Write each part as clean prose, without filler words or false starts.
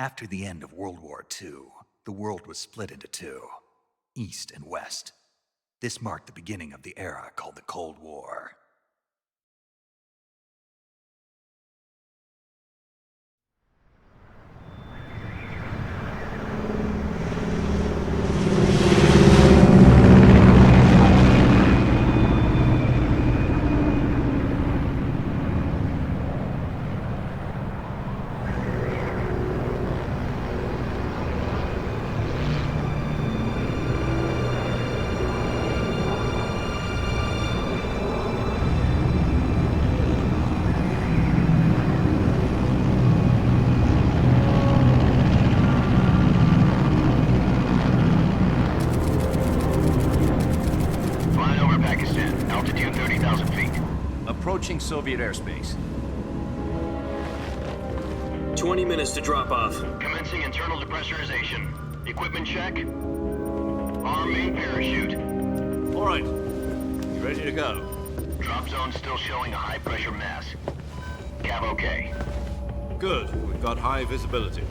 After the end of World War II, the world was split into two, East and West. This marked the beginning of the era called the Cold War. Approaching Soviet airspace. 20 minutes to drop off. Commencing internal depressurization. Equipment check. Arm main parachute. All right. You ready to go? Drop zone still showing a high pressure mass. Cav okay. Good. We've got high visibility.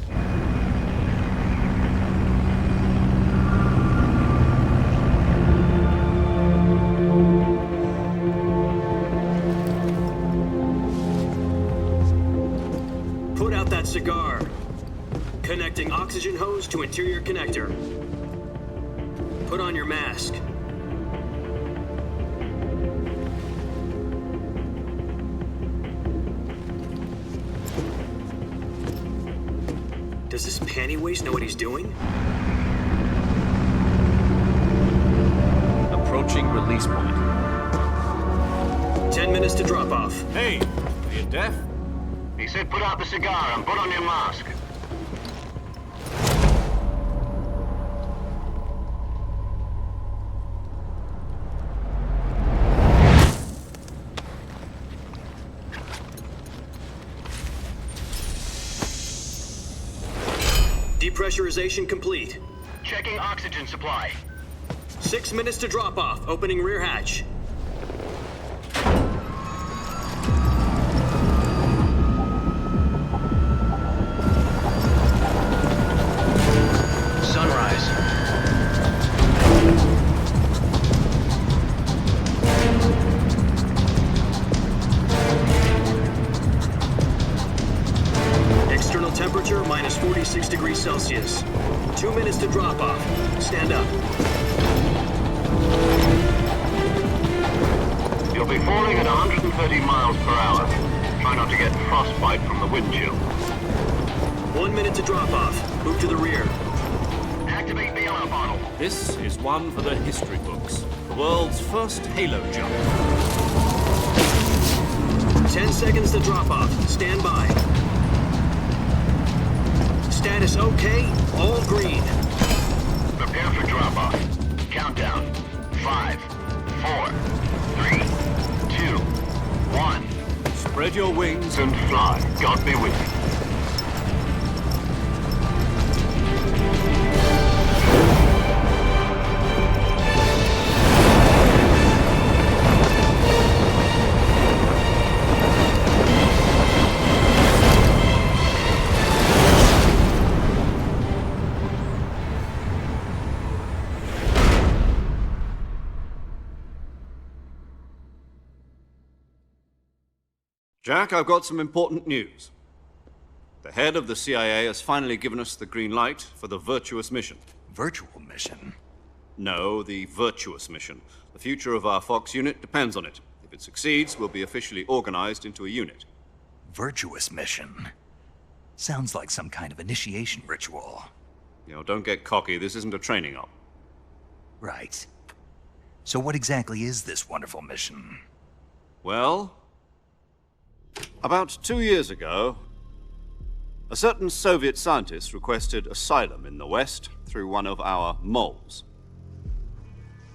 Put out that cigar. Connecting oxygen hose to interior connector. Put on your mask. Does this panty waste know what he's doing? Approaching release point. 10 minutes to drop off. Hey, are you deaf? He said put out the cigar and put on your mask. Depressurization complete. Checking oxygen supply. 6 minutes to drop off. Opening rear hatch. Sunrise. External temperature minus 46 degrees Celsius. 2 minutes to drop off. Stand up. You'll be falling at 130 miles per hour. Try not to get frostbite from the wind chill. 1 minute to drop off. Move to the rear. Activate the alarm bottle. This is one for the history books. The world's first halo jump. 10 seconds to drop off. Stand by. Status okay. All green. Prepare for drop-off. Countdown. 5, 4, 3, 2, 1. Spread your wings And fly. God be with you. Jack, I've got some important news. The head of the CIA has finally given us the green light for the virtuous mission. Virtual mission? No, the virtuous mission. The future of our Fox unit depends on it. If it succeeds, we'll be officially organized into a unit. Virtuous mission? Sounds like some kind of initiation ritual. You know, don't get cocky. This isn't a training op. Right. So what exactly is this wonderful mission? Well, about 2 years ago, a certain Soviet scientist requested asylum in the West through one of our moles.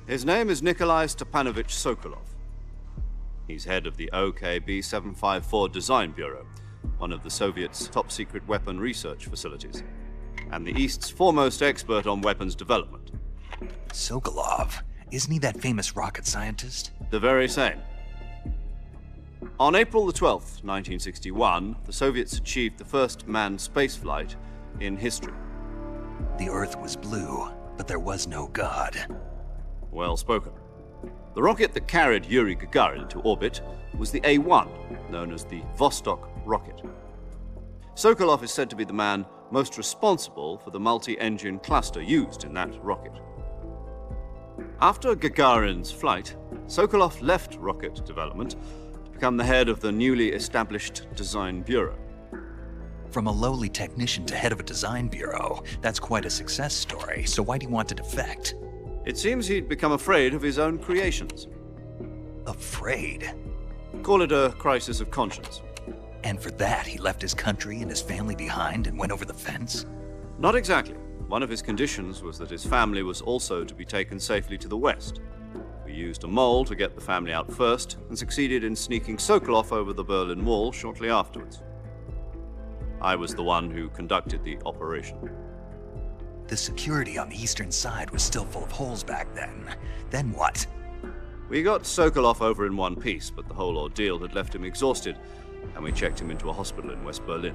His name is Nikolai Stepanovich Sokolov. He's head of the OKB-754 Design Bureau, one of the Soviets' top-secret weapon research facilities, and the East's foremost expert on weapons development. Sokolov? Isn't he that famous rocket scientist? The very same. On April the 12th, 1961, the Soviets achieved the first manned spaceflight in history. The Earth was blue, but there was no God. Well spoken. The rocket that carried Yuri Gagarin into orbit was the A-1, known as the Vostok rocket. Sokolov is said to be the man most responsible for the multi-engine cluster used in that rocket. After Gagarin's flight, Sokolov left rocket development to become the head of the newly established Design Bureau. From a lowly technician to head of a design bureau, that's quite a success story, so why'd he want to defect? It seems he'd become afraid of his own creations. Afraid? Call it a crisis of conscience. And for that, he left his country and his family behind and went over the fence? Not exactly. One of his conditions was that his family was also to be taken safely to the west. We used a mole to get the family out first and succeeded in sneaking Sokolov over the Berlin Wall shortly afterwards. I was the one who conducted the operation. The security on the eastern side was still full of holes back then. Then what? We got Sokolov over in one piece, but the whole ordeal had left him exhausted, and we checked him into a hospital in West Berlin.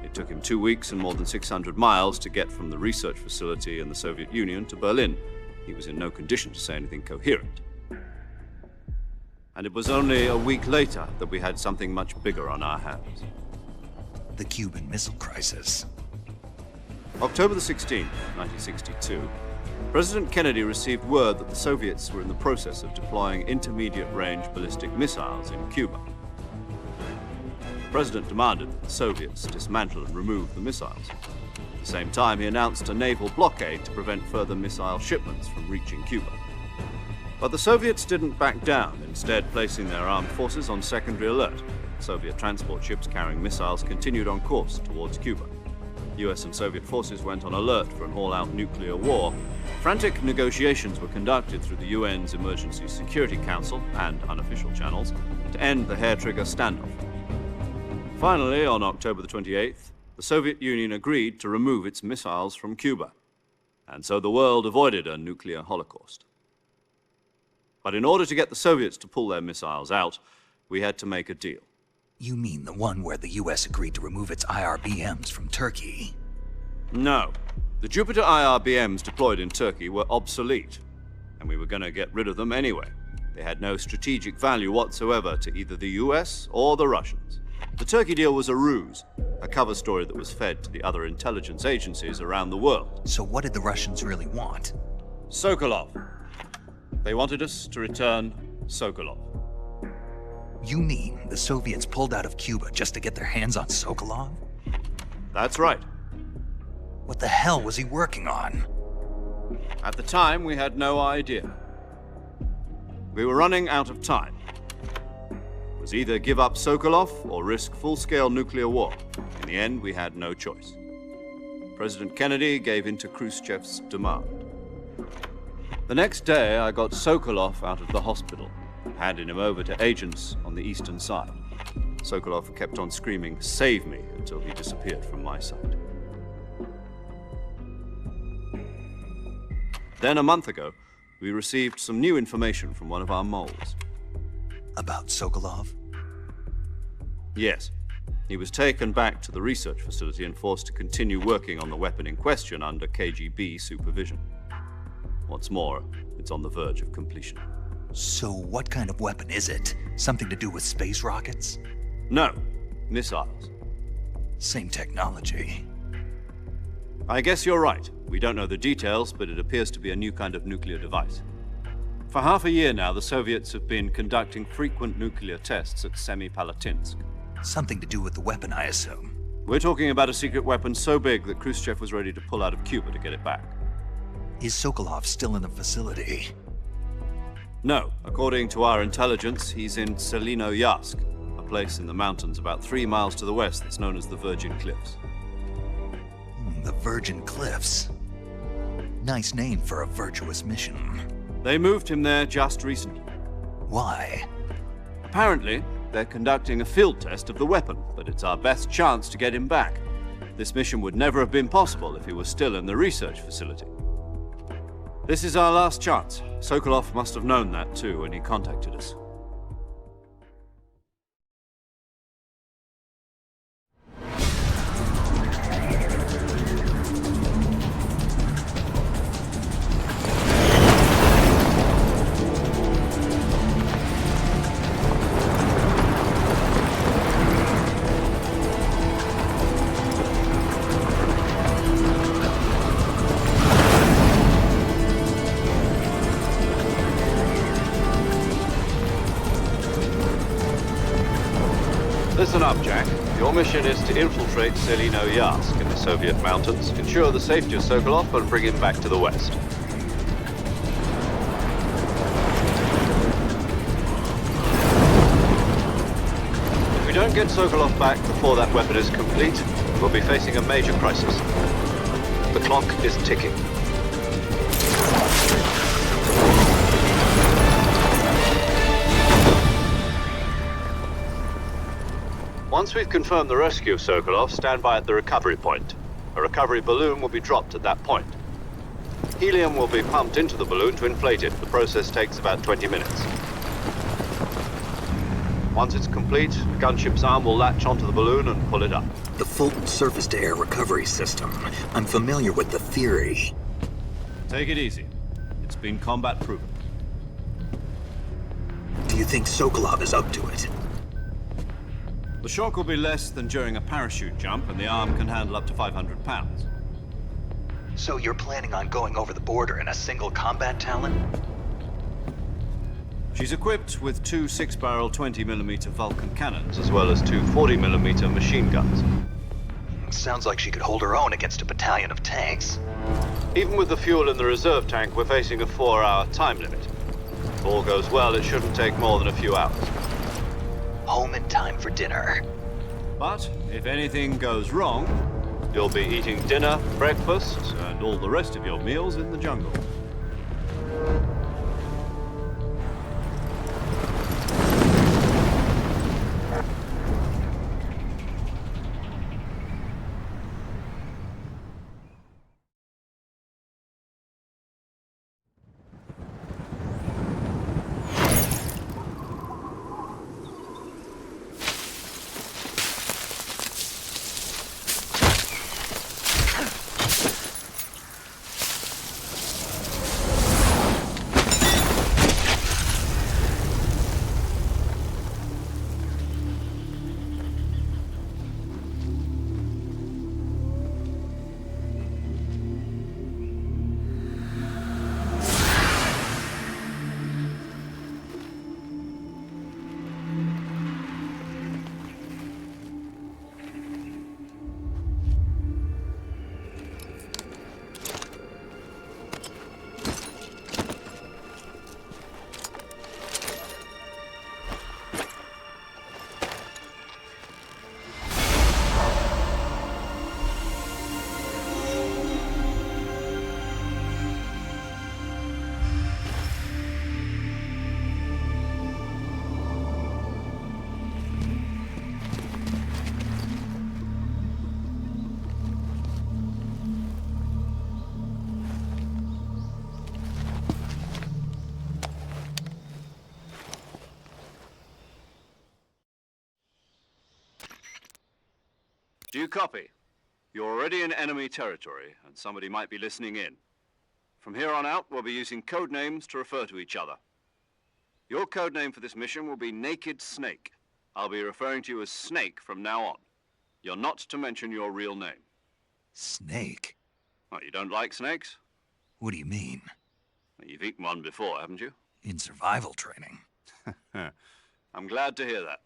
It took him 2 weeks and more than 600 miles to get from the research facility in the Soviet Union to Berlin. He was in no condition to say anything coherent. And it was only a week later that we had something much bigger on our hands. The Cuban Missile Crisis. October the 16th, 1962, President Kennedy received word that the Soviets were in the process of deploying intermediate-range ballistic missiles in Cuba. The President demanded that the Soviets dismantle and remove the missiles. At the same time, he announced a naval blockade to prevent further missile shipments from reaching Cuba. But the Soviets didn't back down, instead placing their armed forces on secondary alert. Soviet transport ships carrying missiles continued on course towards Cuba. US and Soviet forces went on alert for an all-out nuclear war. Frantic negotiations were conducted through the UN's Emergency Security Council and unofficial channels to end the hair-trigger standoff. Finally, on October the 28th, the Soviet Union agreed to remove its missiles from Cuba, and so the world avoided a nuclear holocaust. But in order to get the Soviets to pull their missiles out, we had to make a deal. You mean the one where the US agreed to remove its IRBMs from Turkey? No. The Jupiter IRBMs deployed in Turkey were obsolete, and we were going to get rid of them anyway. They had no strategic value whatsoever to either the US or the Russians. The Turkey deal was a ruse, a cover story that was fed to the other intelligence agencies around the world. So what did the Russians really want? Sokolov. They wanted us to return Sokolov. You mean the Soviets pulled out of Cuba just to get their hands on Sokolov? That's right. What the hell was he working on? At the time, we had no idea. We were running out of time. It was either give up Sokolov or risk full-scale nuclear war. In the end, we had no choice. President Kennedy gave in to Khrushchev's demand. The next day, I got Sokolov out of the hospital, handing him over to agents on the eastern side. Sokolov kept on screaming, "Save me," until he disappeared from my sight. Then a month ago, we received some new information from one of our moles. About Sokolov? Yes. He was taken back to the research facility and forced to continue working on the weapon in question under KGB supervision. What's more, it's on the verge of completion. So what kind of weapon is it? Something to do with space rockets? No, missiles. Same technology. I guess you're right. We don't know the details, but it appears to be a new kind of nuclear device. For half a year now, the Soviets have been conducting frequent nuclear tests at Semipalatinsk. Something to do with the weapon, I assume. We're talking about a secret weapon so big that Khrushchev was ready to pull out of Cuba to get it back. Is Sokolov still in the facility? No. According to our intelligence, he's in Selinoyarsk, a place in the mountains about 3 miles to the west that's known as the Virgin Cliffs. The Virgin Cliffs. Nice name for a virtuous mission. They moved him there just recently. Why? Apparently, they're conducting a field test of the weapon, but it's our best chance to get him back. This mission would never have been possible if he was still in the research facility. This is our last chance. Sokolov must have known that too when he contacted us. up, Jack. Your mission is to infiltrate Selino Yask in the Soviet mountains, ensure the safety of Sokolov, and bring him back to the west. If we don't get Sokolov back before that weapon is complete, we'll be facing a major crisis. The clock is ticking. Once we've confirmed the rescue of Sokolov, stand by at the recovery point. A recovery balloon will be dropped at that point. Helium will be pumped into the balloon to inflate it. The process takes about 20 minutes. Once it's complete, the gunship's arm will latch onto the balloon and pull it up. The Fulton surface-to-air recovery system. I'm familiar with the theory. Take it easy. It's been combat proven. Do you think Sokolov is up to it? The shock will be less than during a parachute jump, and the arm can handle up to 500 pounds. So you're planning on going over the border in a single combat Talon? She's equipped with two 6-barrel 20mm Vulcan cannons, as well as two 40mm machine guns. Sounds like she could hold her own against a battalion of tanks. Even with the fuel in the reserve tank, we're facing a 4-hour time limit. If all goes well, it shouldn't take more than a few hours. Home in time for dinner. But if anything goes wrong, you'll be eating dinner, breakfast, and all the rest of your meals in the jungle. Do you copy? You're already in enemy territory, and somebody might be listening in. From here on out, we'll be using code names to refer to each other. Your code name for this mission will be Naked Snake. I'll be referring to you as Snake from now on. You're not to mention your real name. Snake? What, you don't like snakes? What do you mean? You've eaten one before, haven't you? In survival training. I'm glad to hear that.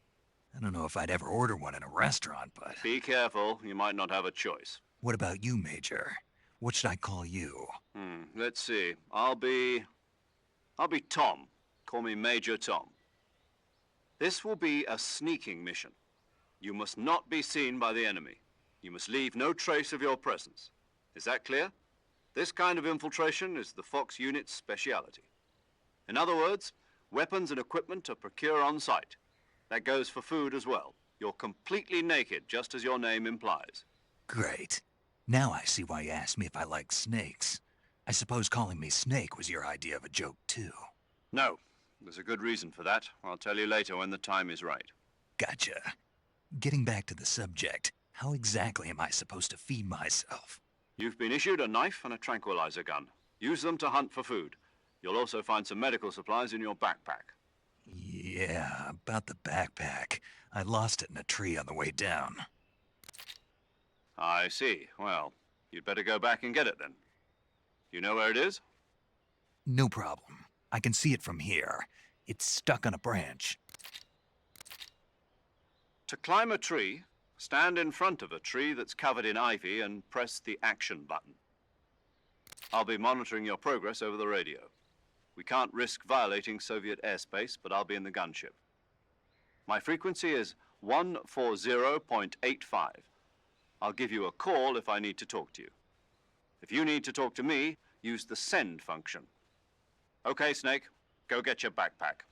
I don't know if I'd ever order one in a restaurant, but... Be careful, you might not have a choice. What about you, Major? What should I call you? Let's see. I'll be Tom. Call me Major Tom. This will be a sneaking mission. You must not be seen by the enemy. You must leave no trace of your presence. Is that clear? This kind of infiltration is the Fox unit's speciality. In other words, weapons and equipment are procured on site. That goes for food as well. You're completely naked, just as your name implies. Great. Now I see why you asked me if I like snakes. I suppose calling me Snake was your idea of a joke, too. No. There's a good reason for that. I'll tell you later when the time is right. Gotcha. Getting back to the subject, how exactly am I supposed to feed myself? You've been issued a knife and a tranquilizer gun. Use them to hunt for food. You'll also find some medical supplies in your backpack. Yeah, about the backpack. I lost it in a tree on the way down. I see. Well, you'd better go back and get it then. You know where it is? No problem. I can see it from here. It's stuck on a branch. To climb a tree, stand in front of a tree that's covered in ivy and press the action button. I'll be monitoring your progress over the radio. We can't risk violating Soviet airspace, but I'll be in the gunship. My frequency is 140.85. I'll give you a call if I need to talk to you. If you need to talk to me, use the send function. Okay, Snake, go get your backpack.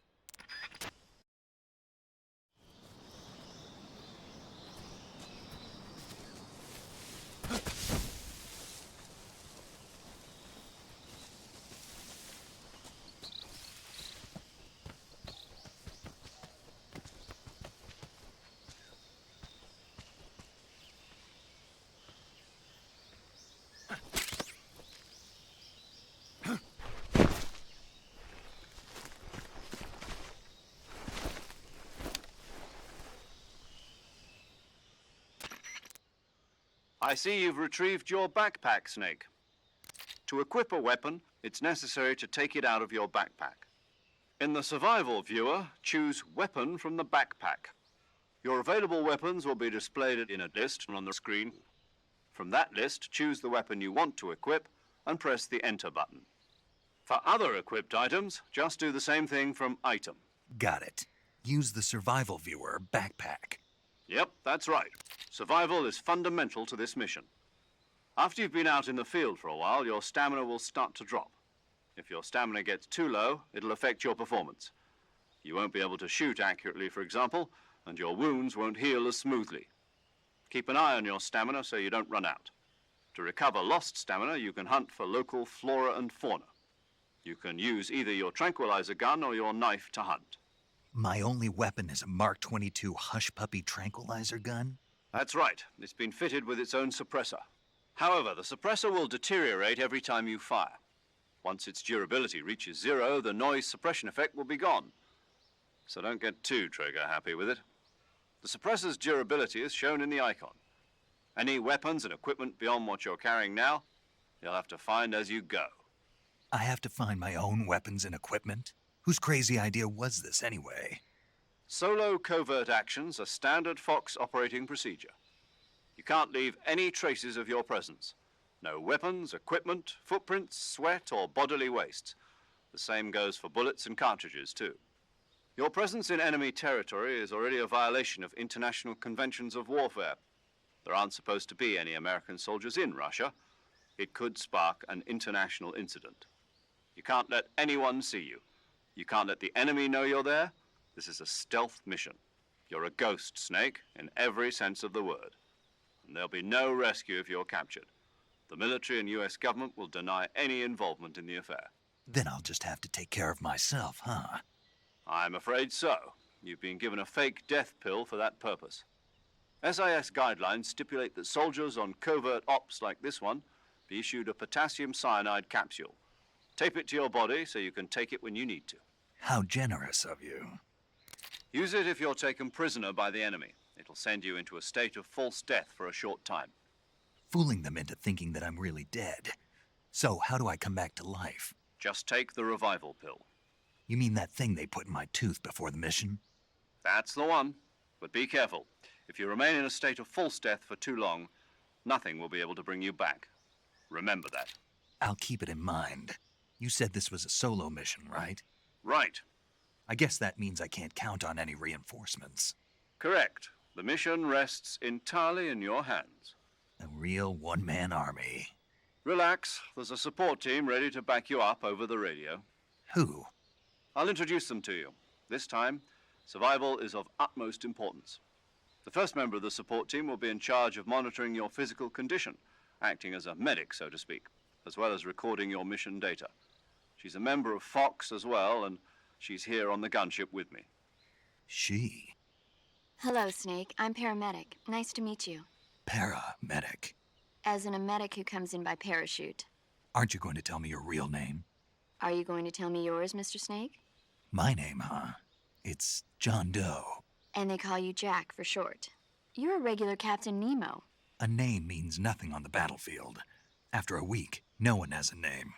I see you've retrieved your backpack, Snake. To equip a weapon, it's necessary to take it out of your backpack. In the survival viewer, choose Weapon from the backpack. Your available weapons will be displayed in a list on the screen. From that list, choose the weapon you want to equip and press the Enter button. For other equipped items, just do the same thing from Item. Got it. Use the survival viewer backpack. Yep, that's right. Survival is fundamental to this mission. After you've been out in the field for a while, your stamina will start to drop. If your stamina gets too low, it'll affect your performance. You won't be able to shoot accurately, for example, and your wounds won't heal as smoothly. Keep an eye on your stamina so you don't run out. To recover lost stamina, you can hunt for local flora and fauna. You can use either your tranquilizer gun or your knife to hunt. My only weapon is a Mark 22 Hush Puppy tranquilizer gun? That's right. It's been fitted with its own suppressor. However, the suppressor will deteriorate every time you fire. Once its durability reaches 0, the noise suppression effect will be gone. So don't get too trigger-happy with it. The suppressor's durability is shown in the icon. Any weapons and equipment beyond what you're carrying now, you'll have to find as you go. I have to find my own weapons and equipment? Whose crazy idea was this, anyway? Solo covert actions are standard Fox operating procedure. You can't leave any traces of your presence. No weapons, equipment, footprints, sweat, or bodily wastes. The same goes for bullets and cartridges, too. Your presence in enemy territory is already a violation of international conventions of warfare. There aren't supposed to be any American soldiers in Russia. It could spark an international incident. You can't let anyone see you. You can't let the enemy know you're there. This is a stealth mission. You're a ghost, Snake, in every sense of the word. And there'll be no rescue if you're captured. The military and US government will deny any involvement in the affair. Then I'll just have to take care of myself, huh? I'm afraid so. You've been given a fake death pill for that purpose. SIS guidelines stipulate that soldiers on covert ops like this one be issued a potassium cyanide capsule. Tape it to your body so you can take it when you need to. How generous of you. Use it if you're taken prisoner by the enemy. It'll send you into a state of false death for a short time. Fooling them into thinking that I'm really dead. So how do I come back to life? Just take the revival pill. You mean that thing they put in my tooth before the mission? That's the one. But be careful. If you remain in a state of false death for too long, nothing will be able to bring you back. Remember that. I'll keep it in mind. You said this was a solo mission, right? Right. I guess that means I can't count on any reinforcements. Correct. The mission rests entirely in your hands. A real one-man army. Relax. There's a support team ready to back you up over the radio. Who? I'll introduce them to you. This time, survival is of utmost importance. The first member of the support team will be in charge of monitoring your physical condition, acting as a medic, so to speak, as well as recording your mission data. She's a member of Fox as well, and she's here on the gunship with me. She? Hello, Snake. I'm paramedic. Nice to meet you. Paramedic. As in a medic who comes in by parachute. Aren't you going to tell me your real name? Are you going to tell me yours, Mr. Snake? My name, huh? It's John Doe. And they call you Jack for short. You're a regular Captain Nemo. A name means nothing on the battlefield. After a week, no one has a name.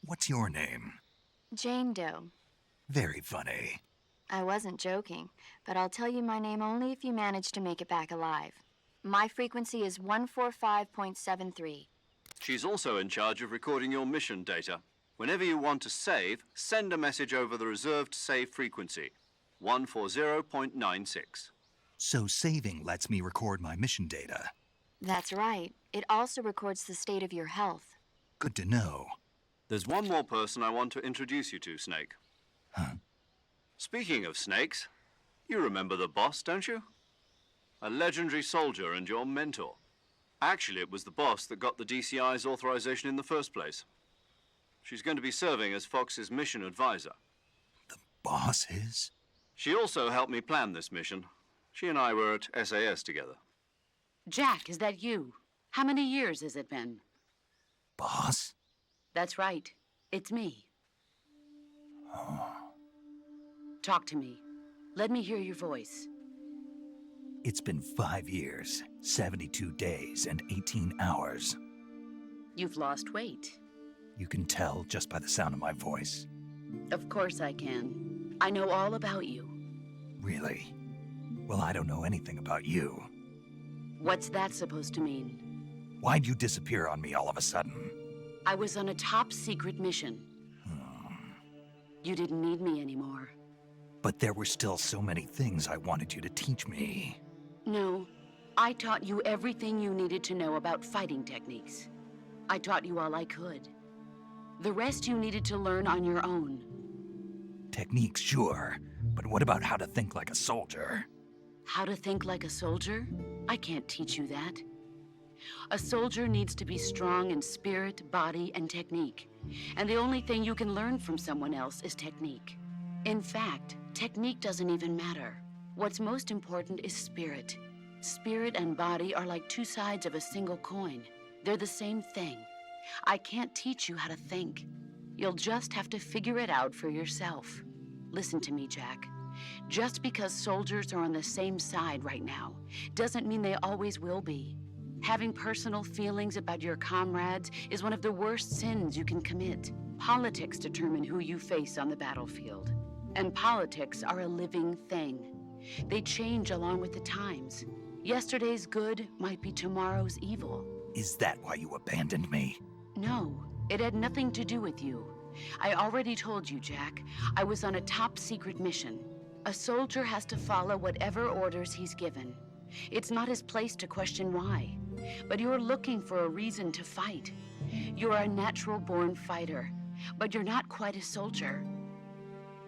What's your name? Jane Doe. Very funny. I wasn't joking, but I'll tell you my name only if you manage to make it back alive. My frequency is 145.73. She's also in charge of recording your mission data. Whenever you want to save, send a message over the reserved save frequency, 140.96. So saving lets me record my mission data. That's right. It also records the state of your health. Good to know. There's one more person I want to introduce you to, Snake. Huh? Speaking of snakes, you remember the boss, don't you? A legendary soldier and your mentor. Actually, it was the boss that got the DCI's authorization in the first place. She's going to be serving as Fox's mission advisor. The boss is? She also helped me plan this mission. She and I were at SAS together. Jack, is that you? How many years has it been? Boss? That's right. It's me. Oh. Talk to me. Let me hear your voice. It's been 5 years, 72 days, and 18 hours. You've lost weight. You can tell just by the sound of my voice. Of course I can. I know all about you. Really? Well, I don't know anything about you. What's that supposed to mean? Why'd you disappear on me all of a sudden? I was on a top-secret mission. You didn't need me anymore. But there were still so many things I wanted you to teach me. No, I taught you everything you needed to know about fighting techniques. I taught you all I could. The rest you needed to learn on your own. Techniques, sure. But what about how to think like a soldier? How to think like a soldier? I can't teach you that. A soldier needs to be strong in spirit, body, and technique. And the only thing you can learn from someone else is technique. In fact, technique doesn't even matter. What's most important is spirit. Spirit and body are like two sides of a single coin. They're the same thing. I can't teach you how to think. You'll just have to figure it out for yourself. Listen to me, Jack. Just because soldiers are on the same side right now doesn't mean they always will be. Having personal feelings about your comrades is one of the worst sins you can commit. Politics determine who you face on the battlefield. And politics are a living thing. They change along with the times. Yesterday's good might be tomorrow's evil. Is that why you abandoned me? No, it had nothing to do with you. I already told you, Jack. I was on a top-secret mission. A soldier has to follow whatever orders he's given. It's not his place to question why. But you're looking for a reason to fight. You're a natural-born fighter, but you're not quite a soldier.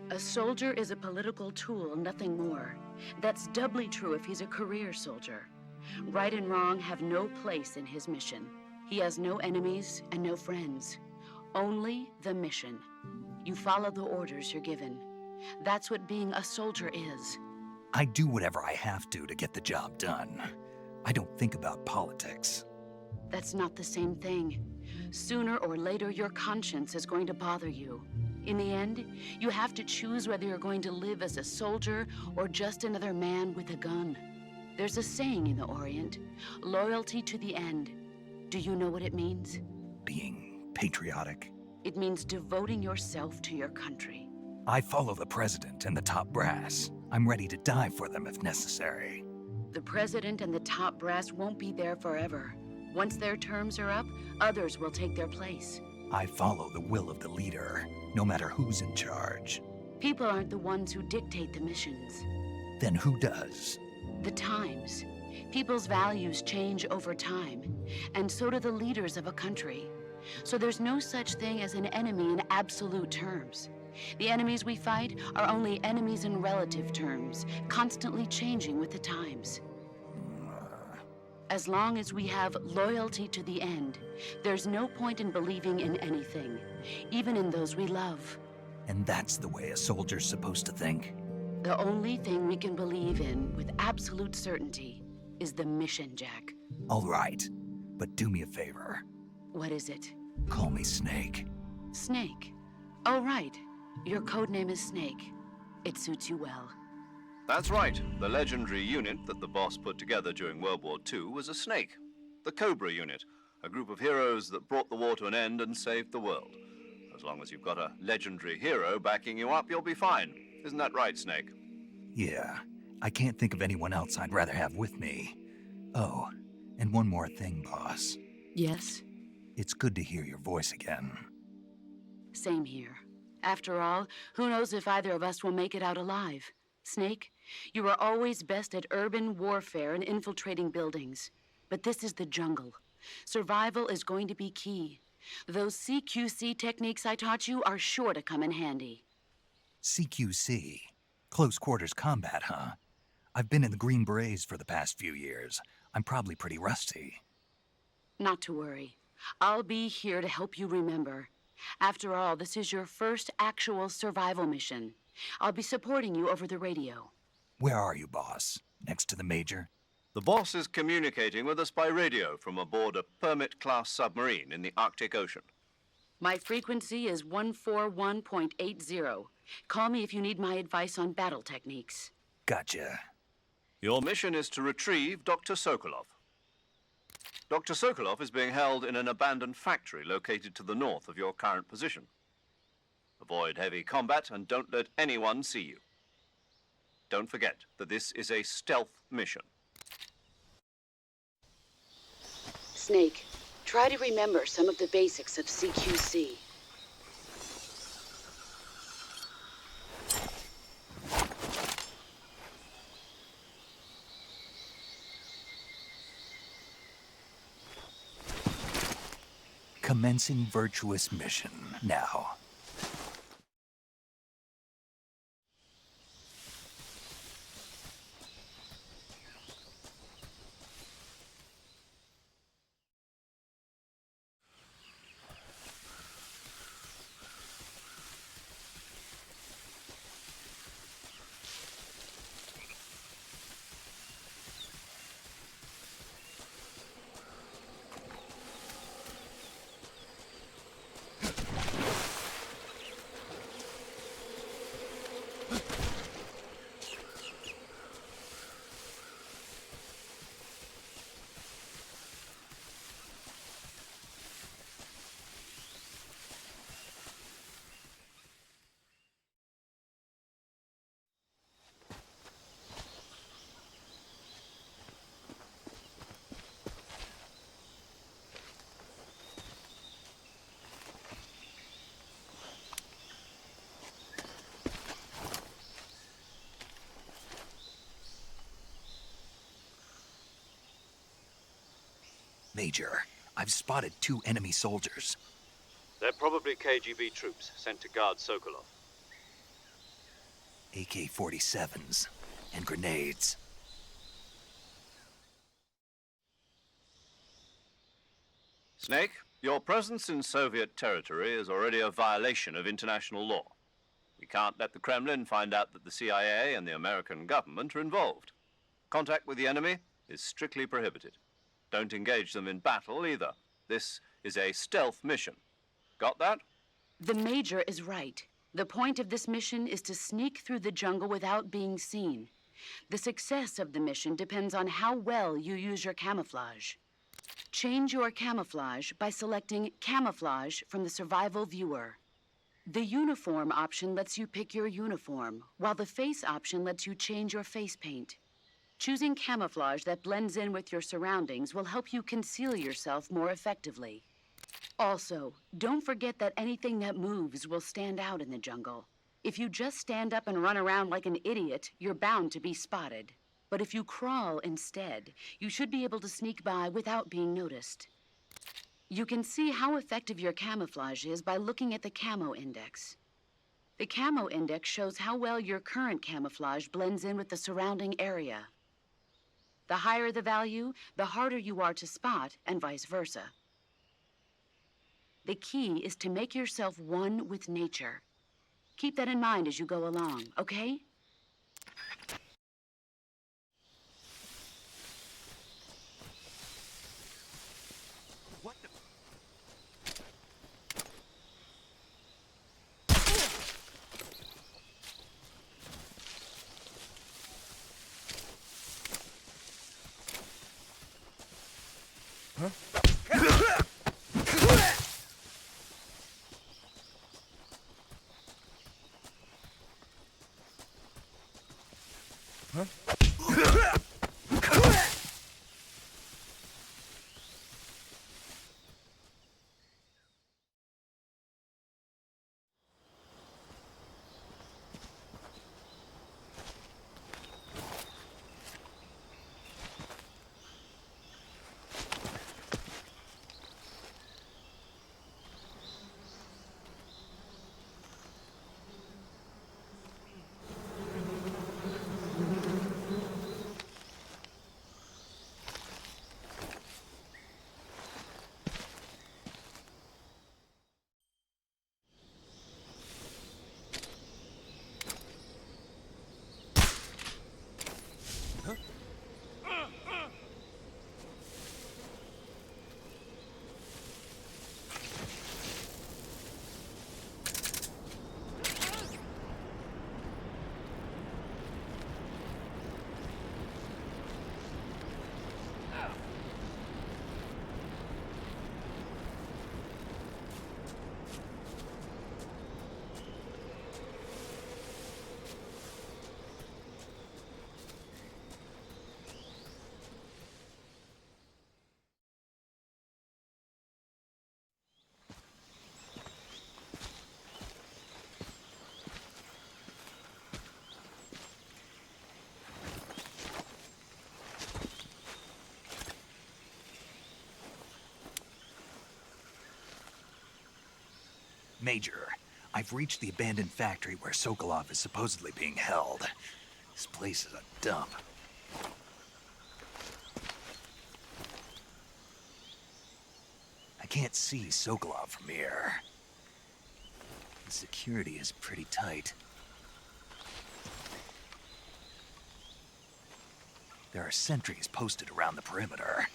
A soldier is a political tool, nothing more. That's doubly true if he's a career soldier. Right and wrong have no place in his mission. He has no enemies and no friends. Only the mission. You follow the orders you're given. That's what being a soldier is. I do whatever I have to get the job done. I don't think about politics. That's not the same thing. Sooner or later, your conscience is going to bother you. In the end, you have to choose whether you're going to live as a soldier or just another man with a gun. There's a saying in the Orient, loyalty to the end. Do you know what it means? Being patriotic. It means devoting yourself to your country. I follow the president and the top brass. I'm ready to die for them if necessary. The president and the top brass won't be there forever. Once their terms are up, others will take their place. I follow the will of the leader, no matter who's in charge. People aren't the ones who dictate the missions. Then who does? The times. People's values change over time, and so do the leaders of a country. So there's no such thing as an enemy in absolute terms. The enemies we fight are only enemies in relative terms, constantly changing with the times. As long as we have loyalty to the end, there's no point in believing in anything, even in those we love. And that's the way a soldier's supposed to think? The only thing we can believe in with absolute certainty is the mission, Jack. All right, but do me a favor. What is it? Call me Snake. Snake. Oh, right. Your codename is Snake. It suits you well. That's right. The legendary unit that the boss put together during World War II was a snake. The Cobra unit, a group of heroes that brought the war to an end and saved the world. As long as you've got a legendary hero backing you up, you'll be fine. Isn't that right, Snake? Yeah, I can't think of anyone else I'd rather have with me. Oh, and one more thing, boss. Yes? It's good to hear your voice again. Same here. After all, who knows if either of us will make it out alive? Snake, you are always best at urban warfare and infiltrating buildings. But this is the jungle. Survival is going to be key. Those CQC techniques I taught you are sure to come in handy. CQC? Close quarters combat, huh? I've been in the Green Berets for the past few years. I'm probably pretty rusty. Not to worry. I'll be here to help you remember. After all, this is your first actual survival mission. I'll be supporting you over the radio. Where are you, boss? Next to the Major? The boss is communicating with us by radio from aboard a Permit-class submarine in the Arctic Ocean. My frequency is 141.80. Call me if you need my advice on battle techniques. Gotcha. Your mission is to retrieve Dr. Sokolov. Dr. Sokolov is being held in an abandoned factory located to the north of your current position. Avoid heavy combat and don't let anyone see you. Don't forget that this is a stealth mission. Snake, try to remember some of the basics of CQC. Commencing virtuous mission now. Major, I've spotted 2 enemy soldiers. They're probably KGB troops sent to guard Sokolov. AK-47s and grenades. Snake, your presence in Soviet territory is already a violation of international law. We can't let the Kremlin find out that the CIA and the American government are involved. Contact with the enemy is strictly prohibited. Don't engage them in battle either. This is a stealth mission. Got that? The Major is right. The point of this mission is to sneak through the jungle without being seen. The success of the mission depends on how well you use your camouflage. Change your camouflage by selecting Camouflage from the Survival Viewer. The Uniform option lets you pick your uniform, while the Face option lets you change your face paint. Choosing camouflage that blends in with your surroundings will help you conceal yourself more effectively. Also, don't forget that anything that moves will stand out in the jungle. If you just stand up and run around like an idiot, you're bound to be spotted. But if you crawl instead, you should be able to sneak by without being noticed. You can see how effective your camouflage is by looking at the Camo Index. The Camo Index shows how well your current camouflage blends in with the surrounding area. The higher the value, the harder you are to spot, and vice versa. The key is to make yourself one with nature. Keep that in mind as you go along, okay? What the... Major, I've reached the abandoned factory where Sokolov is supposedly being held. This place is a dump. I can't see Sokolov from here. The security is pretty tight. There are sentries posted around the perimeter.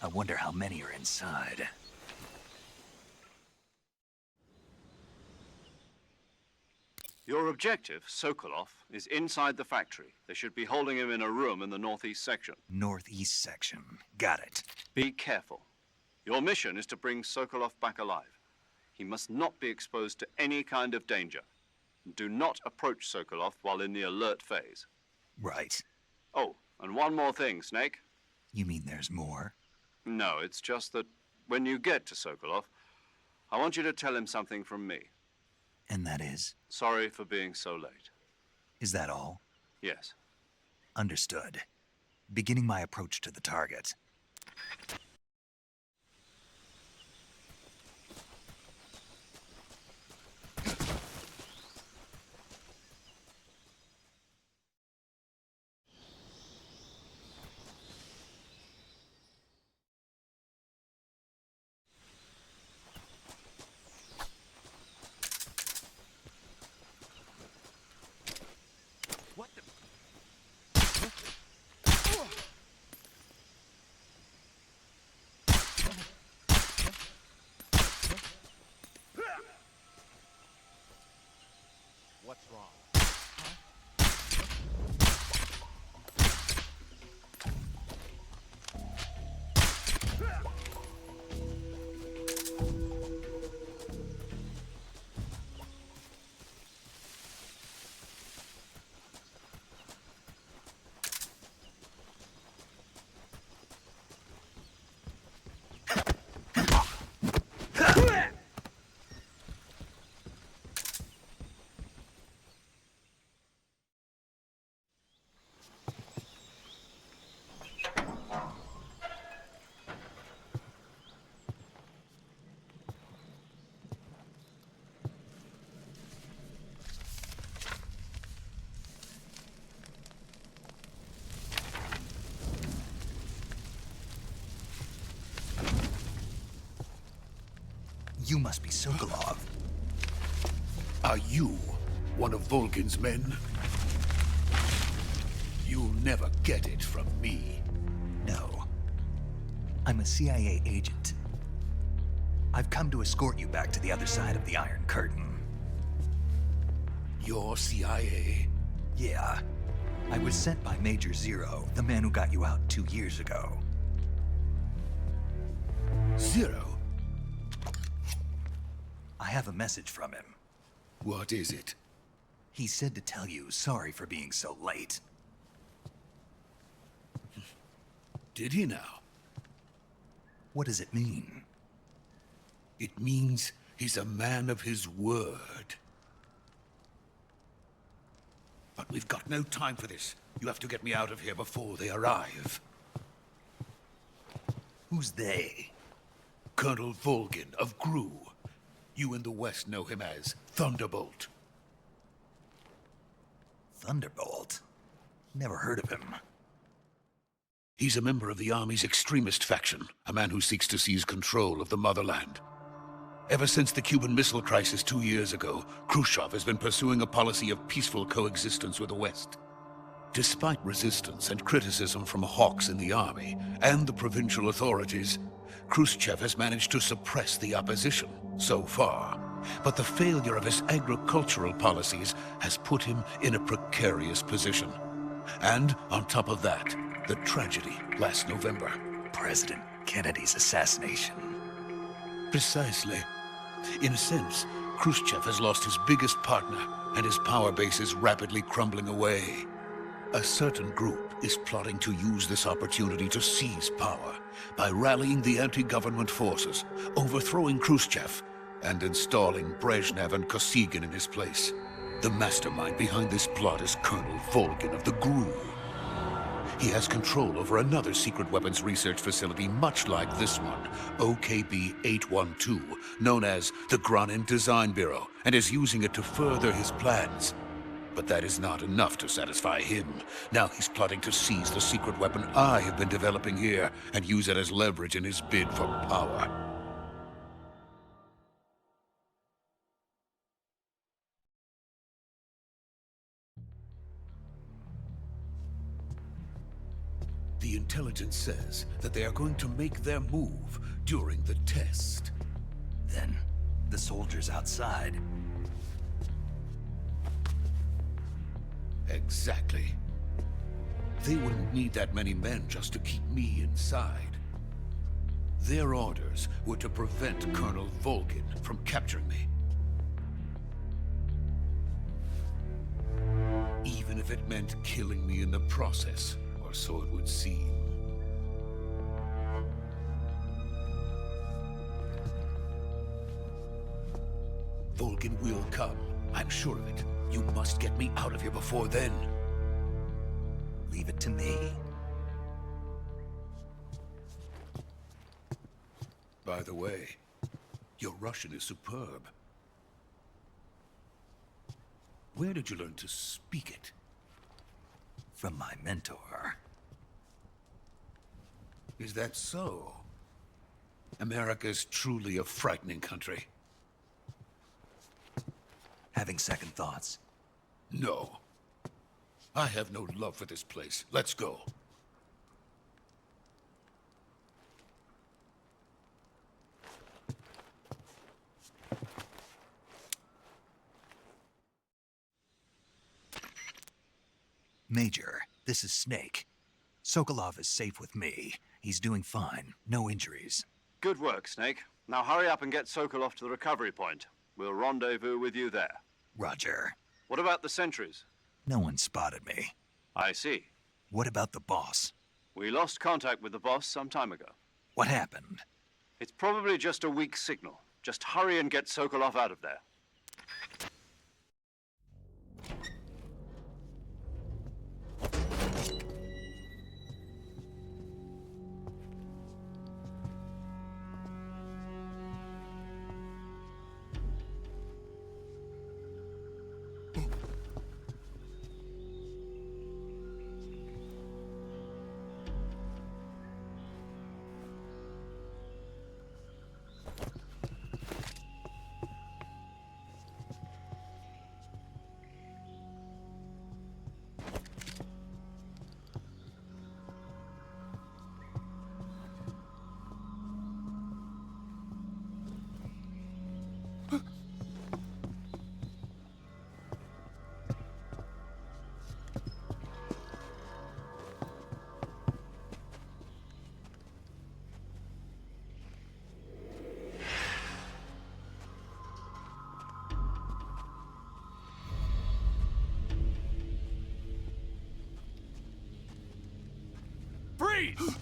I wonder how many are inside. Your objective, Sokolov, is inside the factory. They should be holding him in a room in the northeast section. Northeast section. Got it. Be careful. Your mission is to bring Sokolov back alive. He must not be exposed to any kind of danger. Do not approach Sokolov while in the alert phase. Right. Oh, and one more thing, Snake. You mean there's more? No, it's just that when you get to Sokolov, I want you to tell him something from me. And that is? Sorry for being so late. Is that all? Yes. Understood. Beginning my approach to the target. What's wrong? You must be Sokolov. Are you one of Volgin's men? You'll never get it from me. No. I'm a CIA agent. I've come to escort you back to the other side of the Iron Curtain. You're CIA? Yeah. I was sent by Major Zero, the man who got you out 2 years ago. Zero? I have a message from him. What is it? He said to tell you sorry for being so late. Did he now? What does it mean? It means he's a man of his word. But we've got no time for this. You have to get me out of here before they arrive. Who's they? Colonel Volgin of Gru. You in the West know him as Thunderbolt. Thunderbolt? Never heard of him. He's a member of the Army's extremist faction, a man who seeks to seize control of the motherland. Ever since the Cuban Missile Crisis 2 years ago, Khrushchev has been pursuing a policy of peaceful coexistence with the West. Despite resistance and criticism from hawks in the Army and the provincial authorities, Khrushchev has managed to suppress the opposition so far. But the failure of his agricultural policies has put him in a precarious position. And on top of that, the tragedy last November. President Kennedy's assassination. Precisely. In a sense, Khrushchev has lost his biggest partner, and his power base is rapidly crumbling away. A certain group is plotting to use this opportunity to seize power by rallying the anti-government forces, overthrowing Khrushchev, and installing Brezhnev and Kosygin in his place. The mastermind behind this plot is Colonel Volgin of the Gru. he has control over another secret weapons research facility much like this one, OKB-812, known as the Granin Design Bureau, and is using it to further his plans. But that is not enough to satisfy him. Now he's plotting to seize the secret weapon I have been developing here and use it as leverage in his bid for power. The intelligence says that they are going to make their move during the test. Then, the soldiers outside. Exactly. They wouldn't need that many men just to keep me inside. Their orders were to prevent Colonel Volgin from capturing me. Even if it meant killing me in the process, or so it would seem. Volgin will come. I'm sure of it. You must get me out of here before then. Leave it to me. By the way, your Russian is superb. Where did you learn to speak it? From my mentor. Is that so? America's truly a frightening country. Having second thoughts. No. I have no love for this place. Let's go. Major, this is Snake. Sokolov is safe with me. He's doing fine. No injuries. Good work, Snake. Now hurry up and get Sokolov to the recovery point. We'll rendezvous with you there. Roger. What about the sentries? No one spotted me. I see. What about the boss? We lost contact with the boss some time ago. What happened? It's probably just a weak signal. Just hurry and get Sokolov out of there. Freeze!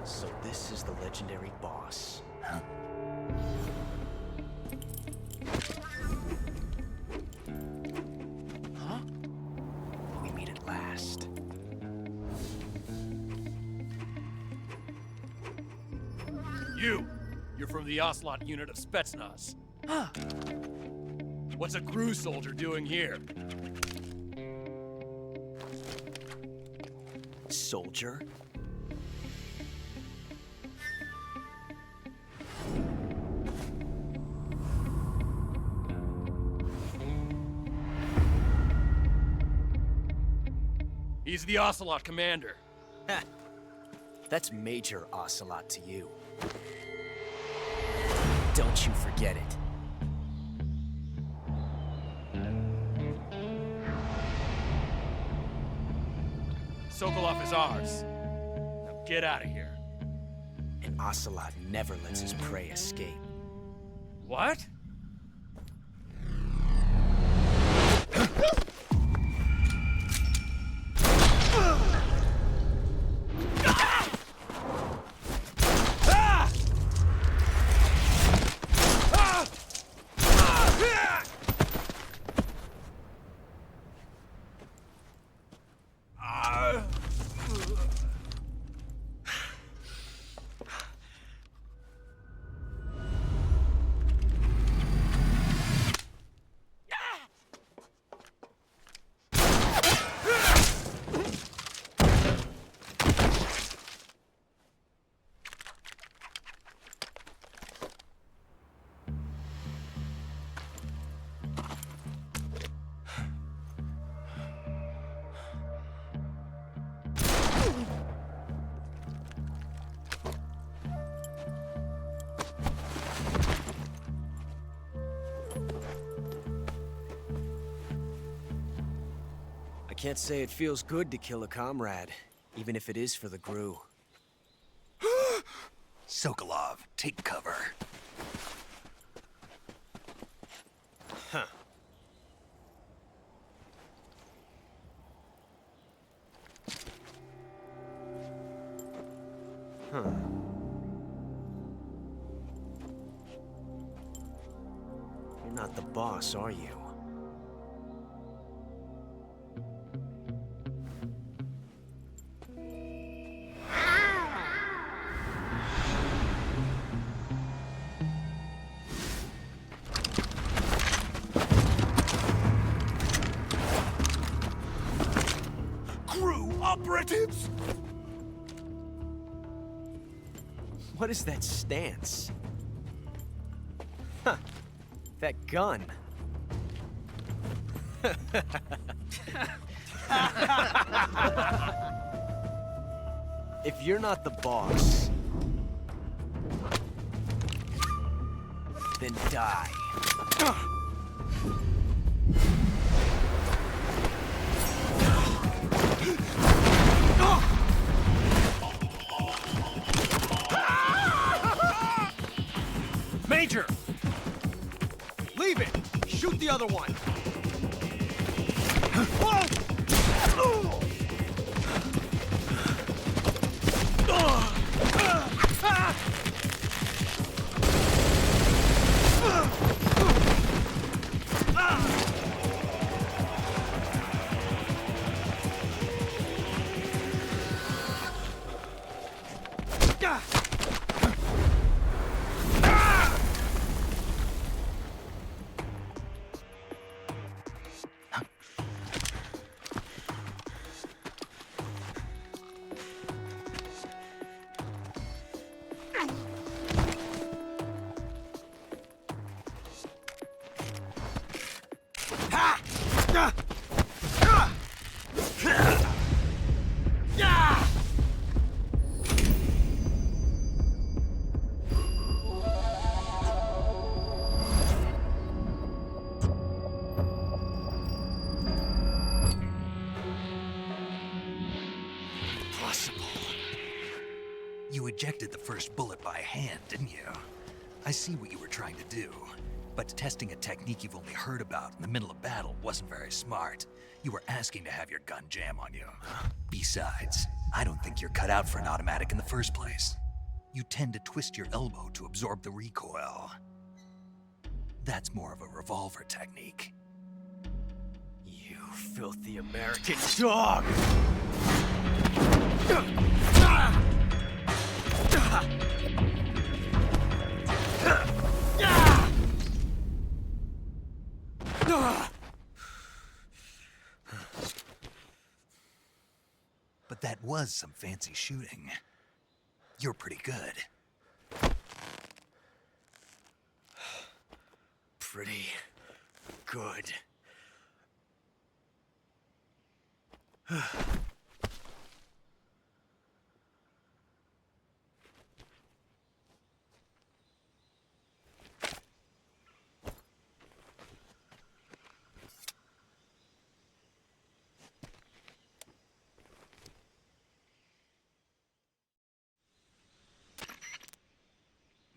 So this is the legendary boss. Huh? Huh? We meet at last. You're from the Ocelot unit of Spetsnaz. Huh. What's a crew soldier doing here? Soldier? He's the Ocelot commander. Ha! That's Major Ocelot to you. Don't you forget it. Sokolov is ours. Now get out of here. And Ocelot never lets his prey escape. What? Can't say it feels good to kill a comrade, even if it is for the GRU. Sokolov, take cover. Huh. Huh. You're not the boss, are you? Operatives! What is that stance? Huh. That gun. If you're not the boss, then die. Major! Leave it! Shoot the other one! You ejected the first bullet by hand, didn't you? I see what you were trying to do. But testing a technique you've only heard about in the middle of battle wasn't very smart. You were asking to have your gun jam on you. Besides, I don't think you're cut out for an automatic in the first place. You tend to twist your elbow to absorb the recoil. That's more of a revolver technique. You filthy American dog! But that was some fancy shooting. You're pretty good. Pretty good.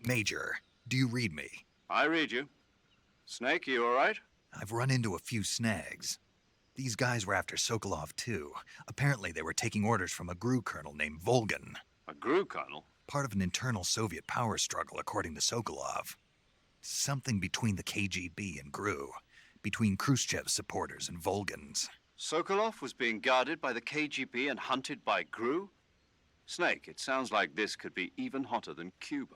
Major, do you read me? I read you. Snake, you all right? I've run into a few snags. These guys were after Sokolov too. Apparently they were taking orders from a GRU colonel named Volgin. A GRU colonel? Part of an internal Soviet power struggle, according to Sokolov. Something between the KGB and GRU. Between Khrushchev's supporters and Volgin's. Sokolov was being guarded by the KGB and hunted by GRU? Snake, it sounds like this could be even hotter than Cuba.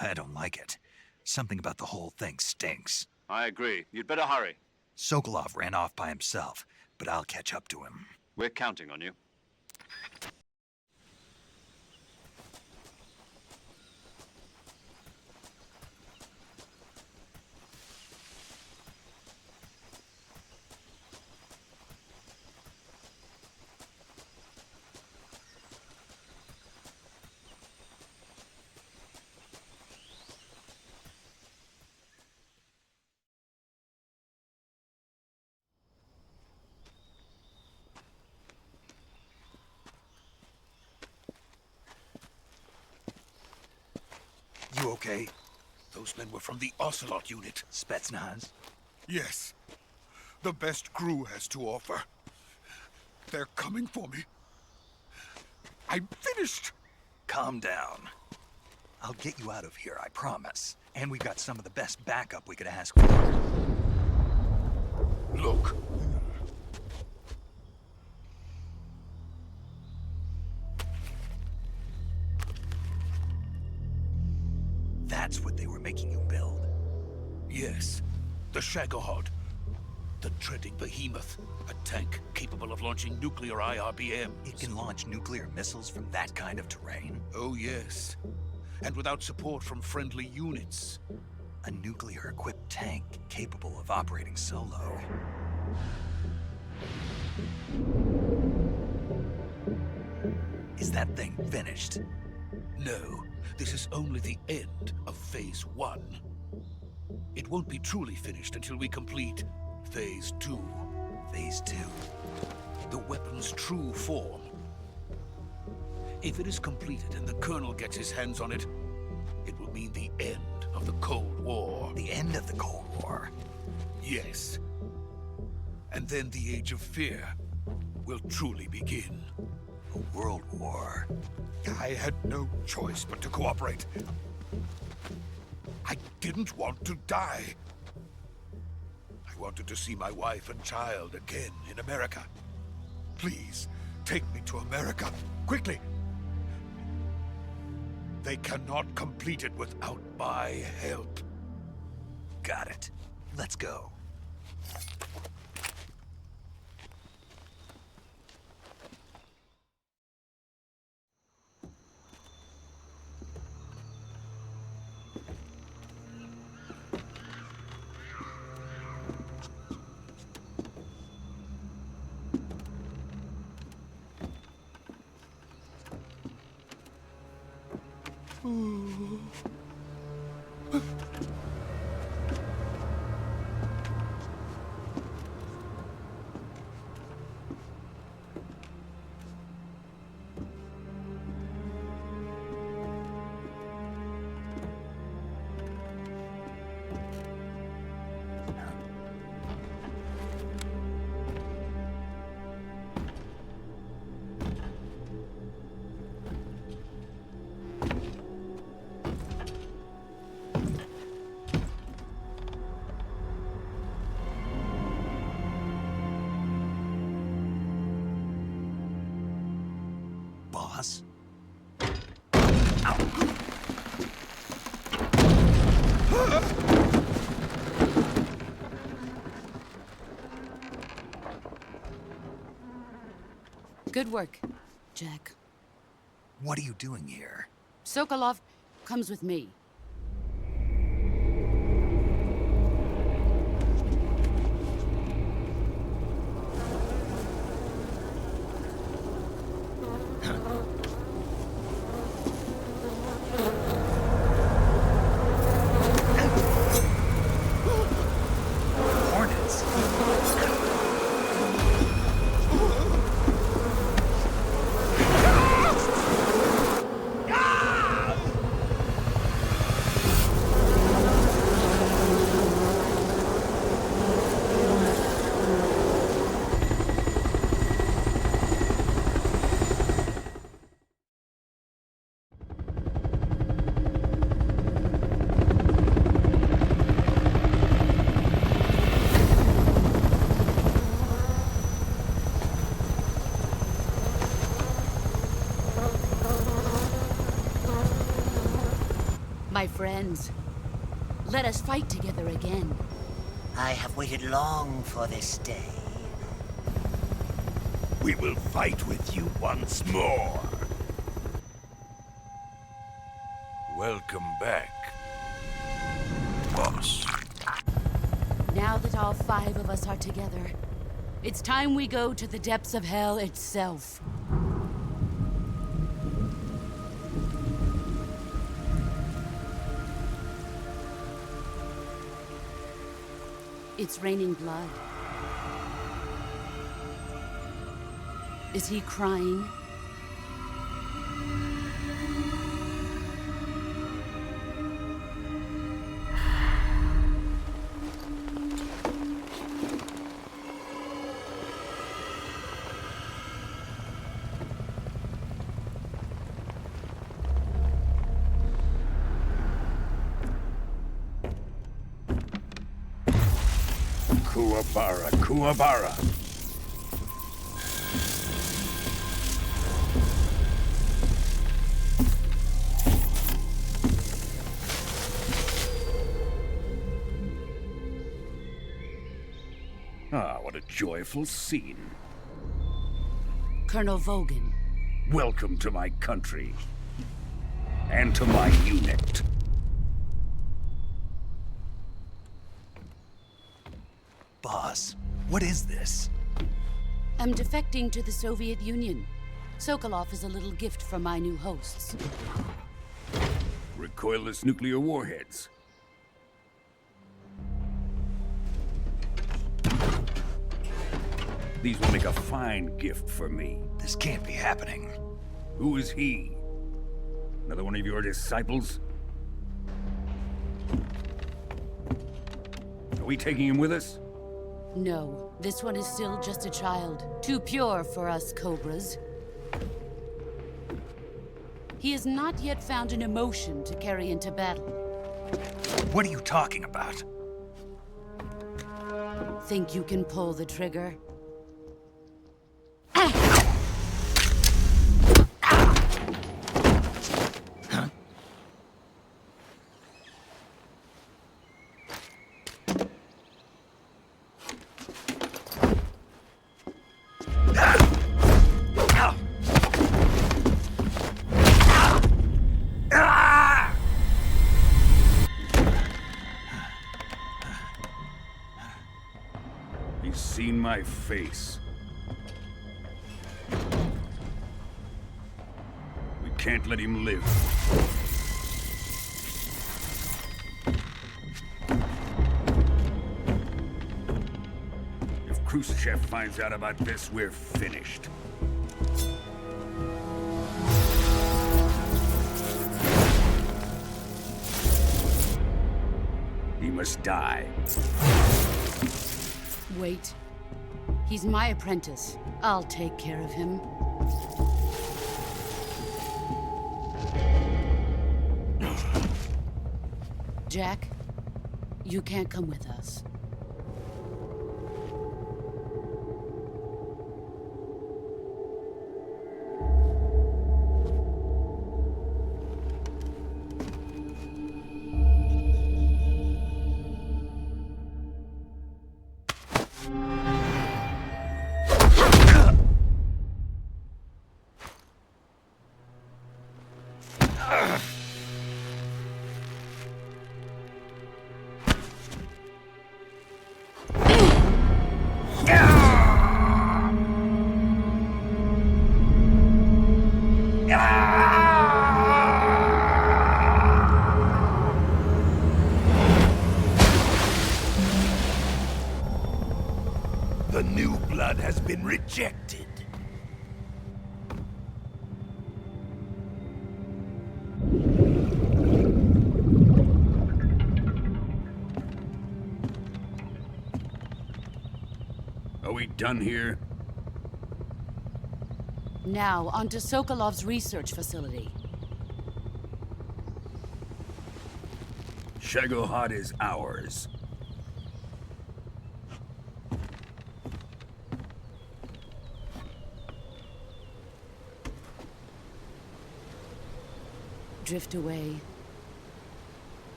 I don't like it. Something about the whole thing stinks. I agree. You'd better hurry. Sokolov ran off by himself, but I'll catch up to him. We're counting on you. You okay? Those men were from the Ocelot unit. Spetsnaz? Yes. The best crew has to offer. They're coming for me. I'm finished! Calm down. I'll get you out of here, I promise. And we got some of the best backup we could ask for. Look. That's what they were making you build? Yes. The Shagohod. The treading behemoth. A tank capable of launching nuclear IRBMs. It can launch nuclear missiles from that kind of terrain? Oh, yes. And without support from friendly units. A nuclear-equipped tank capable of operating solo. Is that thing finished? No, this is only the end of Phase 1. It won't be truly finished until we complete Phase 2. Phase 2? The weapon's true form. If it is completed and the Colonel gets his hands on it, it will mean the end of the Cold War. The end of the Cold War? Yes. And then the Age of Fear will truly begin. A world war? I had no choice but to cooperate. I didn't want to die. I wanted to see my wife and child again in America. Please, take me to America, quickly. They cannot complete it without my help. Got it. Let's go. Boss? Good work, Jack. What are you doing here? Sokolov comes with me. Hornets? My friends, let us fight together again. I have waited long for this day. We will fight with you once more. Welcome back, boss. Now that all 5 of us are together, it's time we go to the depths of hell itself. It's raining blood. Is he crying? Kuwabara, Kuwabara. Ah, what a joyful scene. Colonel Volgin. Welcome to my country. And to my unit. Boss, what is this? I'm defecting to the Soviet Union. Sokolov is a little gift from my new hosts. Recoilless nuclear warheads. These will make a fine gift for me. This can't be happening. Who is he? Another one of your disciples? Are we taking him with us? No, this one is still just a child. Too pure for us Cobras. He has not yet found an emotion to carry into battle. What are you talking about? Think you can pull the trigger? He's seen my face. We can't let him live. If Khrushchev finds out about this, we're finished. He must die. Wait. He's my apprentice. I'll take care of him. Jack, you can't come with us. The new blood has been rejected. Are we done here? Now, onto Sokolov's research facility. Shagohod is ours. Drift away.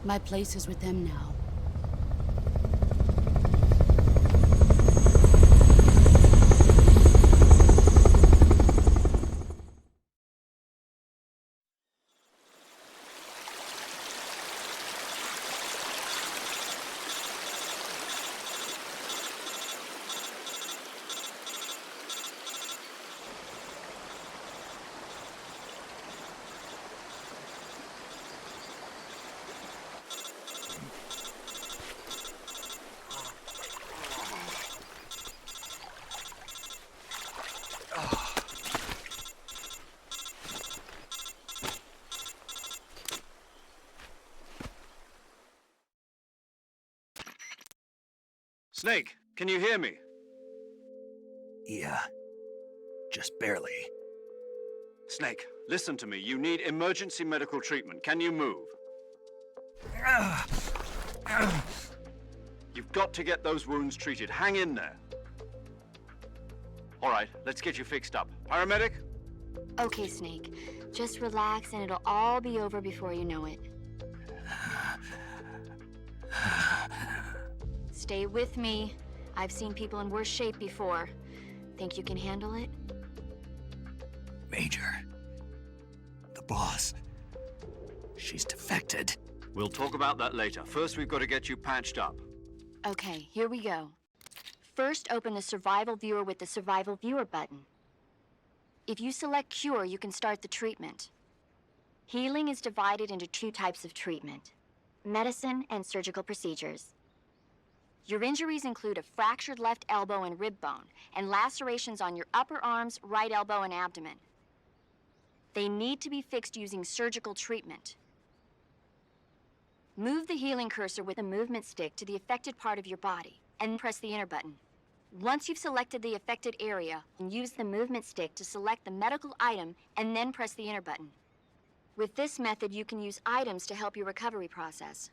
My place is with them now. Snake, can you hear me? Yeah, just barely. Snake, listen to me. You need emergency medical treatment. Can you move? You've got to get those wounds treated. Hang in there. All right, let's get you fixed up. Paramedic? Okay, Snake. Just relax and it'll all be over before you know it. Stay with me. I've seen people in worse shape before. Think you can handle it? Major. The boss. She's defected. We'll talk about that later. First, we've got to get you patched up. Okay, here we go. First, open the Survival Viewer with the Survival Viewer button. If you select Cure, you can start the treatment. Healing is divided into 2 types of treatment: medicine and surgical procedures. Your injuries include a fractured left elbow and rib bone, and lacerations on your upper arms, right elbow, and abdomen. They need to be fixed using surgical treatment. Move the healing cursor with a movement stick to the affected part of your body, and press the enter button. Once you've selected the affected area, use the movement stick to select the medical item, and then press the enter button. With this method, you can use items to help your recovery process.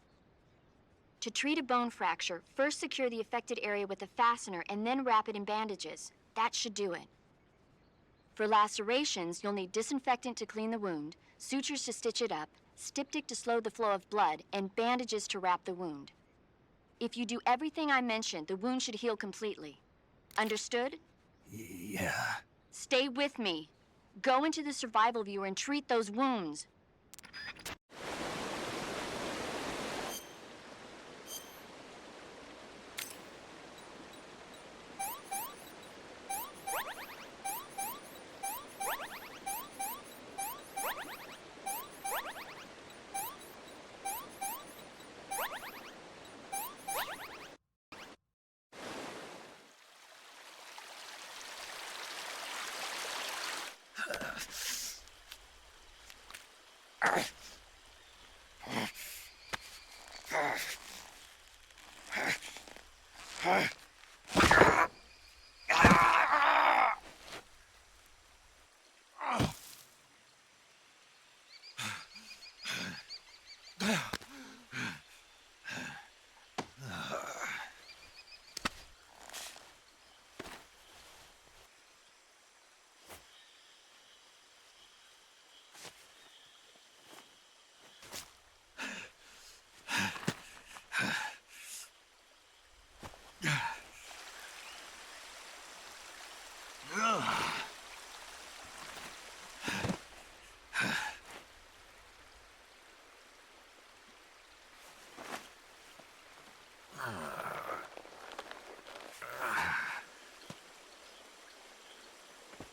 To treat a bone fracture, first secure the affected area with a fastener and then wrap it in bandages. That should do it. For lacerations, you'll need disinfectant to clean the wound, sutures to stitch it up, styptic to slow the flow of blood, and bandages to wrap the wound. If you do everything I mentioned, the wound should heal completely. Understood? Yeah. Stay with me. Go into the Survival Viewer and treat those wounds.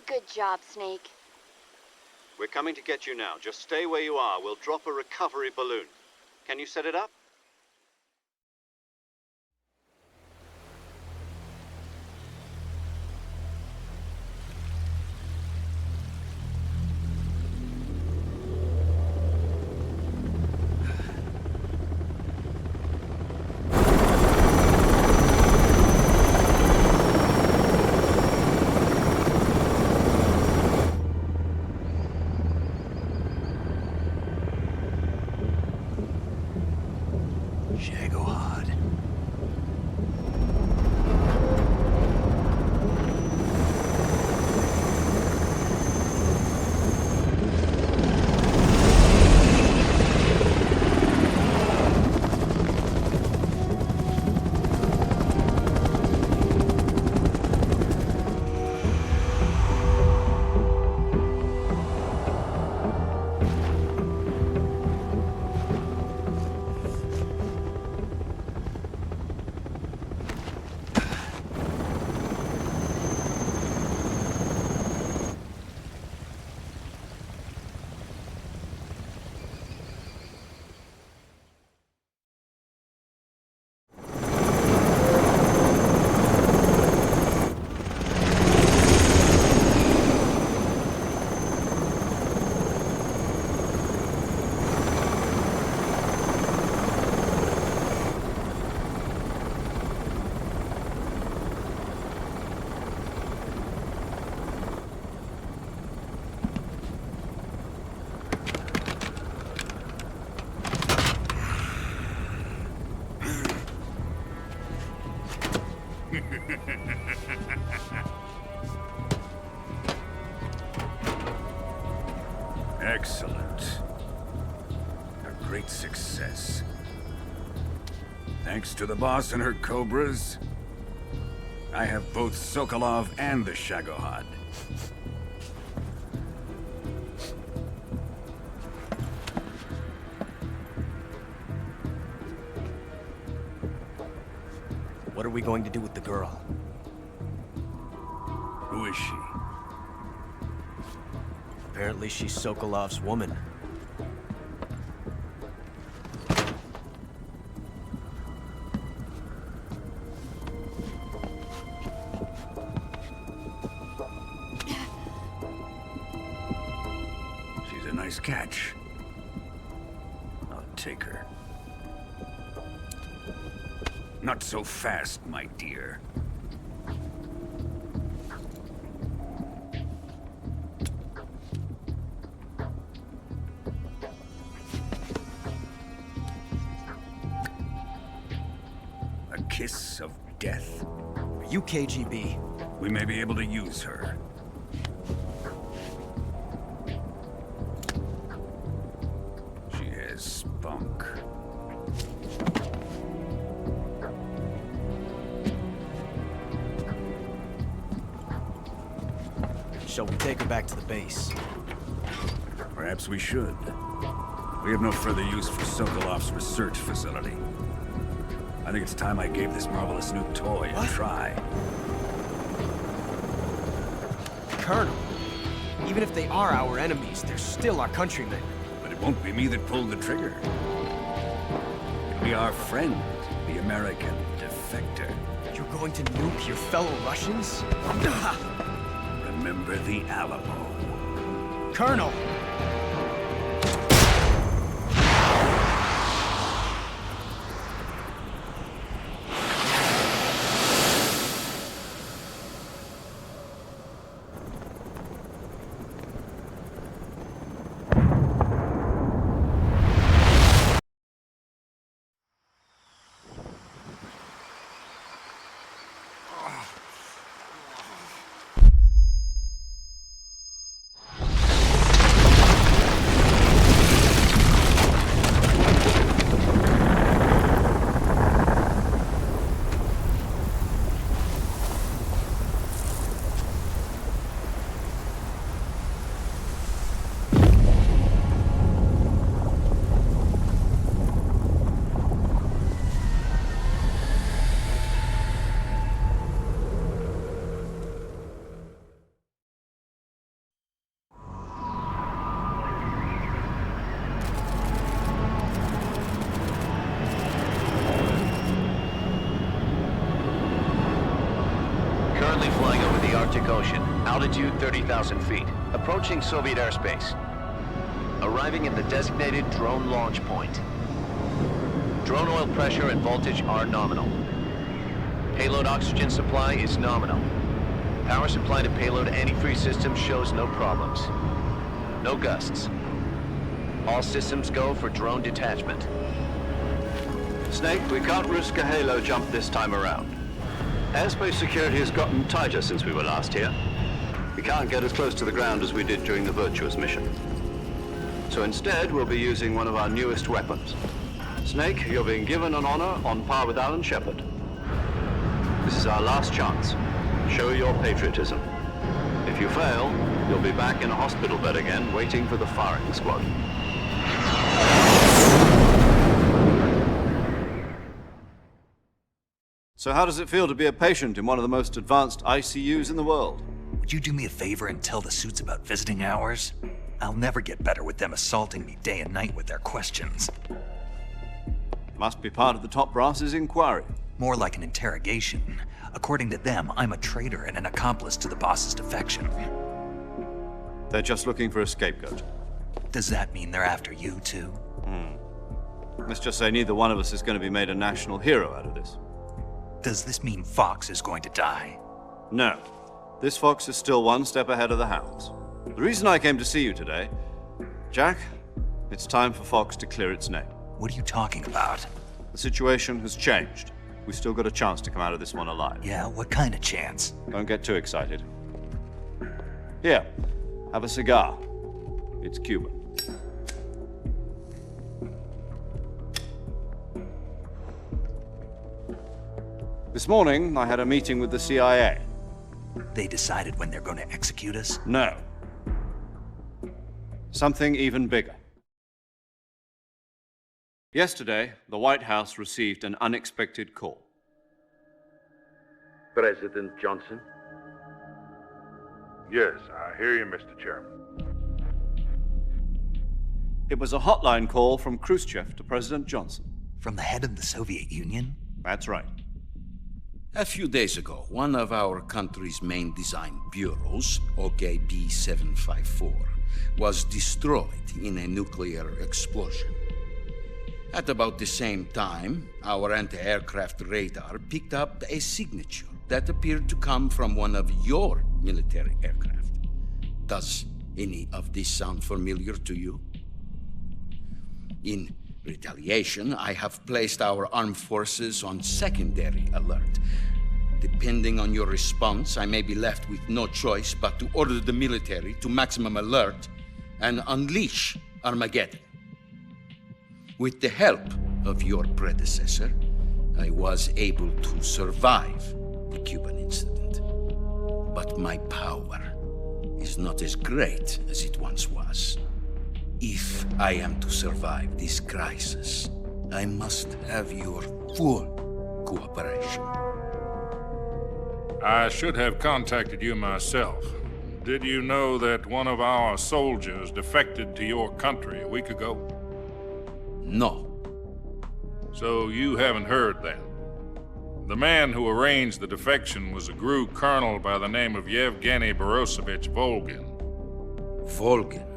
Good job, Snake. We're coming to get you now. Just stay where you are. We'll drop a recovery balloon. Can you set it up? Excellent. A great success. Thanks to the boss and her cobras, I have both Sokolov and the Shagohod. What are we going to do with the girl? Who is she? Apparently she's Sokolov's woman. She's a nice catch. I'll take her. Not so fast, my dear. A kiss of death. Are you KGB? We may be able to use her. She has spunk. Shall we take her back to the base? Perhaps we should. We have no further use for Sokolov's research facility. I think it's time I gave this marvelous new toy a try. Colonel, even if they are our enemies, they're still our countrymen. But it won't be me that pulled the trigger. It'll be our friend, the American defector. You're going to nuke your fellow Russians? Remember the Alamo. Colonel! Flying over the Arctic Ocean, altitude 30,000 feet, approaching Soviet airspace. Arriving at the designated drone launch point. Drone oil pressure and voltage are nominal. Payload oxygen supply is nominal. Power supply to payload antifreeze system shows no problems. No gusts. All systems go for drone detachment. Snake, we can't risk a halo jump this time around. Airspace security has gotten tighter since we were last here. We can't get as close to the ground as we did during the Virtuous mission. So instead, we'll be using one of our newest weapons. Snake, you're being given an honor on par with Alan Shepard. This is our last chance. Show your patriotism. If you fail, you'll be back in a hospital bed again, waiting for the firing squad. So how does it feel to be a patient in one of the most advanced ICUs in the world? Would you do me a favor and tell the suits about visiting hours? I'll never get better with them assaulting me day and night with their questions. Must be part of the top brass's inquiry. More like an interrogation. According to them, I'm a traitor and an accomplice to the boss's defection. They're just looking for a scapegoat. Does that mean they're after you, too? Let's just say neither one of us is going to be made a national hero out of this. Does this mean Fox is going to die? No. This fox is still one step ahead of the hounds. The reason I came to see you today, Jack, it's time for Fox to clear its name. What are you talking about? The situation has changed. We've still got a chance to come out of this one alive. Yeah, what kind of chance? Don't get too excited. Here, have a cigar. It's Cuban. This morning, I had a meeting with the CIA. They decided when they're going to execute us? No. Something even bigger. Yesterday, the White House received an unexpected call. President Johnson? Yes, I hear you, Mr. Chairman. It was a hotline call from Khrushchev to President Johnson. From the head of the Soviet Union? That's right. A few days ago, one of our country's main design bureaus, OKB 754, was destroyed in a nuclear explosion. At about the same time, our anti-aircraft radar picked up a signature that appeared to come from one of your military aircraft. Does any of this sound familiar to you? In retaliation, I have placed our armed forces on secondary alert. Depending on your response, I may be left with no choice but to order the military to maximum alert and unleash Armageddon. With the help of your predecessor, I was able to survive the Cuban incident. But my power is not as great as it once was. If I am to survive this crisis, I must have your full cooperation. I should have contacted you myself. Did you know that one of our soldiers defected to your country a week ago? No. So you haven't heard then? The man who arranged the defection was a GRU colonel by the name of Yevgeny Borisovich Volgin. Volgin?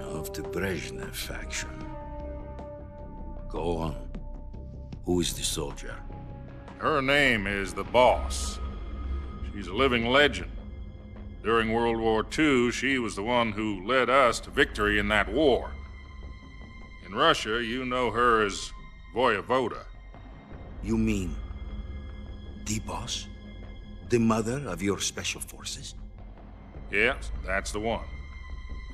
Of the Brezhnev faction. Go on. Who is the soldier? Her name is the Boss. She's a living legend. During World War II, she was the one who led us to victory in that war. In Russia, you know her as Voyevoda. You mean the Boss? The mother of your special forces? Yes, that's the one.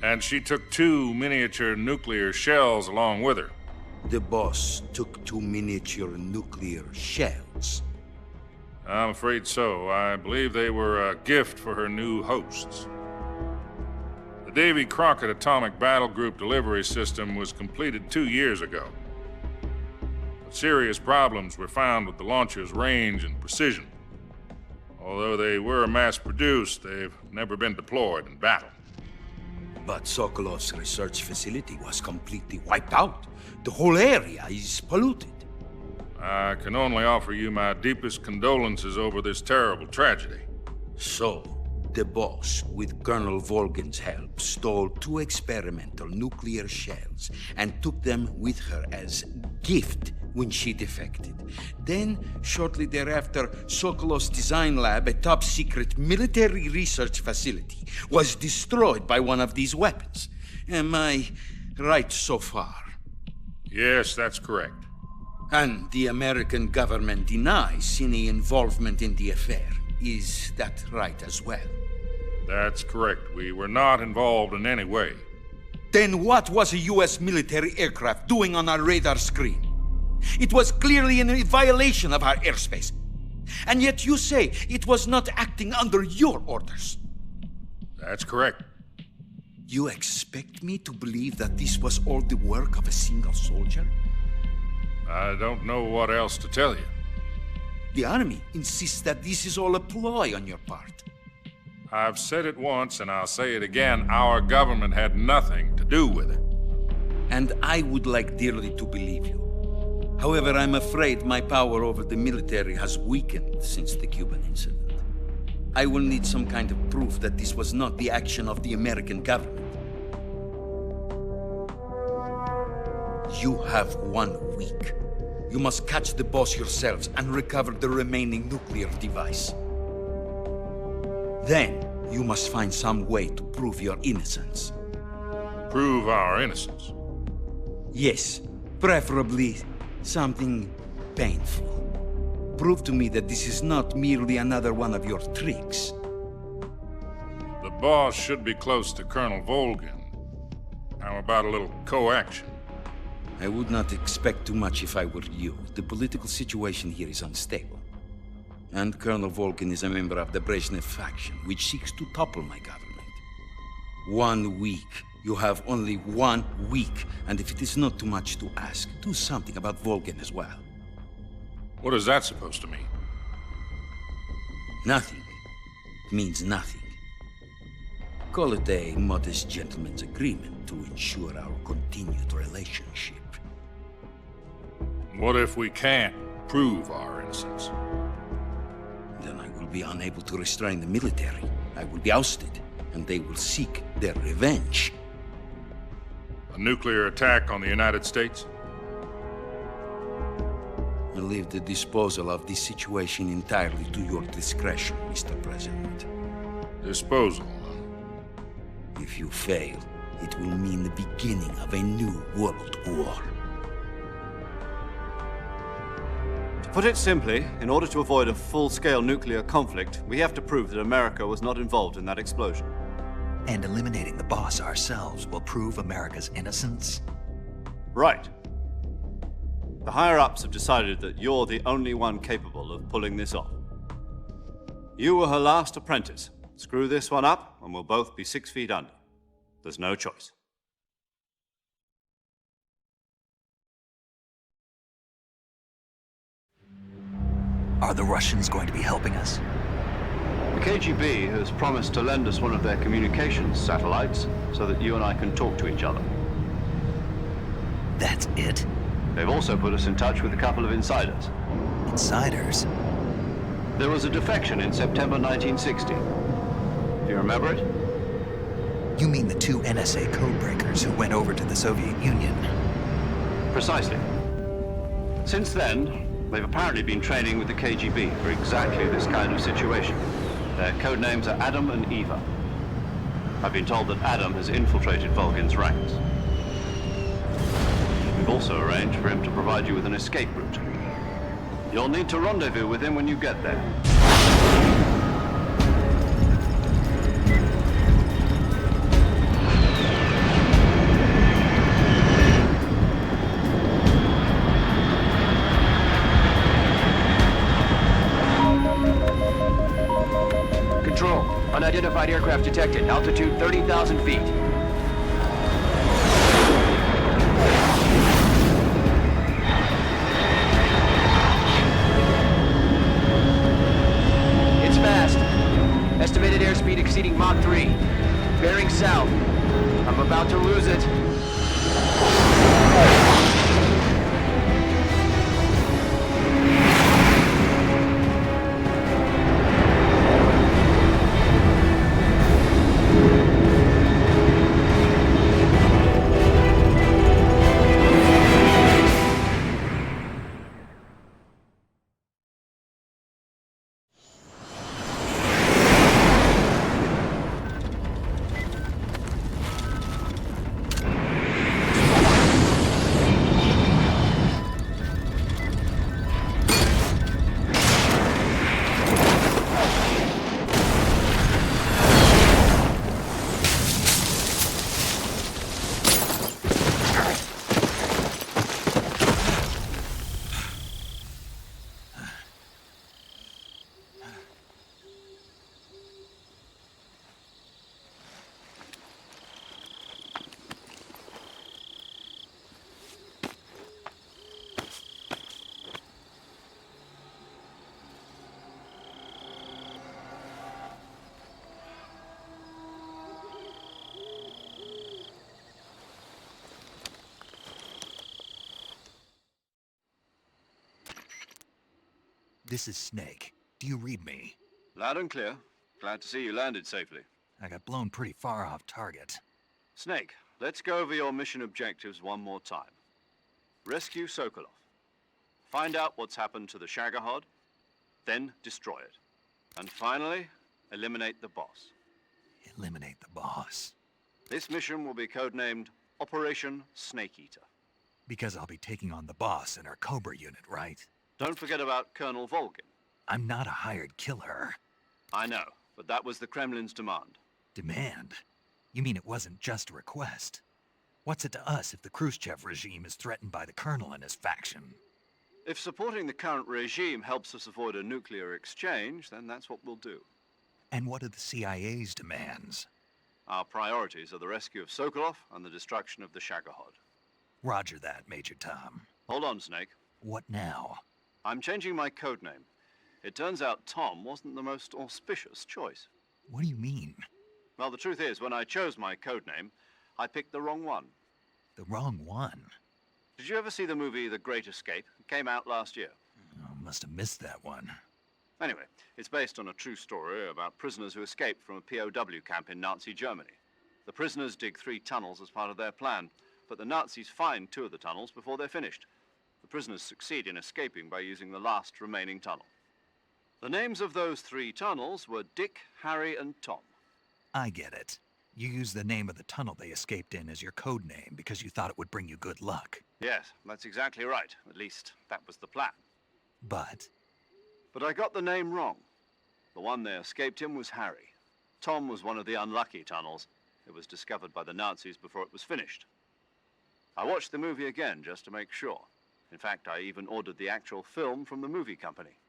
And she took 2 miniature nuclear shells along with her. The Boss took 2 miniature nuclear shells? I'm afraid so. I believe they were a gift for her new hosts. The Davy Crockett Atomic Battle Group delivery system was completed 2 years ago. But serious problems were found with the launcher's range and precision. Although they were mass-produced, they've never been deployed in battle. But Sokolov's research facility was completely wiped out. The whole area is polluted. I can only offer you my deepest condolences over this terrible tragedy. So, the Boss, with Colonel Volgin's help, stole 2 experimental nuclear shells and took them with her as gift when she defected. Then, shortly thereafter, Sokolov's design lab, a top-secret military research facility, was destroyed by one of these weapons. Am I right so far? Yes, that's correct. And the American government denies any involvement in the affair. Is that right as well? That's correct. We were not involved in any way. Then what was a U.S. military aircraft doing on our radar screen? It was clearly in violation of our airspace. And yet you say it was not acting under your orders. That's correct. You expect me to believe that this was all the work of a single soldier? I don't know what else to tell you. The army insists that this is all a ploy on your part. I've said it once and I'll say it again. Our government had nothing to do with it. And I would like dearly to believe you. However, I'm afraid my power over the military has weakened since the Cuban incident. I will need some kind of proof that this was not the action of the American government. You have 1 week. You must catch the Boss yourselves and recover the remaining nuclear device. Then, you must find some way to prove your innocence. Prove our innocence? Yes, preferably something painful. Prove to me that this is not merely another one of your tricks. The Boss should be close to Colonel Volgin. How about a little coaction? I would not expect too much if I were you. The political situation here is unstable. And Colonel Volgin is a member of the Brezhnev faction, which seeks to topple my government. 1 week. You have only 1 week. And if it is not too much to ask, do something about Volgin as well. What is that supposed to mean? Nothing. It means nothing. Call it a modest gentleman's agreement to ensure our continued relationship. What if we can't prove our innocence? Then I will be unable to restrain the military. I will be ousted, and they will seek their revenge. A nuclear attack on the United States? I leave the disposal of this situation entirely to your discretion, Mr. President. Disposal? If you fail, it will mean the beginning of a new world war. To put it simply, in order to avoid a full-scale nuclear conflict, we have to prove that America was not involved in that explosion. And eliminating the boss ourselves will prove America's innocence? Right. The higher-ups have decided that you're the only one capable of pulling this off. You were her last apprentice. Screw this one up, and we'll both be 6 feet under. There's no choice. Are the Russians going to be helping us? The KGB has promised to lend us one of their communications satellites so that you and I can talk to each other. That's it? They've also put us in touch with a couple of insiders. Insiders? There was a defection in September 1960. Do you remember it? You mean the 2 NSA codebreakers who went over to the Soviet Union? Precisely. Since then, they've apparently been training with the KGB for exactly this kind of situation. Their code names are Adam and Eva. I've been told that Adam has infiltrated Volgin's ranks. We've also arranged for him to provide you with an escape route. You'll need to rendezvous with him when you get there. Control, unidentified aircraft detected. Altitude 30,000 feet. It's fast. Estimated airspeed exceeding Mach 3. Bearing south. I'm about to lose it. This is Snake. Do you read me? Loud and clear. Glad to see you landed safely. I got blown pretty far off target. Snake, let's go over your mission objectives one more time. Rescue Sokolov. Find out what's happened to the Shagohod, then destroy it. And finally, eliminate the boss. Eliminate the boss? This mission will be codenamed Operation Snake Eater. Because I'll be taking on the boss in our Cobra unit, right? Don't forget about Colonel Volgin. I'm not a hired killer. I know, but that was the Kremlin's demand. Demand? You mean it wasn't just a request? What's it to us if the Khrushchev regime is threatened by the Colonel and his faction? If supporting the current regime helps us avoid a nuclear exchange, then that's what we'll do. And what are the CIA's demands? Our priorities are the rescue of Sokolov and the destruction of the Shagohod. Roger that, Major Tom. Hold on, Snake. What now? I'm changing my codename. It turns out Tom wasn't the most auspicious choice. What do you mean? Well, the truth is, when I chose my codename, I picked the wrong one. The wrong one? Did you ever see the movie The Great Escape? It came out last year. Oh, must have missed that one. Anyway, it's based on a true story about prisoners who escaped from a POW camp in Nazi Germany. The prisoners dig 3 tunnels as part of their plan, but the Nazis find 2 of the tunnels before they're finished. The prisoners succeed in escaping by using the last remaining tunnel. The names of those 3 tunnels were Dick, Harry, and Tom. I get it. You used the name of the tunnel they escaped in as your code name because you thought it would bring you good luck. Yes, that's exactly right. At least, that was the plan. But I got the name wrong. The one they escaped in was Harry. Tom was one of the unlucky tunnels. It was discovered by the Nazis before it was finished. I watched the movie again just to make sure. In fact, I even ordered the actual film from the movie company.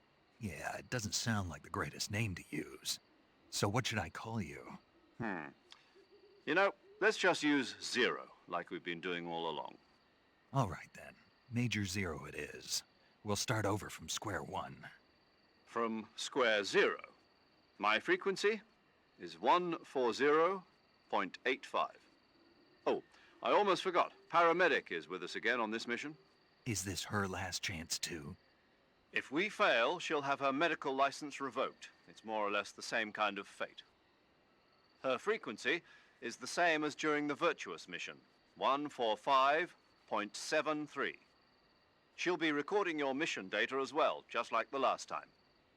yeah, it doesn't sound like the greatest name to use. So what should I call you? You know, let's just use Zero, like we've been doing all along. All right then. Major Zero it is. We'll start over from square one. From square 0. My frequency is 140.85. Oh, I almost forgot. Paramedic is with us again on this mission. Is this her last chance too? If we fail, she'll have her medical license revoked. It's more or less the same kind of fate. Her frequency is the same as during the Virtuous mission, 145.73. She'll be recording your mission data as well, just like the last time.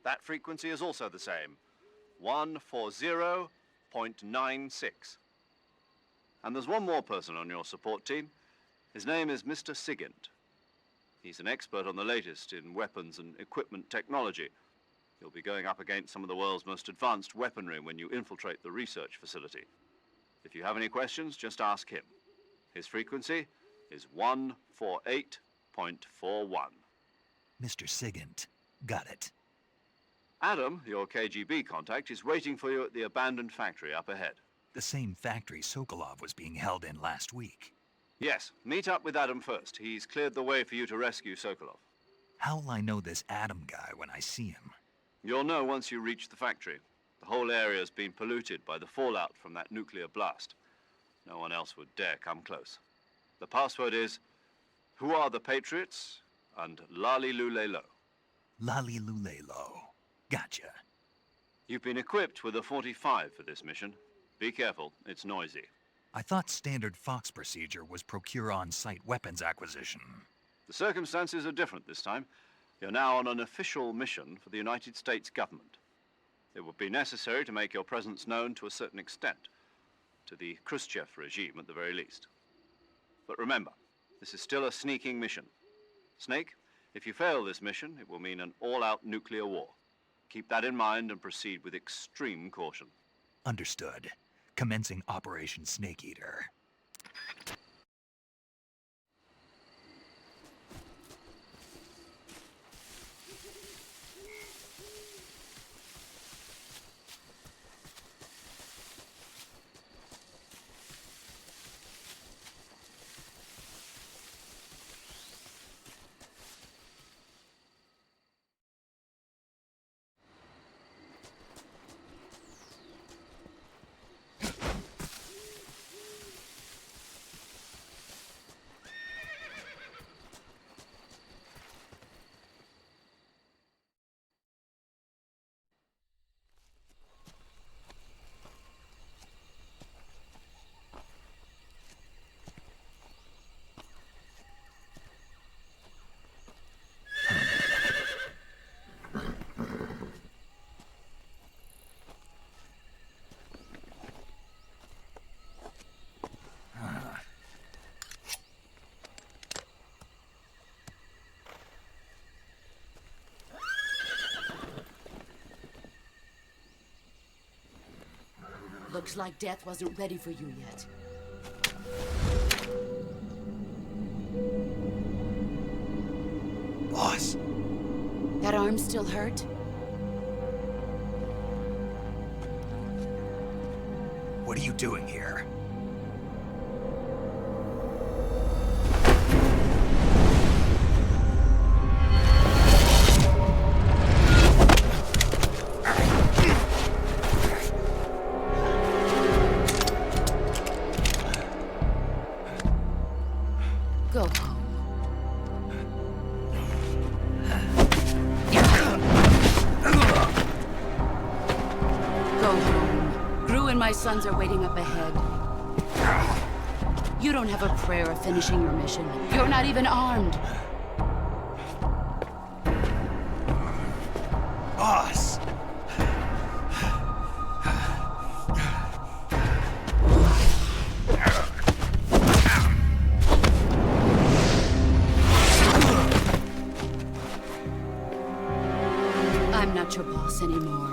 That frequency is also the same, 140.96. And there's one more person on your support team. His name is Mr. Sigint. He's an expert on the latest in weapons and equipment technology. You'll be going up against some of the world's most advanced weaponry when you infiltrate the research facility. If you have any questions, just ask him. His frequency is 148.41. Mr. Sigint. Got it. Adam, your KGB contact, is waiting for you at the abandoned factory up ahead. The same factory Sokolov was being held in last week. Yes, meet up with Adam first. He's cleared the way for you to rescue Sokolov. How will I know this Adam guy when I see him? You'll know once you reach the factory. The whole area's been polluted by the fallout from that nuclear blast. No one else would dare come close. The password is, "Who are the Patriots?" and Lali Lule Lo. Lali Lule Lo. Gotcha. You've been equipped with a 45 for this mission. Be careful, it's noisy. I thought standard Fox procedure was procure on-site weapons acquisition. The circumstances are different this time. You're now on an official mission for the United States government. It would be necessary to make your presence known to a certain extent, to the Khrushchev regime at the very least. But remember, this is still a sneaking mission. Snake, if you fail this mission, it will mean an all-out nuclear war. Keep that in mind and proceed with extreme caution. Understood. Commencing Operation Snake Eater. Looks like death wasn't ready for you yet. That arm still hurt? What are you doing here? Go home. Go home. Gru and my sons are waiting up ahead. You don't have a prayer of finishing your mission. You're not even armed. Boss! I'm not your boss anymore.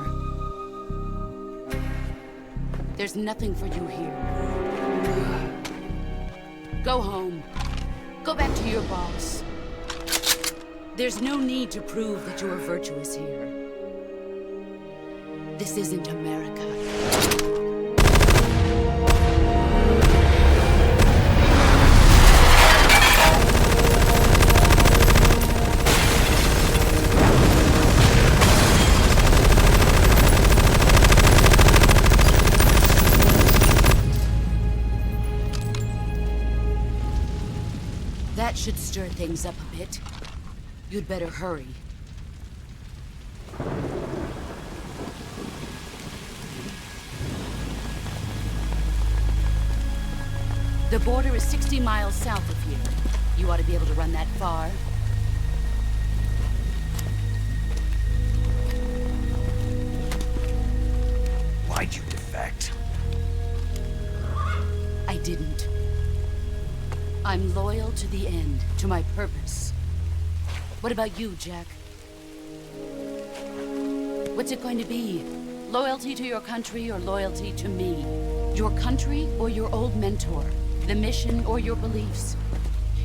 There's nothing for you here. Go home. Go back to your boss. There's no need to prove that you are virtuous here. This isn't America. That should stir things up a bit. You'd better hurry. The border is 60 miles south of here. You ought to be able to run that far. Why'd you defect? I didn't. I'm loyal to the end, to my purpose. What about you, Jack? What's it going to be? Loyalty to your country or loyalty to me? Your country or your old mentor? The mission or your beliefs?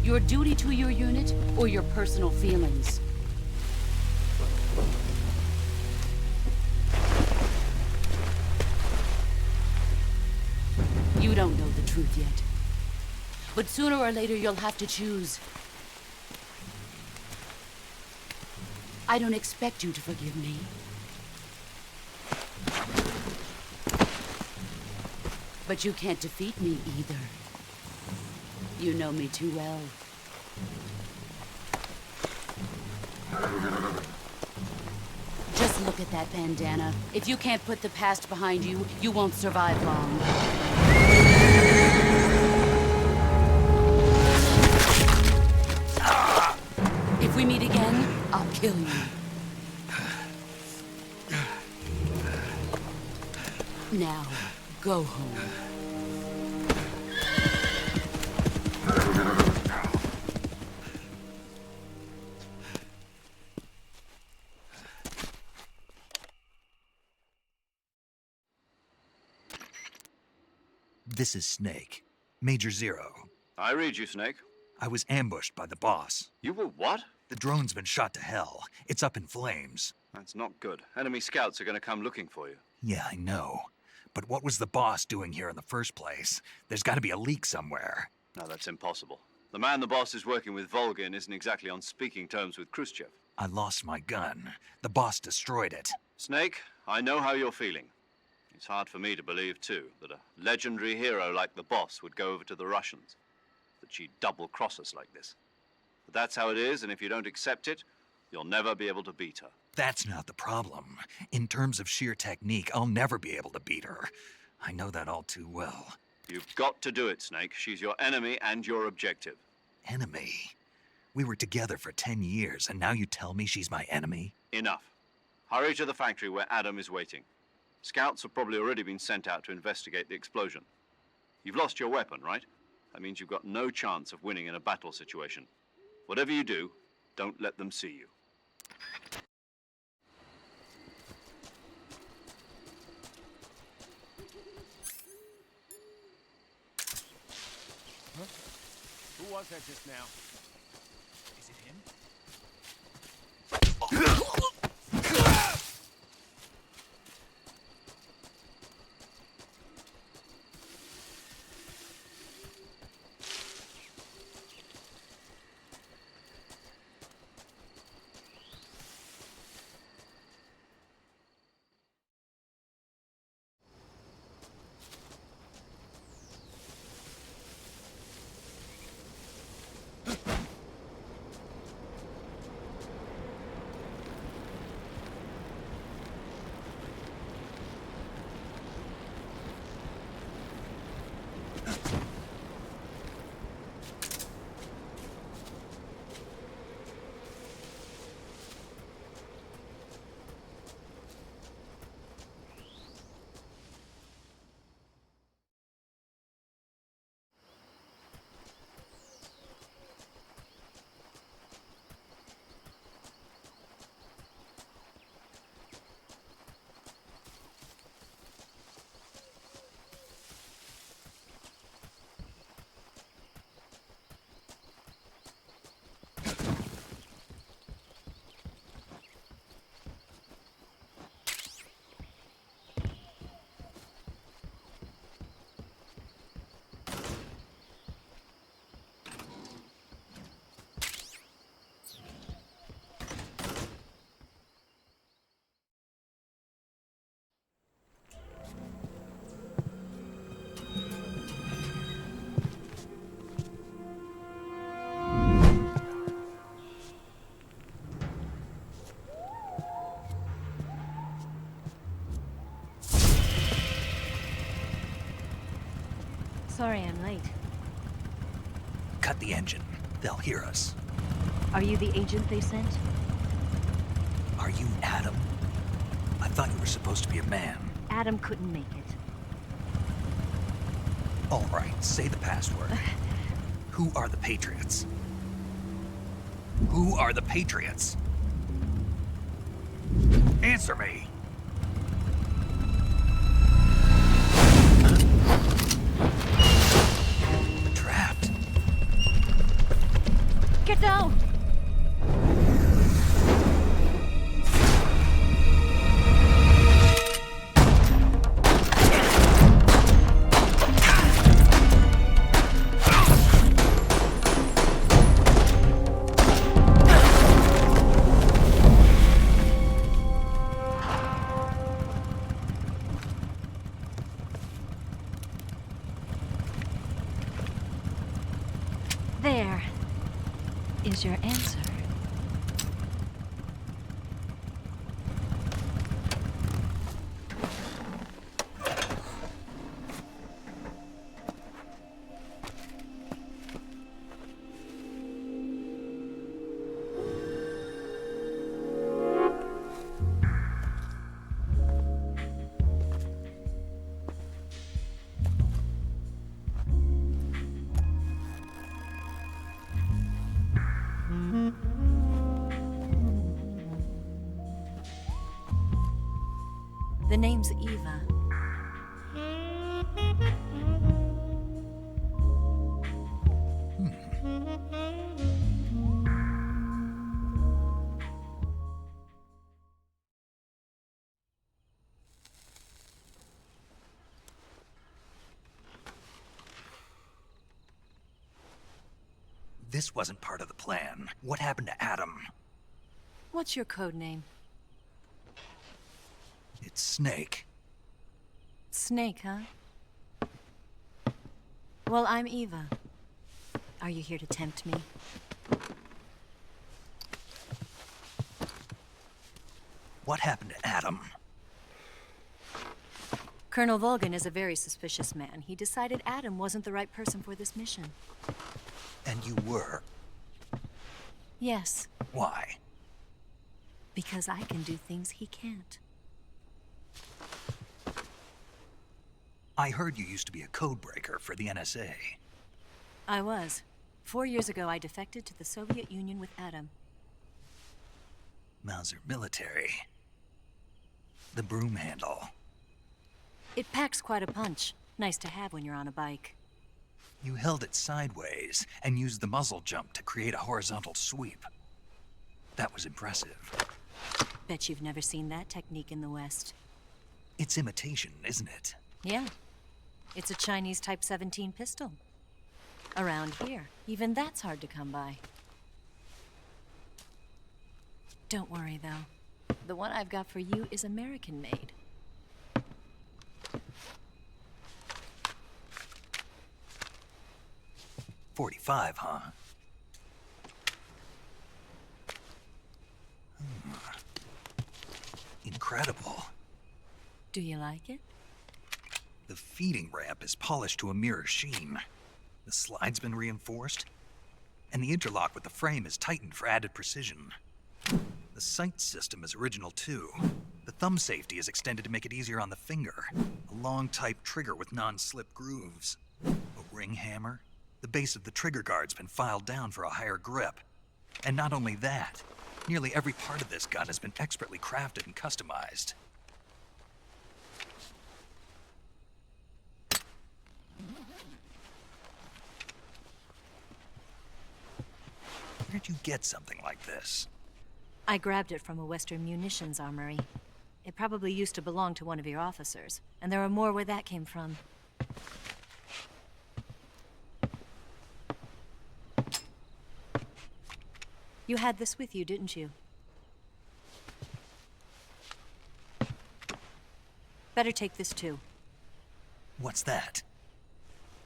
Your duty to your unit or your personal feelings? You don't know the truth yet. But sooner or later, you'll have to choose. I don't expect you to forgive me. But you can't defeat me either. You know me too well. Just look at that bandana. If you can't put the past behind you, you won't survive long. If we meet again, I'll kill you. Now, go home. This is Snake. Major Zero. I read you, Snake. I was ambushed by the boss. You were what? The drone's been shot to hell. It's up in flames. That's not good. Enemy scouts are going to come looking for you. Yeah, I know. But what was the boss doing here in the first place? There's got to be a leak somewhere. No, that's impossible. The man the boss is working with, Volgin, isn't exactly on speaking terms with Khrushchev. I lost my gun. The boss destroyed it. Snake, I know how you're feeling. It's hard for me to believe, too, that a legendary hero like the boss would go over to the Russians. That she'd double-cross us like this. But that's how it is, and if you don't accept it, you'll never be able to beat her. That's not the problem. In terms of sheer technique, I'll never be able to beat her. I know that all too well. You've got to do it, Snake. She's your enemy and your objective. Enemy? We were together for 10 years, and now you tell me she's my enemy? Enough. Hurry to the factory where Adam is waiting. Scouts have probably already been sent out to investigate the explosion. You've lost your weapon, right? That means you've got no chance of winning in a battle situation. Whatever you do, don't let them see you. Huh? Who was that just now? Is it him? cut the engine. They'll hear us. Are you the agent they sent? Are you Adam? I thought you were supposed to be a man. Adam couldn't make it. All right, say the password. Who are the Patriots? Who are the Patriots? Answer me! Trapped. Get down! There is your answer. The name's Eva. This wasn't part of the plan. What happened to Adam? What's your code name? It's Snake. Snake, huh? Well, I'm Eva. Are you here to tempt me? What happened to Adam? Colonel Volgin is a very suspicious man. He decided Adam wasn't the right person for this mission. And you were? Yes. Why? Because I can do things he can't. I heard you used to be a codebreaker for the NSA. I was. 4 years ago, I defected to the Soviet Union with Adam. Mauser military. The broom handle. It packs quite a punch. Nice to have when you're on a bike. You held it sideways and used the muzzle jump to create a horizontal sweep. That was impressive. Bet you've never seen that technique in the West. It's imitation, isn't it? Yeah. It's a Chinese Type 17 pistol. Around here, even that's hard to come by. Don't worry, though. The one I've got for you is American-made. .45, huh? Incredible. Do you like it? The feeding ramp is polished to a mirror sheen. The slide's been reinforced, and the interlock with the frame is tightened for added precision. The sight system is original too. The thumb safety is extended to make it easier on the finger. A long type trigger with non-slip grooves. A ring hammer. The base of the trigger guard's been filed down for a higher grip. And not only that, nearly every part of this gun has been expertly crafted and customized. Where'd you get something like this? I grabbed it from a Western munitions armory. It probably used to belong to one of your officers, and there are more where that came from. You had this with you, didn't you? Better take this too. What's that?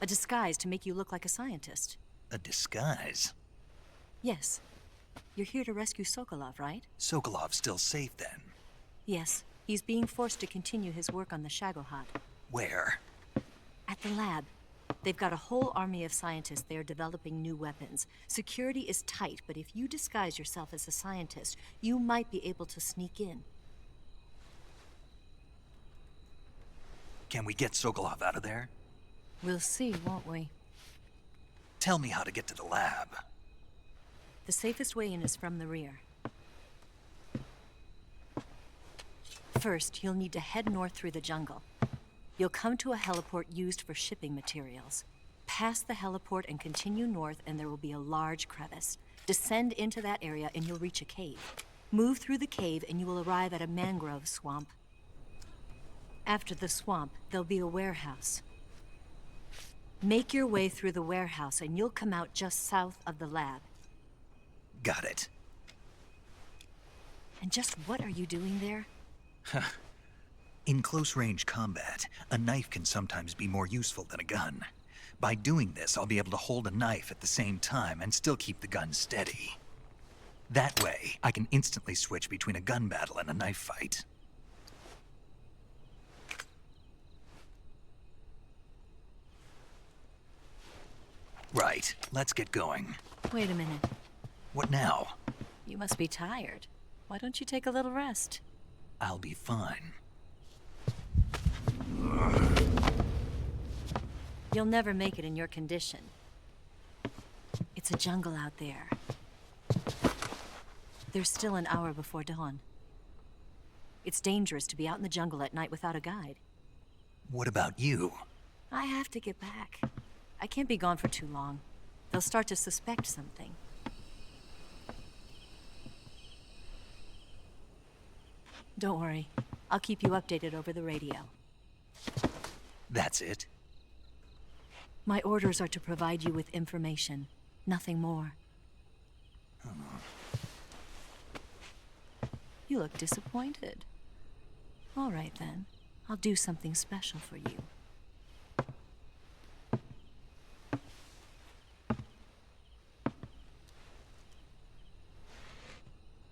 A disguise to make you look like a scientist. A disguise? Yes. You're here to rescue Sokolov, right? Sokolov's still safe then? Yes. He's being forced to continue his work on the Shagohod. Where? At the lab. They've got a whole army of scientists there developing new weapons. Security is tight, but if you disguise yourself as a scientist, you might be able to sneak in. Can we get Sokolov out of there? We'll see, won't we? Tell me how to get to the lab. The safest way in is from the rear. First, you'll need to head north through the jungle. You'll come to a heliport used for shipping materials. Pass the heliport and continue north, and there will be a large crevice. Descend into that area and you'll reach a cave. Move through the cave and you will arrive at a mangrove swamp. After the swamp, there'll be a warehouse. Make your way through the warehouse and you'll come out just south of the lab. Got it. And just what are you doing there? In close-range combat, a knife can sometimes be more useful than a gun. By doing this, I'll be able to hold a knife at the same time and still keep the gun steady. That way, I can instantly switch between a gun battle and a knife fight. Right, let's get going. Wait a minute. What now? You must be tired. Why don't you take a little rest? I'll be fine. You'll never make it in your condition. It's a jungle out there. There's still an hour before dawn. It's dangerous to be out in the jungle at night without a guide. What about you? I have to get back. I can't be gone for too long. They'll start to suspect something. Don't worry. I'll keep you updated over the radio. That's it? My orders are to provide you with information. Nothing more. You look disappointed. All right, then. I'll do something special for you.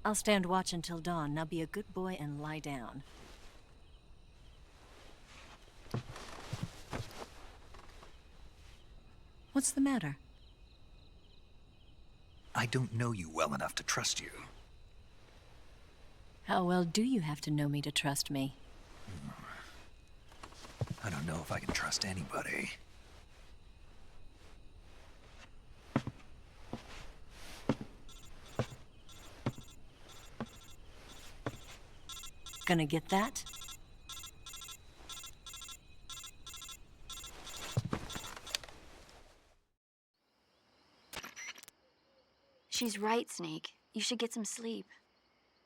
I'll stand watch until dawn. Now be a good boy and lie down. What's the matter? I don't know you well enough to trust you. How well do you have to know me to trust me? I don't know if I can trust anybody. Gonna get that? She's right, Snake. You should get some sleep.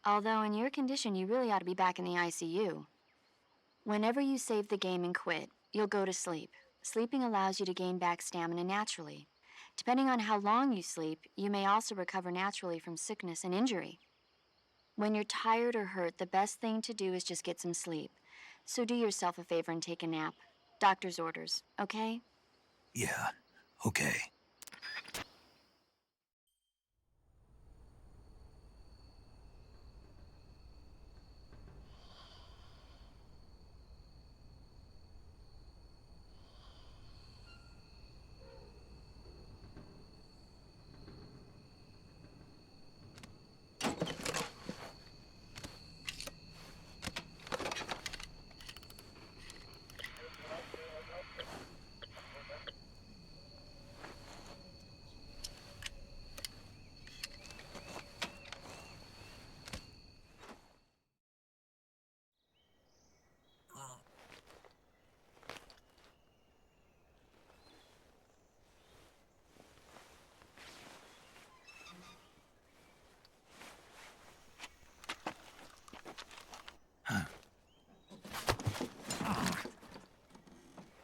Although in your condition, you really ought to be back in the ICU. Whenever you save the game and quit, you'll go to sleep. Sleeping allows you to gain back stamina naturally. Depending on how long you sleep, you may also recover naturally from sickness and injury. When you're tired or hurt, the best thing to do is just get some sleep. So do yourself a favor and take a nap. Doctor's orders, okay? Yeah, okay.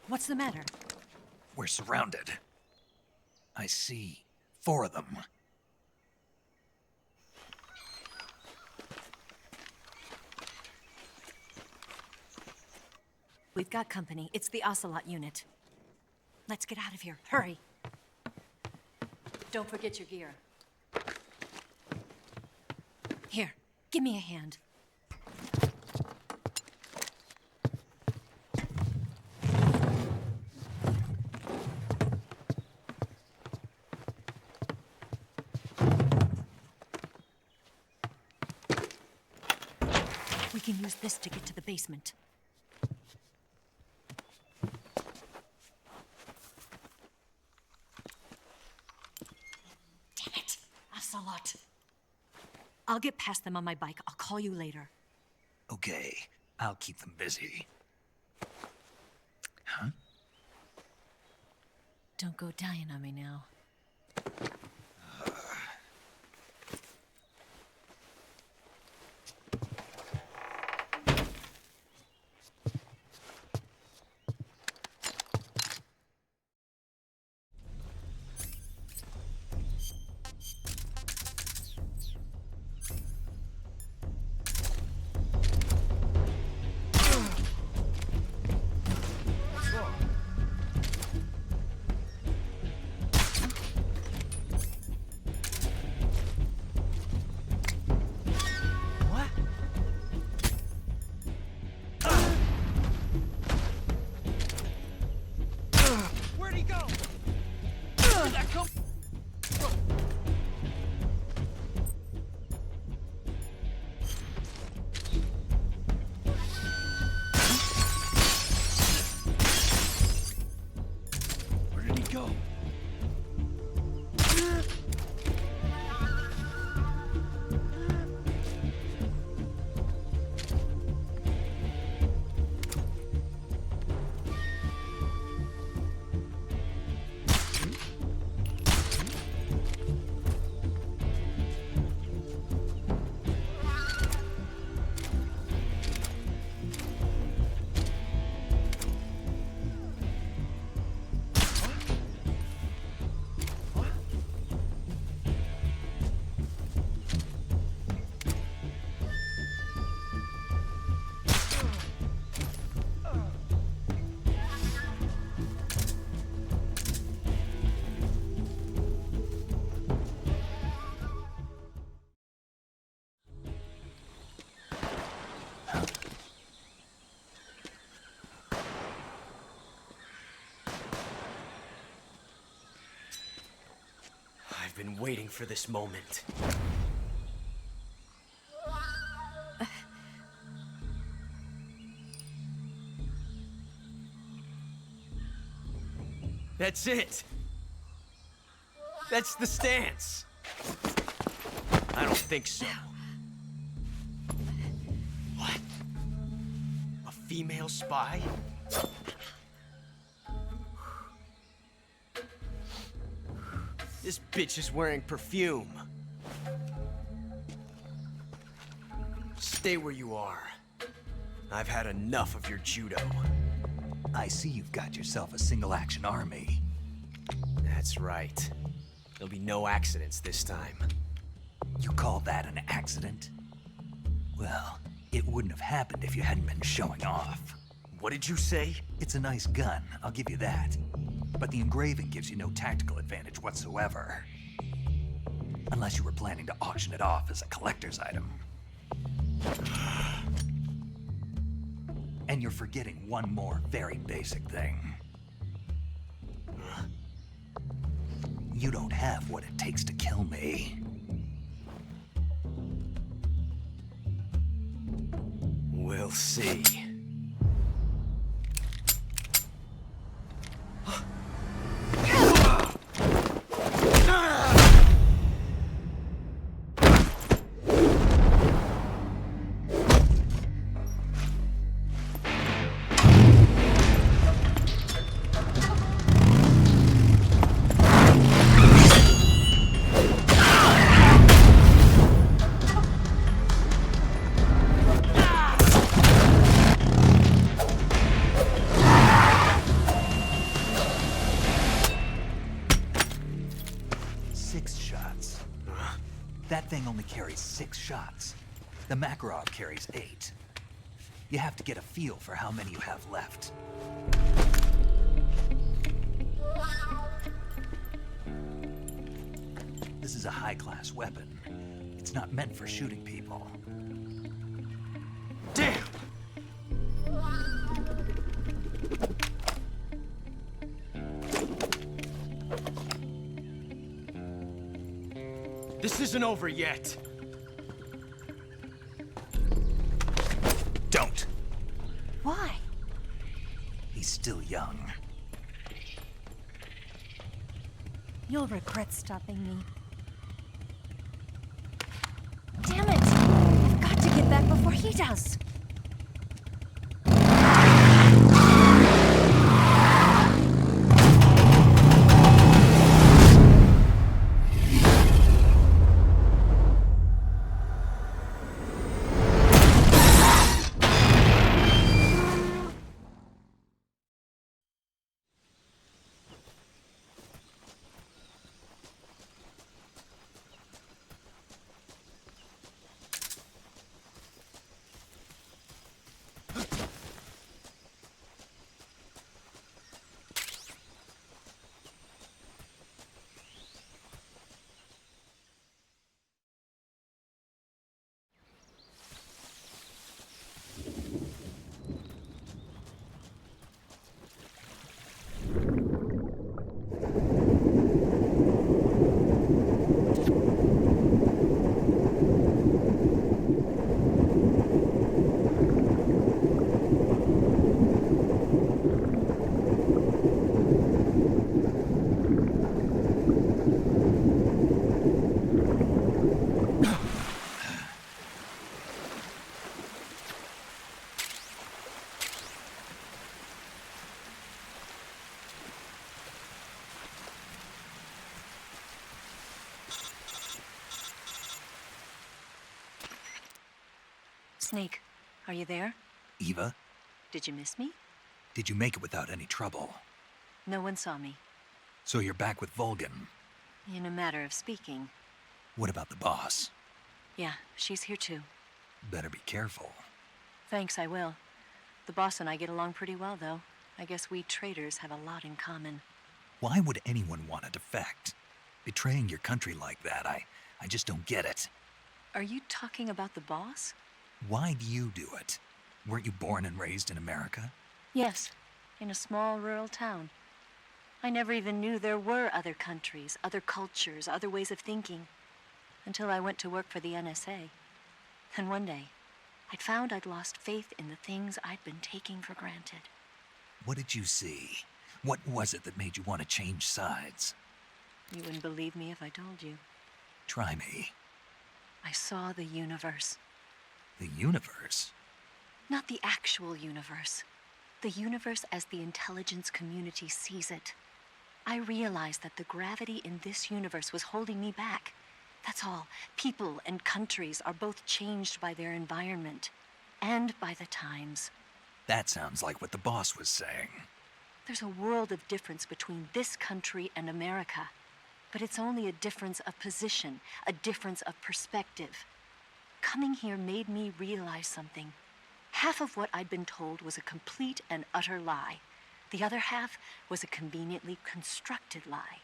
What's the matter? We're surrounded. I see 4 of them. We've got company. It's the Ocelot unit. Let's get out of here. Hurry. Don't forget your gear. Here, give me a hand. can use this to get to the basement. Damn it! Ocelot. I'll get past them on my bike. I'll call you later. Okay, I'll keep them busy. Huh? Don't go dying on me now. I've been waiting for this moment. That's it! That's the stance! I don't think so. What? A female spy? This bitch is wearing perfume. Stay where you are. I've had enough of your judo. I see you've got yourself a single-action army. That's right. There'll be no accidents this time. You call that an accident? Well, it wouldn't have happened if you hadn't been showing off. What did you say? It's a nice gun, I'll give you that. But the engraving gives you no tactical advantage whatsoever. Unless you were planning to auction it off as a collector's item. And you're forgetting one more very basic thing. You don't have what it takes to kill me. We'll see. That thing only carries 6 shots. The Makarov carries 8. You have to get a feel for how many you have left. This is a high-class weapon. It's not meant for shooting people. Damn! This isn't over yet. You'll regret stopping me. Damn it! I've got to get back before he does. Snake, are you there? Eva, Did you miss me? did you make it without any trouble? No one saw me. So you're back with Volgin. In a matter of speaking. What about the boss? Yeah, she's here too. Better be careful. Thanks, I will. The boss and I get along pretty well, though. I guess we traitors have a lot in common. Why would anyone want to defect? Betraying your country like that, I just don't get it. Are you talking about the boss? Why do you do it? Weren't you born and raised in America? Yes, in a small rural town. I never even knew there were other countries, other cultures, other ways of thinking, until I went to work for the NSA. And one day, I'd found I'd lost faith in the things I'd been taking for granted. What did you see? What was it that made you want to change sides? You wouldn't believe me if I told you. Try me. I saw the universe. The universe? Not the actual universe. The universe as the intelligence community sees it. I realized that the gravity in this universe was holding me back. That's all. People and countries are both changed by their environment and by the times. That sounds like what the boss was saying. There's a world of difference between this country and America. But it's only a difference of position, a difference of perspective. Coming here made me realize something. Half of what I'd been told was a complete and utter lie. The other half was a conveniently constructed lie.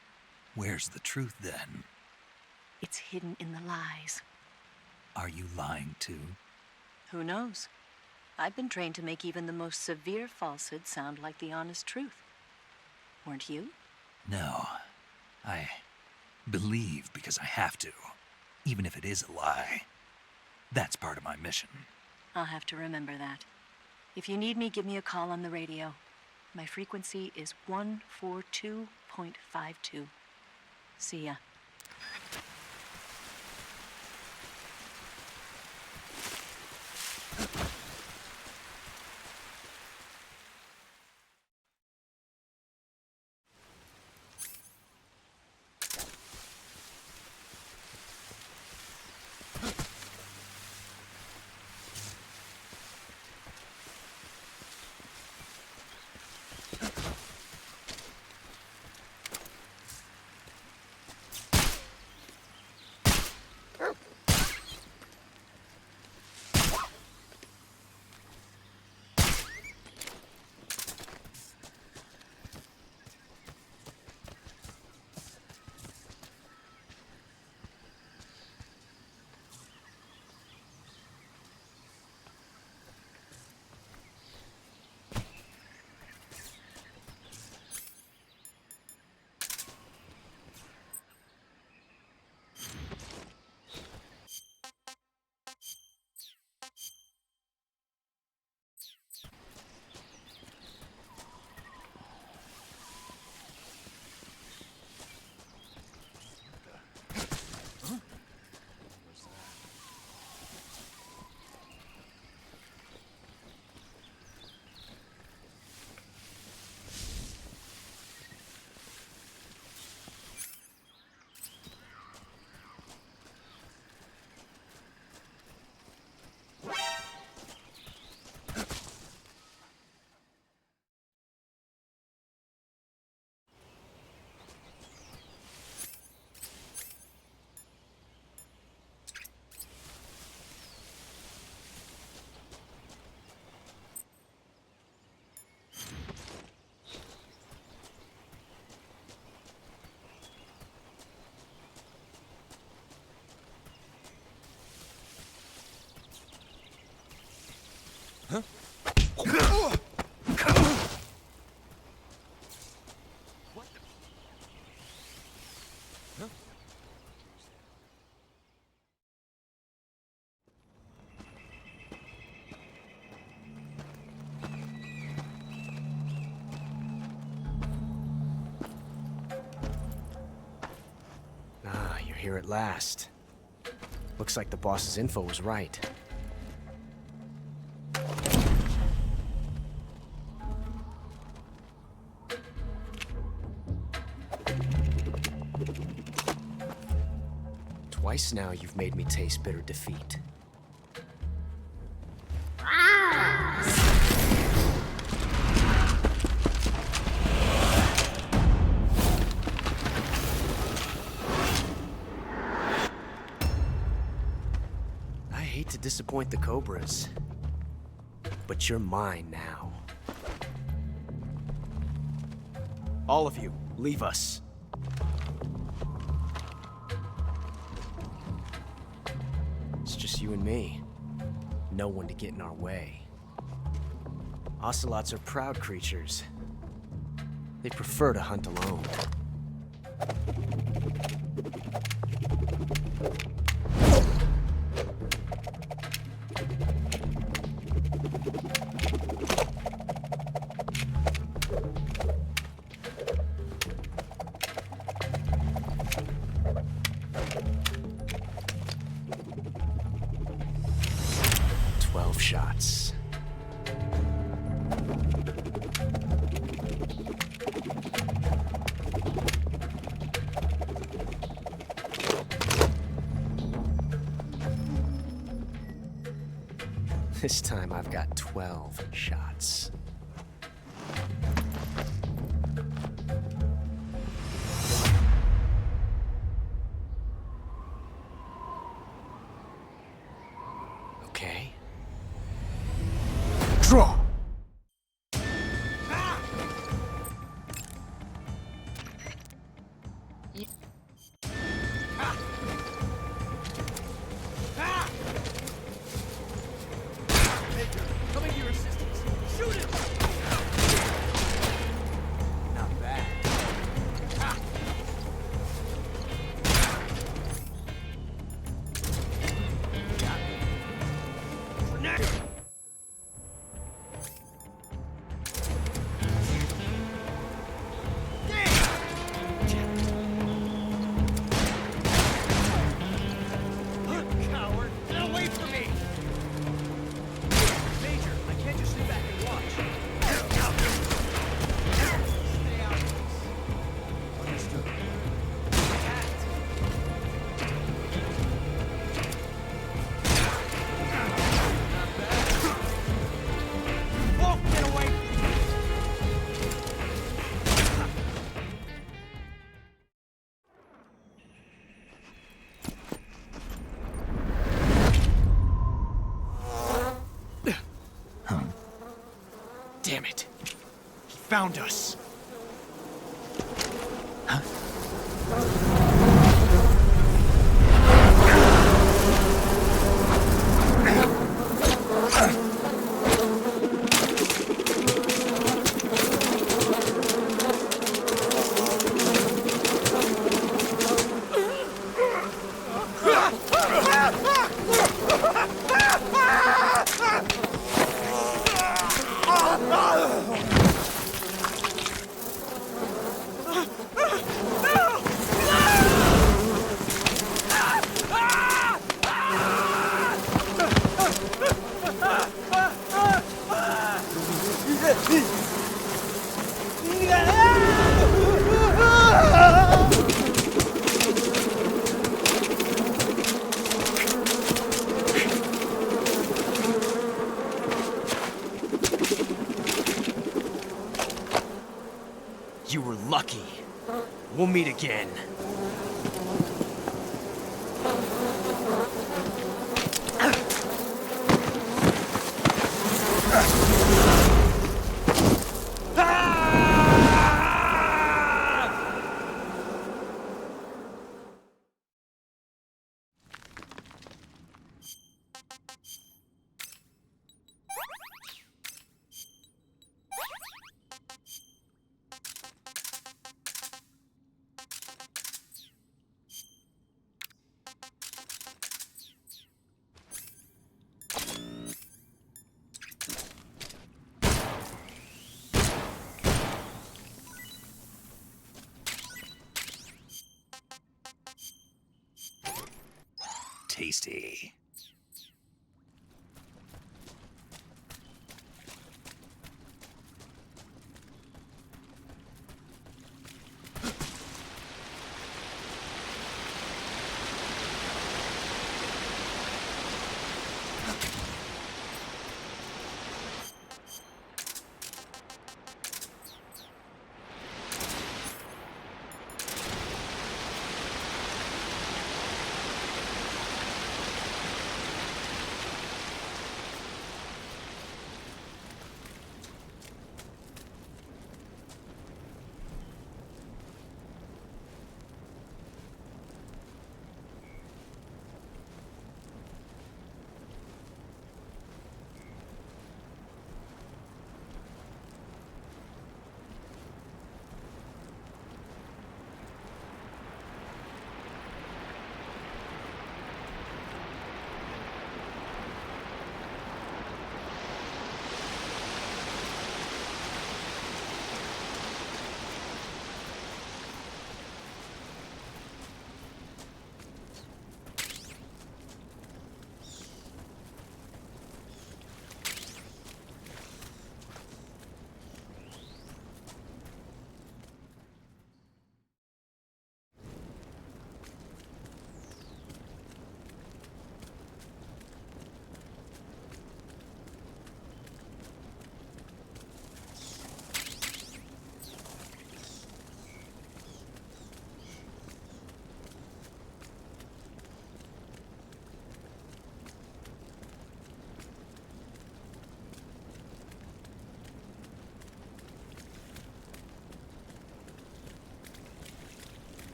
Where's the truth then? It's hidden in the lies. Are you lying too? Who knows? I've been trained to make even the most severe falsehood sound like the honest truth. Weren't you? No. I believe because I have to, even if it is a lie. That's part of my mission. I'll have to remember that. If you need me, give me a call on the radio. My frequency is 142.52. See ya. Ah, you're here at last. Looks like the boss's info was right. Twice now you've made me taste bitter defeat. I hate to disappoint the Cobras, but you're mine now. All of you, leave us. It's just you and me. No one to get in our way. Ocelots are proud creatures. They prefer to hunt alone. Shots. This time I've got 12 shots. Okay. Draw! Coming to your assistance. Shoot him! Not bad. Coward! Get away from me! Major, I can't just sit back and watch. Stay out of this. Understood. Won't get away from me! Damn it. He found us. You were lucky. We'll meet again. tasty.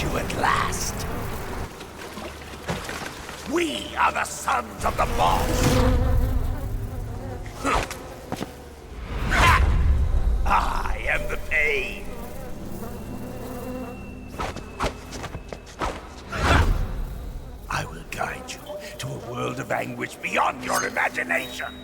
You at last. We are the sons of the boss. I am the pain. I will guide you to a world of anguish beyond your imagination.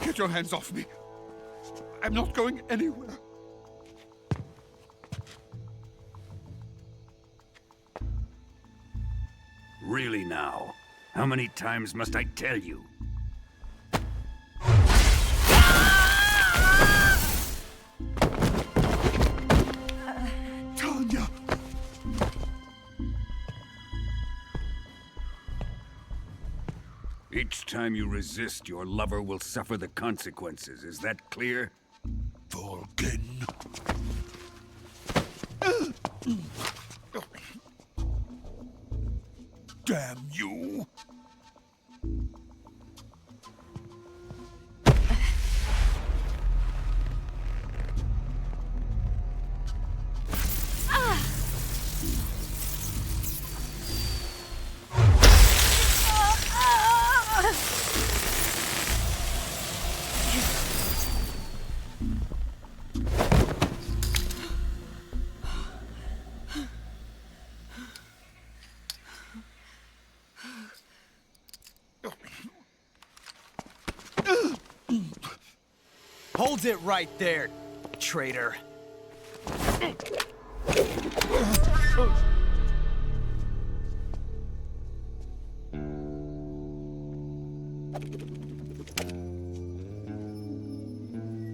Get your hands off me. I'm not going anywhere. Really now? How many times must I tell you? Tanya! Each time you resist, your lover will suffer the consequences. Is that clear? Volgin. Damn you! Hold it right there, traitor.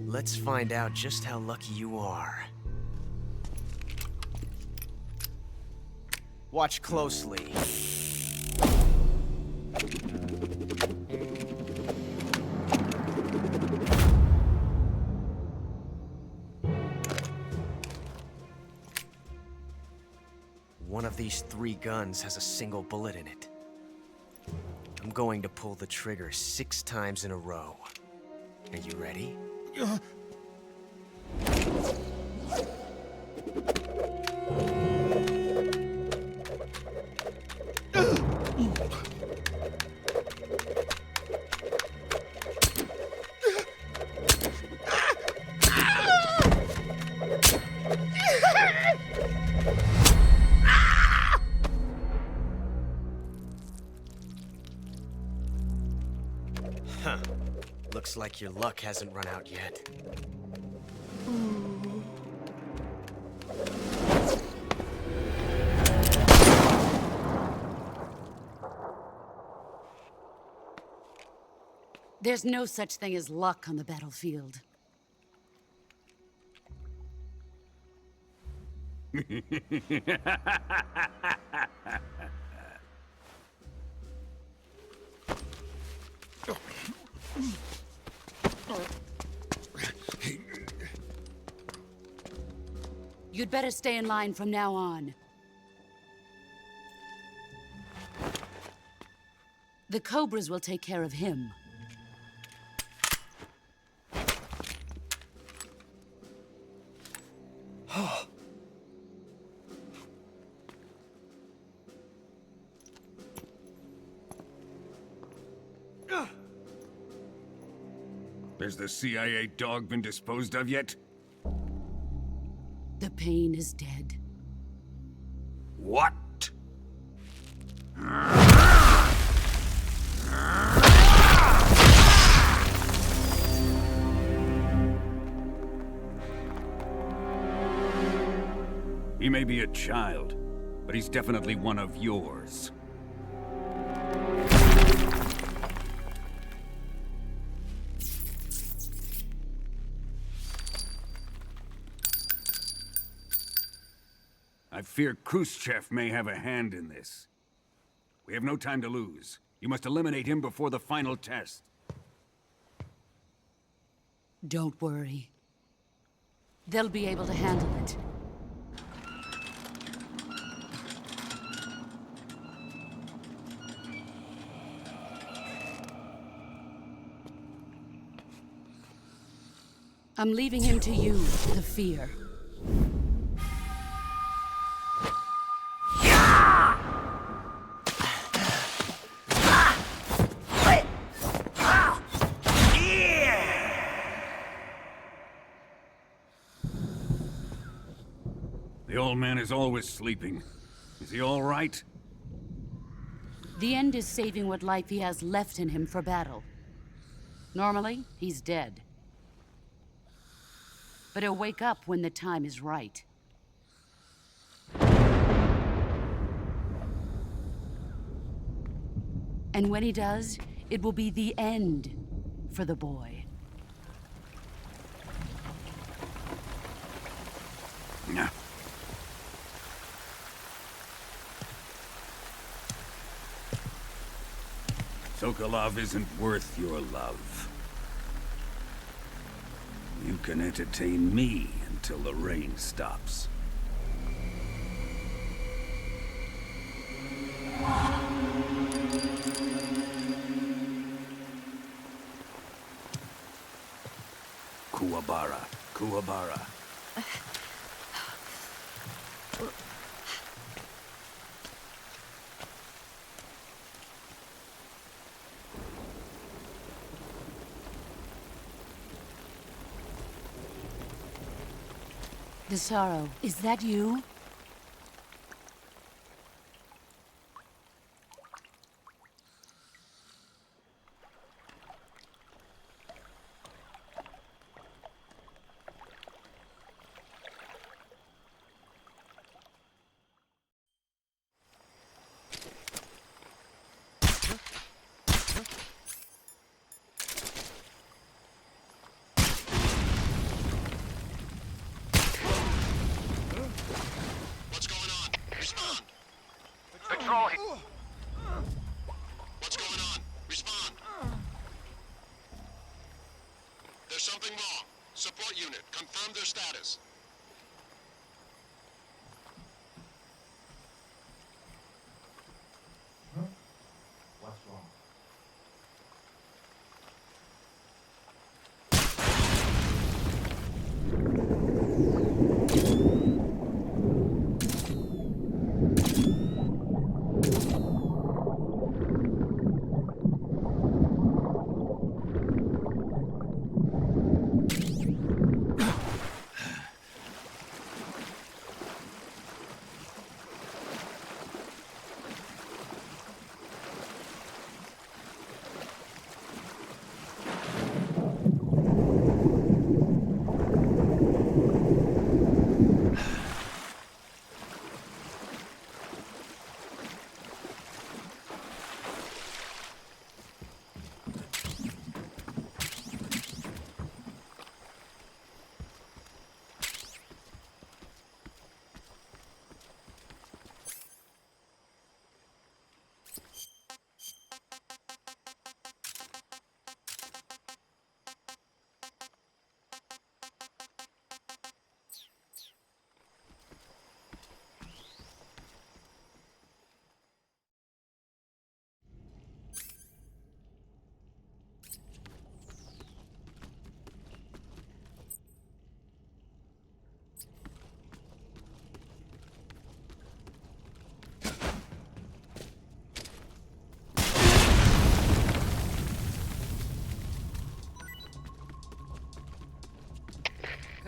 Let's find out just how lucky you are. Watch closely. One of these 3 guns has a single bullet in it. I'm going to pull the trigger 6 times in a row. Are you ready? Huh. Looks like your luck hasn't run out yet. There's no such thing as luck on the battlefield. You'd better stay in line from now on. The Cobras will take care of him. Has the CIA dog been disposed of yet? The pain is dead. What? He may be a child, but he's definitely one of yours. I fear Khrushchev may have a hand in this. We have no time to lose. You must eliminate him before the final test. Don't worry. They'll be able to handle it. I'm leaving him to you, the fear. The old man is always sleeping. Is he all right? The end is saving what life he has left in him for battle. Normally, he's dead. But he'll wake up when the time is right. And when he does, it will be the end for the boy. Yeah. Sokolov isn't worth your love. You can entertain me until the rain stops. Kuwabara, Kuwabara. Desaro, is that you?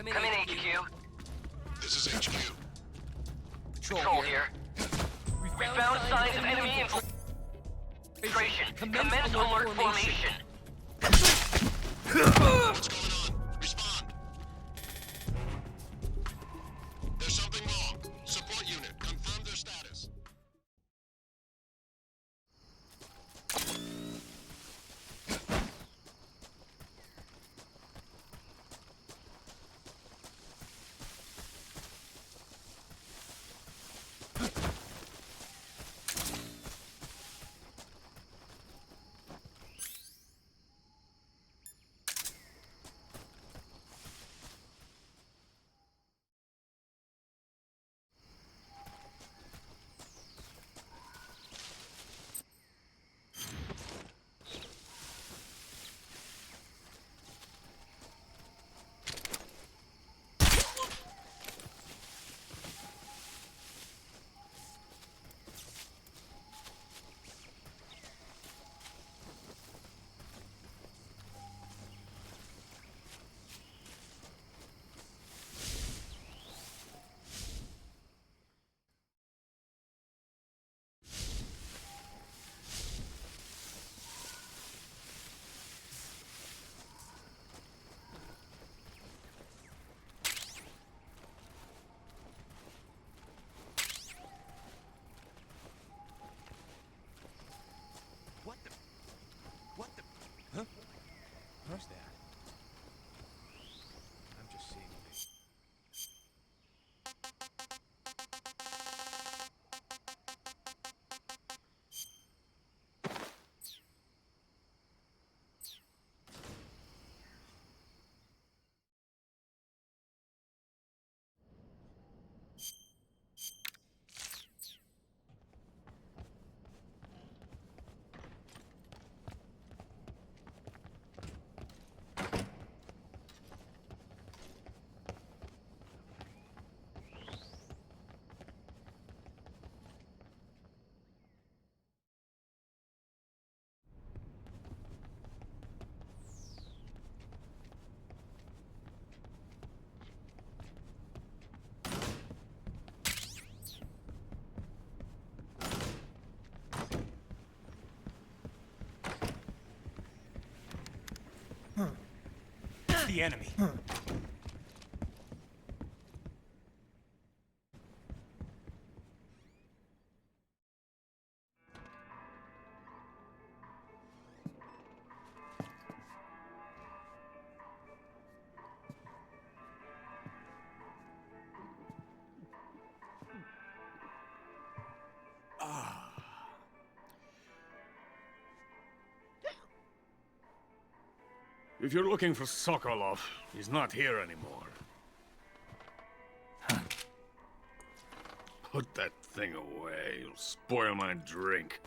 Come in, HQ. This is HQ. Patrol here. We found signs of enemy infiltration. Commence alert formation. What's going on? Respond. There's something wrong. Support unit, confirm their status. the enemy. If you're looking for Sokolov, he's not here anymore. Put that thing away. You'll spoil my drink.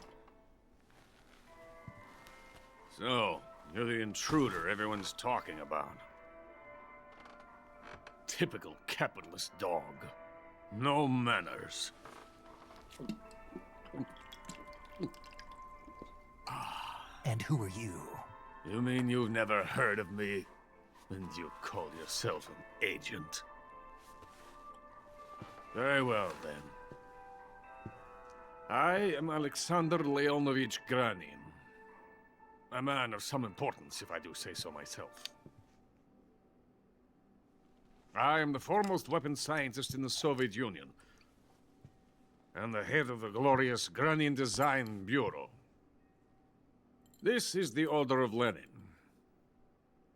So, you're the intruder everyone's talking about. Typical capitalist dog. No manners. And who are you? You mean you've never heard of me? And you call yourself an agent? Very well, then. I am Alexander Leonovich Granin. A man of some importance, if I do say so myself. I am the foremost weapons scientist in the Soviet Union, and the head of the glorious Granin Design Bureau. This is the Order of Lenin.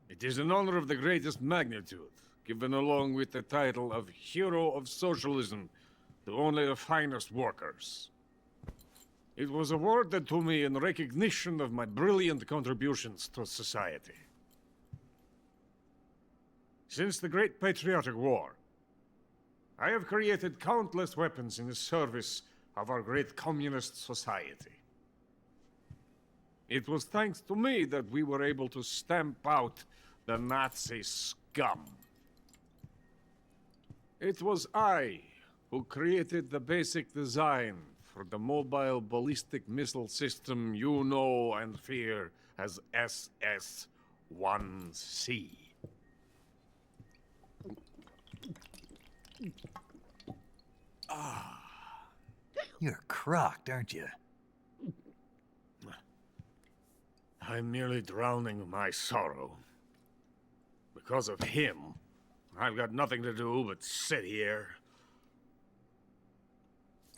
It is an honor of the greatest magnitude, given along with the title of Hero of Socialism to only the finest workers. It was awarded to me in recognition of my brilliant contributions to society. Since the Great Patriotic War, I have created countless weapons in the service of our great communist society. It was thanks to me that we were able to stamp out the Nazi scum. It was I who created the basic design for the mobile ballistic missile system you know and fear as SS-1C. You're crocked, aren't you? I'm merely drowning my sorrow. Because of him, I've got nothing to do but sit here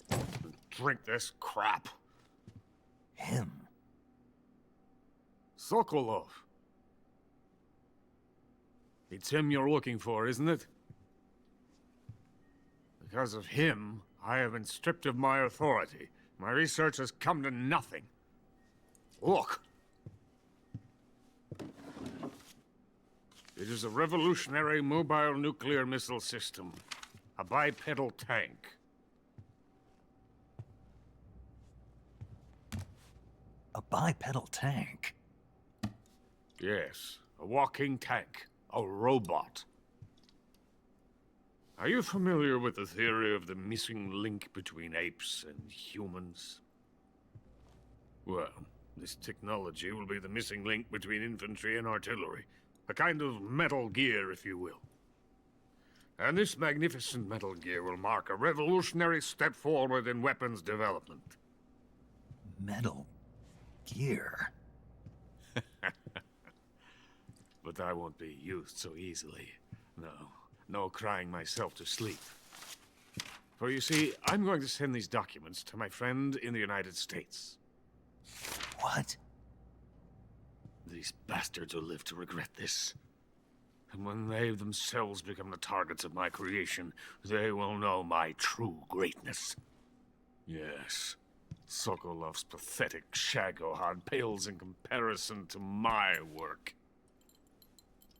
and drink this crap. Him? Sokolov. It's him you're looking for, isn't it? Because of him, I have been stripped of my authority. My research has come to nothing. Look. It is a revolutionary mobile nuclear missile system. A bipedal tank. A bipedal tank? Yes, a walking tank. A robot. Are you familiar with the theory of the missing link between apes and humans? Well, this technology will be the missing link between infantry and artillery. A kind of Metal Gear, if you will. And this magnificent Metal Gear will mark a revolutionary step forward in weapons development. Metal Gear? But I won't be used so easily. No crying myself to sleep. For you see, I'm going to send these documents to my friend in the United States. What? These bastards will live to regret this. And when they themselves become the targets of my creation, they will know my true greatness. Yes, Sokolov's pathetic Shagohod pales in comparison to my work.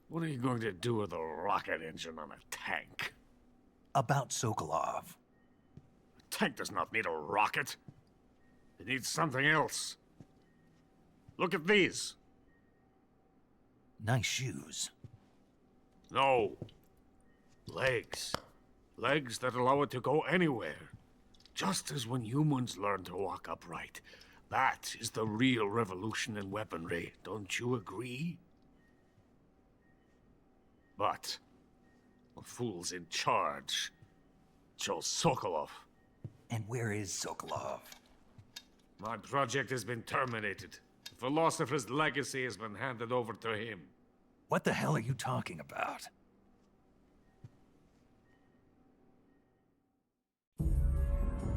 What are you going to do with a rocket engine on a tank? About Sokolov. A tank does not need a rocket. It needs something else. Look at these. Nice shoes. No. Legs. Legs that allow it to go anywhere. Just as when humans learn to walk upright. That is the real revolution in weaponry. Don't you agree? But the fool's in charge. Chose Sokolov. And where is Sokolov? My project has been terminated. The philosopher's legacy has been handed over to him. What the hell are you talking about?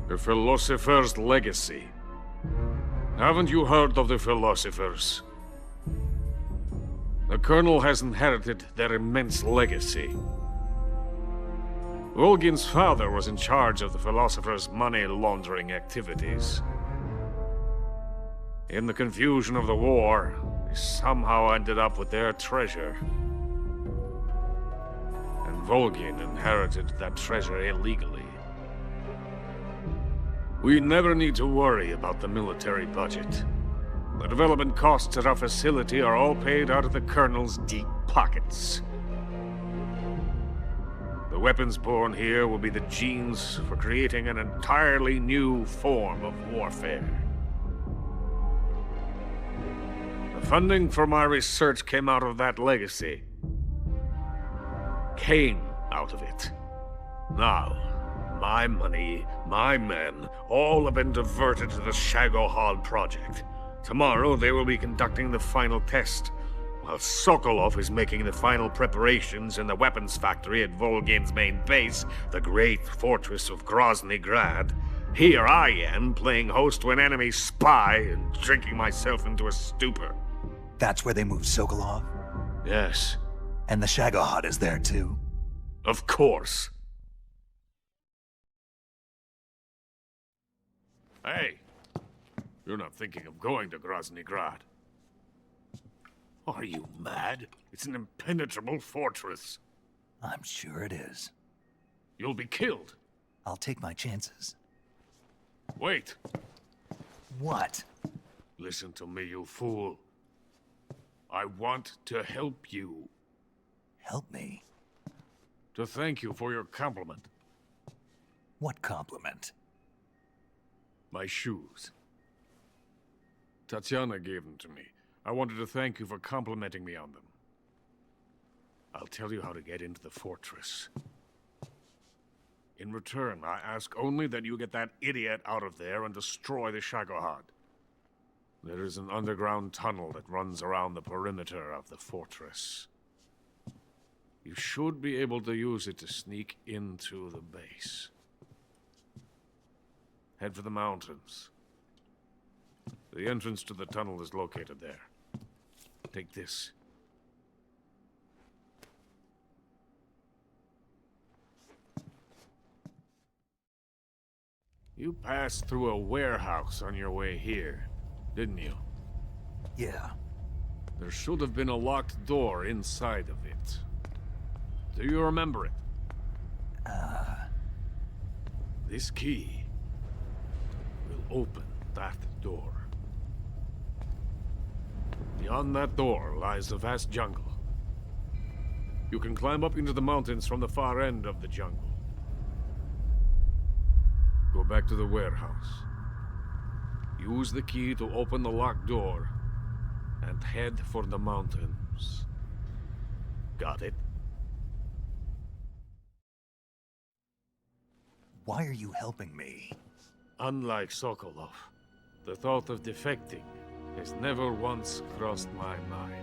The Philosopher's Legacy. Haven't you heard of the Philosophers? The Colonel has inherited their immense legacy. Volgin's father was in charge of the Philosophers' money laundering activities. In the confusion of the war, they somehow ended up with their treasure. And Volgin inherited that treasure illegally. We never need to worry about the military budget. The development costs at our facility are all paid out of the Colonel's deep pockets. The weapons born here will be the genes for creating an entirely new form of warfare. The funding for my research came out of that legacy. Came out of it. Now, my money, my men, all have been diverted to the Shagohod project. Tomorrow they will be conducting the final test, while Sokolov is making the final preparations in the weapons factory at Volgin's main base, the great fortress of Graznigrad. Here I am, playing host to an enemy spy and drinking myself into a stupor. That's where they moved Sokolov? Yes. And the Shagohod is there too? Of course. Hey, you're not thinking of going to Graznigrad. Are you mad? It's an impenetrable fortress. I'm sure it is. You'll be killed. I'll take my chances. Wait. What? Listen to me, you fool. I want to help you. Help me? To thank you for your compliment. What compliment? My shoes. Tatiana gave them to me. I wanted to thank you for complimenting me on them. I'll tell you how to get into the fortress. In return, I ask only that you get that idiot out of there and destroy the Shagohod. There is an underground tunnel that runs around the perimeter of the fortress. You should be able to use it to sneak into the base. Head for the mountains. The entrance to the tunnel is located there. Take this. You passed through a warehouse on your way here, didn't you? Yeah. There should have been a locked door inside of it. Do you remember it? This key will open that door. Beyond that door lies a vast jungle. You can climb up into the mountains from the far end of the jungle. Go back to the warehouse. Use the key to open the locked door and head for the mountains. Got it? Why are you helping me? Unlike Sokolov, the thought of defecting has never once crossed my mind.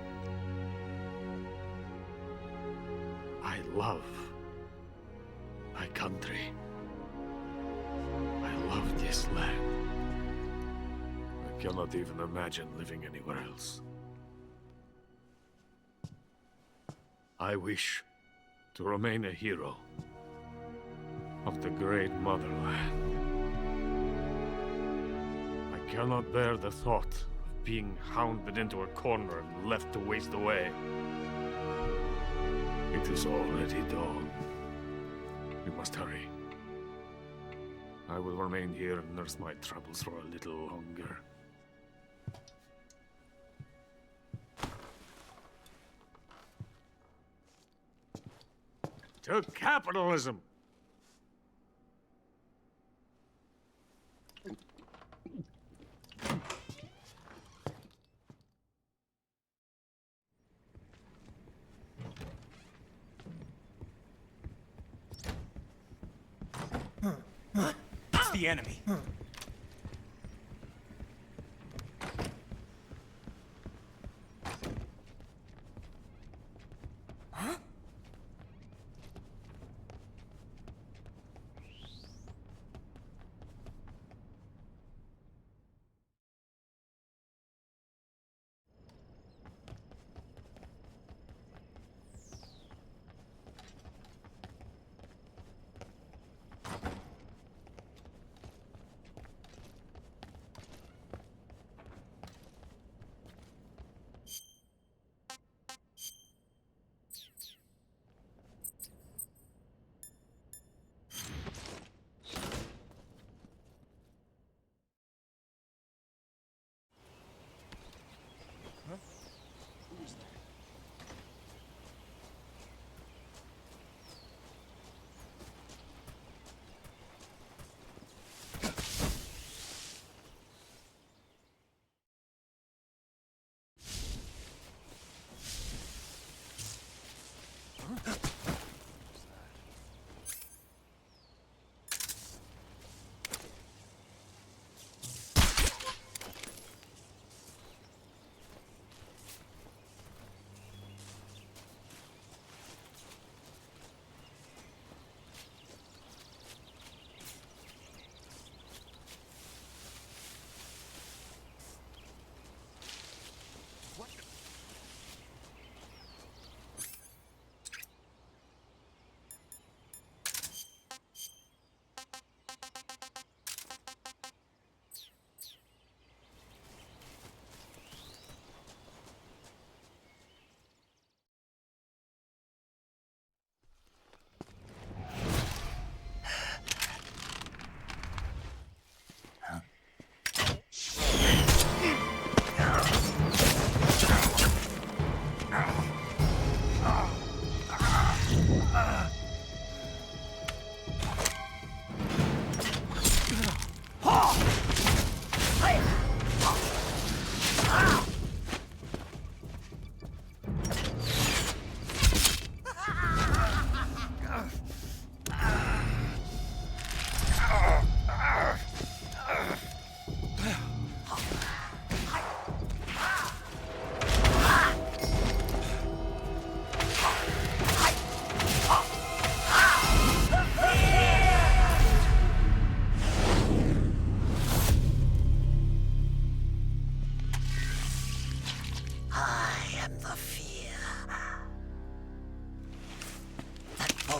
I love my country. I love this land. I cannot even imagine living anywhere else. I wish to remain a hero of the great motherland. I cannot bear the thought of being hounded into a corner and left to waste away. It is already dawn. We must hurry. I will remain here and nurse my troubles for a little longer. To capitalism! It's the enemy.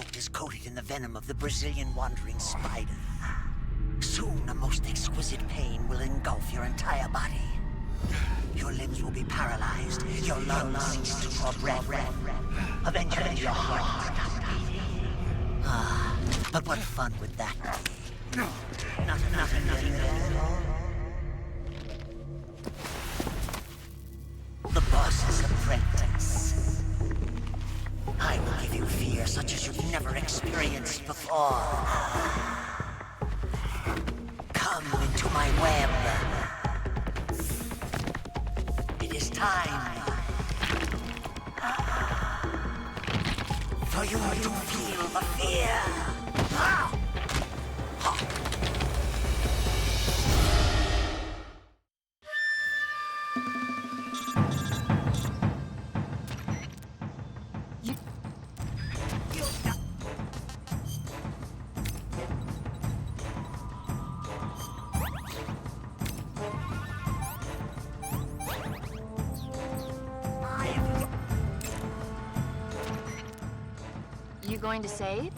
throat is coated in the venom of the Brazilian wandering spider. Soon, a most exquisite pain will engulf your entire body. Your limbs will be paralyzed, your lungs cease to draw breath. Eventually, your heart stops beating. Ah, but what fun would that be? Nothing getting better. The boss's apprentice. I will give you fear such as you've never experienced before. Come into my web. It is time for you to feel the fear. You going to save?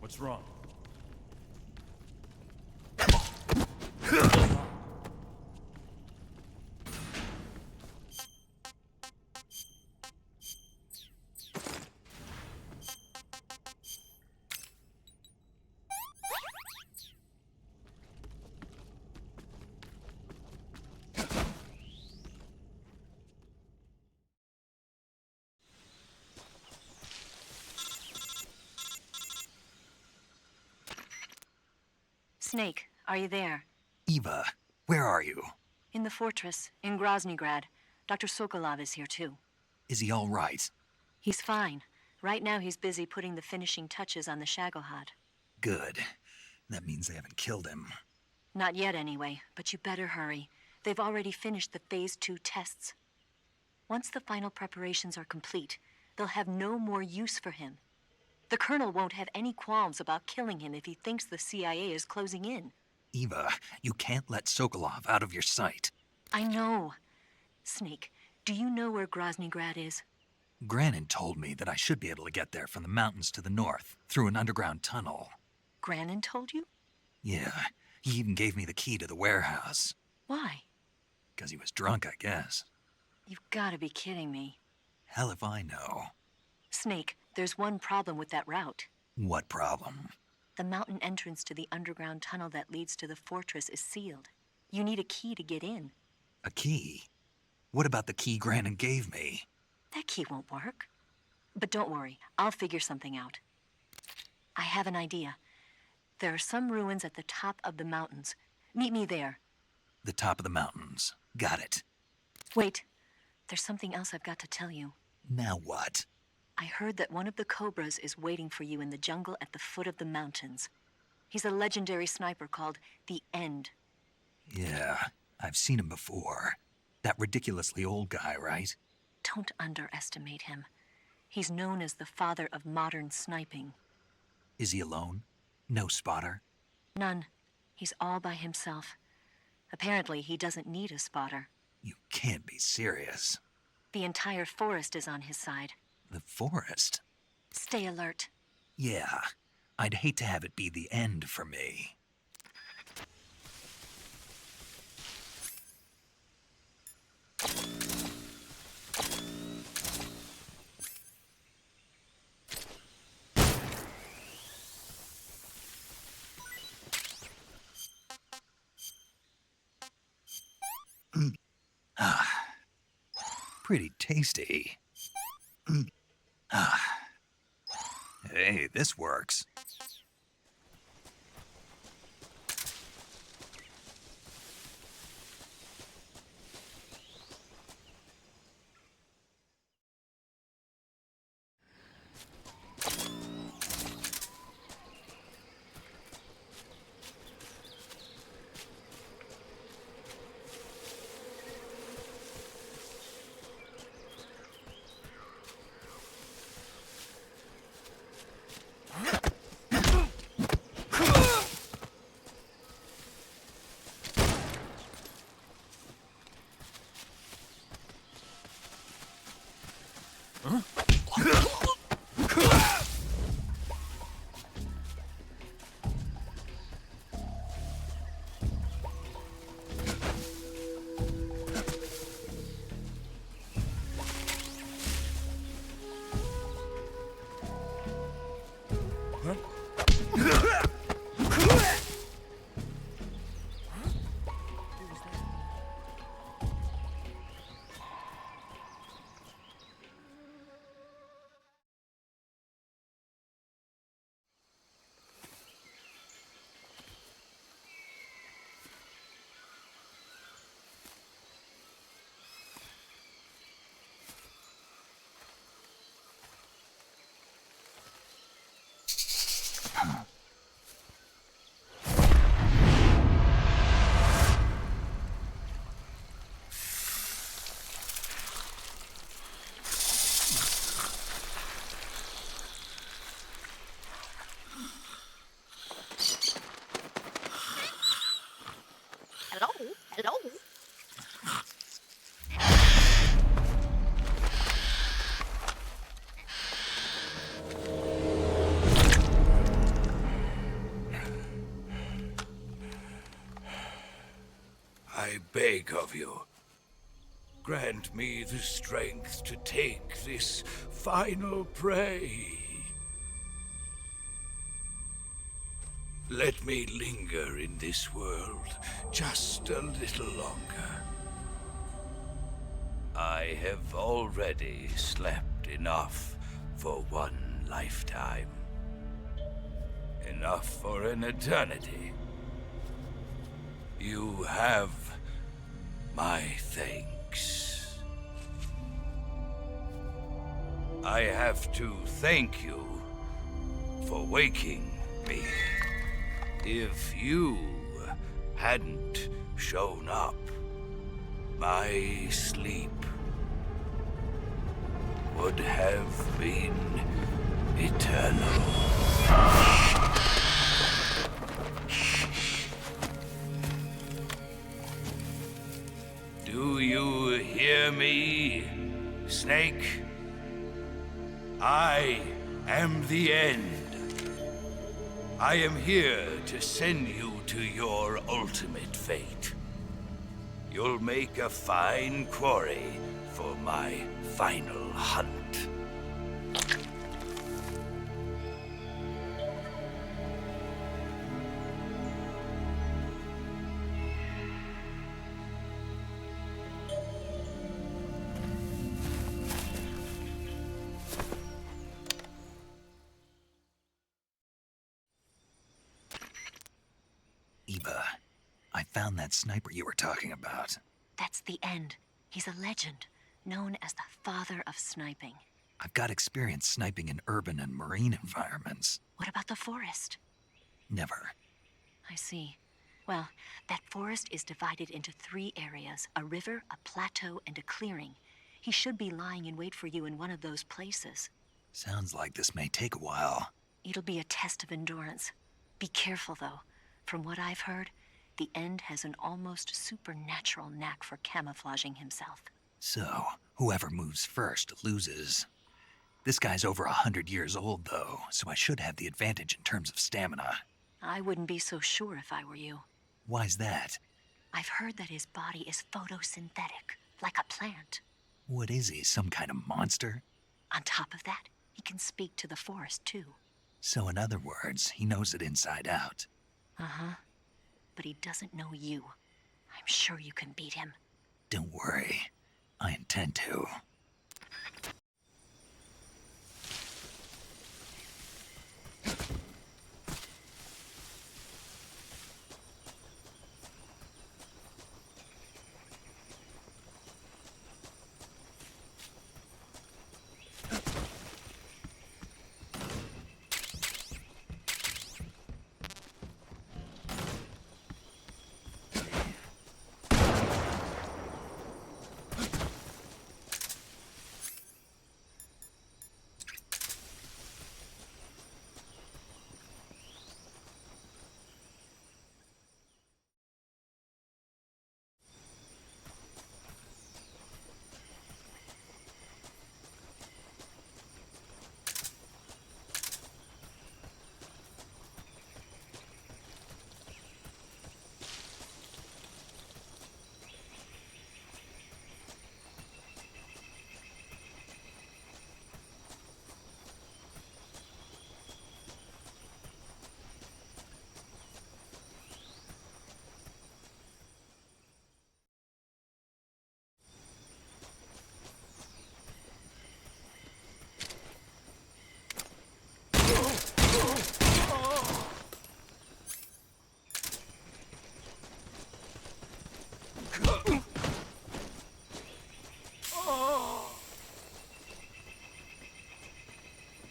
What's wrong? Snake, are you there? Eva, where are you? In the fortress, in Graznigrad. Dr. Sokolov is here too. Is he all right? He's fine. Right now he's busy putting the finishing touches on the Shagohod. Good. That means they haven't killed him. Not yet anyway, but you better hurry. They've already finished the Phase 2 tests. Once the final preparations are complete, they'll have no more use for him. The Colonel won't have any qualms about killing him if he thinks the CIA is closing in. Eva, you can't let Sokolov out of your sight. I know. Snake, do you know where Graznigrad is? Granin told me that I should be able to get there from the mountains to the north, through an underground tunnel. Granin told you? Yeah, he even gave me the key to the warehouse. Why? 'Cause he was drunk, I guess. You've gotta be kidding me. Hell if I know. Snake, there's one problem with that route. What problem? The mountain entrance to the underground tunnel that leads to the fortress is sealed. You need a key to get in. A key? What about the key Granin gave me? That key won't work. But don't worry, I'll figure something out. I have an idea. There are some ruins at the top of the mountains. Meet me there. The top of the mountains. Got it. Wait, there's something else I've got to tell you. Now what? I heard that one of the Cobras is waiting for you in the jungle at the foot of the mountains. He's a legendary sniper called the End. Yeah, I've seen him before. That ridiculously old guy, right? Don't underestimate him. He's known as the father of modern sniping. Is he alone? No spotter? None. He's all by himself. Apparently, he doesn't need a spotter. You can't be serious. The entire forest is on his side. The forest? Stay alert. Yeah, I'd hate to have it be the end for me. Pretty tasty. Hey, this works. I beg of you, grant me the strength to take this final prey. Let me linger in this world just a little longer. I have already slept enough for one lifetime. Enough for an eternity. You have my thanks. I have to thank you for waking me. If you hadn't shown up, my sleep would have been eternal. Do you hear me, Snake? I am the end. I am here to send you to your ultimate fate. You'll make a fine quarry for my final hunt. Eva, I found that sniper you were talking about. That's the end. He's a legend, known as the father of sniping. I've got experience sniping in urban and marine environments. What about the forest? Never. I see. Well, that forest is divided into 3 areas, a river, a plateau, and a clearing. He should be lying in wait for you in one of those places. Sounds like this may take a while. It'll be a test of endurance. Be careful, though. From what I've heard, the End has an almost supernatural knack for camouflaging himself. So, whoever moves first loses. This guy's over 100 years old, though, so I should have the advantage in terms of stamina. I wouldn't be so sure if I were you. Why's that? I've heard that his body is photosynthetic, like a plant. What is he, some kind of monster? On top of that, he can speak to the forest, too. So in other words, he knows it inside out. Uh-huh. But he doesn't know you. I'm sure you can beat him. Don't worry. I intend to.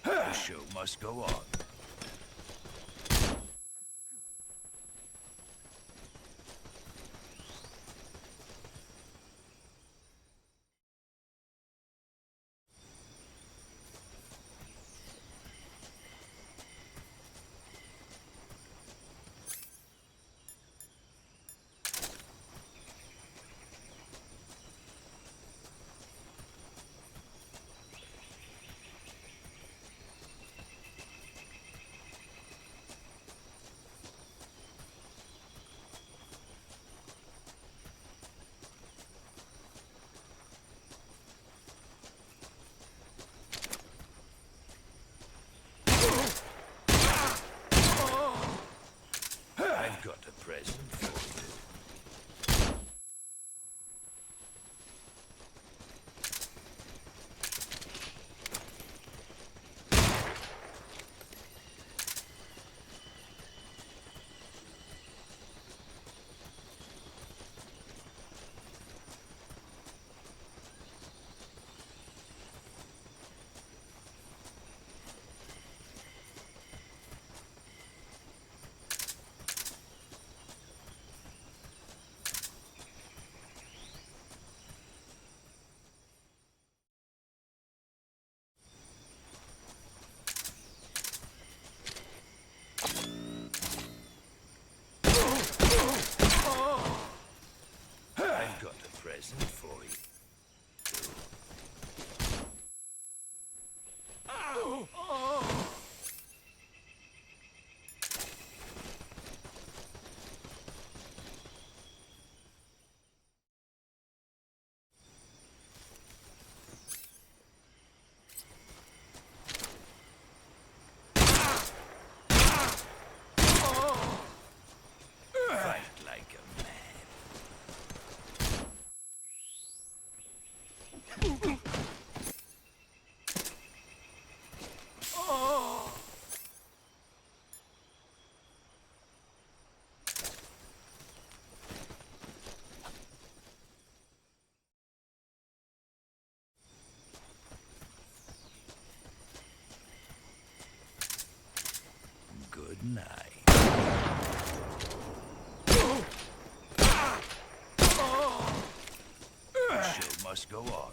The show must go on. got a present for you. I've got a present for you. Fight like a man. Good night. The show must go on.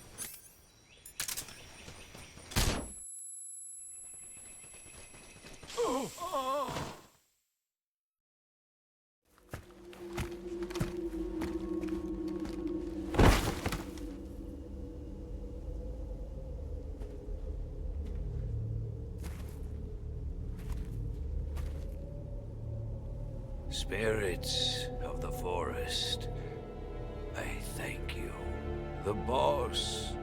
Spirits of the forest, I thank you. The boss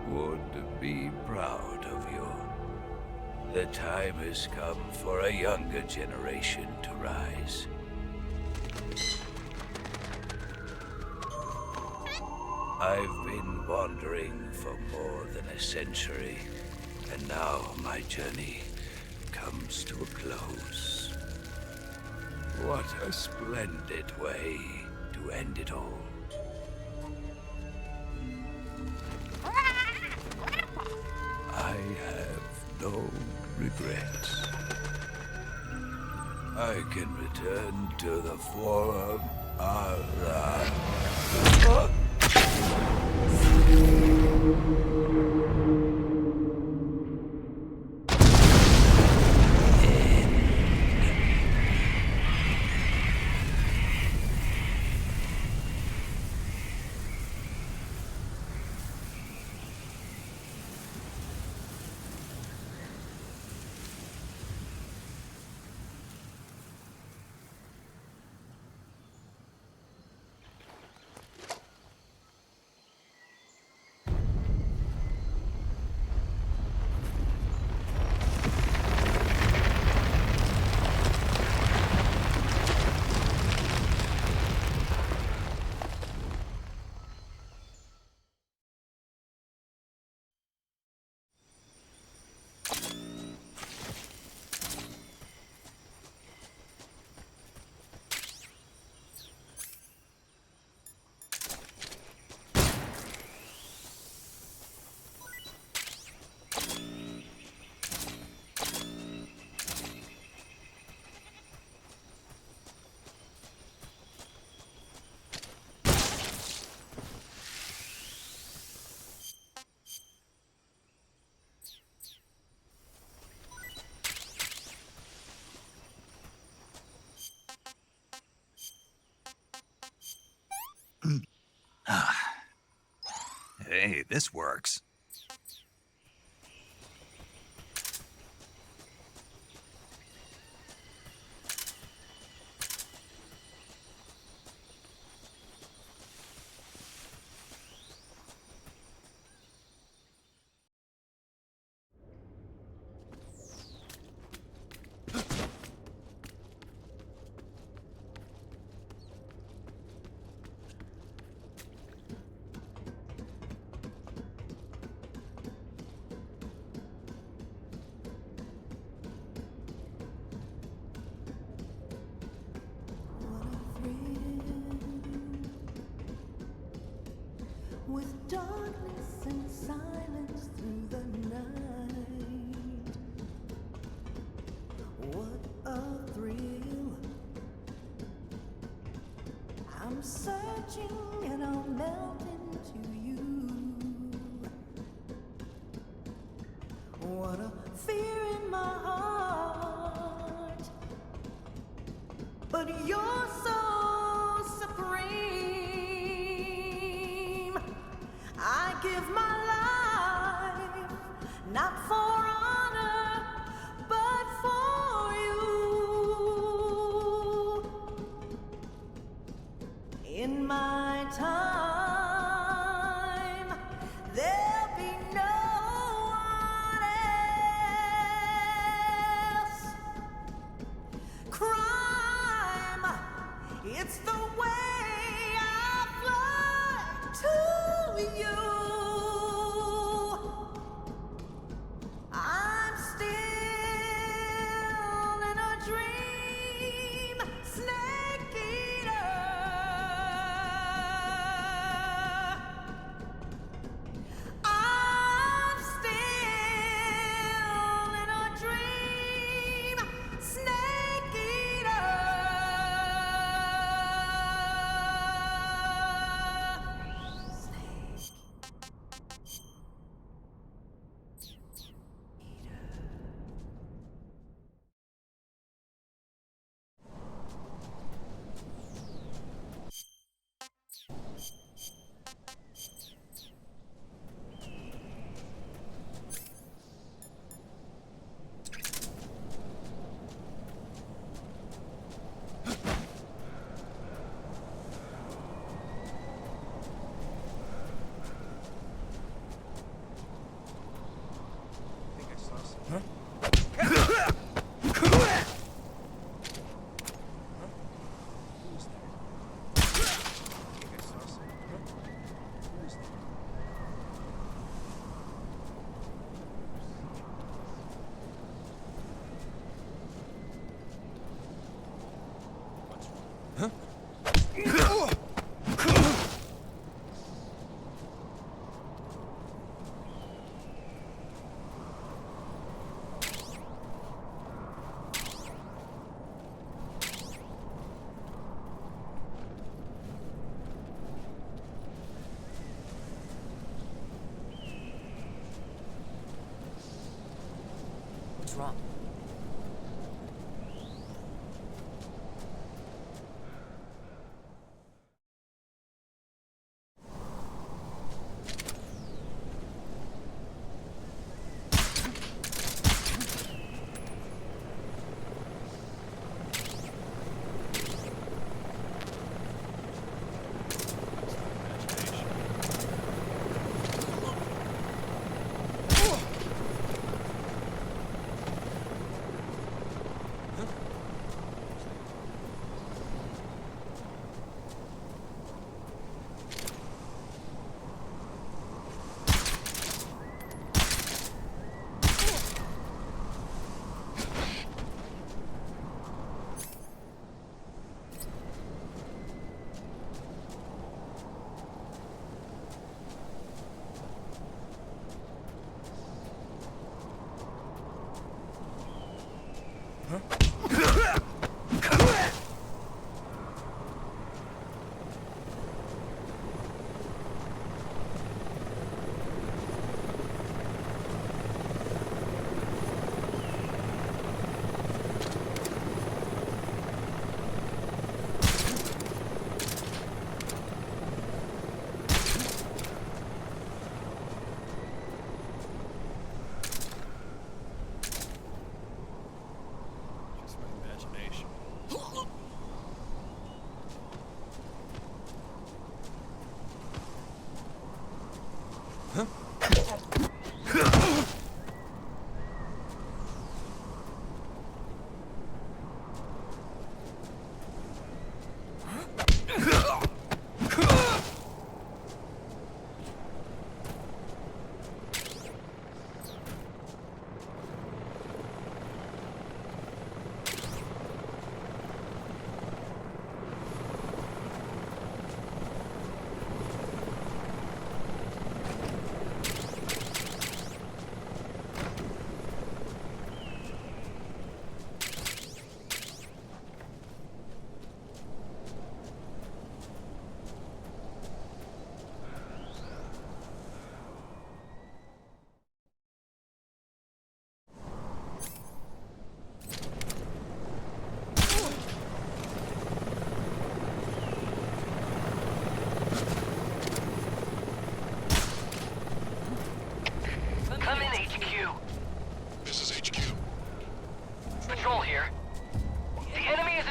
would be proud of you. The time has come for a younger generation to rise. I've been wandering for more than a century, and now my journey comes to a close. What a splendid way to end it all. I have no regrets. I can return to the Forum Allah. Hey, this works. a thrill. I'm searching and I'll melt into you. What a fear in my heart, but you're so supreme. I give my life, not for honor, but for you. In my time, there'll be no one else. Crime, it's the way I fly to you. I'm still in a dream, snake eater. I'm still in a dream, snake eater. What's wrong?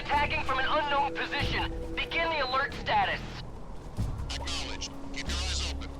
attacking from an unknown position. Begin the alert status. Acknowledged. Keep your eyes open.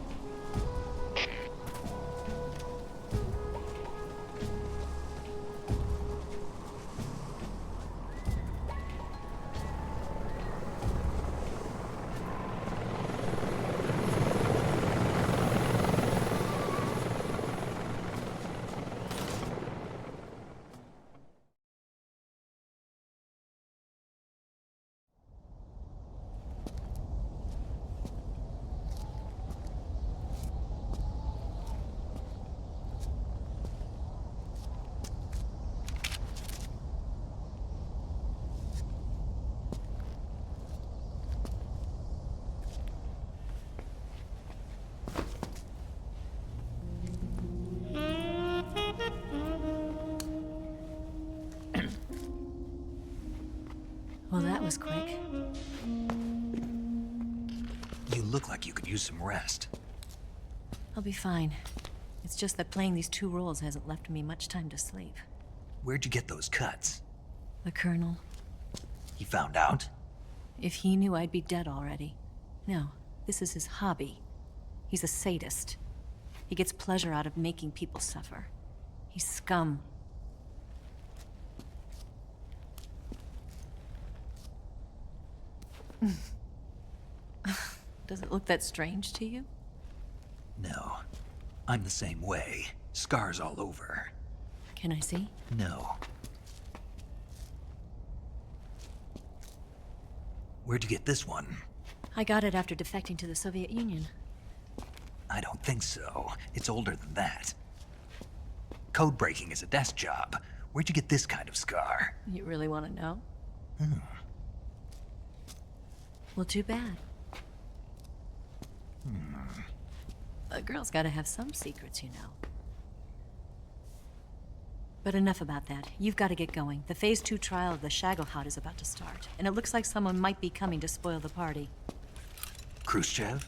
Well, that was quick. You look like you could use some rest. I'll be fine. It's just that playing these two roles hasn't left me much time to sleep. Where'd you get those cuts? The Colonel. He found out? If he knew, I'd be dead already. No, this is his hobby. He's a sadist. He gets pleasure out of making people suffer. He's scum. Does it look that strange to you? No. I'm the same way. Scars all over. Can I see? No. Where'd you get this one? I got it after defecting to the Soviet Union. I don't think so. It's older than that. Code breaking is a desk job. Where'd you get this kind of scar? You really want to know? Well, too bad. A girl's gotta have some secrets, you know. But enough about that. You've got to get going. The Phase 2 trial of the Shagohod is about to start, and it looks like someone might be coming to spoil the party. Khrushchev?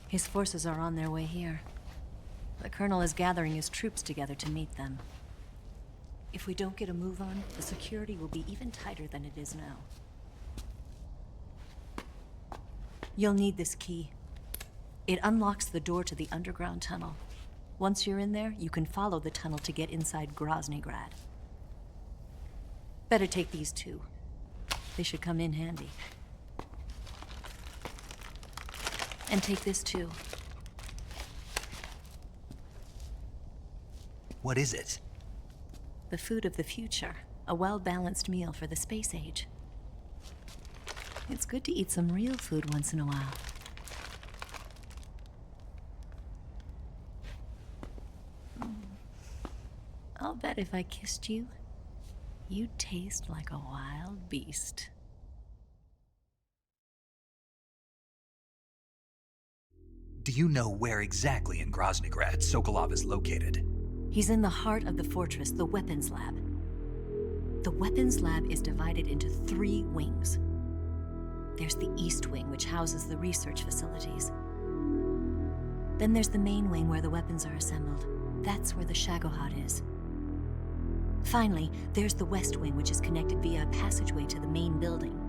His forces are on their way here. The Colonel is gathering his troops together to meet them. If we don't get a move on, the security will be even tighter than it is now. You'll need this key. It unlocks the door to the underground tunnel. Once you're in there, you can follow the tunnel to get inside Graznigrad. Better take these two. They should come in handy. And take this too. What is it? The food of the future. A well-balanced meal for the space age. It's good to eat some real food once in a while. I'll bet if I kissed you, you'd taste like a wild beast. Do you know where exactly in Graznigrad Sokolov is located? He's in the heart of the fortress, the weapons lab. The weapons lab is divided into 3 wings. There's the East Wing, which houses the research facilities. Then there's the main wing where the weapons are assembled. That's where the Shagohod is. Finally, there's the West Wing, which is connected via a passageway to the main building.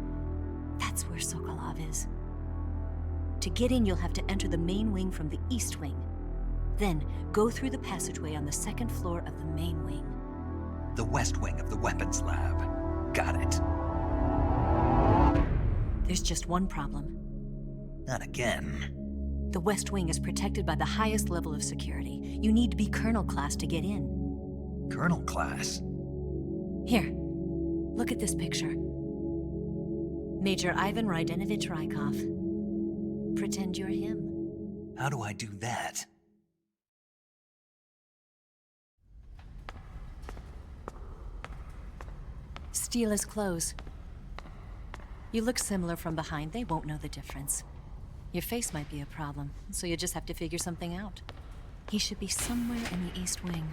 That's where Sokolov is. To get in, you'll have to enter the main wing from the East Wing. Then, go through the passageway on the 2nd floor of the main wing. The West Wing of the weapons lab. Got it. There's just one problem. Not again. The West Wing is protected by the highest level of security. You need to be Colonel class to get in. Colonel class? Here, look at this picture. Major Ivan Rydenovich Rykov. Pretend you're him. How do I do that? Steal his clothes. You look similar from behind. They won't know the difference. Your face might be a problem, so you just have to figure something out. He should be somewhere in the East Wing.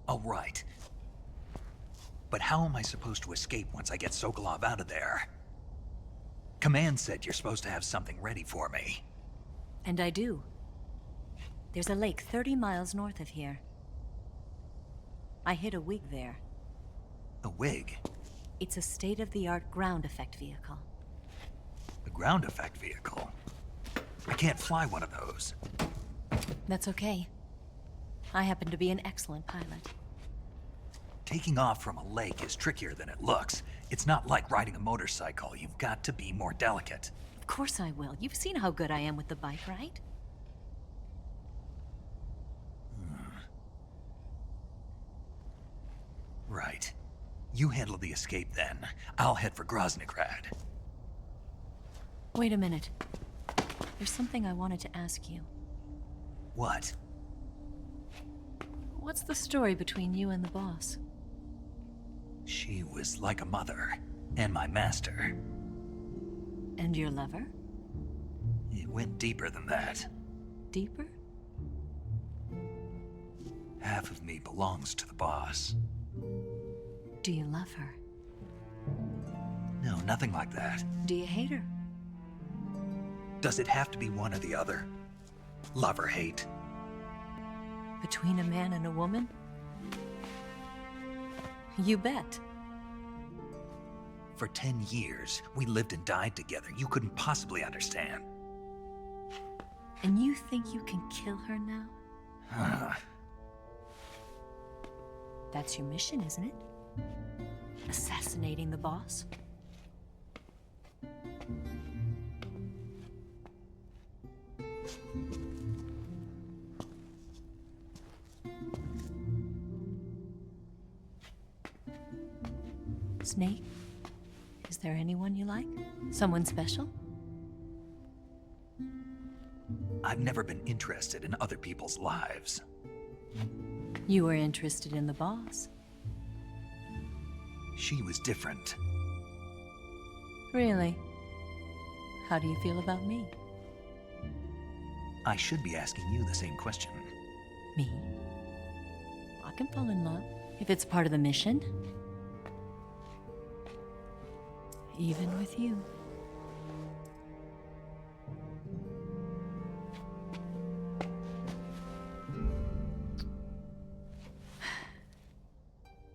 All right. But how am I supposed to escape once I get Sokolov out of there? Command said you're supposed to have something ready for me. And I do. There's a lake 30 miles north of here. I hid a wig there. A wig? It's a state-of-the-art ground effect vehicle. A ground effect vehicle? I can't fly one of those. That's okay. I happen to be an excellent pilot. Taking off from a lake is trickier than it looks. It's not like riding a motorcycle. You've got to be more delicate. Of course I will. You've seen how good I am with the bike, right? Right. You handle the escape then. I'll head for Graznigrad. Wait a minute. There's something I wanted to ask you. What? What's the story between you and the boss? She was like a mother, and my master. And your lover? It went deeper than that. Deeper? Half of me belongs to the boss. Do you love her? No, nothing like that. Do you hate her? Does it have to be one or the other? Love or hate? Between a man and a woman? You bet. For 10 years, we lived and died together. You couldn't possibly understand. And you think you can kill her now? That's your mission, isn't it? Assassinating the boss? Snake? Is there anyone you like? Someone special? I've never been interested in other people's lives. You were interested in the boss. She was different. Really? How do you feel about me? I should be asking you the same question. Me? I can fall in love if it's part of the mission. Even with you.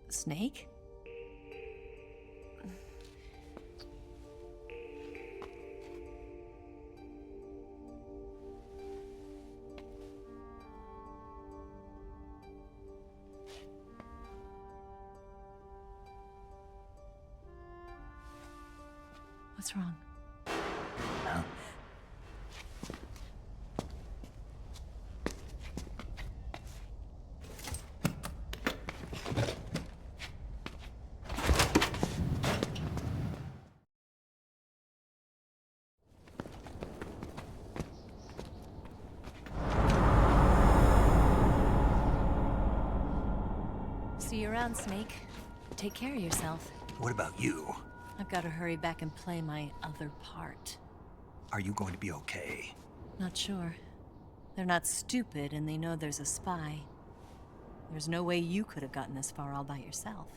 Snake? What's wrong? Huh? See you around, Snake. Take care of yourself. What about you? I've got to hurry back and play my other part. Are you going to be okay? Not sure. They're not stupid, and they know there's a spy. There's no way you could have gotten this far all by yourself.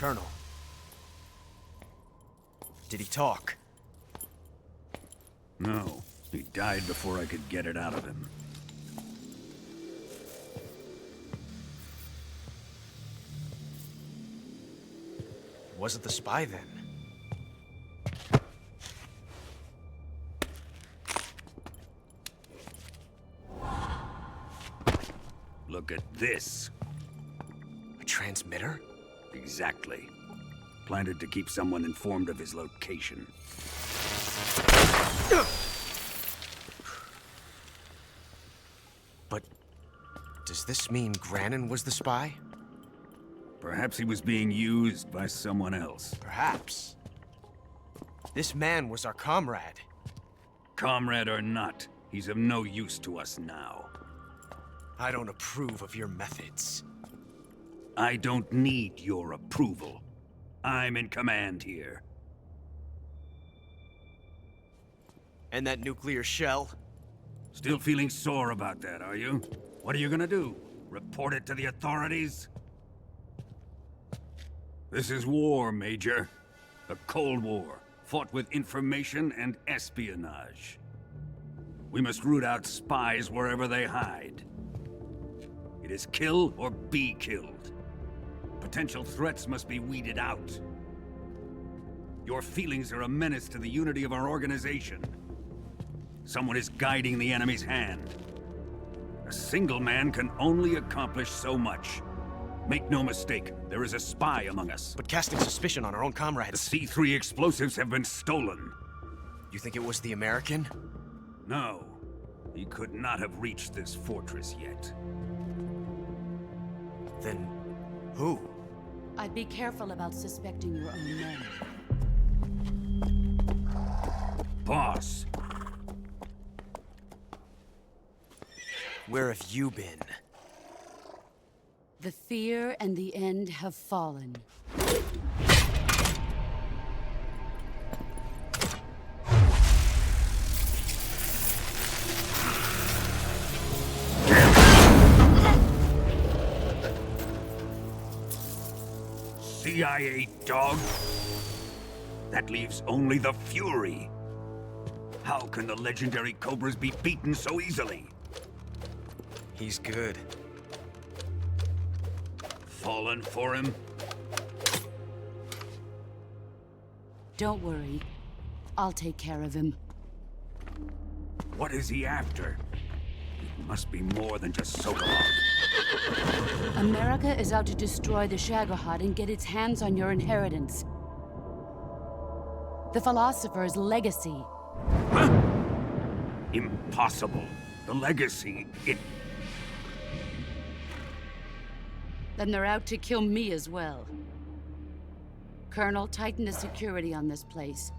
Colonel. Did he talk? No. He died before I could get it out of him. Was it the spy then? Look at this. A transmitter? Exactly. Planted to keep someone informed of his location. But does this mean Granin was the spy? Perhaps he was being used by someone else. Perhaps. This man was our comrade. Comrade or not, he's of no use to us now. I don't approve of your methods. I don't need your approval. I'm in command here. And that nuclear shell? Still feeling sore about that, are you? What are you gonna do? Report it to the authorities? This is war, Major. A Cold War, fought with information and espionage. We must root out spies wherever they hide. It is kill or be killed. Potential threats must be weeded out. Your feelings are a menace to the unity of our organization. Someone is guiding the enemy's hand. A single man can only accomplish so much. Make no mistake, there is a spy among us. But casting suspicion on our own comrades... The C3 explosives have been stolen. You think it was the American? No. He could not have reached this fortress yet. Then... who? I'd be careful about suspecting your own men. Boss! Where have you been? The fear and the end have fallen. CIA dog? That leaves only the Fury. How can the legendary Cobras be beaten so easily? He's good. Fallen for him? Don't worry. I'll take care of him. What is he after? It must be more than just Sokolov. America is out to destroy the Shagohod and get its hands on your inheritance. The Philosopher's legacy. Huh? Impossible. The legacy, it... Then they're out to kill me as well. Colonel, tighten the security on this place.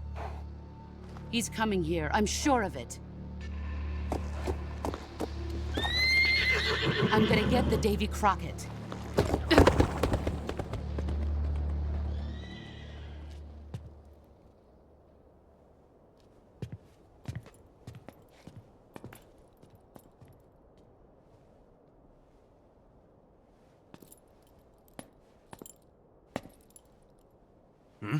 He's coming here, I'm sure of it. I'm gonna get the Davy Crockett. Hmm?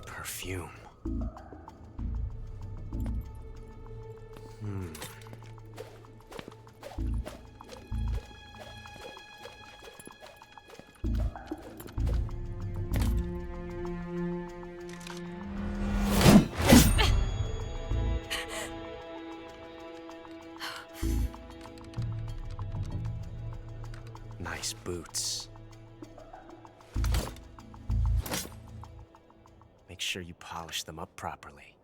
Perfume. Nice boots. Make sure you polish them up properly.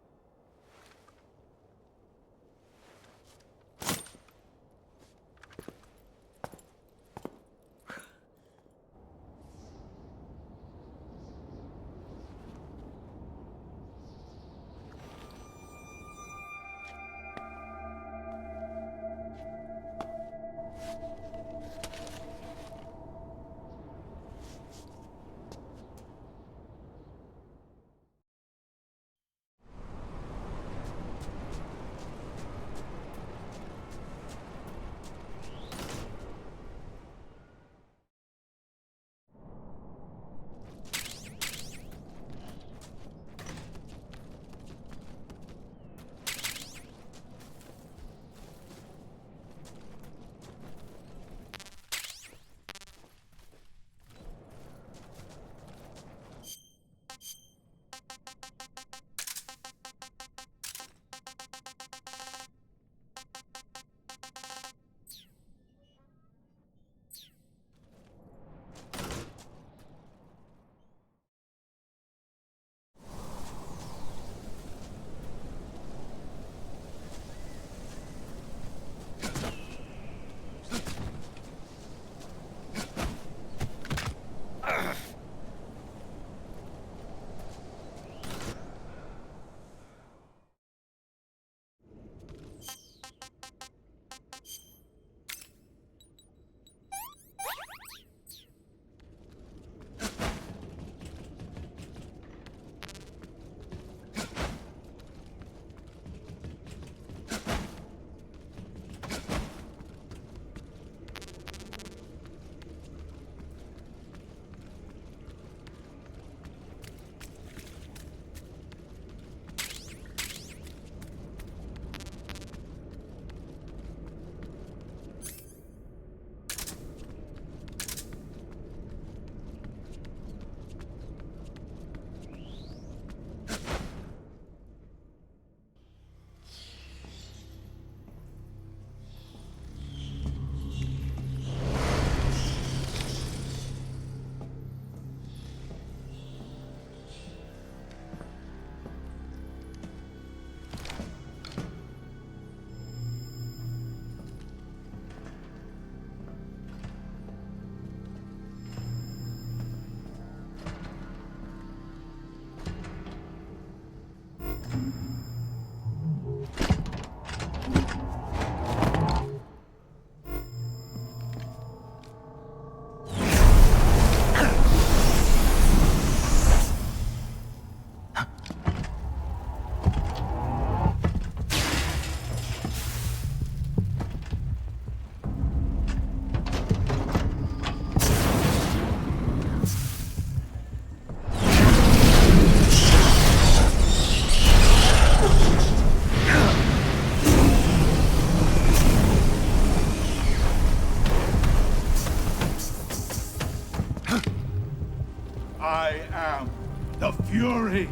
Fury!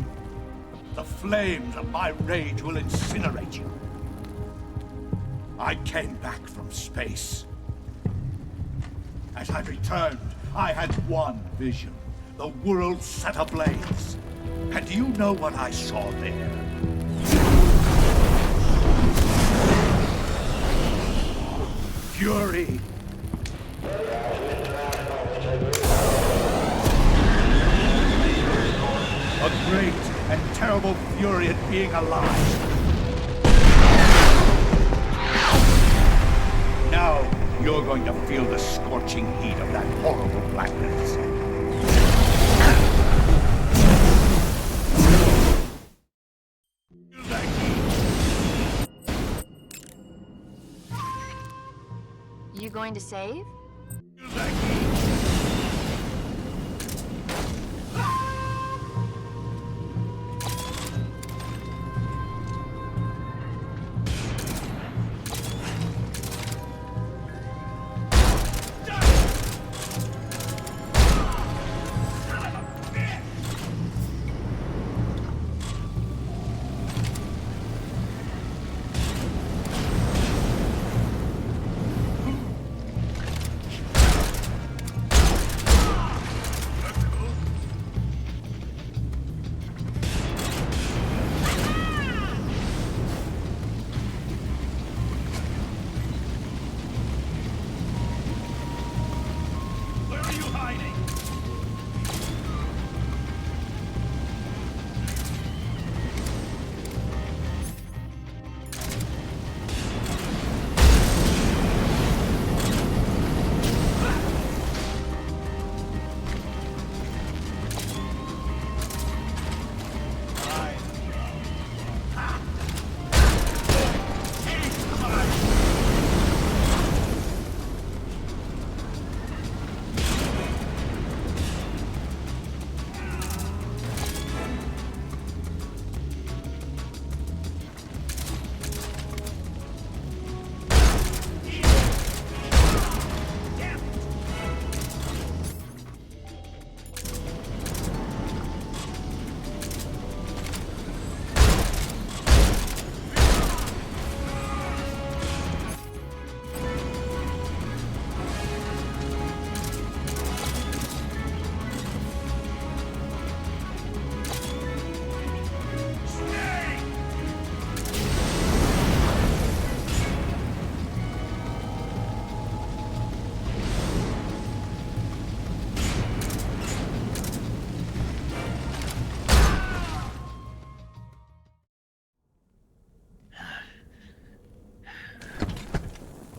The flames of my rage will incinerate you. I came back from space. As I returned, I had one vision. The world set ablaze. And do you know what I saw there? Fury! A great and terrible fury at being alive. Now, you're going to feel the scorching heat of that horrible blackness. You going to save?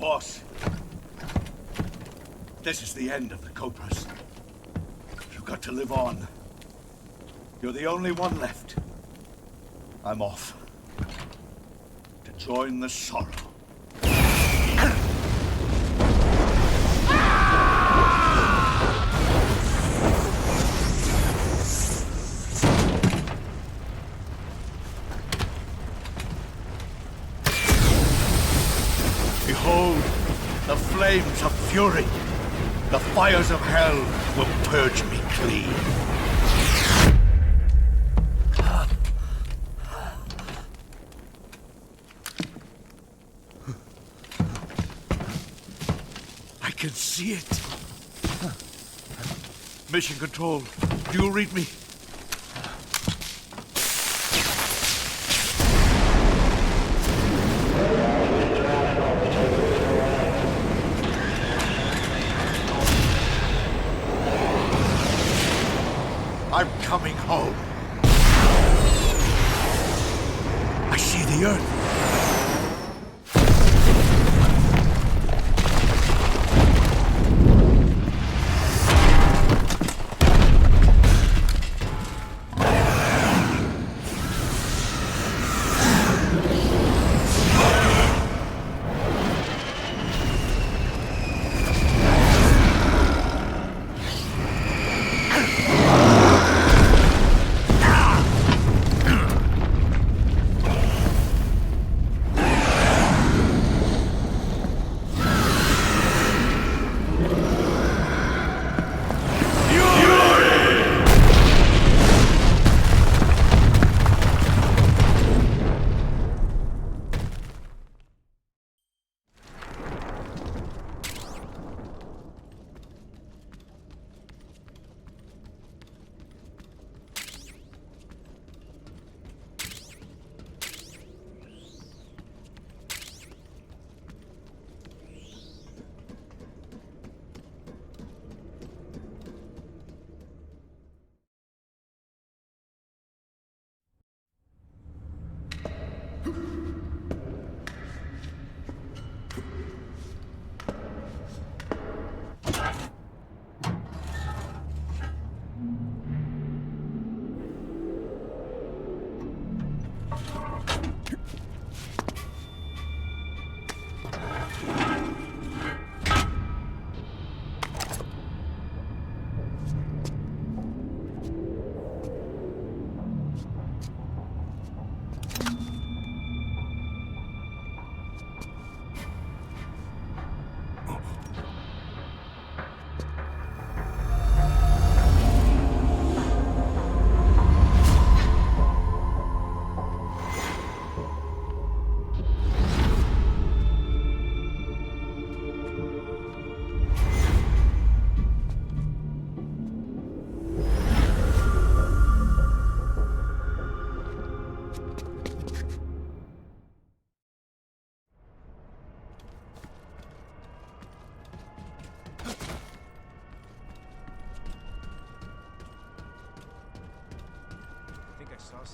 Boss, this is the end of the Cobras. You've got to live on. You're the only one left. I'm off. To join the sorrow. Behold, the flames of fury. The fires of hell will purge me clean. I can see it. Mission Control, do you read me? I'm coming home. I see the Earth.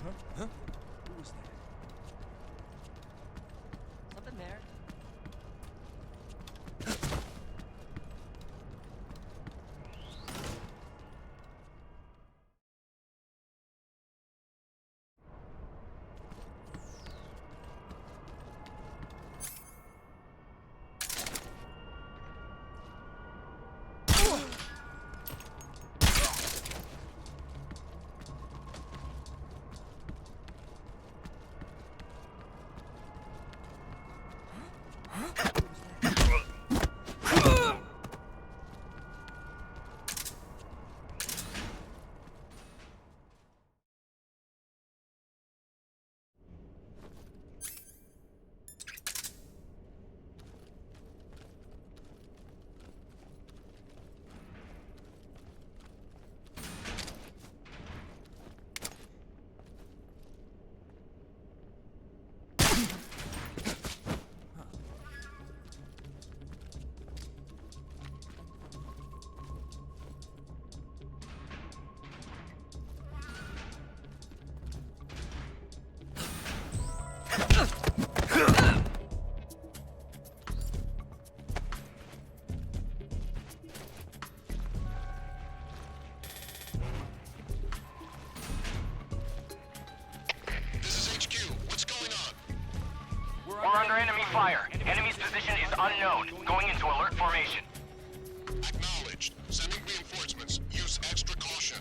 Sir? Huh? Who was that? Something there. We're under enemy fire. Enemy's position is unknown. Going into alert formation. Acknowledged. Sending reinforcements. Use extra caution.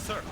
Sir.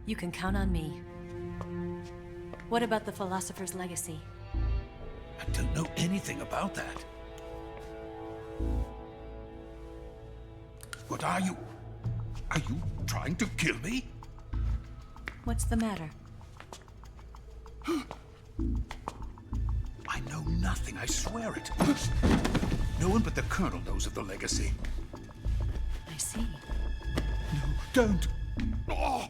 You can count on me. What about the Philosopher's Legacy? I don't know anything about that. What are you? Are you trying to kill me? What's the matter? I know nothing, I swear it. No one but the Colonel knows of the legacy. I see. No, don't! Oh.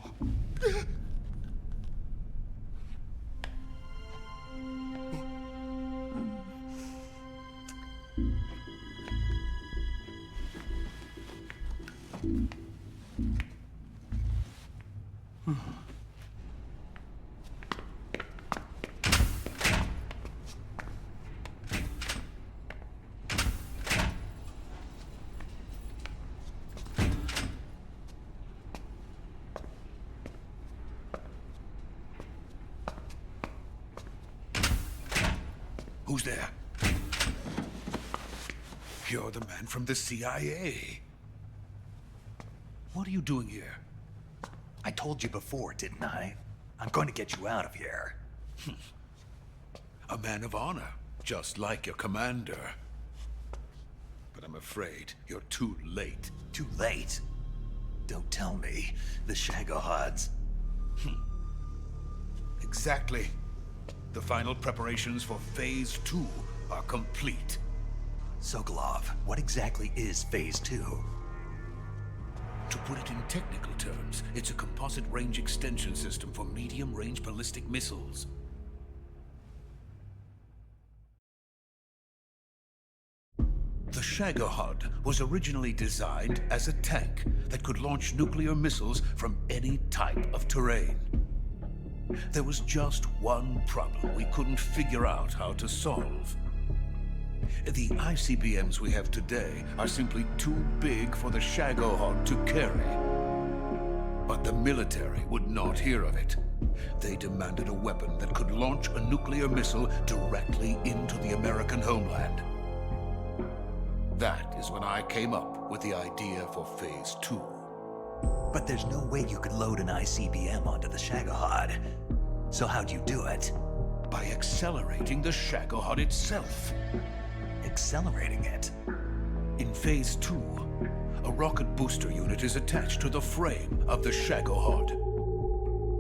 Who's there? You're the man from the CIA. What are you doing here? I told you before, didn't I? I'm going to get you out of here. A man of honor, just like your commander. But I'm afraid you're too late. Too late? Don't tell me. The Shagohods. Exactly. The final preparations for Phase 2 are complete. Sokolov, what exactly is Phase 2? To put it in technical terms, it's a composite range extension system for medium-range ballistic missiles. The Shagohod was originally designed as a tank that could launch nuclear missiles from any type of terrain. There was just one problem we couldn't figure out how to solve. The ICBMs we have today are simply too big for the Shagohod to carry. But the military would not hear of it. They demanded a weapon that could launch a nuclear missile directly into the American homeland. That is when I came up with the idea for Phase 2. But there's no way you could load an ICBM onto the Shagohod. So how'd you do it? By accelerating the Shagohod itself. Accelerating it? In Phase 2, a rocket booster unit is attached to the frame of the Shagohod.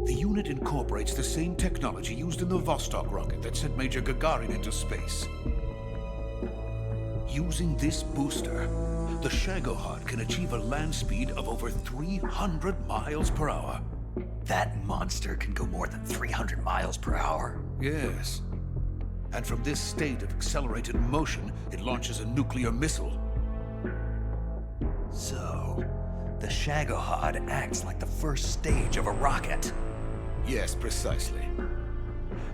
The unit incorporates the same technology used in the Vostok rocket that sent Major Gagarin into space. Using this booster, the Shagohod can achieve a land speed of over 300 miles per hour. That monster can go more than 300 miles per hour? Yes. And from this state of accelerated motion, it launches a nuclear missile. So, the Shagohod acts like the first stage of a rocket. Yes, precisely.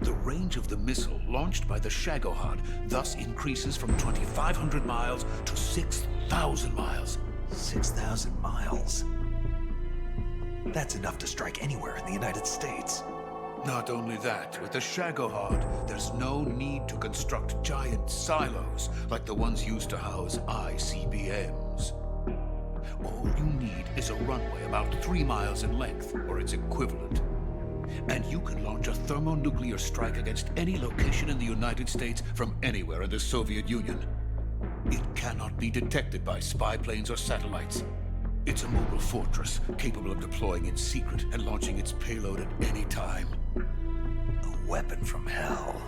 The range of the missile launched by the Shagohod thus increases from 2,500 miles to 6,000 miles. 6,000 miles? That's enough to strike anywhere in the United States. Not only that, with the Shagohod, there's no need to construct giant silos like the ones used to house ICBMs. All you need is a runway about 3 miles in length, or its equivalent. And you can launch a thermonuclear strike against any location in the United States from anywhere in the Soviet Union. It cannot be detected by spy planes or satellites. It's a mobile fortress, capable of deploying in secret and launching its payload at any time. A weapon from hell.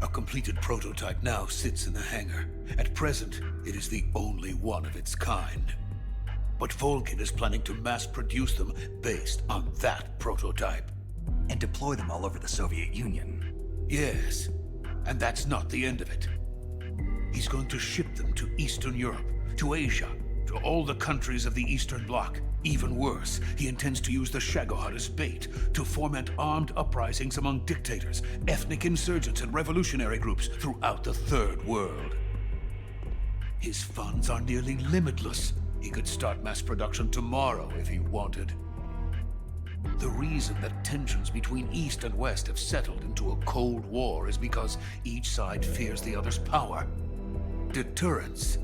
A completed prototype now sits in the hangar. At present, it is the only one of its kind. But Volgin is planning to mass produce them based on that prototype. And deploy them all over the Soviet Union. Yes, and that's not the end of it. He's going to ship them to Eastern Europe, to Asia, to all the countries of the Eastern Bloc. Even worse, he intends to use the Shagohod as bait to foment armed uprisings among dictators, ethnic insurgents, and revolutionary groups throughout the Third World. His funds are nearly limitless. He could start mass production tomorrow if he wanted. The reason that tensions between East and West have settled into a Cold War is because each side fears the other's power. Deterrence.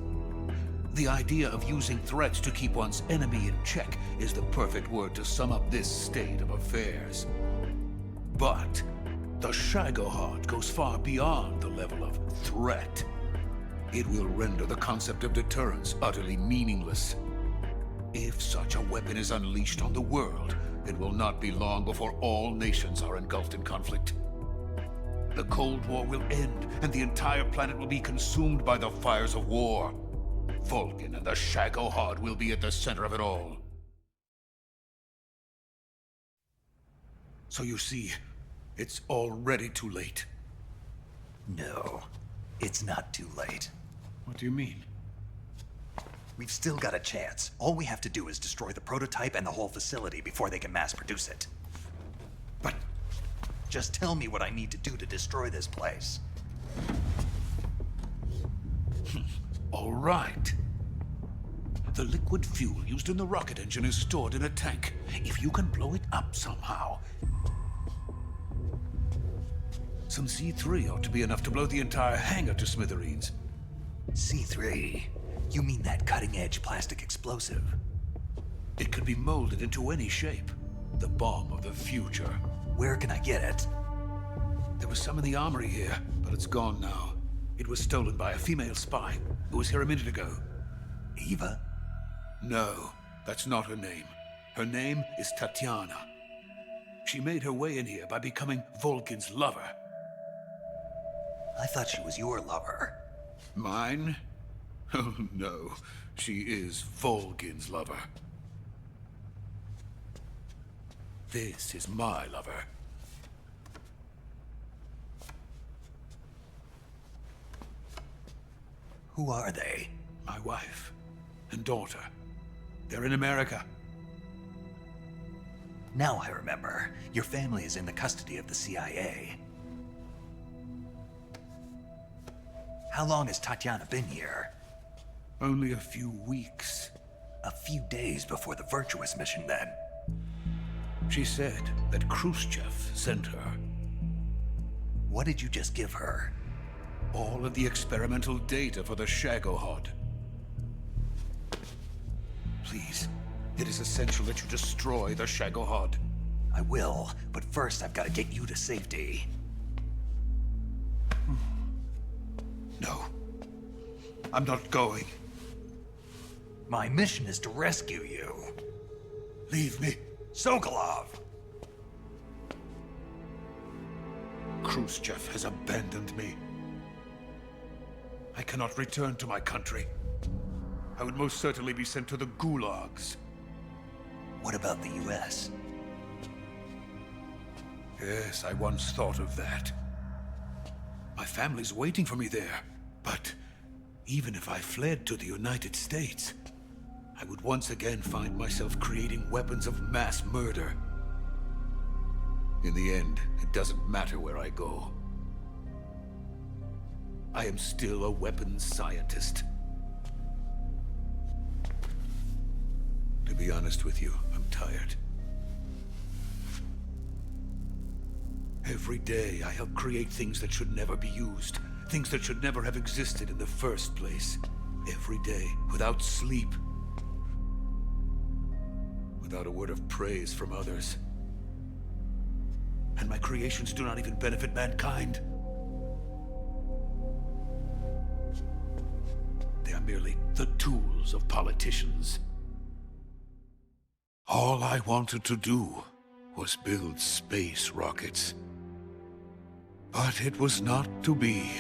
The idea of using threats to keep one's enemy in check is the perfect word to sum up this state of affairs. But the Shagohod goes far beyond the level of threat. It will render the concept of deterrence utterly meaningless. If such a weapon is unleashed on the world, it will not be long before all nations are engulfed in conflict. The Cold War will end, and the entire planet will be consumed by the fires of war. Volgin and the Shagohod will be at the center of it all. So you see, it's already too late. No, it's not too late. What do you mean? We've still got a chance. All we have to do is destroy the prototype and the whole facility before they can mass produce it. But just tell me what I need to do to destroy this place. All right. The liquid fuel used in the rocket engine is stored in a tank. If you can blow it up somehow. Some C3 ought to be enough to blow the entire hangar to smithereens. C3? You mean that cutting-edge plastic explosive? It could be molded into any shape. The bomb of the future. Where can I get it? There was some in the armory here, but it's gone now. It was stolen by a female spy who was here a minute ago. Eva? No, that's not her name. Her name is Tatiana. She made her way in here by becoming Volgin's lover. I thought she was your lover. Mine? Oh no, she is Volgin's lover. This is my lover. Who are they? My wife and daughter. They're in America. Now I remember. Your family is in the custody of the CIA. How long has Tatiana been here? Only a few weeks. A few days before the Virtuous mission, then. She said that Khrushchev sent her. What did you just give her? All of the experimental data for the Shagohod. Please, it is essential that you destroy the Shagohod. I will, but first I've got to get you to safety. No. I'm not going. My mission is to rescue you. Leave me. Sokolov! Khrushchev has abandoned me. I cannot return to my country. I would most certainly be sent to the gulags. What about the US? Yes, I once thought of that. My family's waiting for me there. But even if I fled to the United States, I would once again find myself creating weapons of mass murder. In the end, it doesn't matter where I go. I am still a weapons scientist. To be honest with you, I'm tired. Every day, I help create things that should never be used. Things that should never have existed in the first place. Every day, without sleep. Without a word of praise from others. And my creations do not even benefit mankind. They are merely the tools of politicians. All I wanted to do was build space rockets. But it was not to be.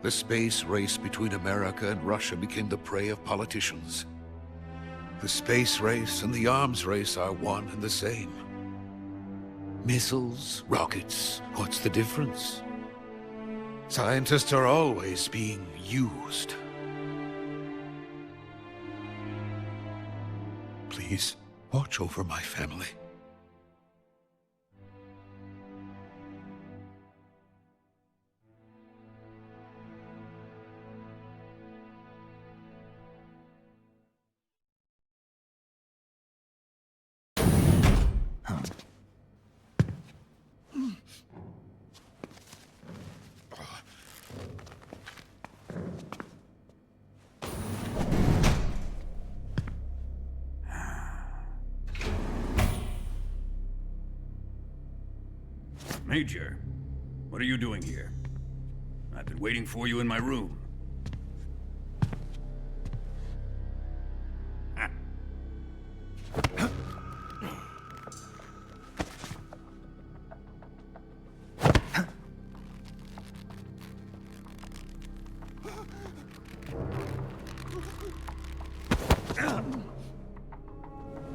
The space race between America and Russia became the prey of politicians. The space race and the arms race are one and the same. Missiles, rockets, what's the difference? Scientists are always being used. Please, watch over my family. Major, what are you doing here? I've been waiting for you in my room.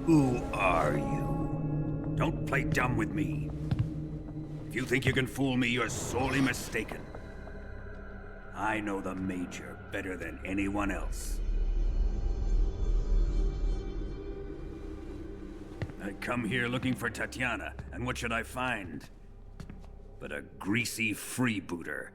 Who are you? Don't play dumb with me. If you think you can fool me, you're sorely mistaken. I know the Major better than anyone else. I come here looking for Tatiana, and what should I find? But a greasy freebooter.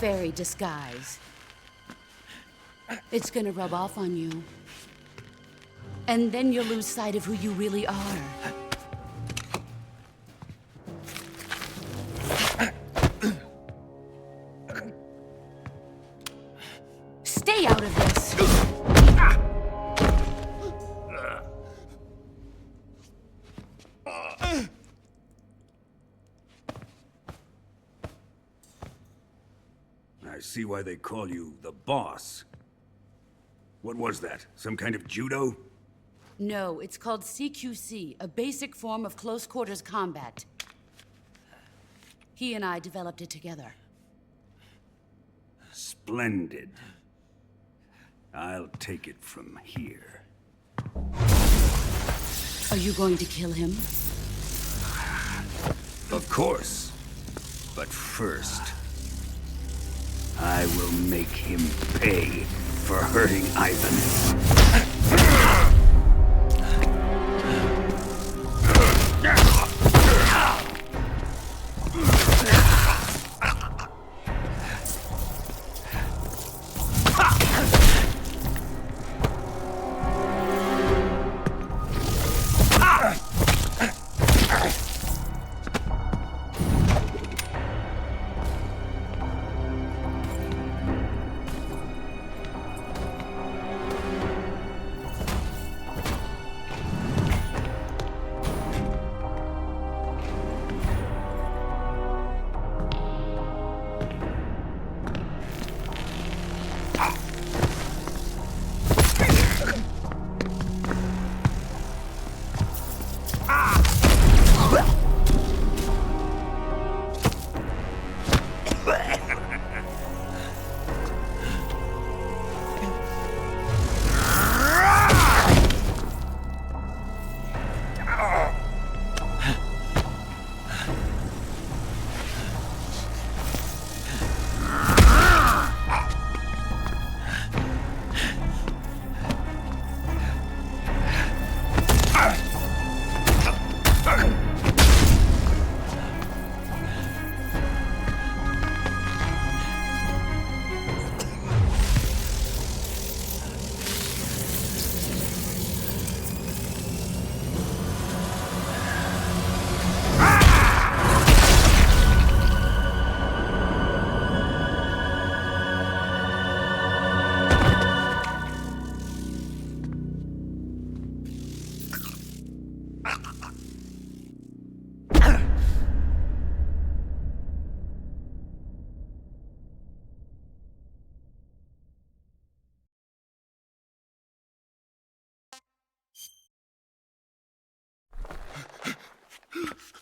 Fairy disguise. It's gonna rub off on you. And then you'll lose sight of who you really are. Stay out of this! I see why they call you the boss. What was that? Some kind of judo? No, it's called CQC, a basic form of close-quarters combat. He and I developed it together. Splendid. I'll take it from here. Are you going to kill him? Of course. But first, I will make him pay for hurting Ivan.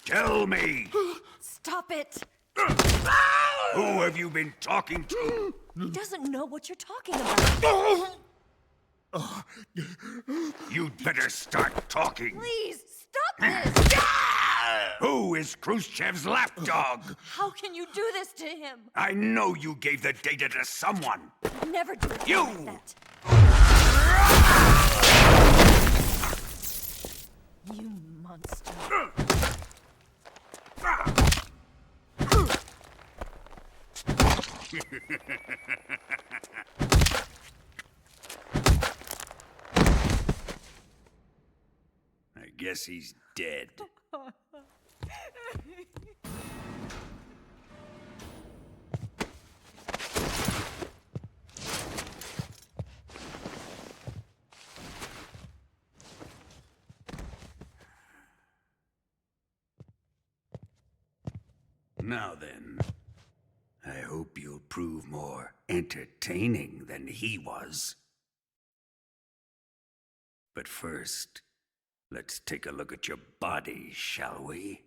Tell me! Stop it! Who have you been talking to? He doesn't know what you're talking about. You'd better start talking. Please, stop this! Who is Khrushchev's lapdog? How can you do this to him? I know you gave the data to someone. never do it You! like that. You monster. I guess he's dead. Now then, I hope you'll prove more entertaining than he was. But first, let's take a look at your body, shall we?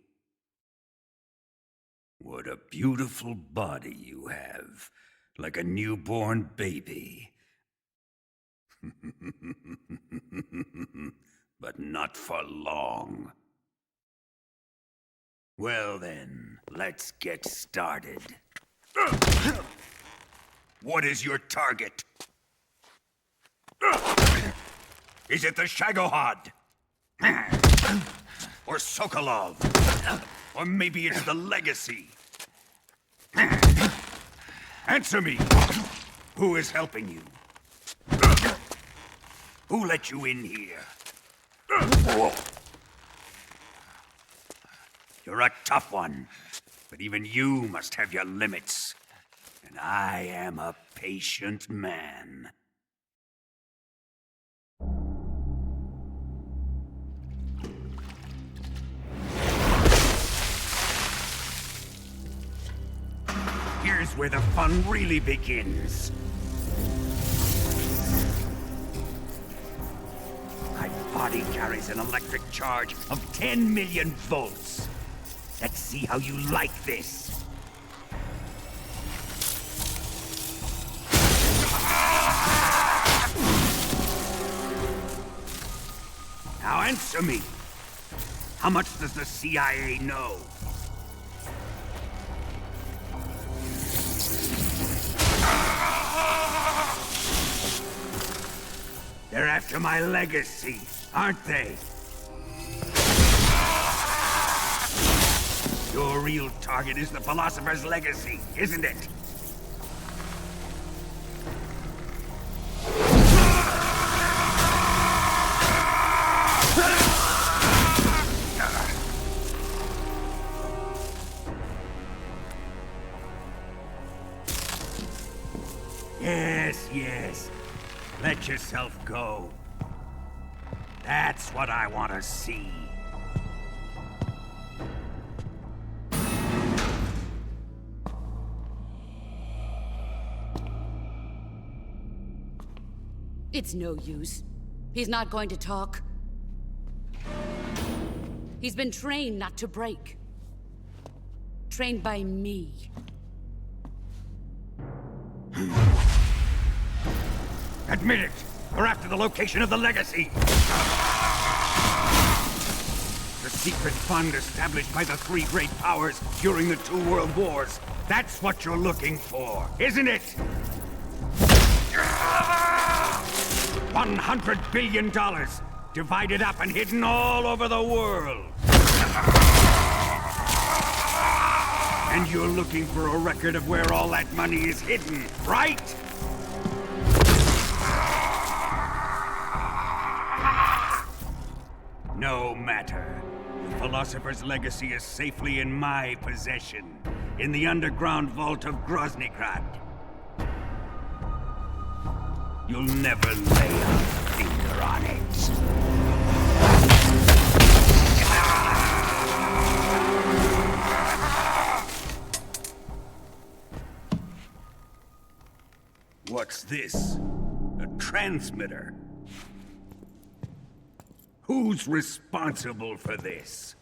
What a beautiful body you have, like a newborn baby. But not for long. Well then, let's get started. What is your target? Is it the Shagohod? Or Sokolov? Or maybe it's the Legacy? Answer me! Who is helping you? Who let you in here? You're a tough one, but even you must have your limits. And I am a patient man. Here's where the fun really begins. My body carries an electric charge of 10 million volts. Let's see how you like this. Now answer me. How much does the CIA know? They're after my legacy, aren't they? Your real target is the Philosopher's Legacy, isn't it? Yes. Let yourself go. That's what I want to see. It's no use. He's not going to talk. He's been trained not to break. Trained by me. Admit it! You're after the location of the Legacy! The secret fund established by the three great powers during the 2 world wars. That's what you're looking for, isn't it? $100 billion, divided up and hidden all over the world. And you're looking for a record of where all that money is hidden, right? No matter. The Philosopher's Legacy is safely in my possession, in the underground vault of Graznigrad. You'll never lay a finger on it. What's this? A transmitter? Who's responsible for this?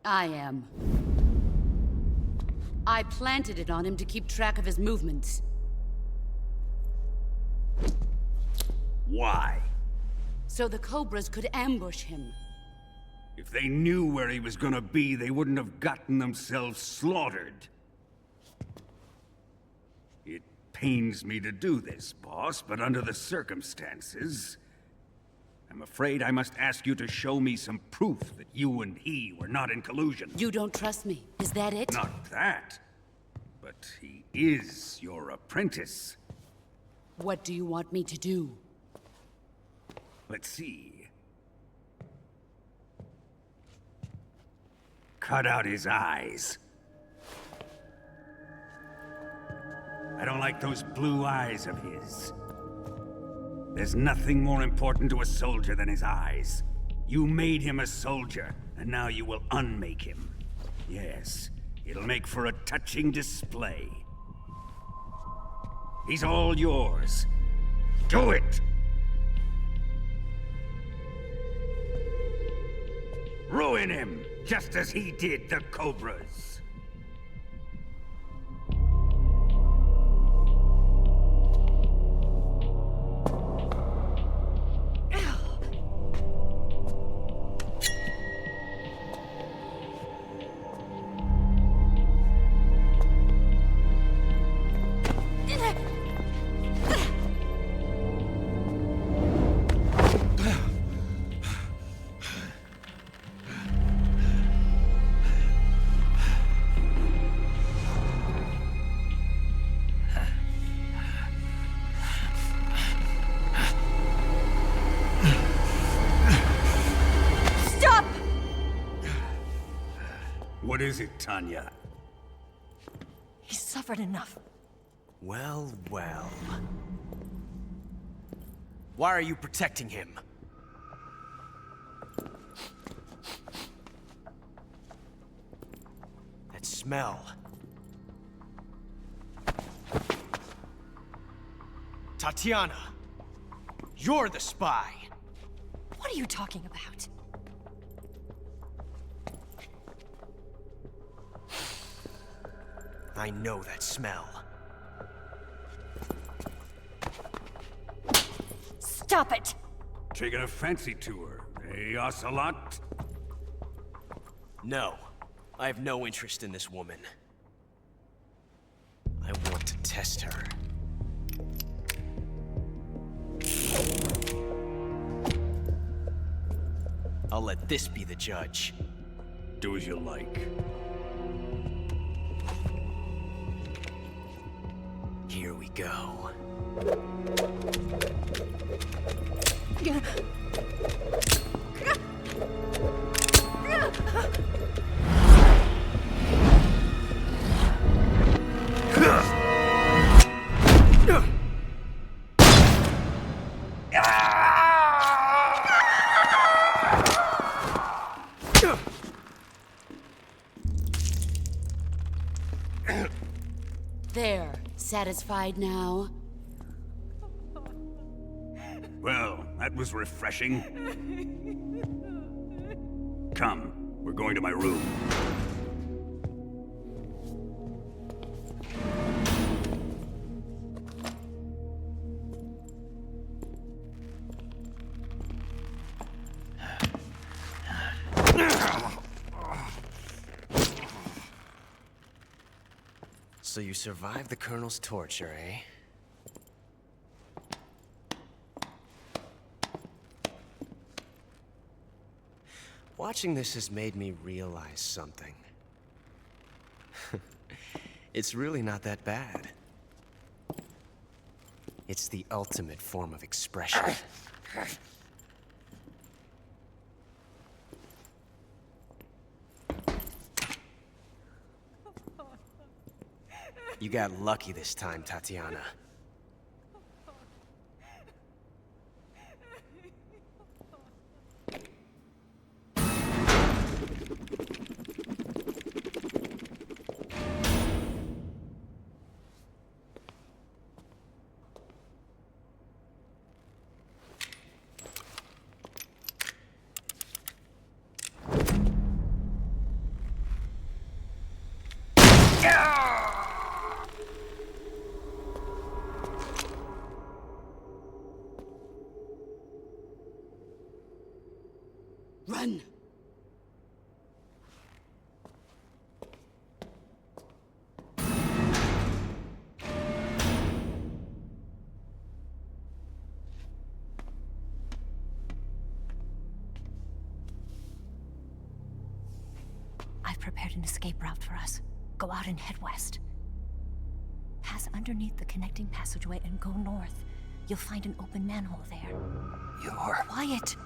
I am. I planted it on him to keep track of his movements. Why? So the Cobras could ambush him. If they knew where he was gonna be, they wouldn't have gotten themselves slaughtered. It pains me to do this, boss, but under the circumstances, I'm afraid I must ask you to show me some proof that you and he were not in collusion. You don't trust me, is that it? Not that, but he is your apprentice. What do you want me to do? Let's see. Cut out his eyes. I don't like those blue eyes of his. There's nothing more important to a soldier than his eyes. You made him a soldier, and now you will unmake him. Yes, it'll make for a touching display. He's all yours. Do it! Ruin him, just as he did the Cobras. What is it, Tanya? He's suffered enough. Well, well. Why are you protecting him? That smell. Tatiana! You're the spy! What are you talking about? I know that smell. Stop it! Taking a fancy to her, eh, Ocelot? No. I have no interest in this woman. I want to test her. I'll let this be the judge. Do as you like. Here we go. There. Satisfied now? Well, that was refreshing. Come, we're going to my room. So you survived the Colonel's torture, eh? Watching this has made me realize something. It's really not that bad. It's the ultimate form of expression. You got lucky this time, Tatiana. Run! I've prepared an escape route for us. Go out and head west. Pass underneath the connecting passageway and go north. You'll find an open manhole there. You're... Quiet!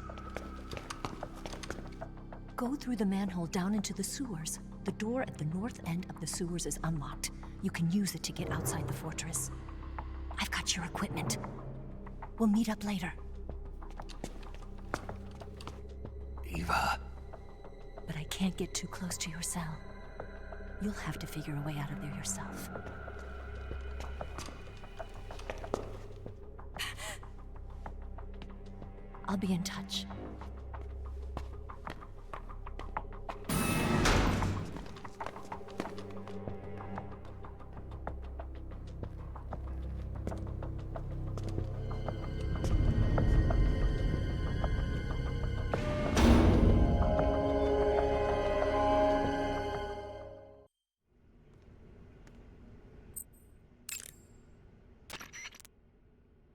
Go through the manhole down into the sewers. The door at the north end of the sewers is unlocked. You can use it to get outside the fortress. I've got your equipment. We'll meet up later. Eva. But I can't get too close to your cell. You'll have to figure a way out of there yourself. I'll be in touch.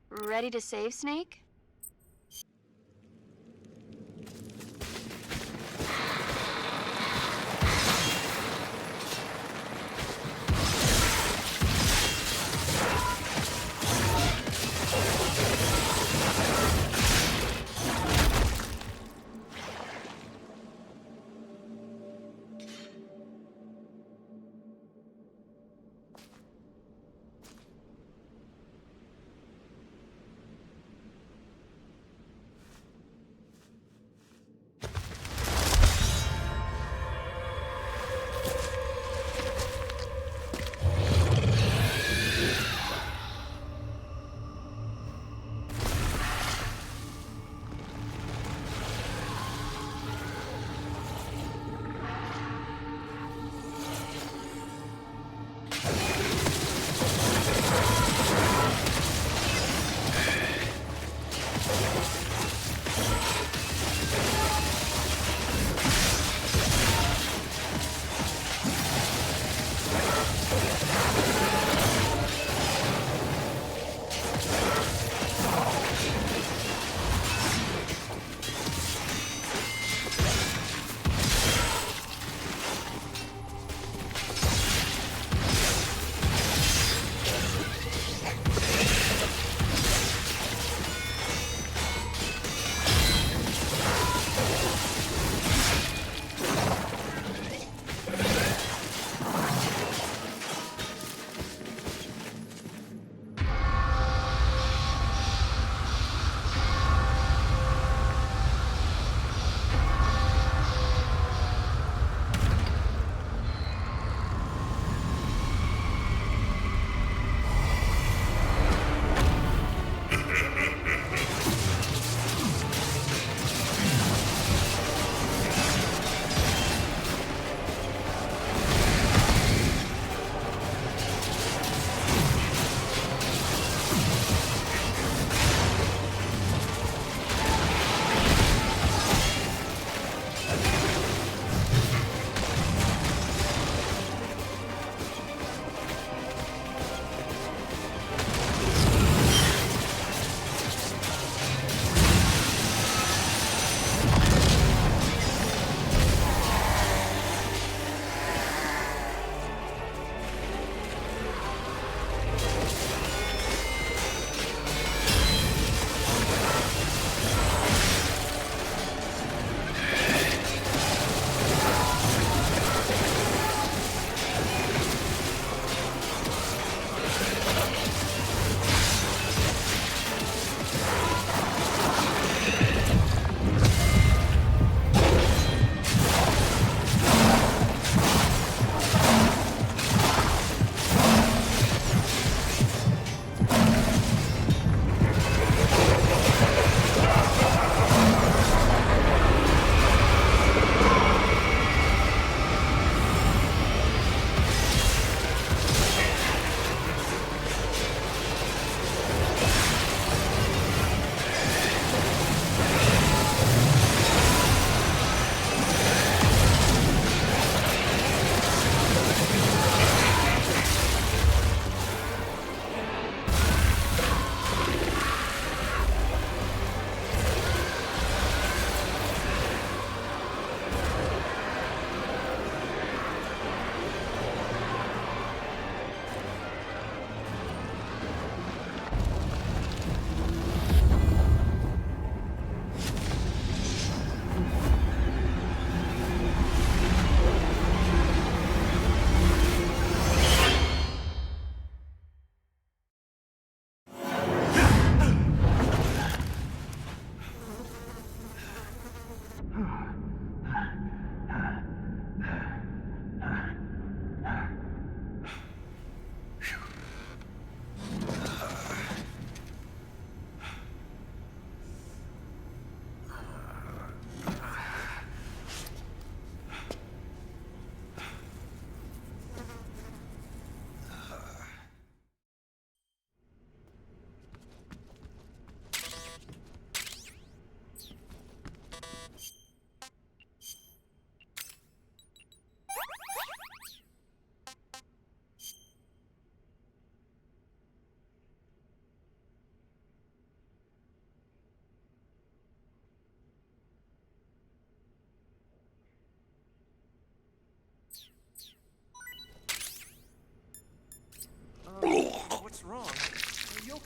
Ready to save, Snake?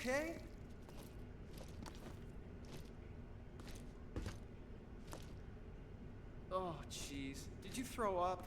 okay? Oh, jeez. Did you throw up?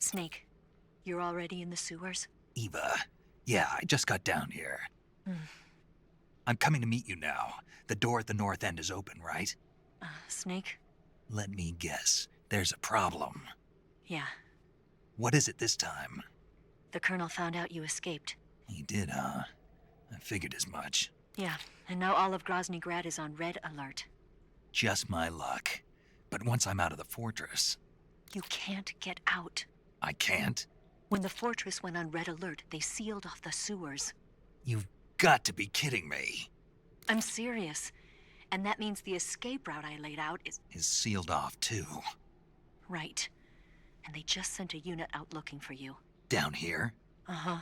Snake, you're already in the sewers? Eva, yeah, I just got down here. I'm coming to meet you now. The door at the north end is open, right? Snake? Let me guess. There's a problem. Yeah. What is it this time? The Colonel found out you escaped. He did, huh? I figured as much. Yeah, and now all of Graznigrad is on red alert. Just my luck. But once I'm out of the fortress... You can't get out. I can't? When the fortress went on red alert, they sealed off the sewers. You've got to be kidding me. I'm serious. And that means the escape route I laid out is sealed off, too. Right. And they just sent a unit out looking for you. Down here? Uh-huh.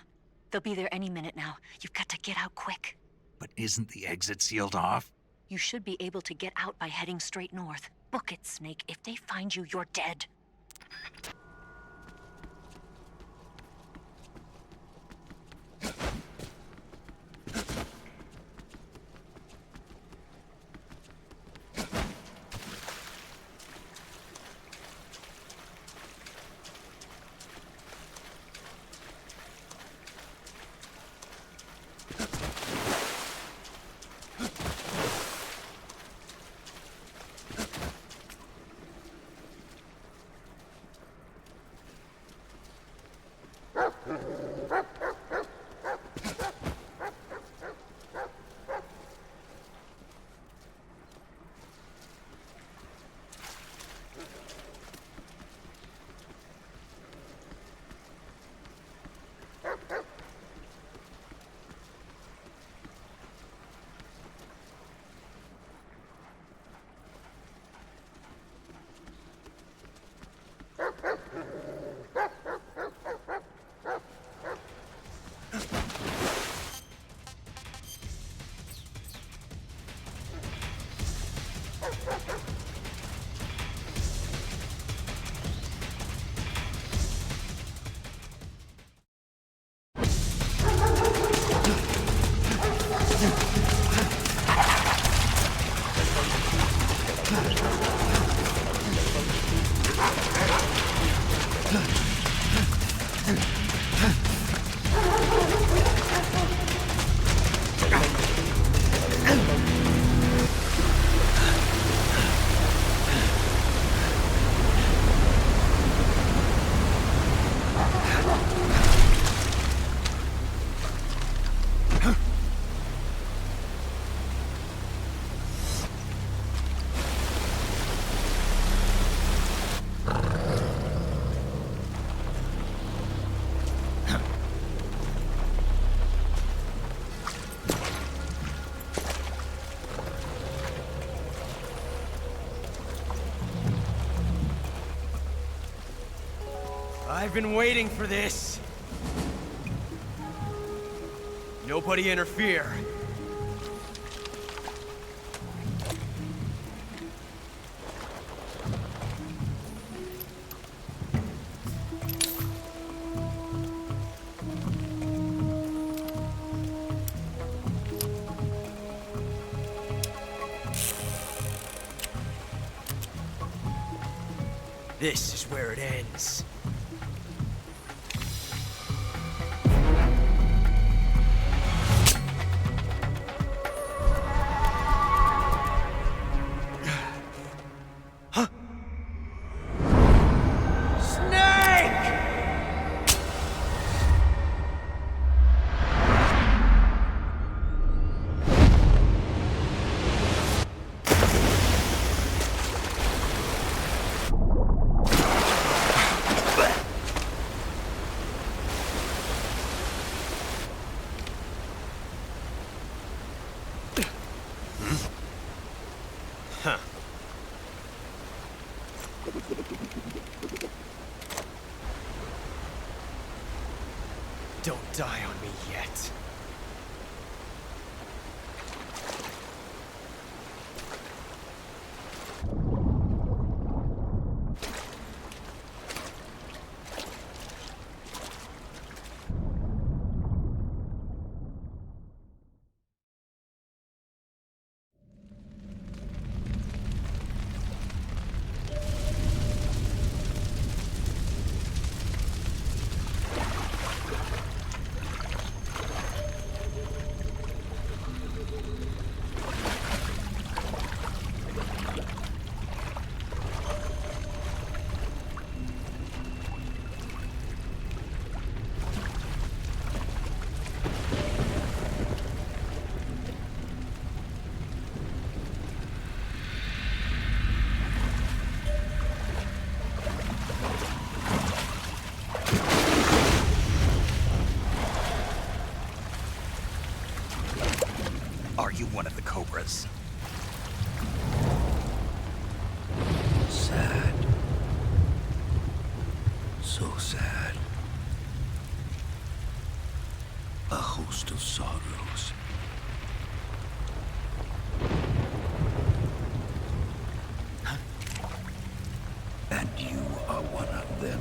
They'll be there any minute now. You've got to get out quick. But isn't the exit sealed off? You should be able to get out by heading straight north. Book it, Snake. If they find you, you're dead. I've been waiting for this. Nobody interfere. This is where it ends. Don't die on me yet. Are you one of the Cobras? Sad. So sad. A host of sorrows. And you are one of them.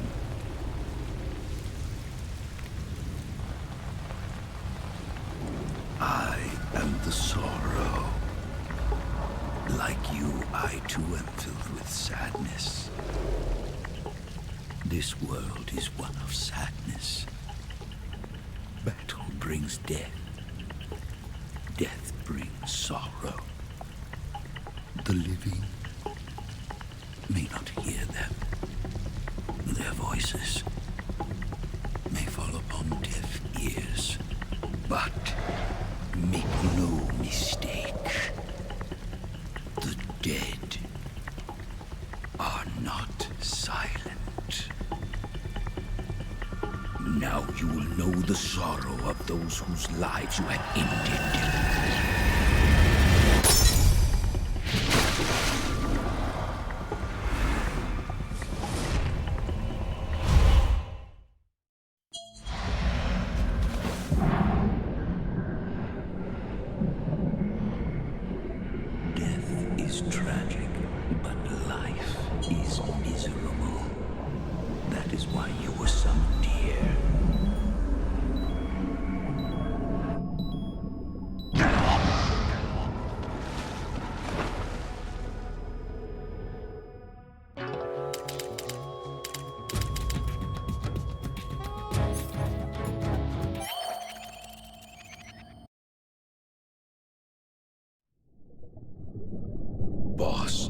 I am the sorrow. Like you, I too am filled with sadness. This world is one of sadness. Battle brings death. Death brings sorrow. The living may not hear them. Their voices may fall upon deaf ears. But make no mistake, the dead are not silent. Now you will know the sorrow of those whose lives you have ended. Boss,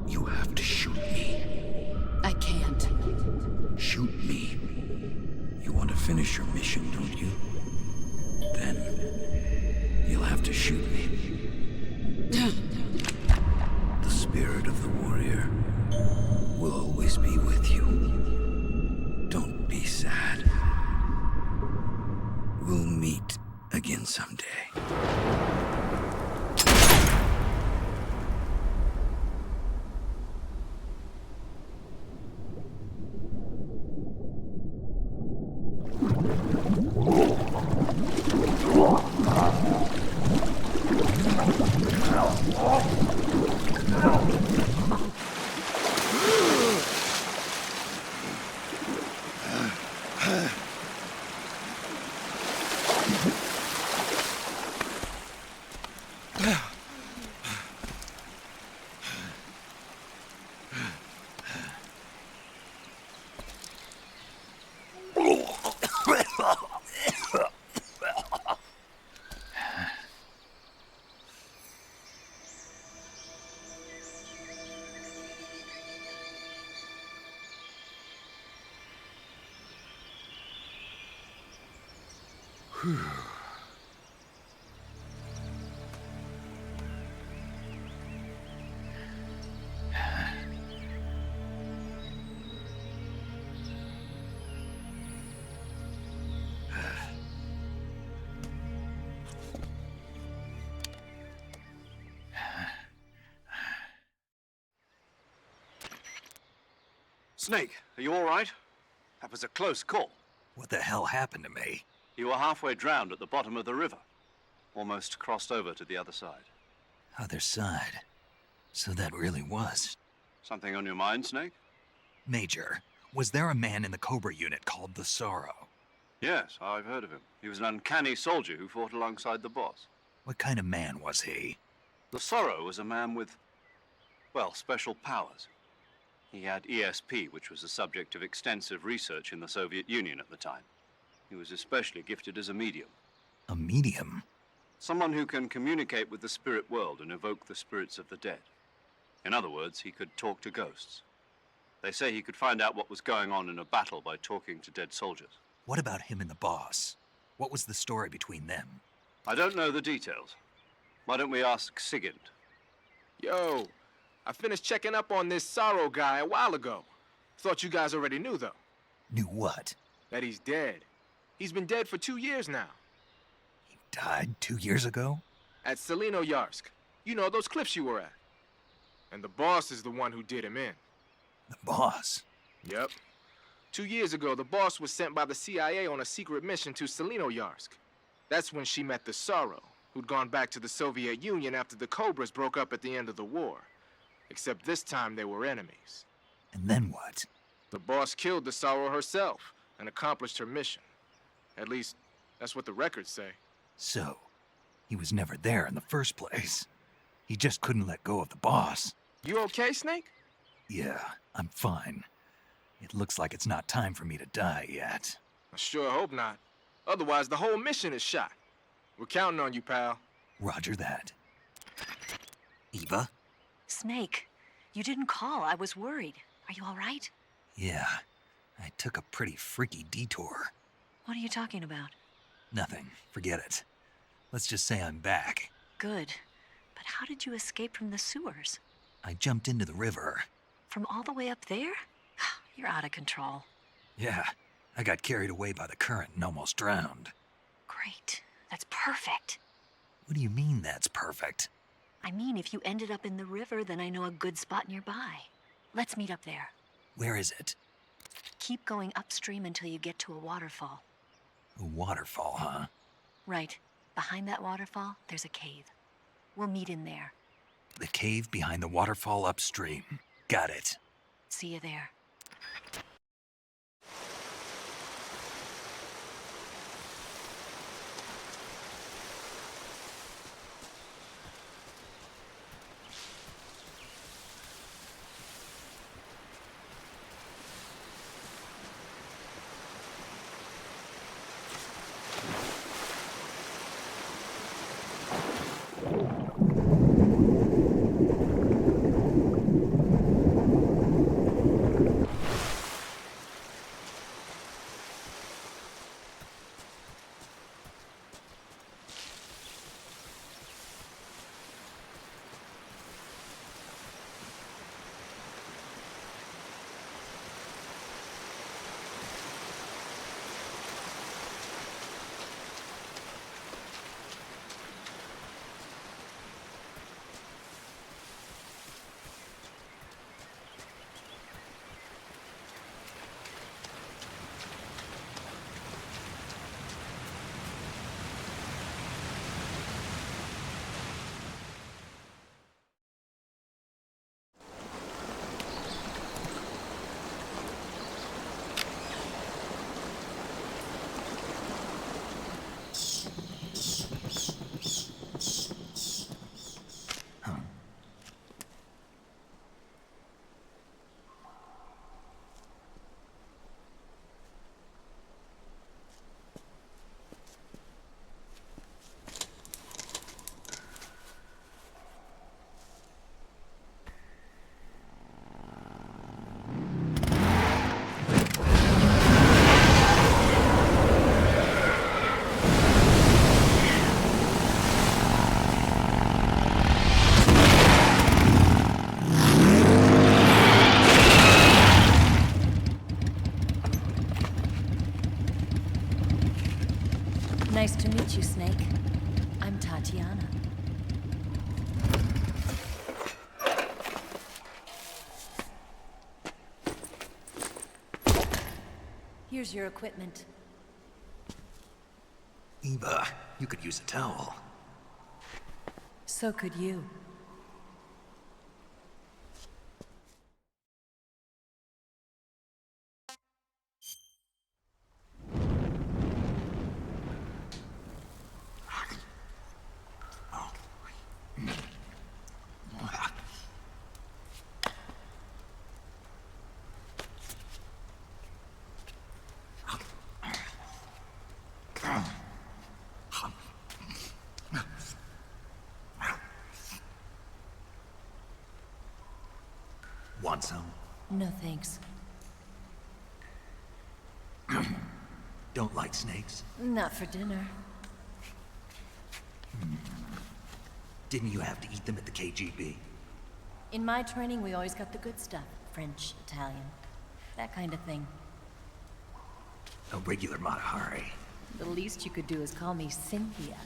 you have to shoot me. I can't. Shoot me. You want to finish your mission, don't you? Then you'll have to shoot me. The spirit of the warrior will always be with you. Don't be sad. We'll meet again someday. Snake, are you all right? That was a close call. What the hell happened to me? You were halfway drowned at the bottom of the river. Almost crossed over to the other side. Other side? So that really was. Something on your mind, Snake? Major, was there a man in the Cobra unit called the Sorrow? Yes, I've heard of him. He was an uncanny soldier who fought alongside the boss. What kind of man was he? The Sorrow was a man with, well, special powers. He had ESP, which was the subject of extensive research in the Soviet Union at the time. He was especially gifted as a medium. A medium? Someone who can communicate with the spirit world and evoke the spirits of the dead. In other words, he could talk to ghosts. They say he could find out what was going on in a battle by talking to dead soldiers. What about him and the boss? What was the story between them? I don't know the details. Why don't we ask Sigint? Yo, I finished checking up on this Sorrow guy a while ago. Thought you guys already knew, though. Knew what? That he's dead. He's been dead for 2 years now. He died 2 years ago? At Selino-Yarsk. You know, those cliffs you were at. And the boss is the one who did him in. The boss? Yep. 2 years ago, the boss was sent by the CIA on a secret mission to Selino-Yarsk. That's when she met the Sorrow, who'd gone back to the Soviet Union after the Cobras broke up at the end of the war. Except this time they were enemies. And then what? The boss killed the Sorrow herself and accomplished her mission. At least, that's what the records say. So, he was never there in the first place. He just couldn't let go of the boss. You okay, Snake? Yeah, I'm fine. It looks like it's not time for me to die yet. I sure hope not. Otherwise, the whole mission is shot. We're counting on you, pal. Roger that. Eva? Snake, you didn't call. I was worried. Are you all right? Yeah, I took a pretty freaky detour. What are you talking about? Nothing. Forget it. Let's just say I'm back. Good. But how did you escape from the sewers? I jumped into the river. From all the way up there? You're out of control. Yeah, I got carried away by the current and almost drowned. Great. That's perfect. What do you mean that's perfect? I mean, if you ended up in the river, then I know a good spot nearby. Let's meet up there. Where is it? Keep going upstream until you get to a waterfall. A waterfall, huh? Right. Behind that waterfall, there's a cave. We'll meet in there. The cave behind the waterfall upstream. Got it. See you there. Nice to meet you, Snake. I'm Tatiana. Here's your equipment. Eva, you could use a towel. So could you. Want some? No thanks. Don't like snakes? Not for dinner. Didn't you have to eat them at the KGB? In my training, we always got the good stuff. French, Italian, that kind of thing. A regular Matahari. The least you could do is call me Cynthia.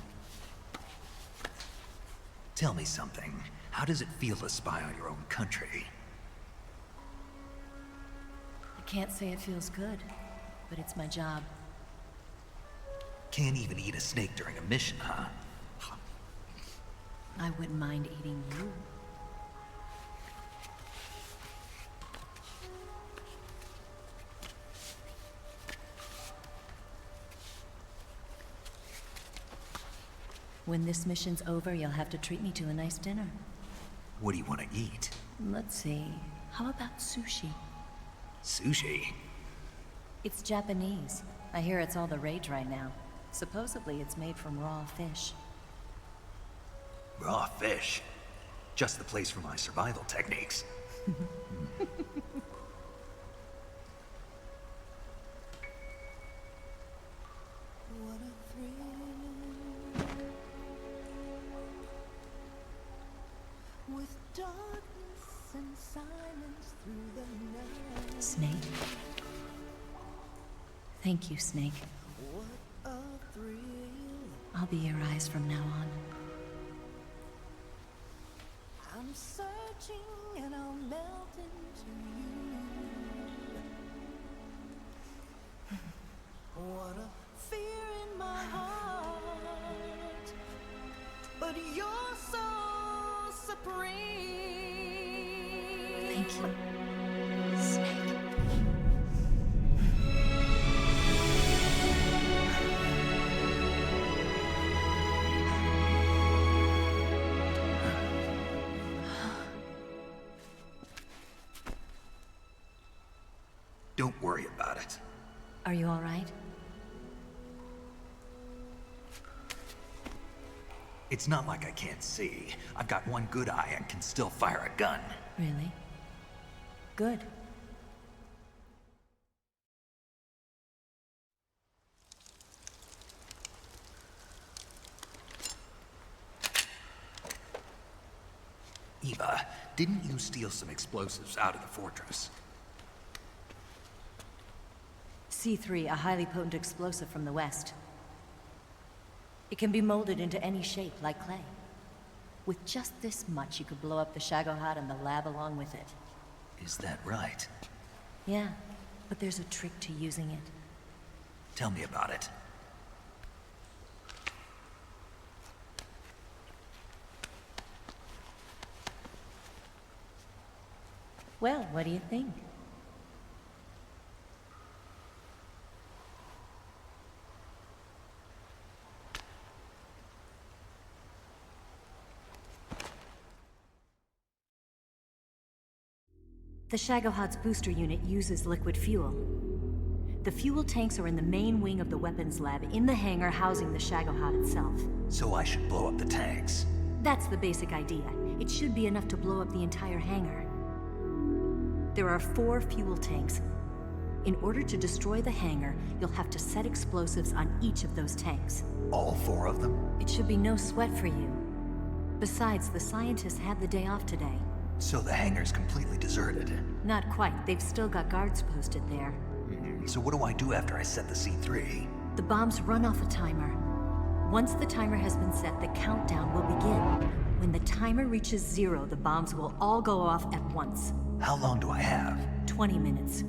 Tell me something. How does it feel to spy on your own country? I can't say it feels good, but it's my job. Can't even eat a snake during a mission, huh? I wouldn't mind eating you. When this mission's over, you'll have to treat me to a nice dinner. What do you want to eat? Let's see. How about sushi? Sushi? It's Japanese. I hear it's all the rage right now. Supposedly it's made from raw fish. Raw fish? Just the place for my survival techniques. With darkness and silence through the night. Snake. Thank you, Snake. What a thrill. I'll be your eyes from now on. I'm searching and I'll melt into you. What a fear in my heart. But you're so supreme. Thank you, Snake. Don't worry about it. Are you all right? It's not like I can't see. I've got one good eye and can still fire a gun. Really? Good. Eva, didn't you steal some explosives out of the fortress? C3, a highly potent explosive from the west. It can be molded into any shape, like clay. With just this much, you could blow up the Shagohod and the lab along with it. Is that right? Yeah, but there's a trick to using it. Tell me about it. Well, what do you think? The Shagohod's booster unit uses liquid fuel. The fuel tanks are in the main wing of the weapons lab in the hangar housing the Shagohod itself. So I should blow up the tanks. That's the basic idea. It should be enough to blow up the entire hangar. There are 4 fuel tanks. In order to destroy the hangar, you'll have to set explosives on each of those tanks. All 4 of them? It should be no sweat for you. Besides, the scientists had the day off today. So the hangar's completely deserted. Not quite. They've still got guards posted there. So what do I do after I set the C3? The bombs run off a timer. Once the timer has been set, the countdown will begin. When the timer reaches 0, the bombs will all go off at once. How long do I have? 20 minutes.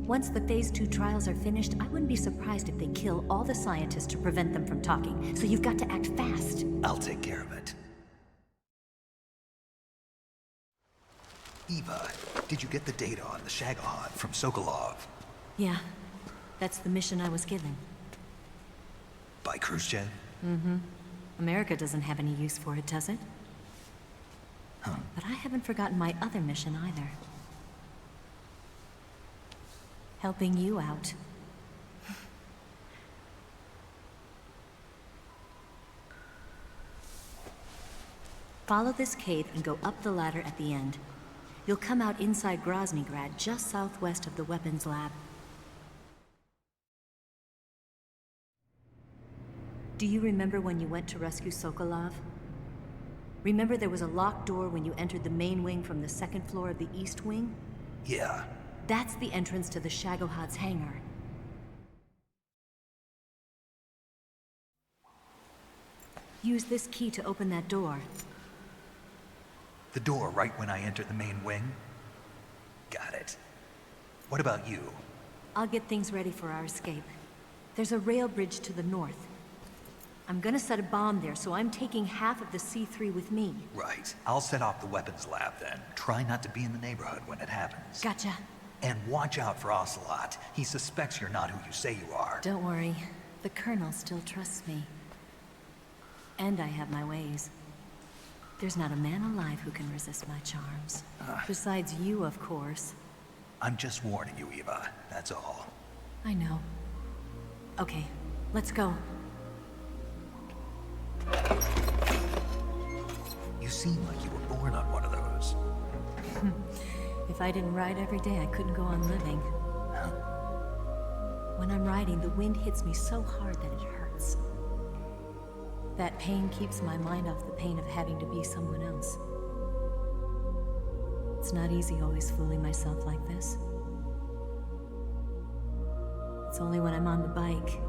Once the Phase 2 trials are finished, I wouldn't be surprised if they kill all the scientists to prevent them from talking, so you've got to act fast. I'll take care of it. Eva, did you get the data on the Shagohod from Sokolov? Yeah, that's the mission I was given. By Khrushchev? Mm-hmm. America doesn't have any use for it, does it? Huh. But I haven't forgotten my other mission either. Helping you out. Follow this cave and go up the ladder at the end. You'll come out inside Graznigrad, just southwest of the weapons lab. Do you remember when you went to rescue Sokolov? Remember there was a locked door when you entered the main wing from the second floor of the east wing? Yeah. That's the entrance to the Shagohod's hangar. Use this key to open that door. The door right when I enter the main wing? Got it. What about you? I'll get things ready for our escape. There's a rail bridge to the north. I'm gonna set a bomb there, so I'm taking half of the C3 with me. Right. I'll set off the weapons lab then. Try not to be in the neighborhood when it happens. Gotcha. And watch out for Ocelot. He suspects you're not who you say you are. Don't worry. The Colonel still trusts me. And I have my ways. There's not a man alive who can resist my charms. Besides you, of course. I'm just warning you, Eva. That's all. I know. Okay, let's go. You seem like you were born on one of those. If I didn't ride every day, I couldn't go on living. When I'm riding, the wind hits me so hard that it hurts. That pain keeps my mind off the pain of having to be someone else. It's not easy always fooling myself like this. It's only when I'm on the bike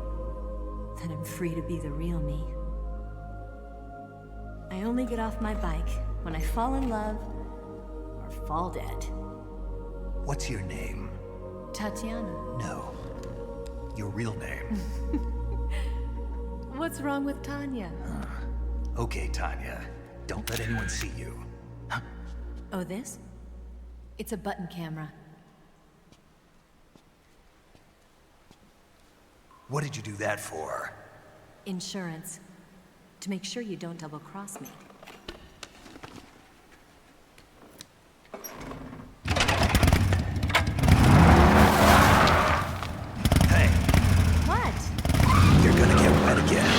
that I'm free to be the real me. I only get off my bike when I fall in love or fall dead. What's your name? Tatiana. No. Your real name. What's wrong with Tanya? Okay, Tanya. Don't let anyone see you. Oh, this? It's a button camera. What did you do that for? Insurance. To make sure you don't double-cross me. Hey. What? You're gonna get wet again.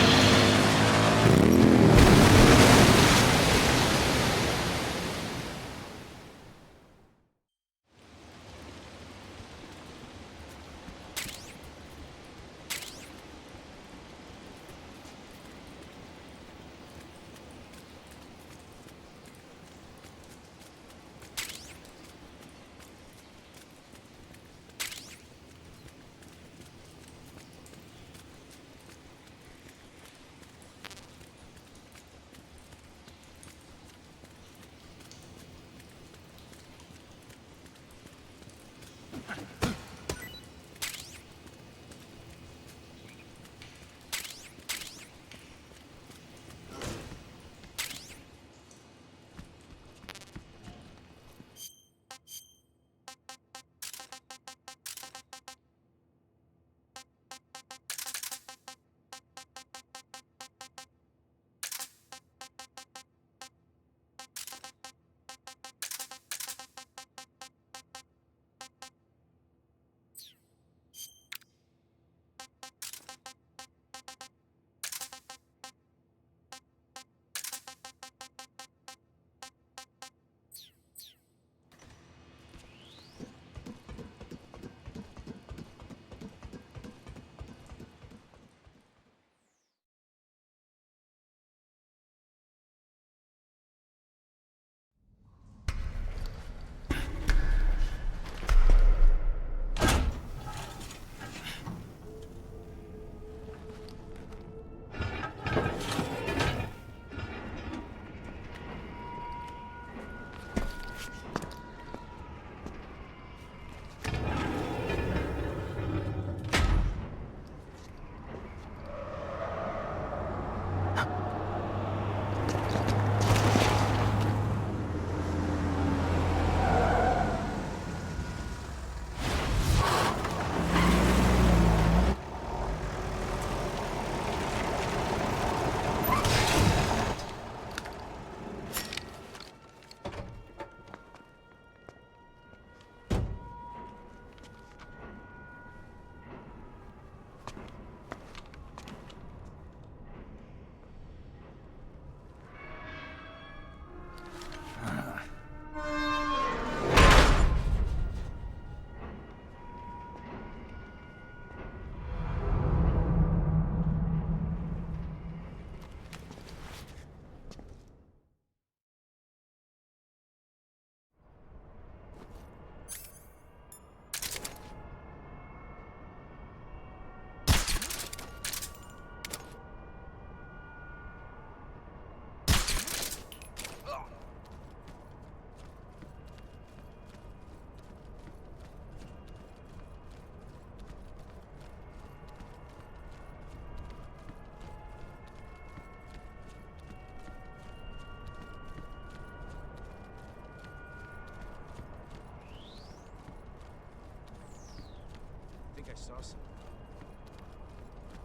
sauce.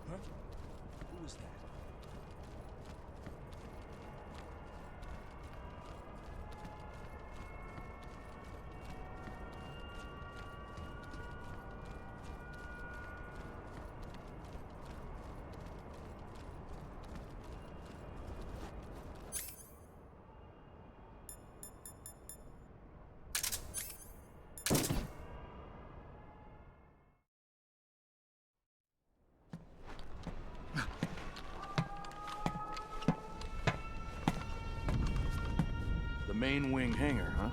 Huh? Who was that? The main wing hangar, huh?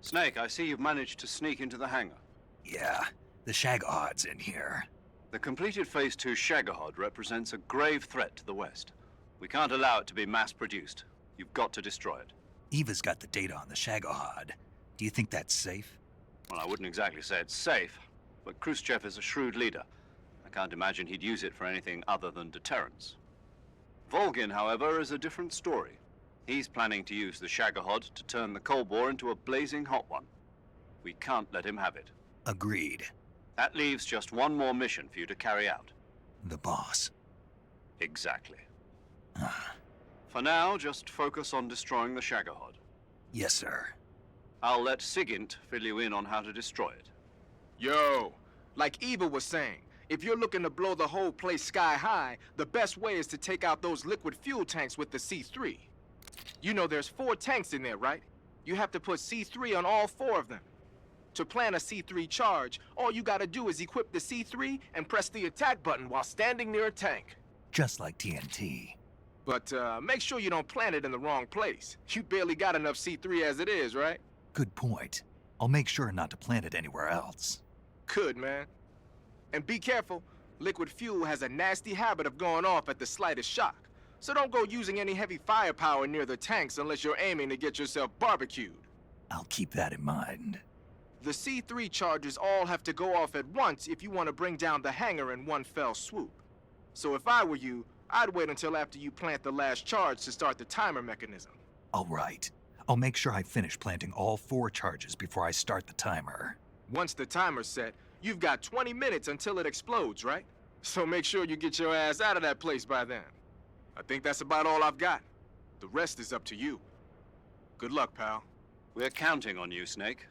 Snake, I see you've managed to sneak into the hangar. Yeah, the Shagohod's in here. The completed Phase 2 Shagohod represents a grave threat to the West. We can't allow it to be mass-produced. You've got to destroy it. Eva's got the data on the Shagohod. Do you think that's safe? Well, I wouldn't exactly say it's safe, but Khrushchev is a shrewd leader. I can't imagine he'd use it for anything other than deterrence. Volgin, however, is a different story. He's planning to use the Shagohod to turn the Cold War into a blazing hot one. We can't let him have it. Agreed. That leaves just one more mission for you to carry out. The boss. Exactly. For now, just focus on destroying the Shagohod. Yes, sir. I'll let Sigint fill you in on how to destroy it. Yo, like Eva was saying, if you're looking to blow the whole place sky high, the best way is to take out those liquid fuel tanks with the C3. You know there's 4 tanks in there, right? You have to put C3 on all 4 of them. To plan a C3 charge, all you gotta do is equip the C3 and press the attack button while standing near a tank. Just like TNT. But make sure you don't plant it in the wrong place. You barely got enough C3 as it is, right? Good point. I'll make sure not to plant it anywhere else. Good, man. And be careful. Liquid fuel has a nasty habit of going off at the slightest shock. So don't go using any heavy firepower near the tanks unless you're aiming to get yourself barbecued. I'll keep that in mind. The C3 charges all have to go off at once if you want to bring down the hangar in one fell swoop. So if I were you, I'd wait until after you plant the last charge to start the timer mechanism. All right. I'll make sure I finish planting all 4 charges before I start the timer. Once the timer's set, you've got 20 minutes until it explodes, right? So make sure you get your ass out of that place by then. I think that's about all I've got. The rest is up to you. Good luck, pal. We're counting on you, Snake.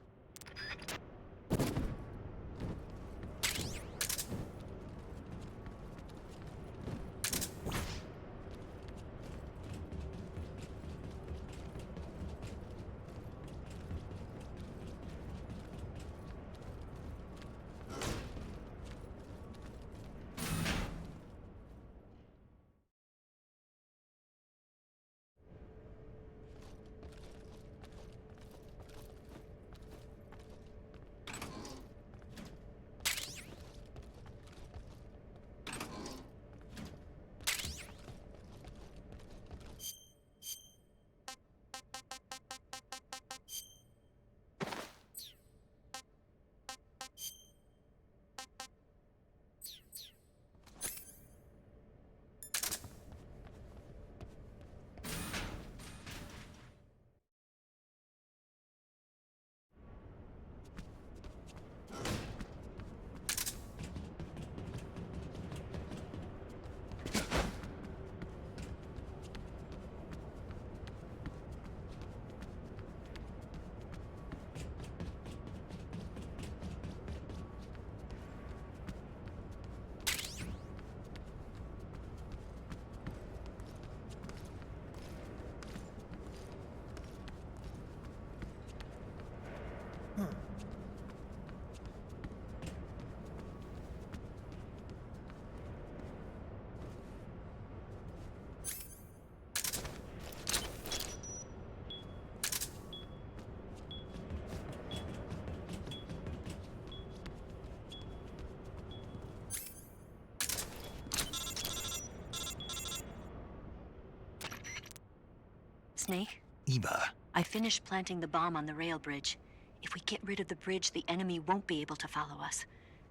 Snake? Eva, I finished planting the bomb on the rail bridge. If we get rid of the bridge, the enemy won't be able to follow us.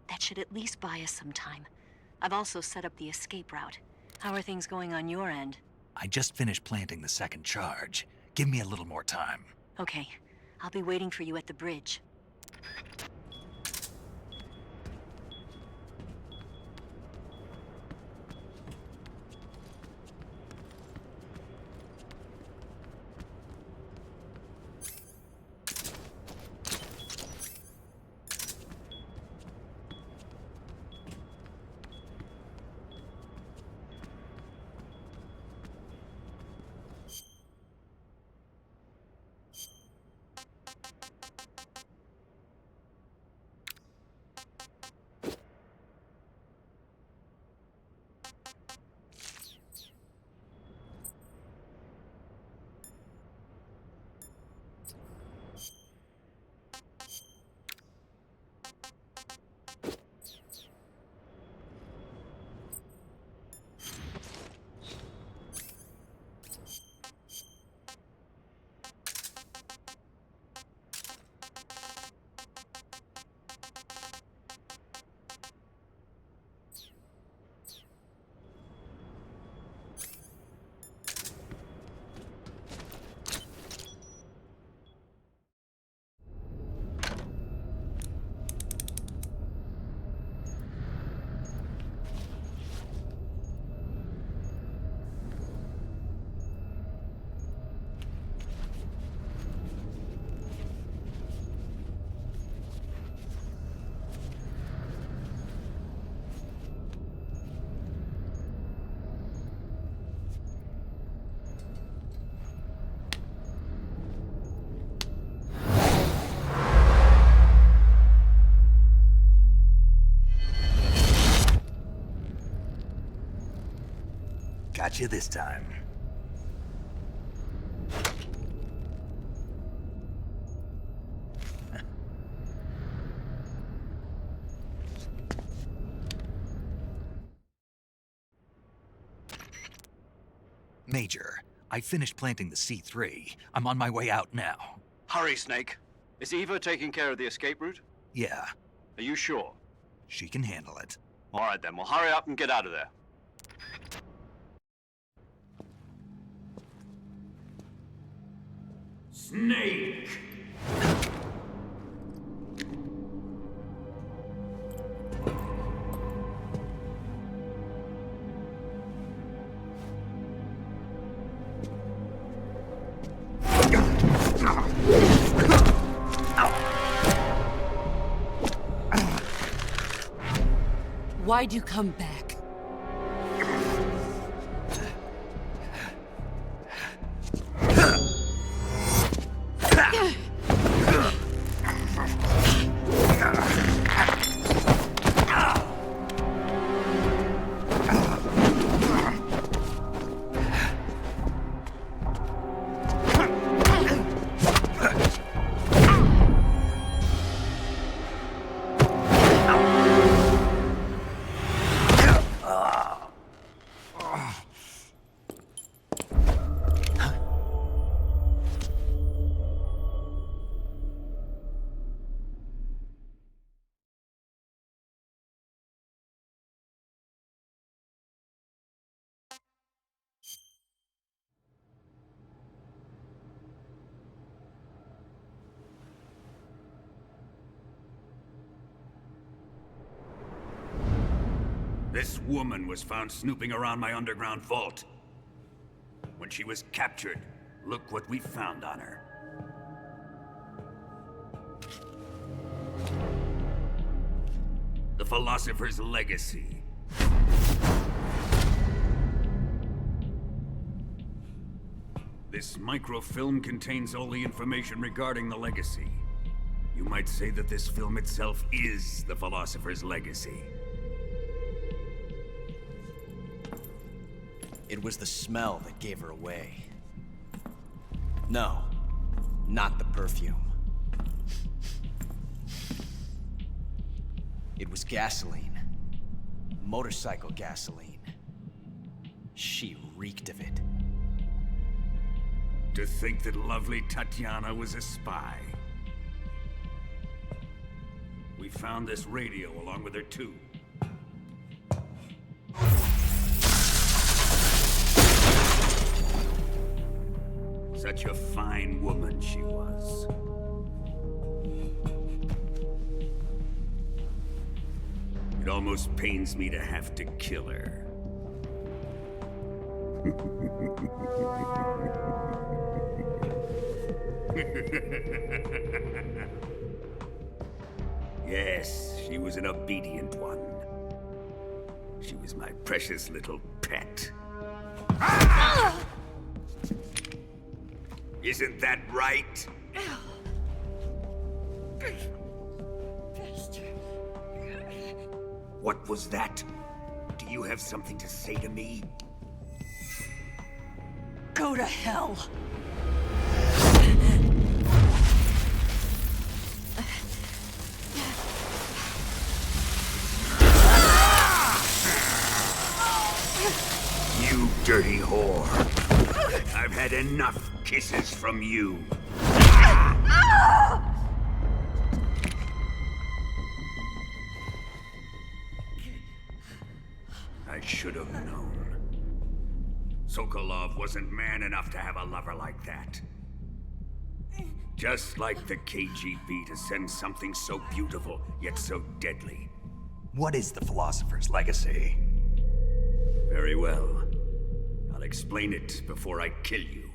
That should at least buy us some time. I've also set up the escape route. How are things going on your end? I just finished planting the second charge. Give me a little more time. Okay. I'll be waiting for you at the bridge. Got you this time. Major, I finished planting the C3. I'm on my way out now. Hurry, Snake. Is Eva taking care of the escape route? Yeah, Are you sure? she can handle it. All right then, well hurry up and get out of there. Snake! Why'd you come back? This woman was found snooping around my underground vault. When she was captured, look what we found on her. The Philosopher's Legacy. This microfilm contains all the information regarding the Legacy. You might say that this film itself is the Philosopher's Legacy. It was the smell that gave her away. No, not the perfume. It was gasoline. Motorcycle gasoline. She reeked of it. To think that lovely Tatiana was a spy. We found this radio along with her too. Such a fine woman she was. It almost pains me to have to kill her. Yes, she was an obedient one. She was my precious little pet. Ah! Isn't that right? What was that? Do you have something to say to me? Go to hell. You dirty whore. I've had enough kisses from you. I should have known. Sokolov wasn't man enough to have a lover like that. Just like the KGB to send something so beautiful, yet so deadly. What is the Philosopher's Legacy? Very well. I'll explain it before I kill you.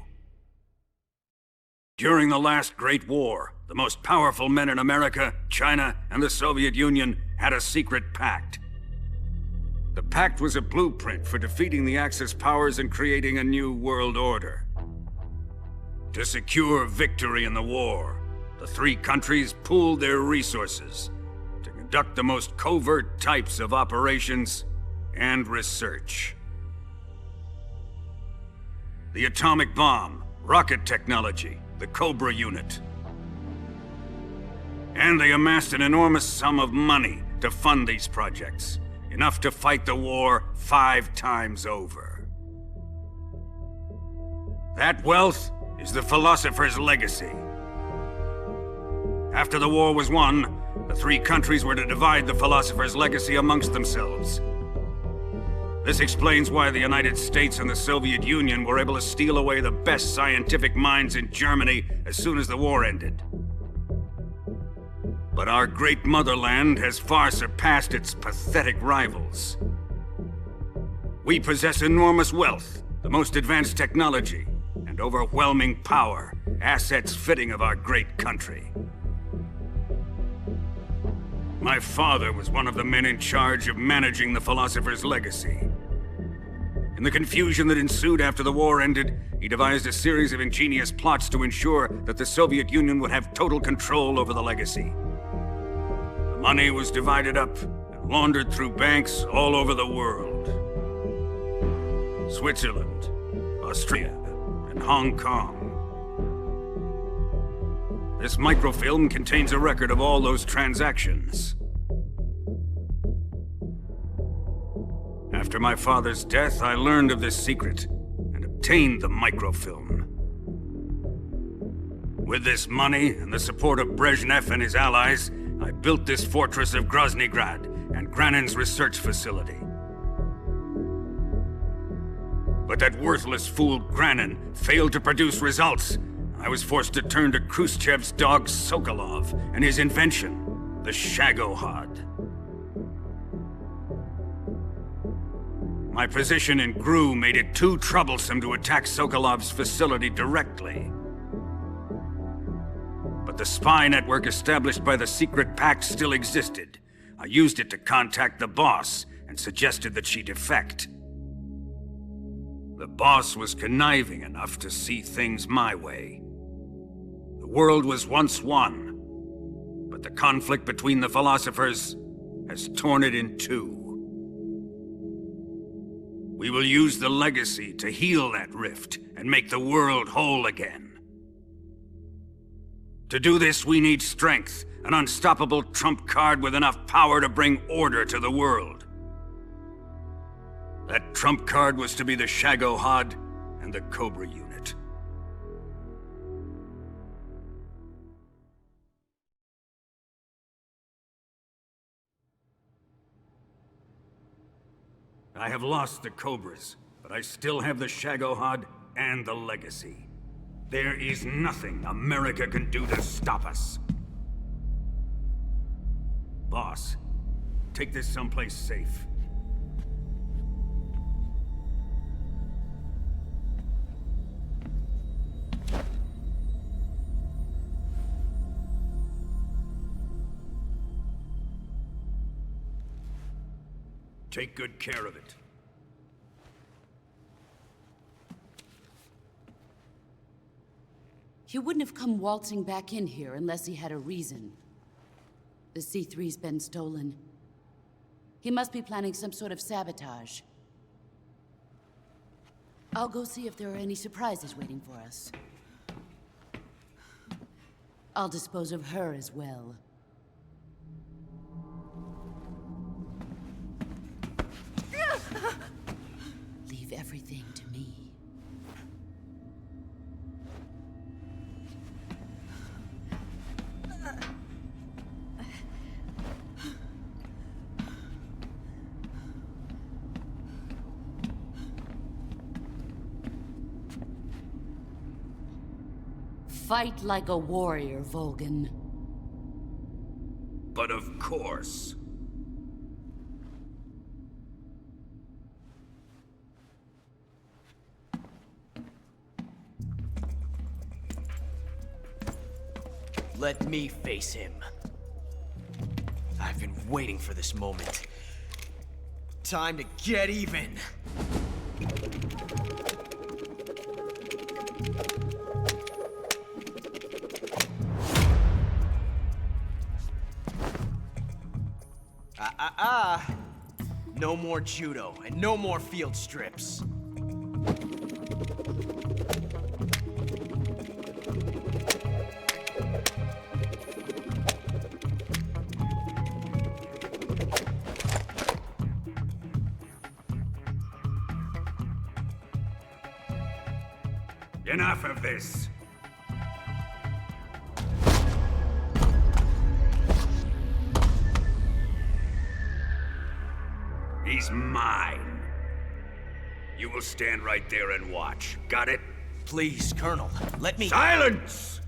During the last Great War, the most powerful men in America, China, and the Soviet Union had a secret pact. The pact was a blueprint for defeating the Axis powers and creating a new world order. To secure victory in the war, the three countries pooled their resources to conduct the most covert types of operations and research. The atomic bomb, rocket technology, the Cobra unit. And they amassed an enormous sum of money to fund these projects, enough to fight the war 5 times over. That wealth is the Philosopher's Legacy. After the war was won, the three countries were to divide the Philosopher's Legacy amongst themselves. This explains why the United States and the Soviet Union were able to steal away the best scientific minds in Germany as soon as the war ended. But our great motherland has far surpassed its pathetic rivals. We possess enormous wealth, the most advanced technology, and overwhelming power, assets fitting of our great country. My father was one of the men in charge of managing the Philosopher's Legacy. In the confusion that ensued after the war ended, he devised a series of ingenious plots to ensure that the Soviet Union would have total control over the legacy. The money was divided up and laundered through banks all over the world. Switzerland, Austria, and Hong Kong. This microfilm contains a record of all those transactions. After my father's death, I learned of this secret and obtained the microfilm. With this money and the support of Brezhnev and his allies, I built this fortress of Graznigrad and Granin's research facility. But that worthless fool Granin failed to produce results. I was forced to turn to Khrushchev's dog Sokolov and his invention, the Shagohod. My position in GRU made it too troublesome to attack Sokolov's facility directly. But the spy network established by the secret pact still existed. I used it to contact the boss and suggested that she defect. The boss was conniving enough to see things my way. The world was once one, but the conflict between the philosophers has torn it in two. We will use the legacy to heal that rift and make the world whole again. To do this, we need strength, an unstoppable trump card with enough power to bring order to the world. That trump card was to be the Shagohod and the Cobra unit. I have lost the Cobras, but I still have the Shagohod and the Legacy. There is nothing America can do to stop us. Boss, take this someplace safe. Take good care of it. He wouldn't have come waltzing back in here unless he had a reason. The C3's been stolen. He must be planning some sort of sabotage. I'll go see if there are any surprises waiting for us. I'll dispose of her as well. Leave everything to me. Fight like a warrior, Volgin. But of course. Let me face him. I've been waiting for this moment. Time to get even. No more judo, and no more field strips. Enough of this. He's mine. You will stand right there and watch. Got it? Please, Colonel, let me— Silence!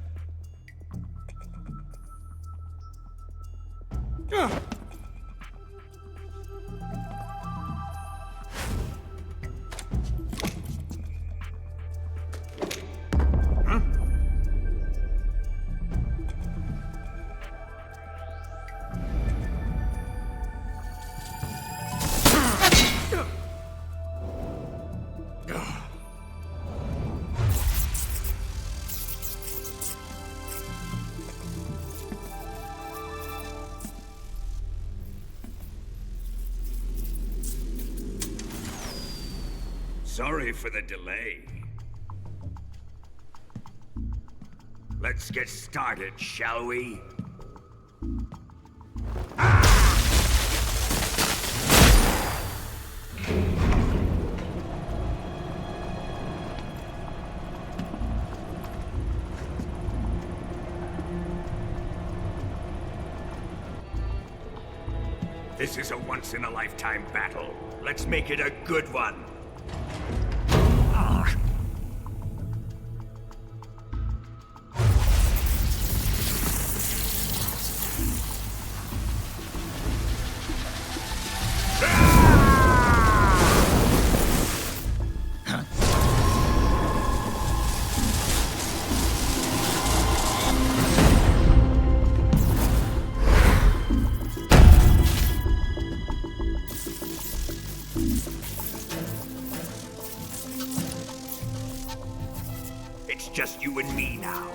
Sorry for the delay. Let's get started, shall we? This is a once-in-a-lifetime battle. Let's make it a good one. It's just you and me now.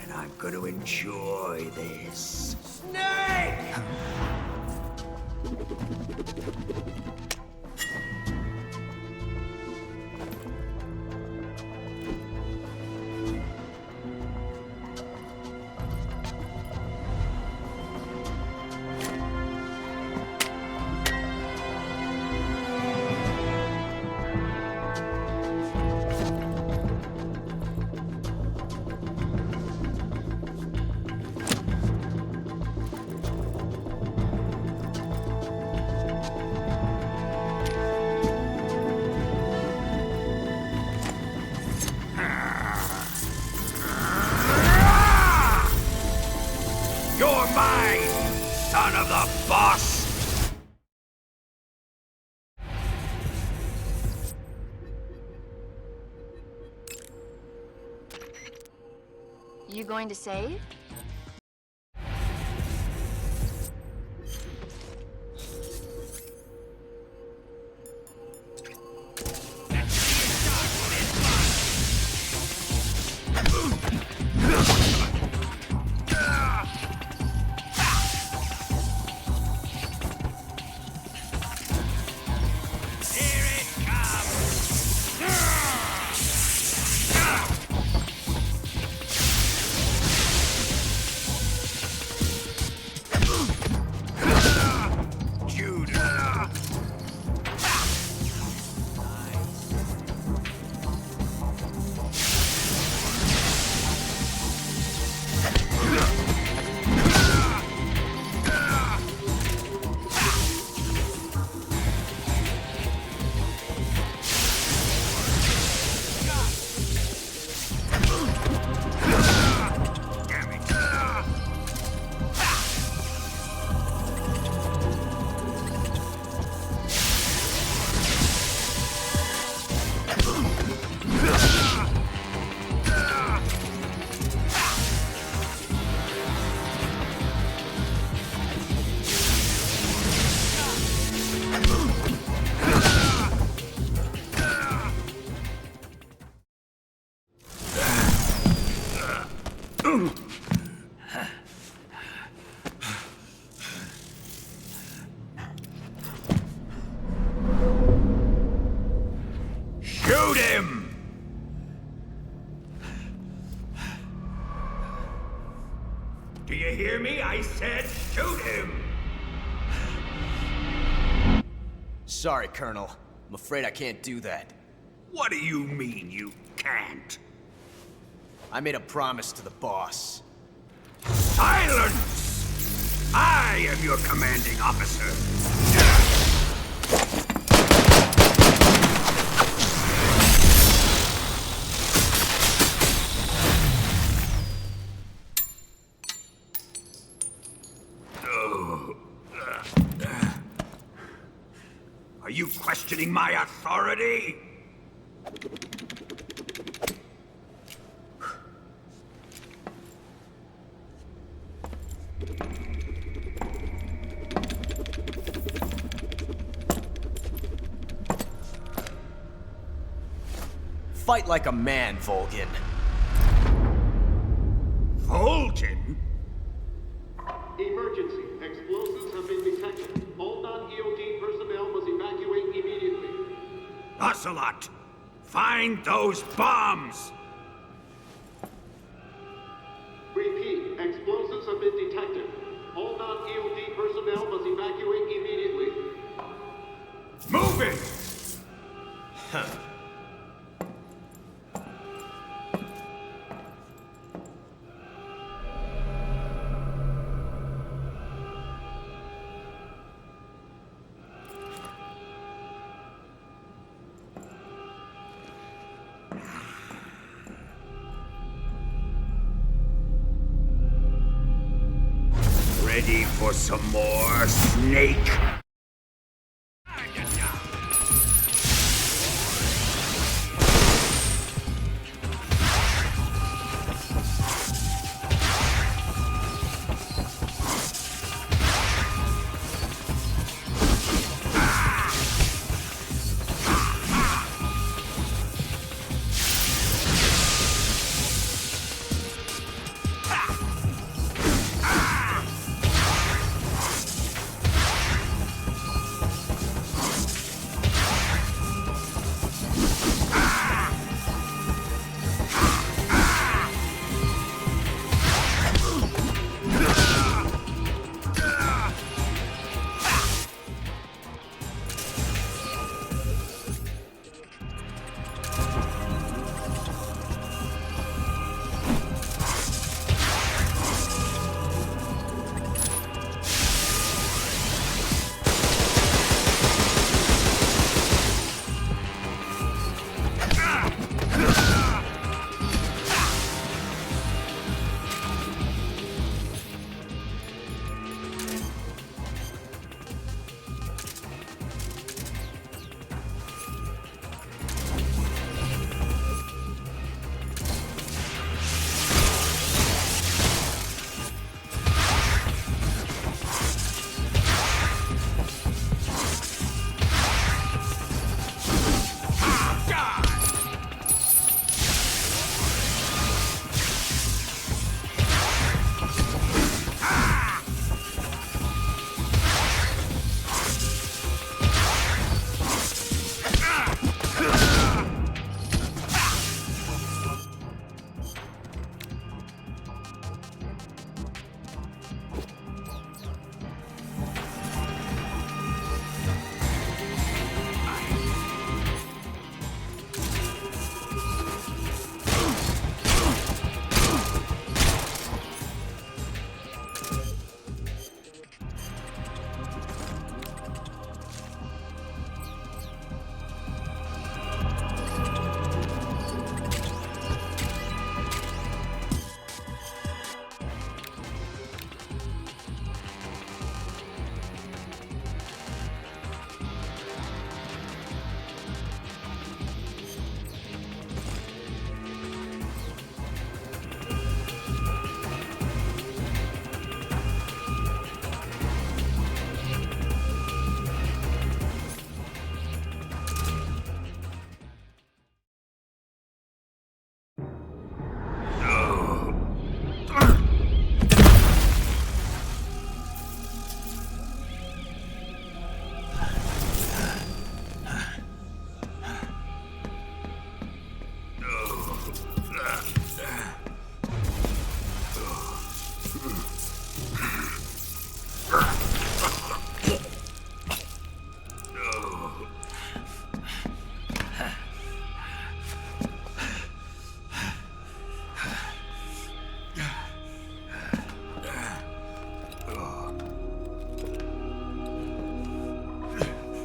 And I'm gonna enjoy this. Snake! mine, son of the boss! You going to save? Shoot him! Do you hear me? I said shoot him! Sorry, Colonel. I'm afraid I can't do that. What do you mean you can't? I made a promise to the boss. Silence! I am your commanding officer. Are you questioning my authority? Fight like a man, Volgin. Volgin? Emergency. Explosives have been detected. All non-EOD personnel must evacuate immediately. Ocelot! Find those bombs! Repeat. Explosives have been detected. All non-EOD personnel must evacuate immediately. Move it! Huh. Ready for some more, Snake?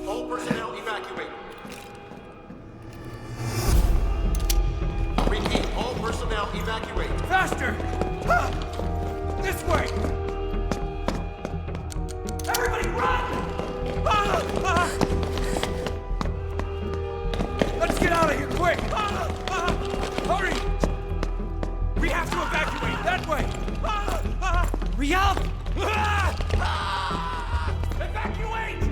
All personnel evacuate. Repeat, all personnel evacuate. Faster! This way! Everybody run! Let's get out of here, quick! Hurry! We have to evacuate that way! Hurry up! Evacuate!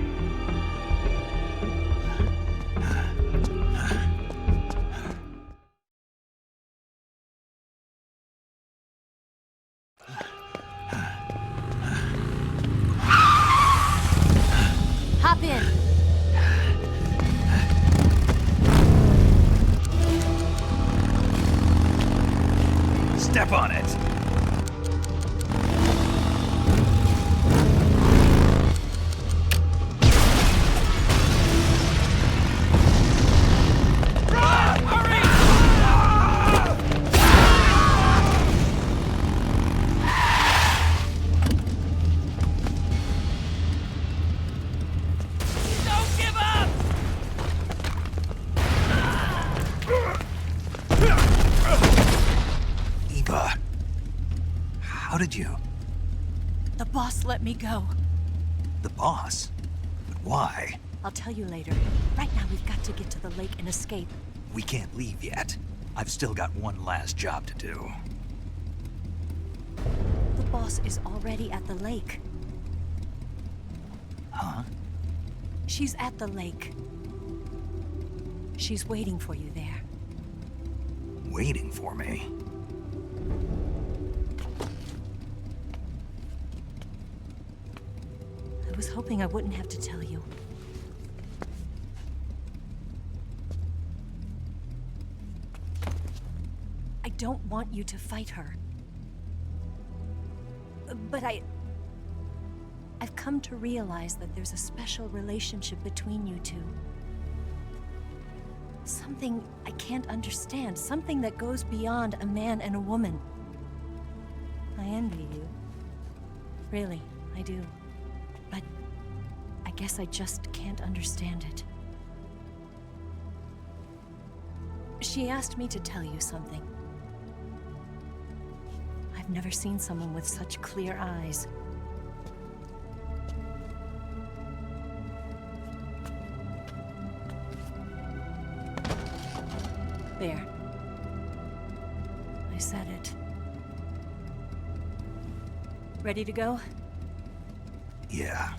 Hop in. Step on it. How did you? The boss let me go. The boss? But why? I'll tell you later. Right now, we've got to get to the lake and escape. We can't leave yet. I've still got one last job to do. The boss is already at the lake. Huh? She's at the lake. She's waiting for you there. Waiting for me? I was hoping I wouldn't have to tell you. I don't want you to fight her. But I've come to realize that there's a special relationship between you two. Something I can't understand. Something that goes beyond a man and a woman. I envy you. Really, I do. But I guess I just can't understand it. She asked me to tell you something. I've never seen someone with such clear eyes. There. I said it. Ready to go? Yeah.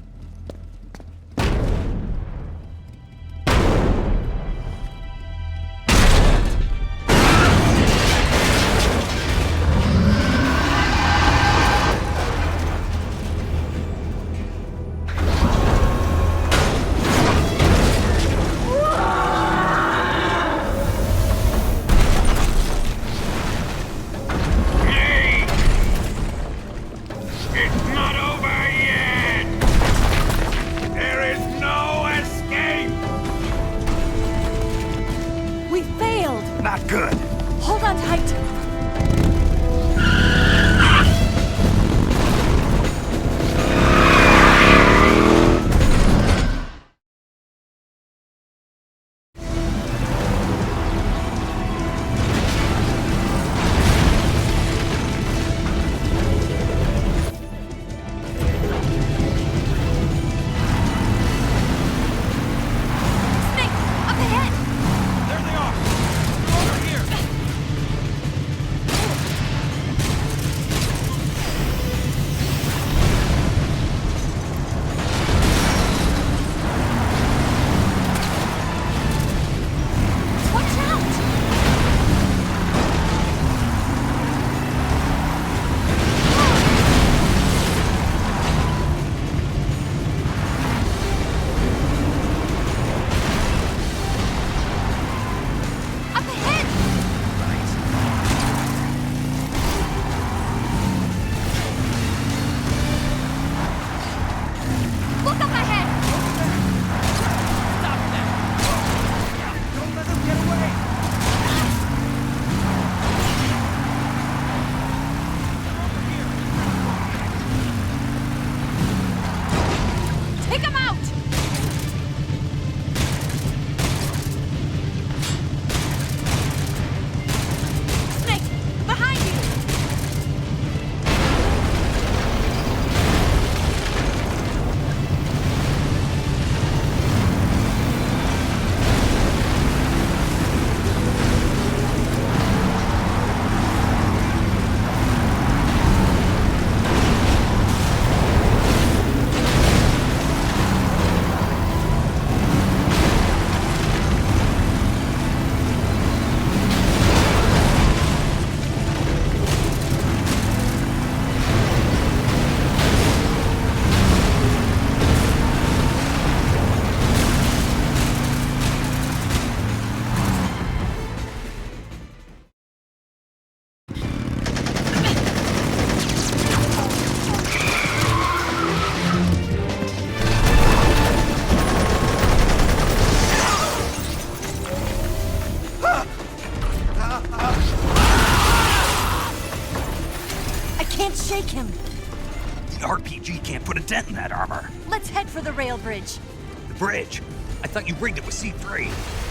RPG can't put a dent in that armor. Let's head for the rail bridge. The bridge? I thought you rigged it with C3.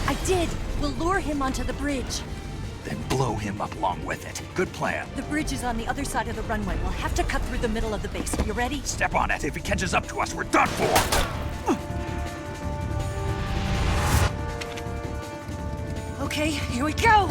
I did. We'll lure him onto the bridge. Then blow him up along with it. Good plan. The bridge is on the other side of the runway. We'll have to cut through the middle of the base. You ready? Step on it. If he catches up to us, we're done for. Okay, here we go!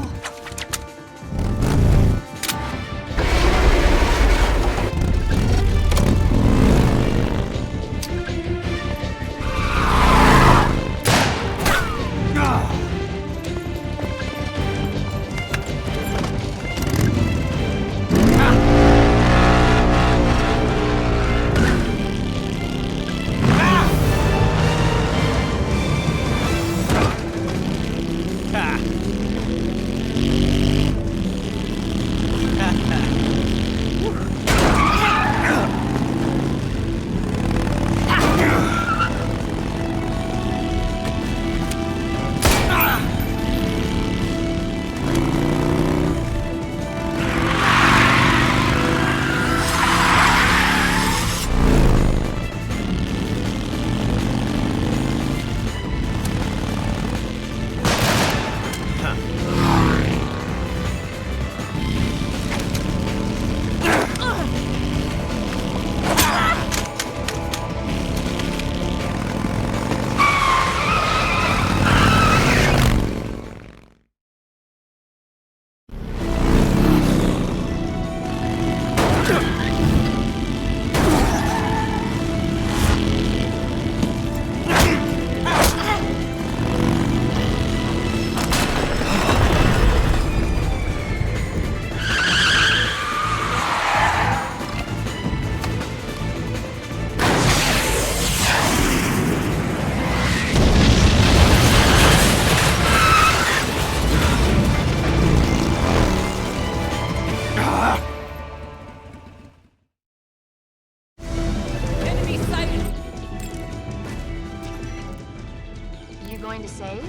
Going to save?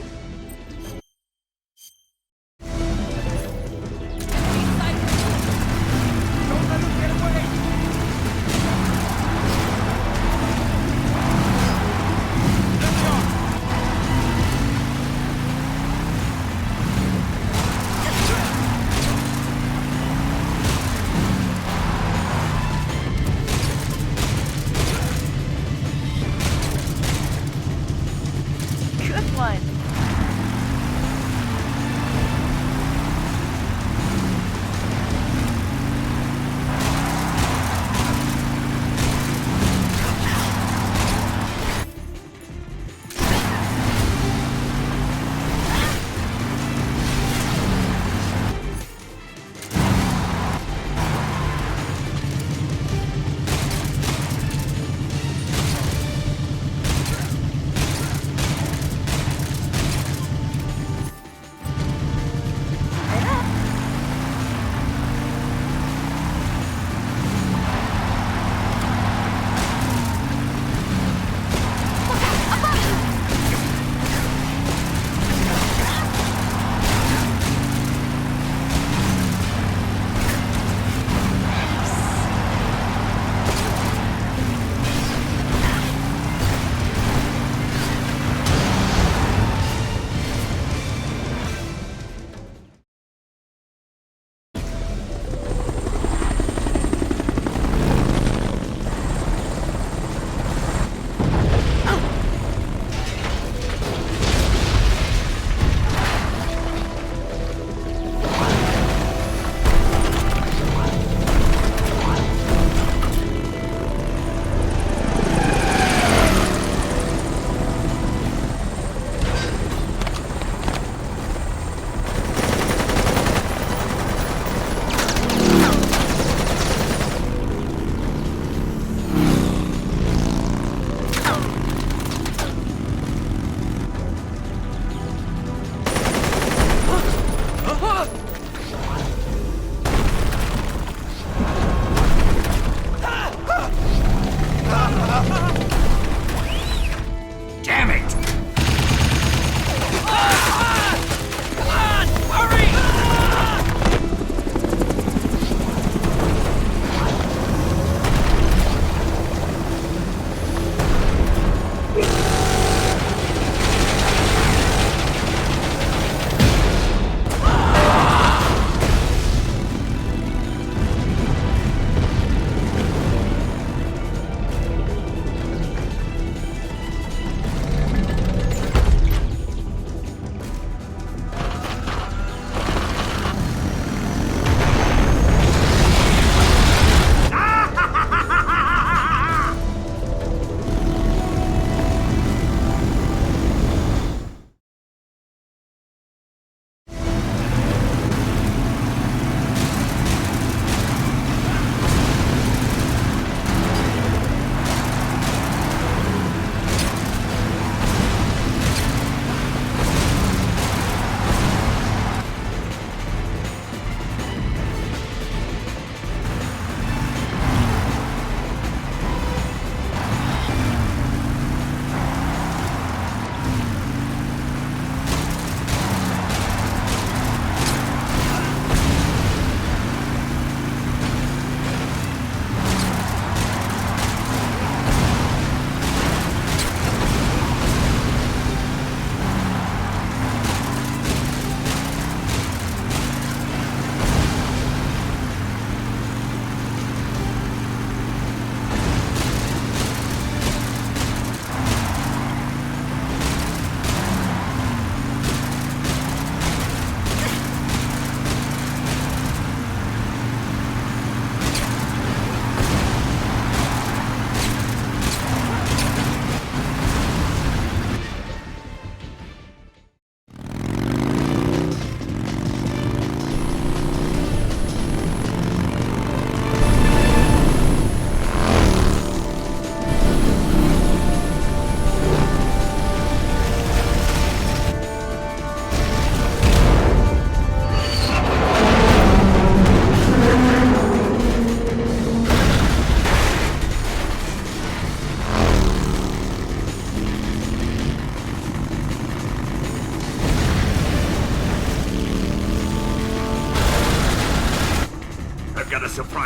Good one.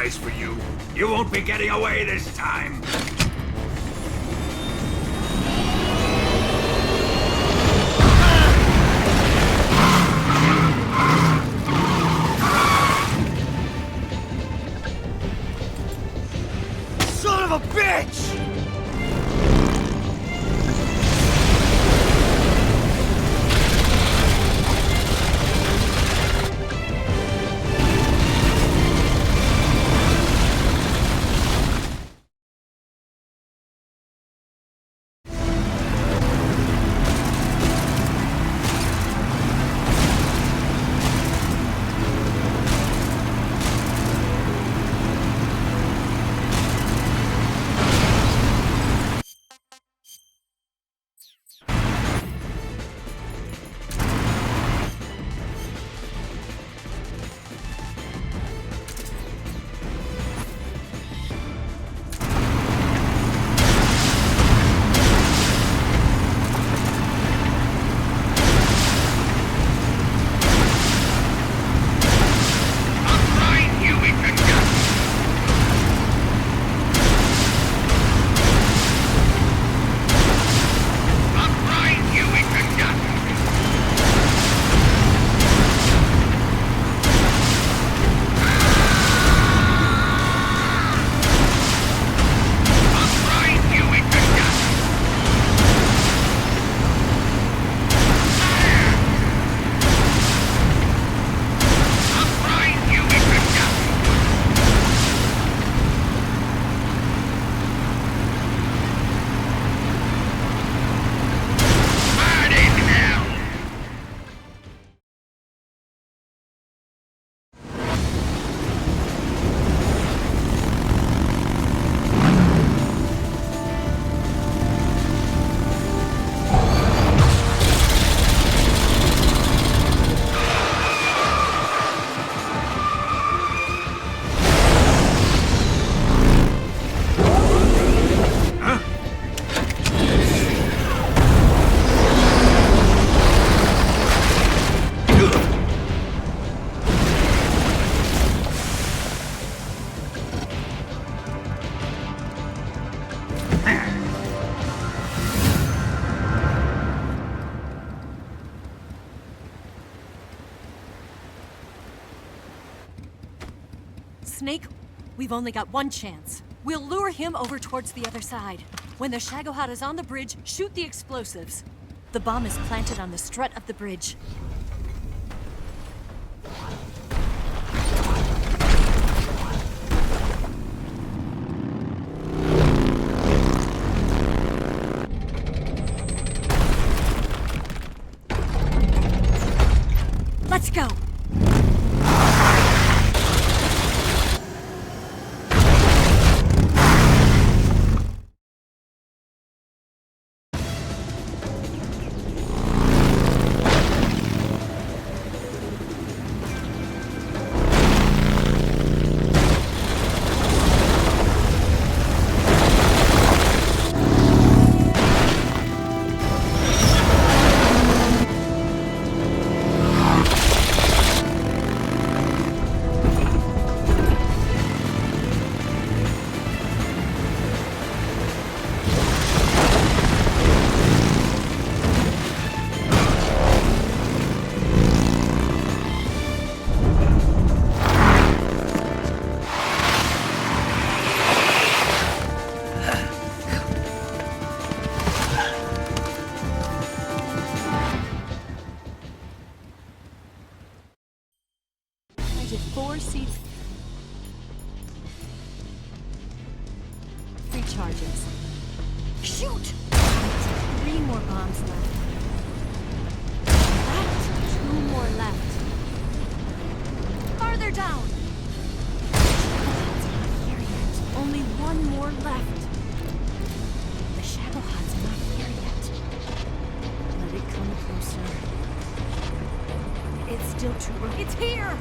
place for you. You won't be getting away this time. Son of a bitch! Snake, we've only got one chance. We'll lure him over towards the other side. When the Shagohod is on the bridge, shoot the explosives. The bomb is planted on the strut of the bridge. Let's go! Charges. Shoot! 3 more bombs left. Left. 2 more left. Farther down! It's not here yet. Only 1 more left. The Shagohod's not here yet. Let it come closer. It's still too early. It's here!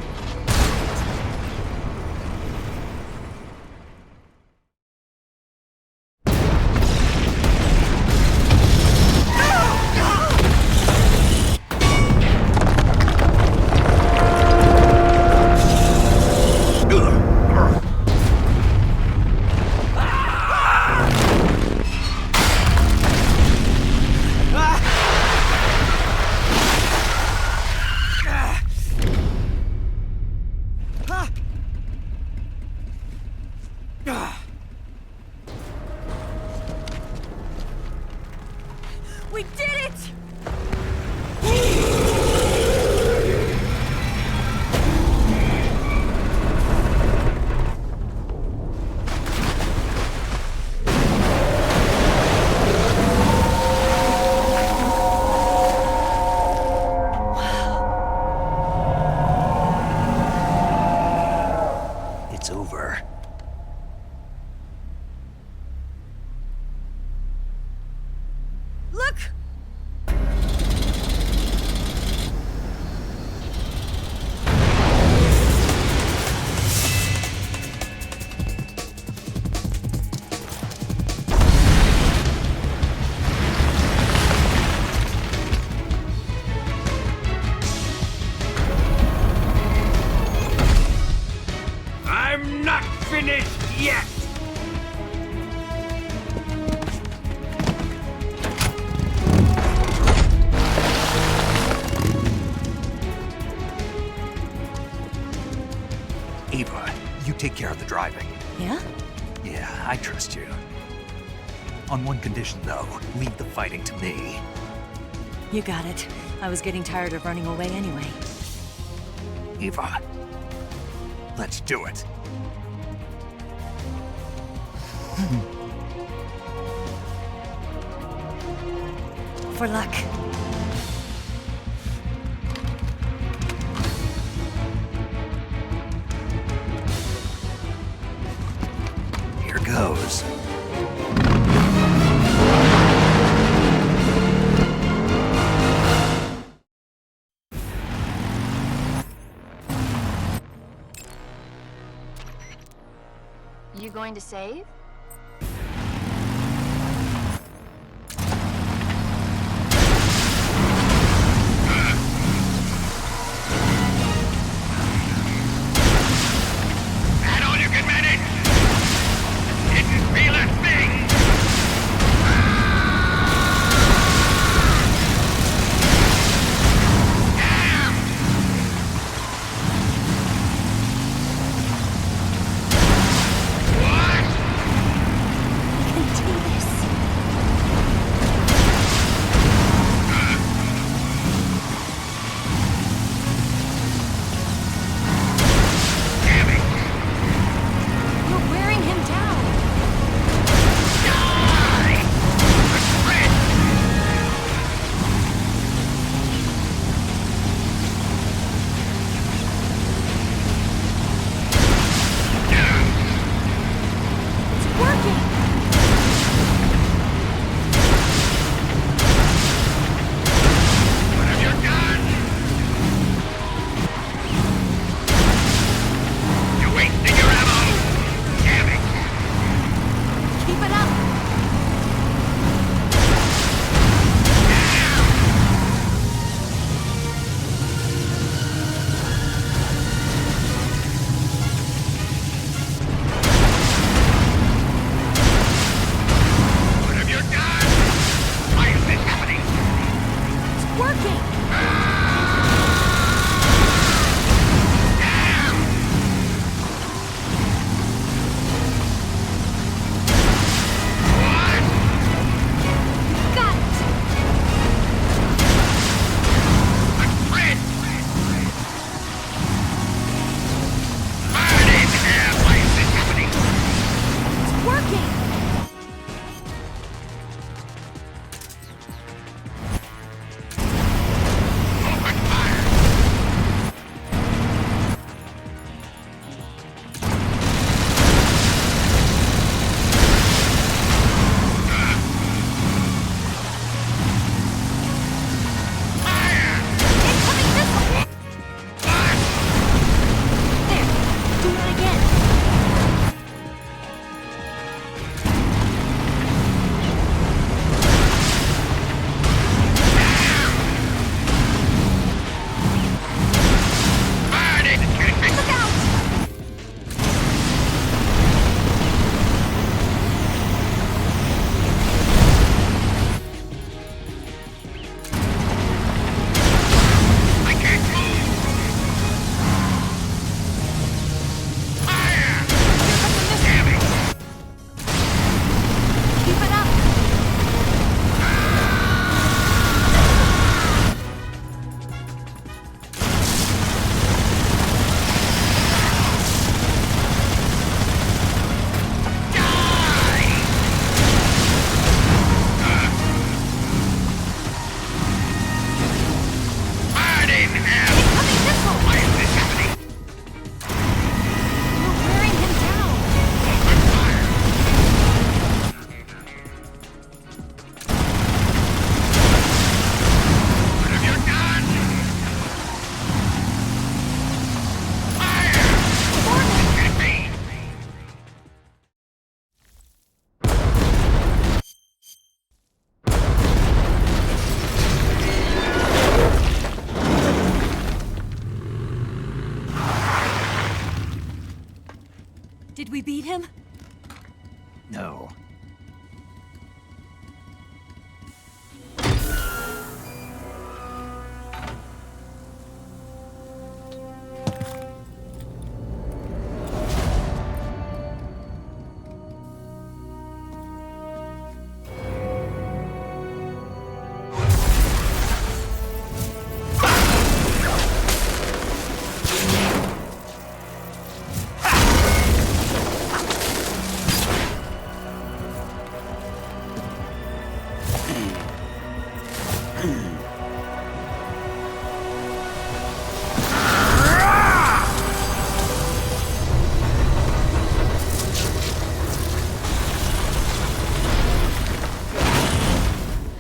We did it! It's over. Look! I'm not finished yet! Ava, you take care of the driving. Yeah? Yeah, I trust you. On one condition, though, leave the fighting to me. You got it. I was getting tired of running away anyway. Ava, let's do it. For luck. Here goes. You going to save? That all you can manage? Didn't feel a thing! Damn! What? we beat him? No.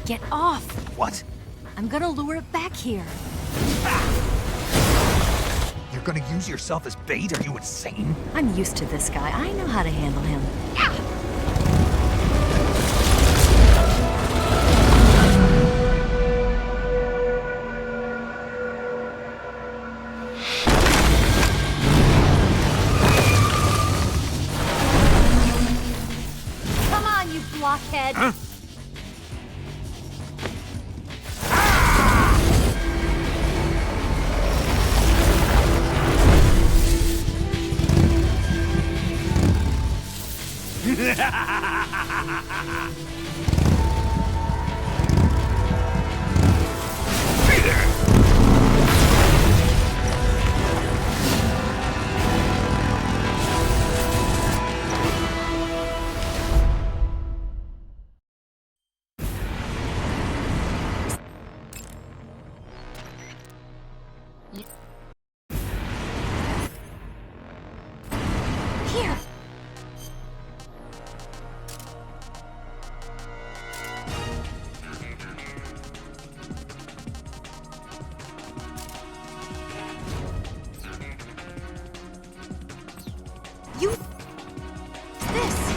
Get off! What? I'm gonna lure it back here. You're gonna use yourself as bait? Are you insane? I'm used to this guy. I know how to handle him. Come on, you blockhead! Huh? Here! You... this!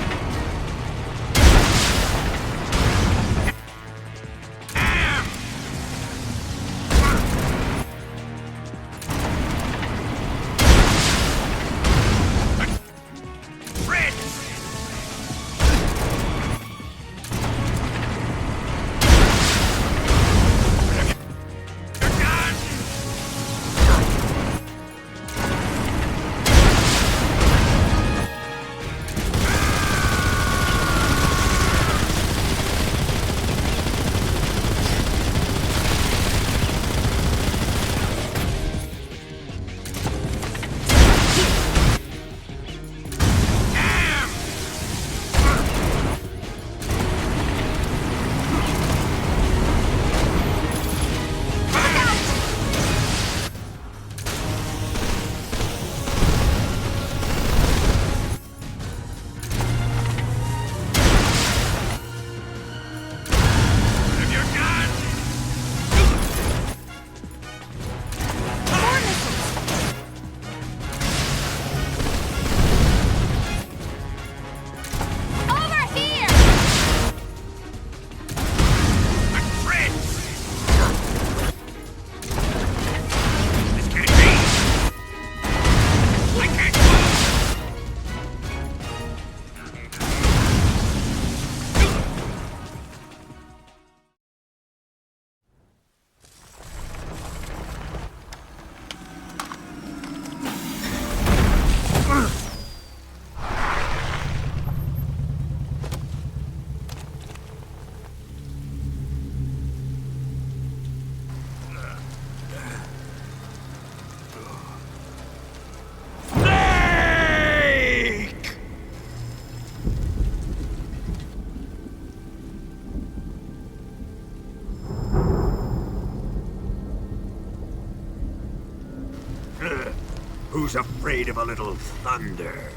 Who's afraid of a little thunder?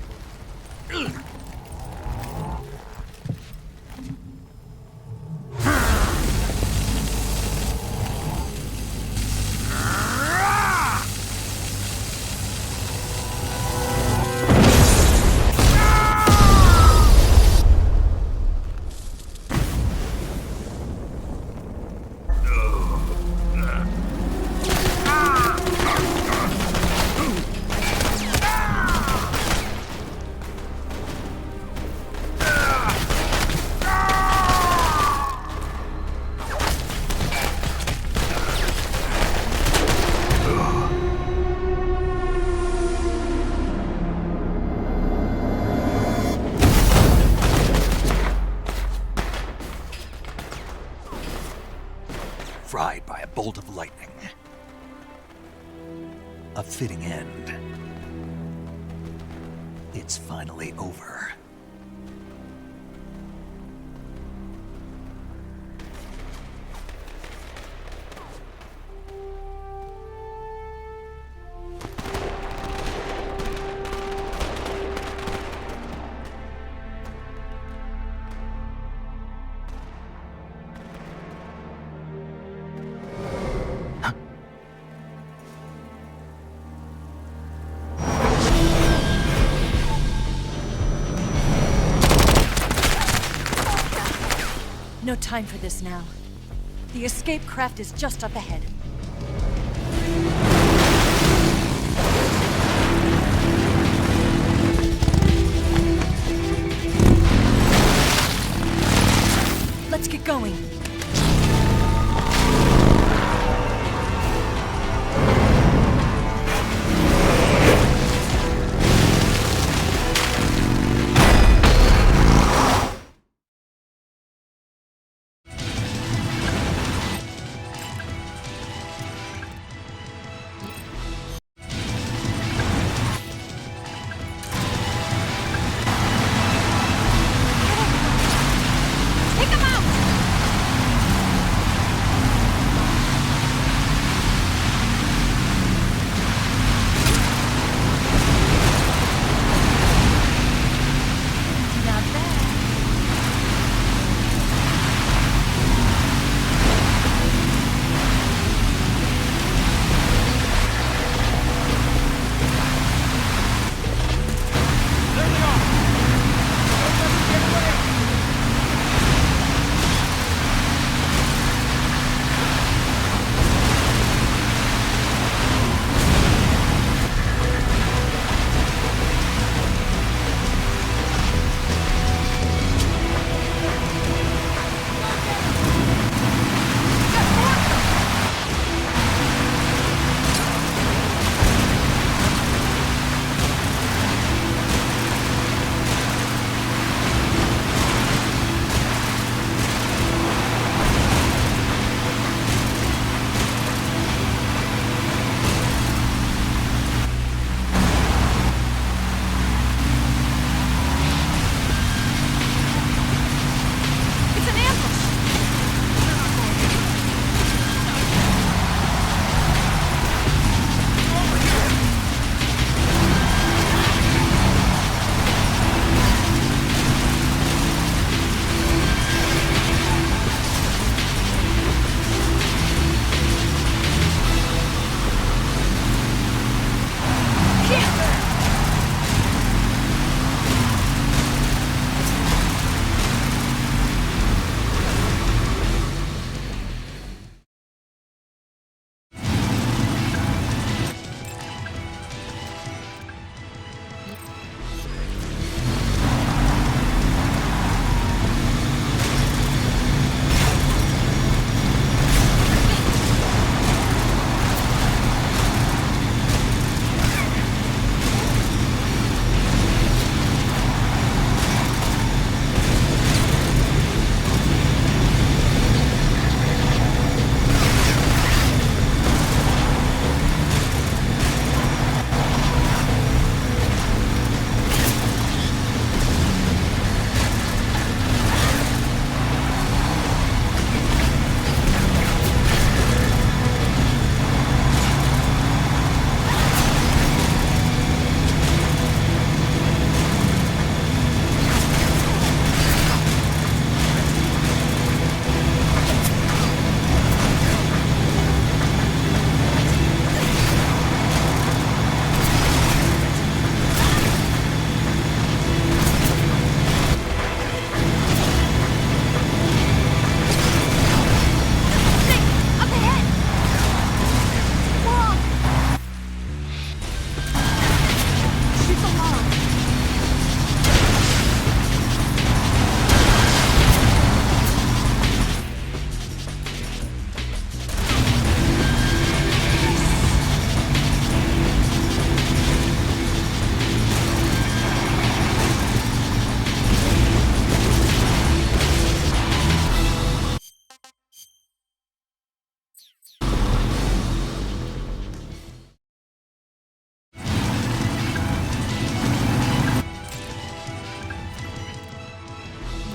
fried by a bolt of lightning. A fitting end. It's finally over. No time for this now. The escape craft is just up ahead. Let's get going. Take him out!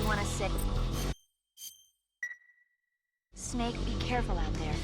want to say... Snake, be careful out there.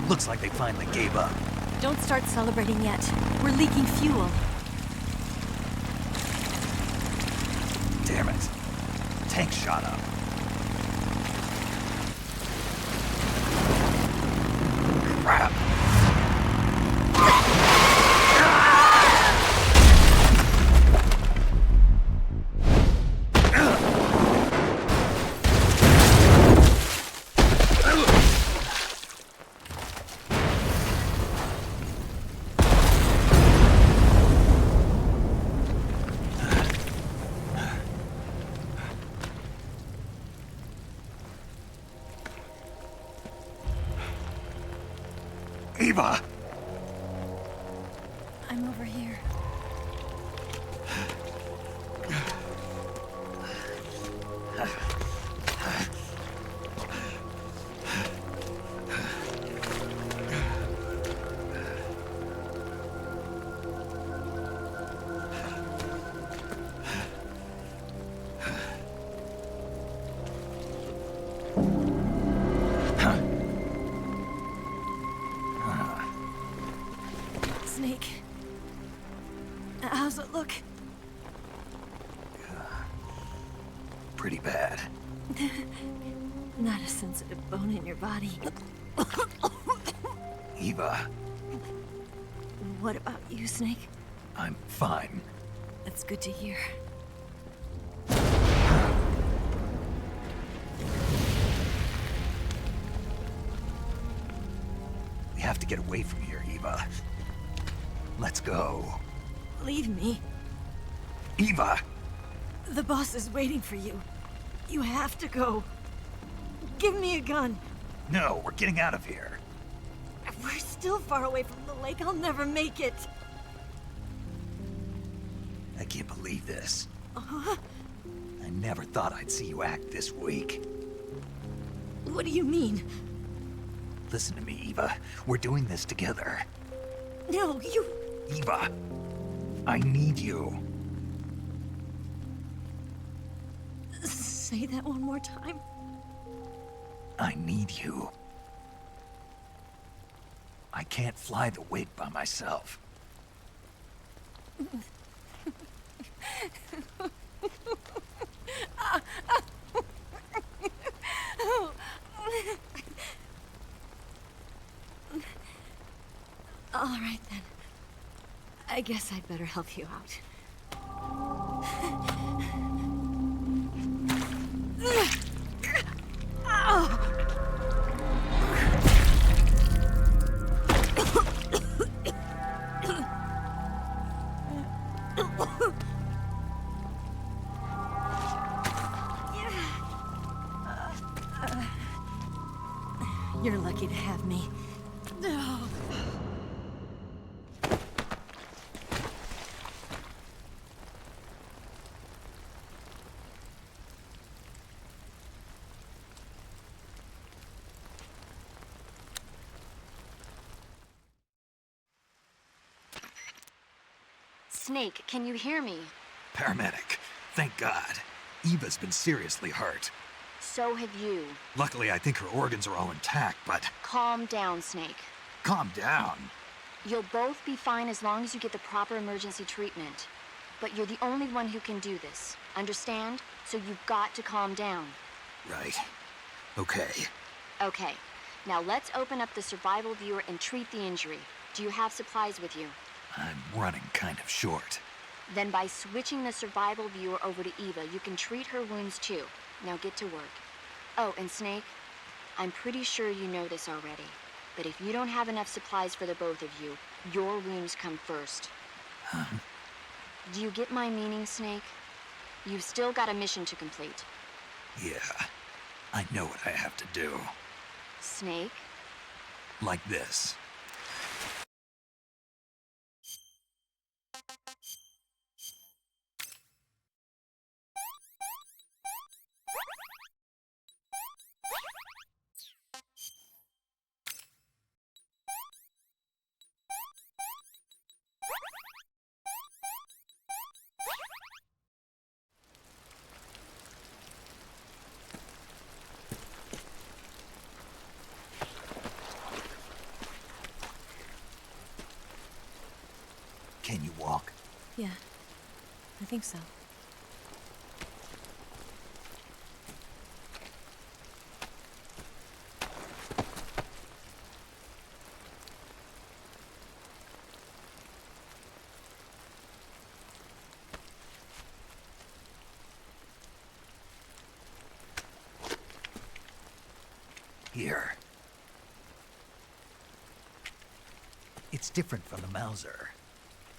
Looks like they finally gave up. Don't start celebrating yet. We're leaking fuel. Damn it. Tank shot up. Crap. Eva! I'm over here. Snake. How's it look? Pretty bad. Not a sensitive bone in your body. Eva, What about you, Snake? I'm fine. That's good to hear. We have to get away from here, Eva. Let's go. Leave me. Eva! The boss is waiting for you. You have to go. Give me a gun. No, we're getting out of here. We're still far away from the lake. I'll never make it. I can't believe this. Uh-huh. I never thought I'd see you act this weak. What do you mean? Listen to me, Eva. We're doing this together. No, you... Eva, I need you. Say that one more time. I need you. I can't fly the wig by myself. All right, then. I guess I'd better help you out. Snake, can you hear me? Paramedic. Thank God. Eva's been seriously hurt. So have you. Luckily, I think her organs are all intact, but... Calm down, Snake. Calm down. You'll both be fine as long as you get the proper emergency treatment. But you're the only one who can do this. Understand? So you've got to calm down. Right. Okay. Okay. Now let's open up the survival viewer and treat the injury. Do you have supplies with you? I'm running kind of short. Then by switching the survival viewer over to Eva, you can treat her wounds too. Now get to work. Oh, and Snake, I'm pretty sure you know this already, but if you don't have enough supplies for the both of you, your wounds come first. Do you get my meaning, Snake? You've still got a mission to complete. Yeah. I know what I have to do. Snake? Like this. Can you walk? Yeah, I think so. Here. It's different from the Mauser.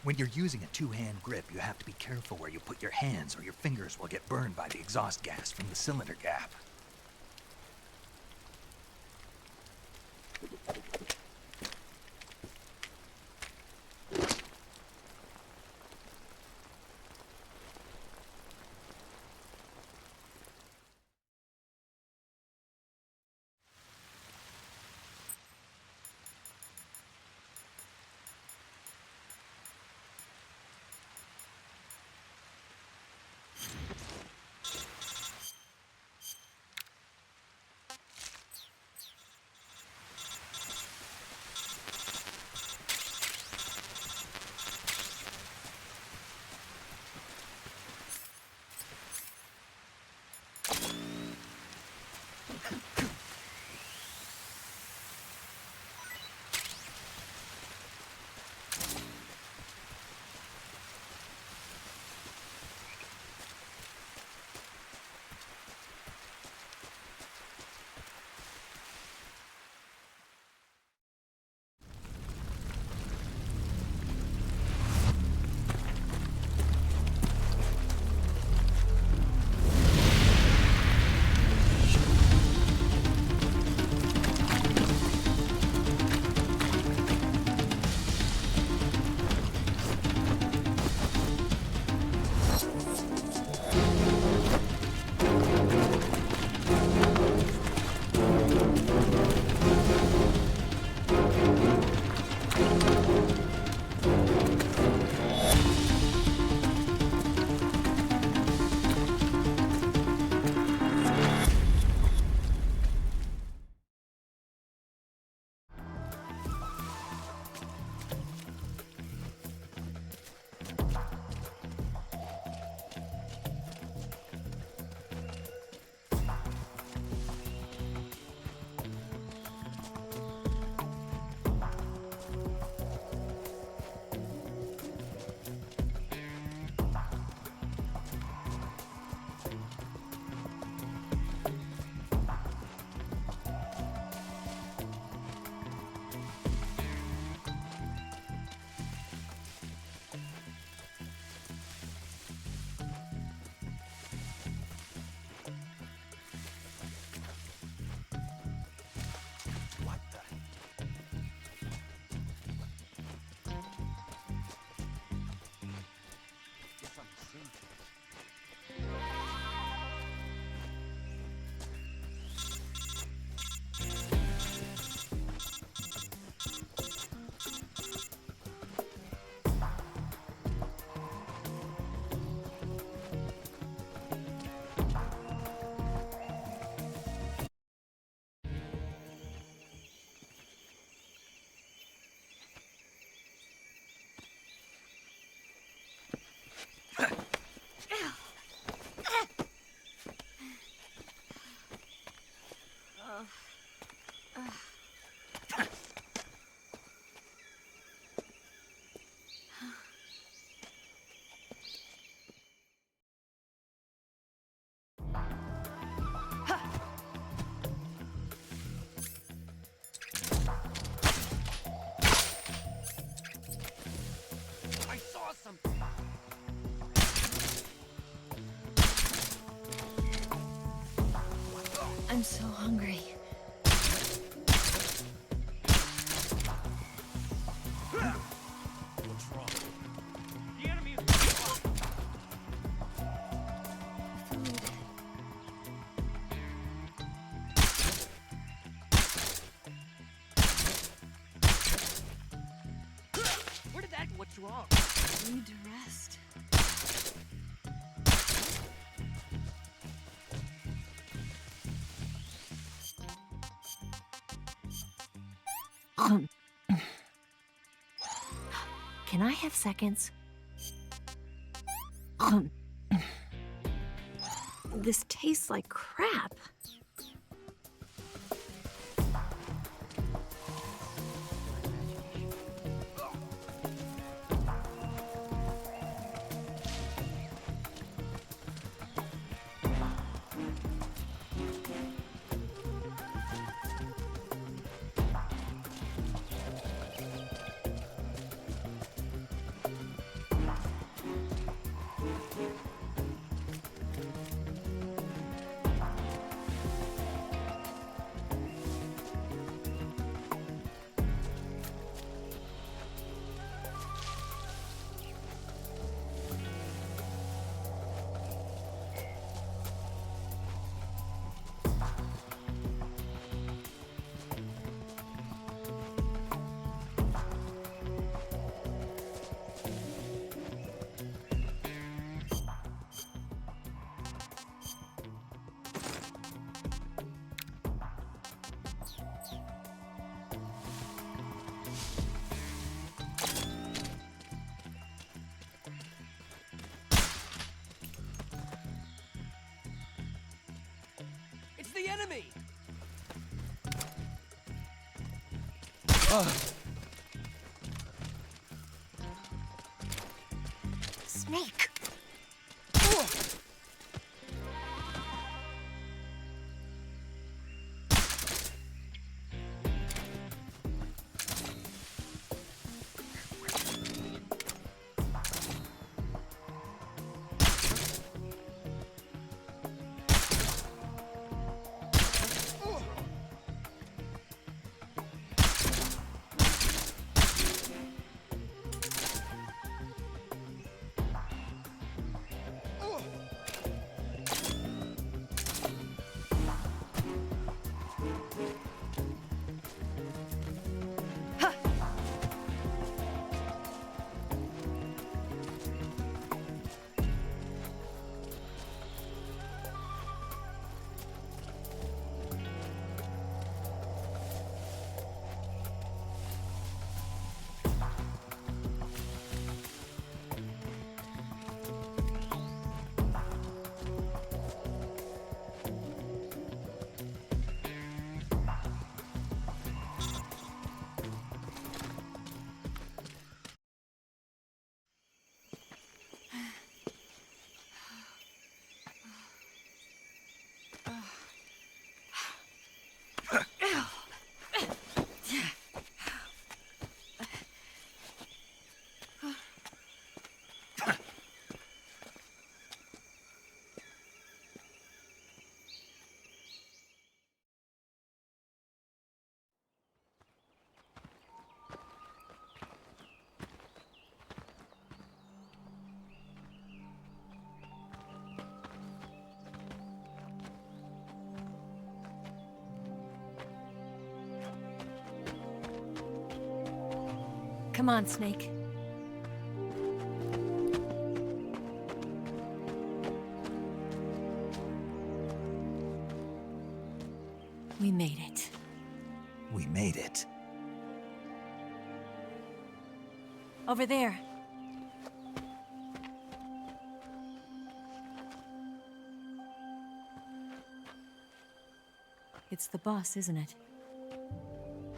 When you're using a two-hand grip, you have to be careful where you put your hands or your fingers will get burned by the exhaust gas from the cylinder gap. I'm so hungry. What's wrong? The enemy is Where did that go? What's wrong? I need to rest. Can I have seconds? This tastes like crap. the enemy! Snake! Come on, Snake. We made it. We made it. Over there. It's the boss, isn't it?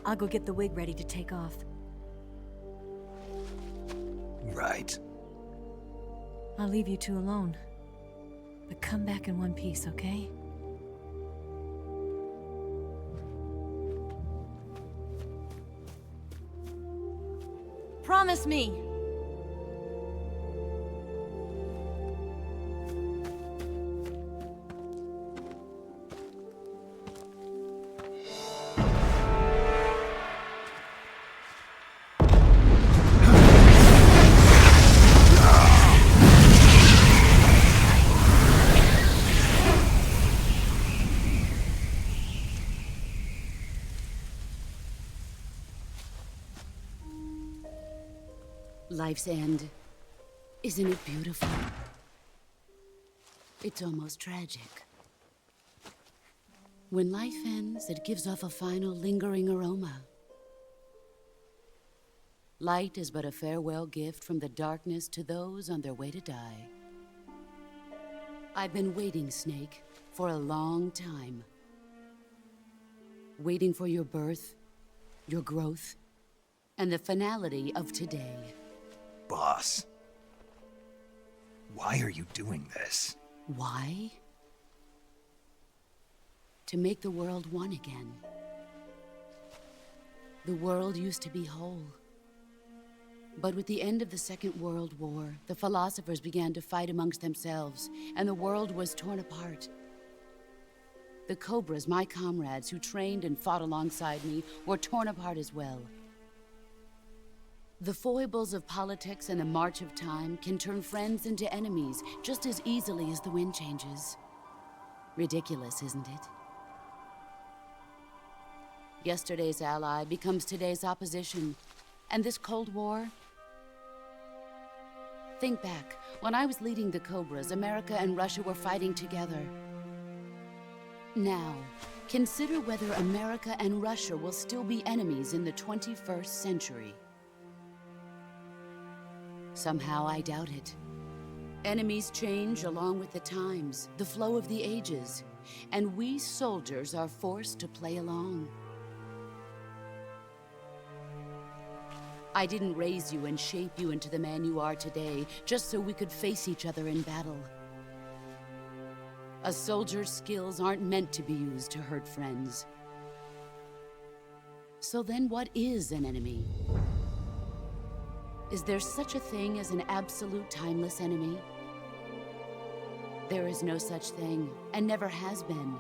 I'll go get the wig ready to take off. Right. I'll leave you two alone. But come back in one piece, okay? Promise me! Life's end. Isn't it beautiful? It's almost tragic. When life ends, it gives off a final lingering aroma. Light is but a farewell gift from the darkness to those on their way to die. I've been waiting, Snake, for a long time. Waiting for your birth, your growth, and the finality of today. Boss, why are you doing this? Why? To make the world one again. The world used to be whole. But with the end of the Second World War, the philosophers began to fight amongst themselves, and the world was torn apart. The Cobras, my comrades who trained and fought alongside me, were torn apart as well. The foibles of politics and the march of time can turn friends into enemies just as easily as the wind changes. Ridiculous, isn't it? Yesterday's ally becomes today's opposition, and this Cold War... Think back. When I was leading the Cobras, America and Russia were fighting together. Now, consider whether America and Russia will still be enemies in the 21st century. Somehow I doubt it. Enemies change along with the times, the flow of the ages, and we soldiers are forced to play along. I didn't raise you and shape you into the man you are today, just so we could face each other in battle. A soldier's skills aren't meant to be used to hurt friends. So then what is an enemy? Is there such a thing as an absolute timeless enemy? There is no such thing, and never has been.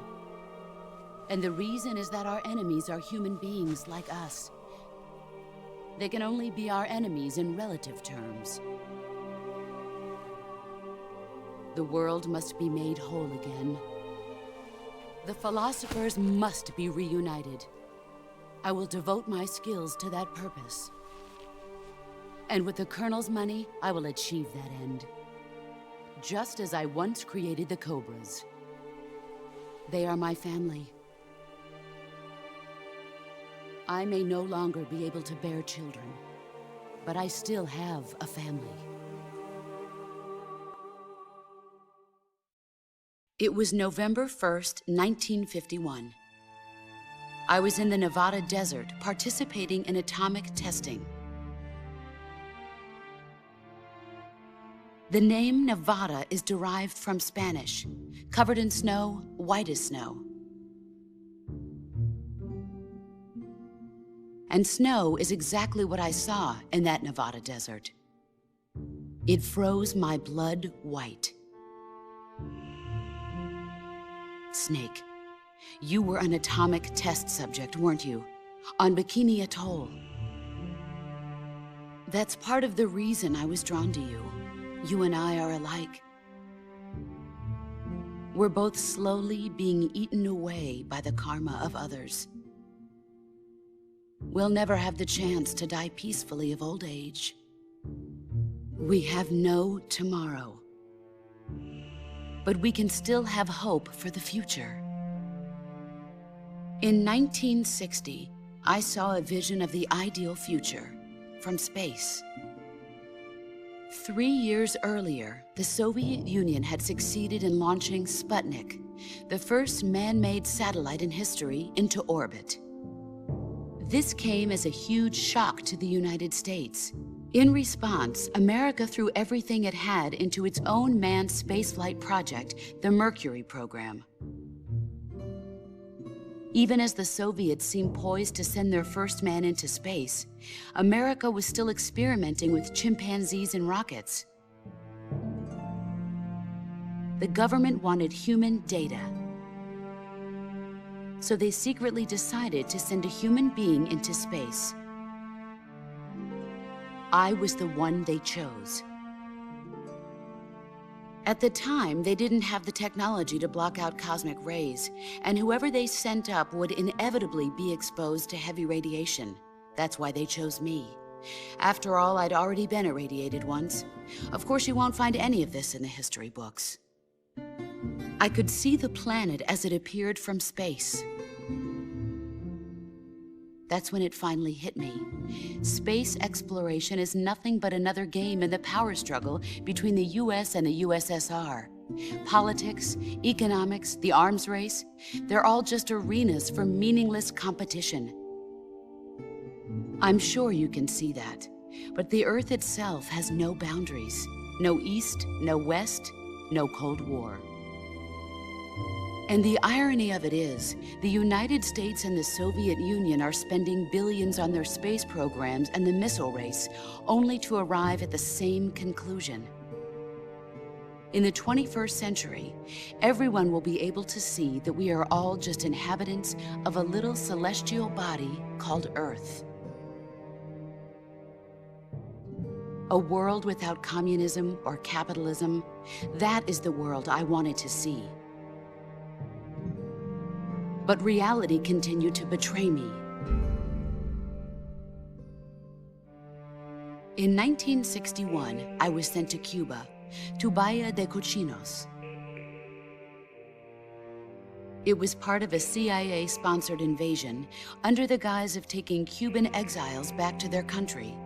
And the reason is that our enemies are human beings like us. They can only be our enemies in relative terms. The world must be made whole again. The philosophers must be reunited. I will devote my skills to that purpose. And with the Colonel's money, I will achieve that end. Just as I once created the Cobras. They are my family. I may no longer be able to bear children, but I still have a family. It was November 1st, 1951. I was in the Nevada desert participating in atomic testing. The name Nevada is derived from Spanish, covered in snow, white as snow. And snow is exactly what I saw in that Nevada desert. It froze my blood white. Snake, you were an atomic test subject, weren't you? On Bikini Atoll. That's part of the reason I was drawn to you. You and I are alike. We're both slowly being eaten away by the karma of others. We'll never have the chance to die peacefully of old age. We have no tomorrow. But we can still have hope for the future. In 1960, I saw a vision of the ideal future from space. 3 years earlier, the Soviet Union had succeeded in launching Sputnik, the first man-made satellite in history, into orbit. This came as a huge shock to the United States. In response, America threw everything it had into its own manned spaceflight project, the Mercury program. Even as the Soviets seemed poised to send their first man into space, America was still experimenting with chimpanzees and rockets. The government wanted human data. So they secretly decided to send a human being into space. I was the one they chose. At the time, they didn't have the technology to block out cosmic rays, and whoever they sent up would inevitably be exposed to heavy radiation. That's why they chose me, After all, I'd already been irradiated once. Of course, you won't find any of this in the history books. I could see the planet as it appeared from space. That's when it finally hit me. Space exploration is nothing but another game in the power struggle between the US and the USSR. Politics, economics, the arms race, they're all just arenas for meaningless competition. I'm sure you can see that, but the Earth itself has no boundaries. No East, no West, no Cold War. And the irony of it is, the United States and the Soviet Union are spending billions on their space programs and the missile race, only to arrive at the same conclusion. In the 21st century, everyone will be able to see that we are all just inhabitants of a little celestial body called Earth. A world without communism or capitalism, that is the world I wanted to see. But reality continued to betray me. In 1961, I was sent to Cuba, to Bahia de Cochinos. It was part of a CIA-sponsored invasion under the guise of taking Cuban exiles back to their country.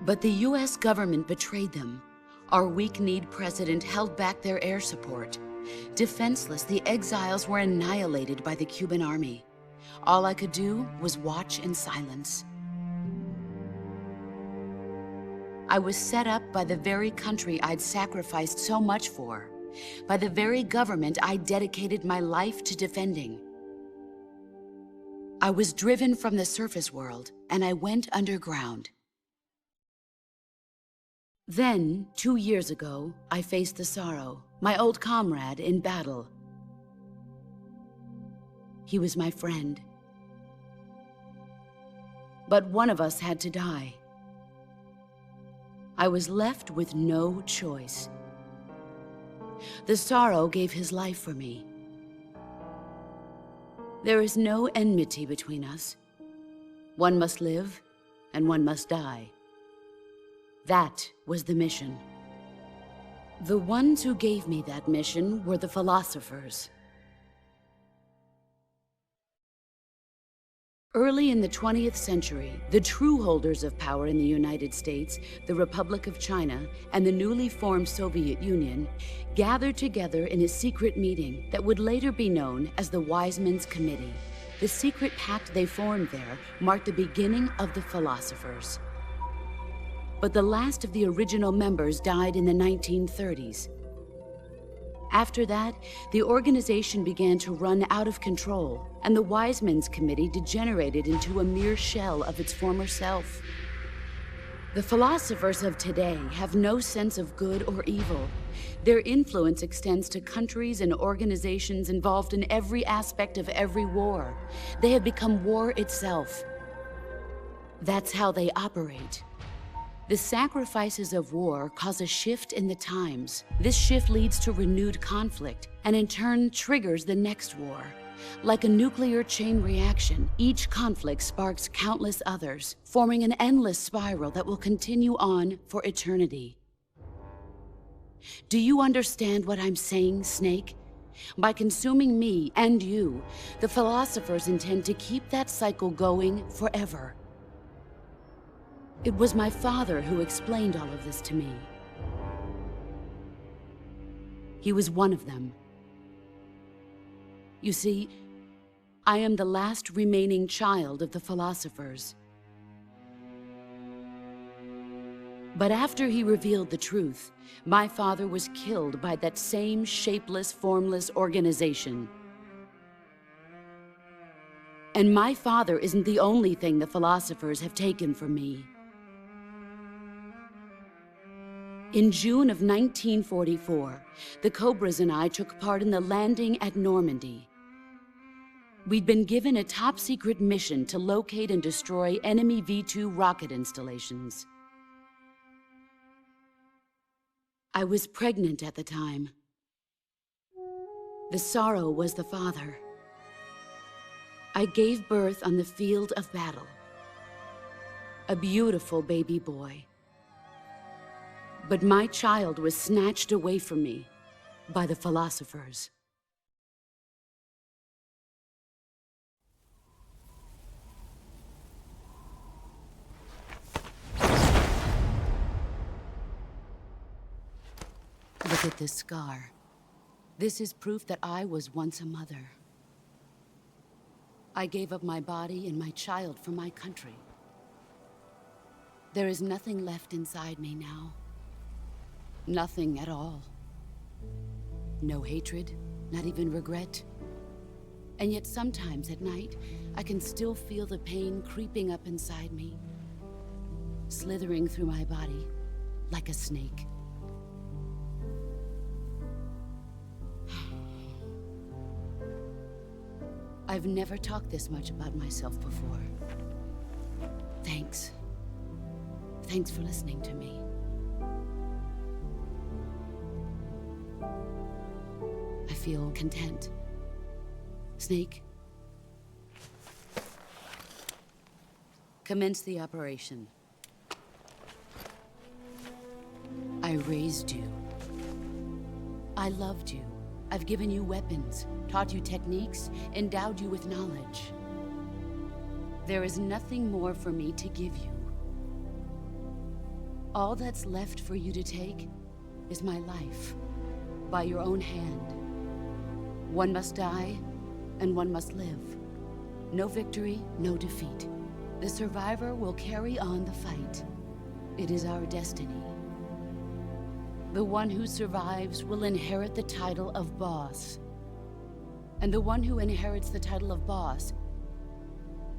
But the US government betrayed them. Our weak-kneed president held back their air support. Defenseless, the exiles were annihilated by the Cuban army. All I could do was watch in silence. I was set up by the very country I'd sacrificed so much for, by the very government I dedicated my life to defending. I was driven from the surface world, and I went underground. Then, 2 years ago, I faced the Sorrow, my old comrade in battle. He was my friend. But one of us had to die. I was left with no choice. The Sorrow gave his life for me. There is no enmity between us. One must live, and one must die. That was the mission. The ones who gave me that mission were the philosophers. Early in the 20th century, the true holders of power in the United States, the Republic of China, and the newly formed Soviet Union gathered together in a secret meeting that would later be known as the Wise Men's Committee. The secret pact they formed there marked the beginning of the philosophers. But the last of the original members died in the 1930s. After that, the organization began to run out of control, and the Wise Men's Committee degenerated into a mere shell of its former self. The philosophers of today have no sense of good or evil. Their influence extends to countries and organizations involved in every aspect of every war. They have become war itself. That's how they operate. The sacrifices of war cause a shift in the times. This shift leads to renewed conflict, and in turn triggers the next war. Like a nuclear chain reaction, each conflict sparks countless others, forming an endless spiral that will continue on for eternity. Do you understand what I'm saying, Snake? By consuming me and you, the philosophers intend to keep that cycle going forever. It was my father who explained all of this to me. He was one of them. You see, I am the last remaining child of the philosophers. But after he revealed the truth, my father was killed by that same shapeless, formless organization. And my father isn't the only thing the philosophers have taken from me. In June of 1944, the Cobras and I took part in the landing at Normandy. We'd been given a top-secret mission to locate and destroy enemy V-2 rocket installations. I was pregnant at the time. The Sorrow was the father. I gave birth on the field of battle. A beautiful baby boy. But my child was snatched away from me by the philosophers. Look at this scar. This is proof that I was once a mother. I gave up my body and my child for my country. There is nothing left inside me now. Nothing at all. No hatred, not even regret. And yet sometimes at night, I can still feel the pain creeping up inside me, slithering through my body like a snake. I've never talked this much about myself before. Thanks. Thanks for listening to me. I feel content. Snake? Commence the operation. I raised you. I loved you. I've given you weapons, taught you techniques, endowed you with knowledge. There is nothing more for me to give you. All that's left for you to take is my life, by your own hand. One must die, and one must live. No victory, no defeat. The survivor will carry on the fight. It is our destiny. The one who survives will inherit the title of boss. And the one who inherits the title of boss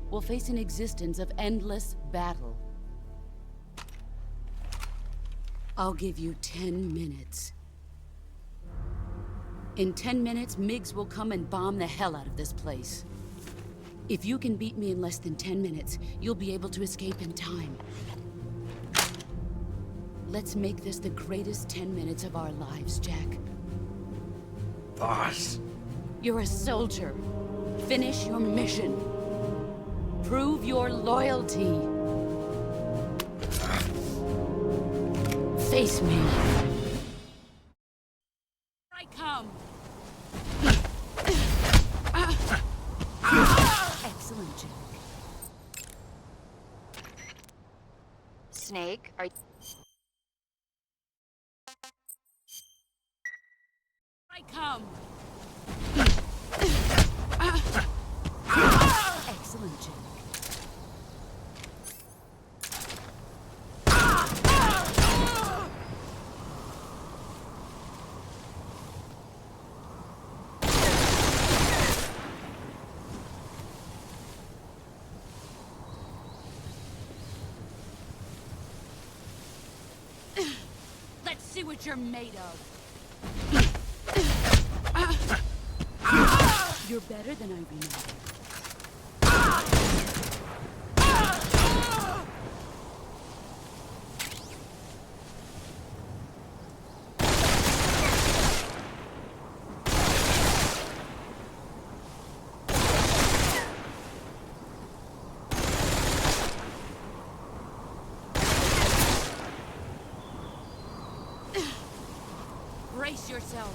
will face an existence of endless battle. I'll give you 10 minutes. In 10 minutes, MiGs will come and bomb the hell out of this place. If you can beat me in less than 10 minutes, you'll be able to escape in time. Let's make this the greatest 10 minutes of our lives, Jack. Boss. You're a soldier. Finish your mission. Prove your loyalty. Face me. I come. Excellent, Jack. Snake, are you... I come. Excellent, Jack. Let's see what you're made of. You're better than I remember. Brace yourself.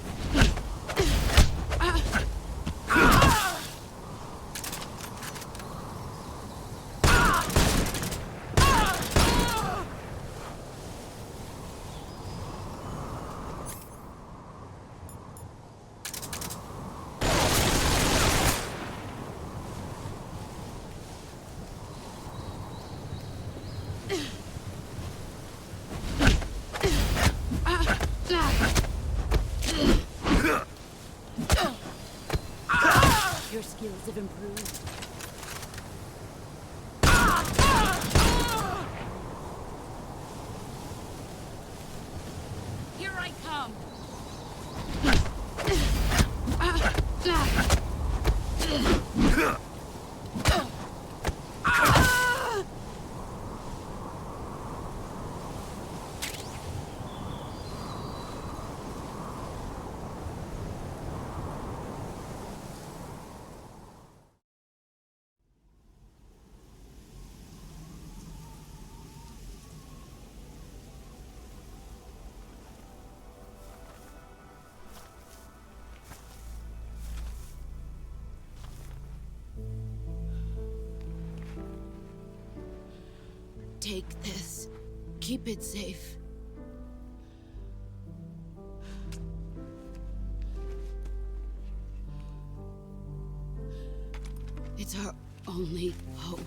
Your skills have improved. Here I come. Take this. Keep it safe. It's our only hope.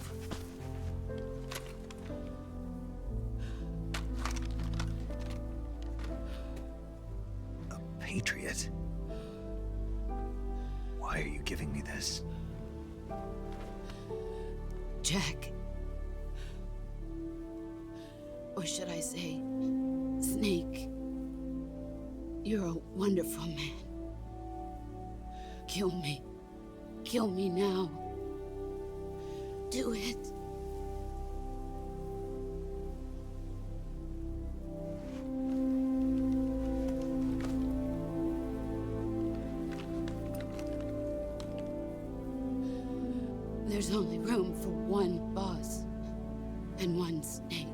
A patriot? Why are you giving me this? Jack. Or should I say, Snake. You're a wonderful man. Kill me. Kill me now. Do it. There's only room for one boss and one snake.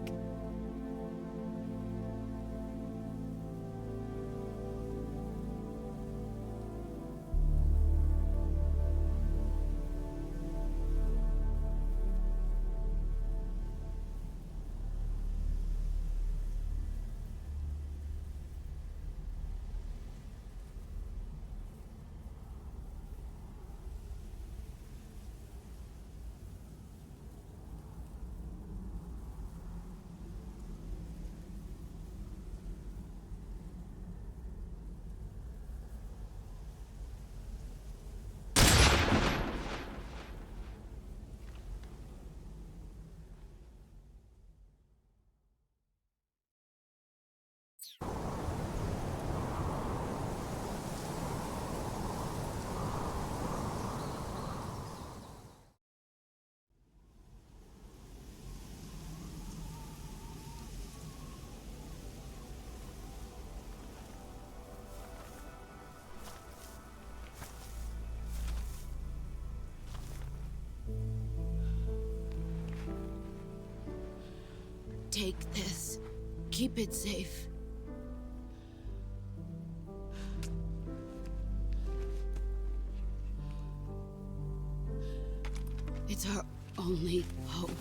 Take this. Keep it safe. It's our only hope.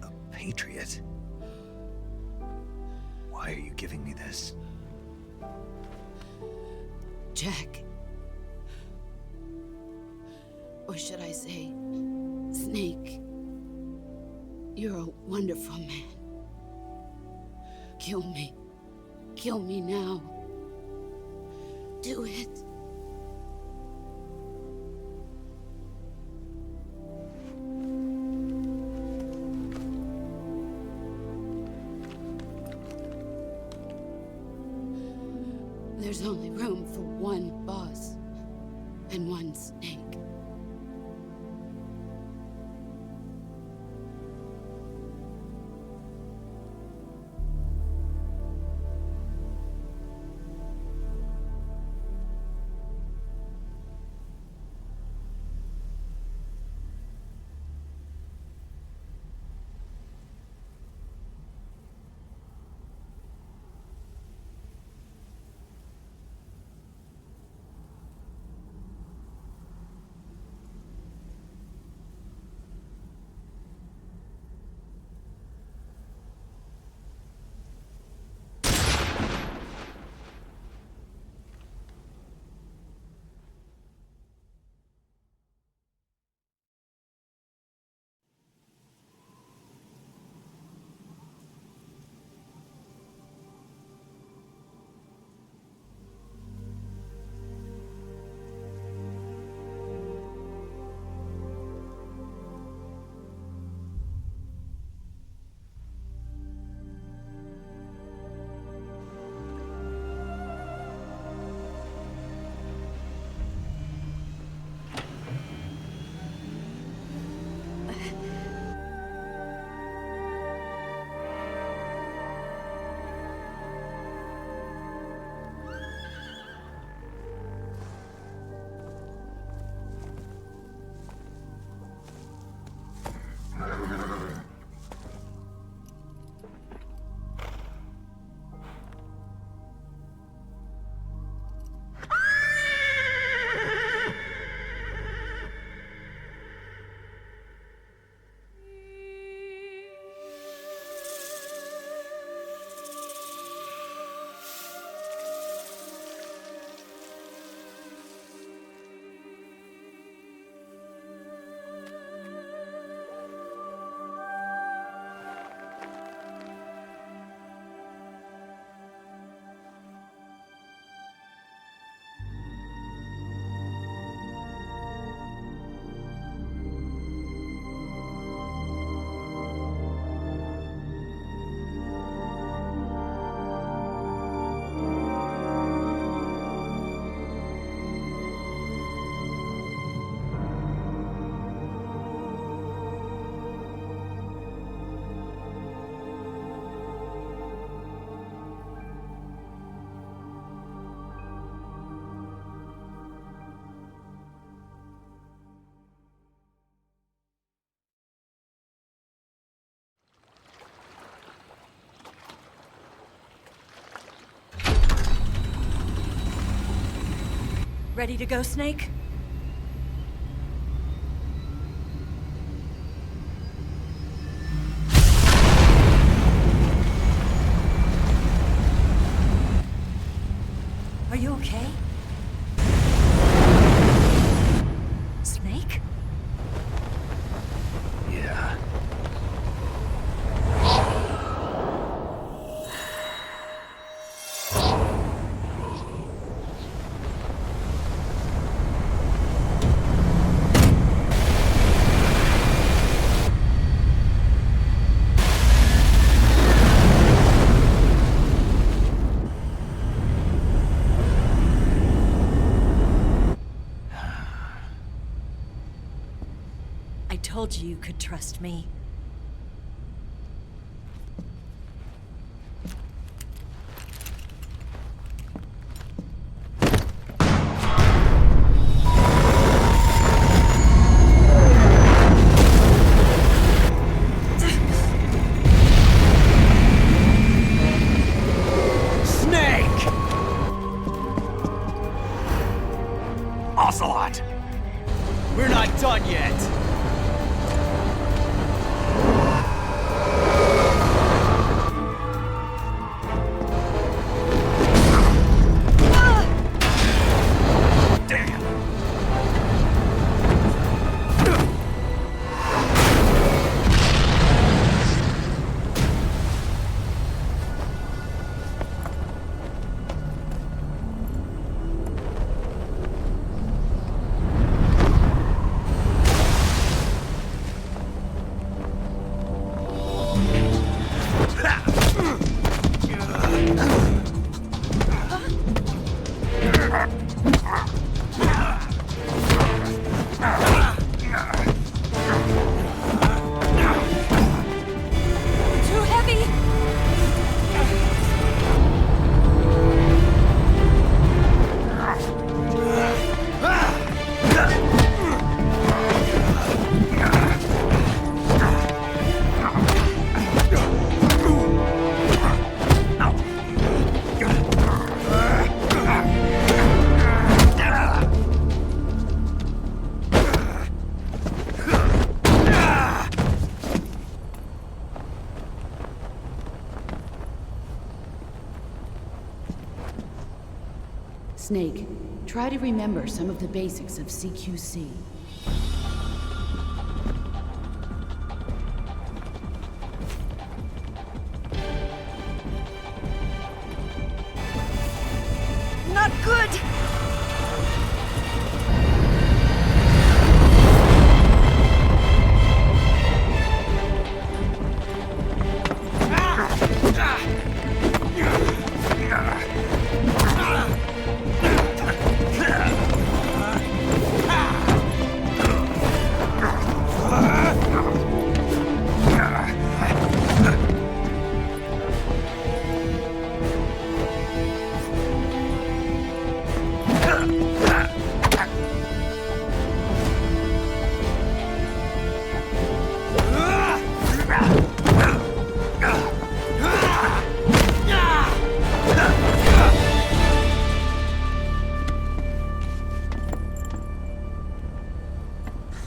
A patriot? Why are you giving me this? Jack. Or should I say, Snake. You're a wonderful man. Kill me. Kill me now. Do it. There's only room for one boss and one snake. Ready to go, Snake? Are you okay? Snake? Yeah. I told you you could trust me. Snake! Ocelot! We're not done yet. Snake, try to remember some of the basics of CQC. Not good!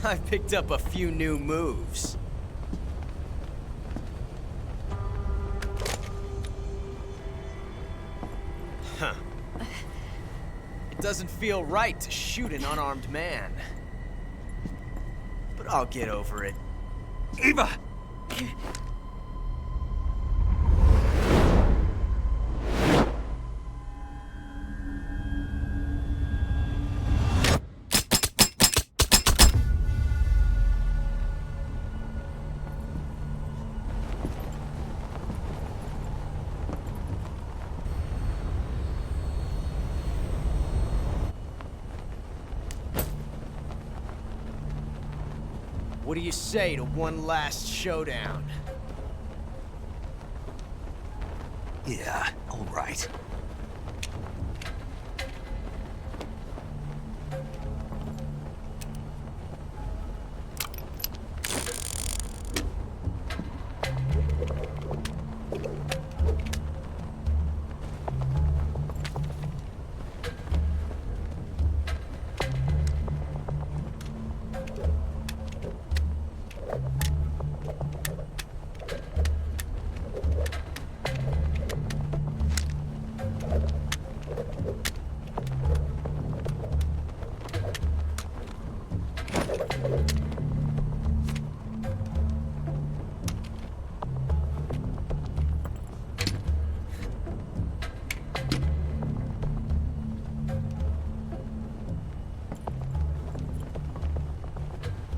I picked up a few new moves. Huh. It doesn't feel right to shoot an unarmed man. But I'll get over it. Eva! What do you say to one last showdown? Yeah, all right.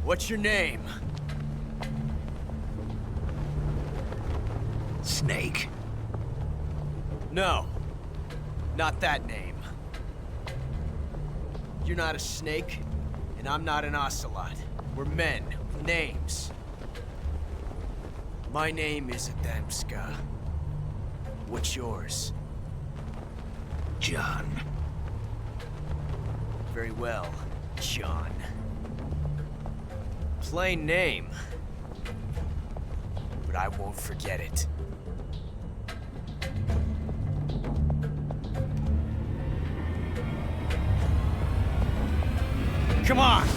What's your name? Snake. No. Not that name. You're not a snake, and I'm not an ocelot. We're men with names. My name is Adamska. What's yours? John. Very well, John. Plain name. But I won't forget it. Come on!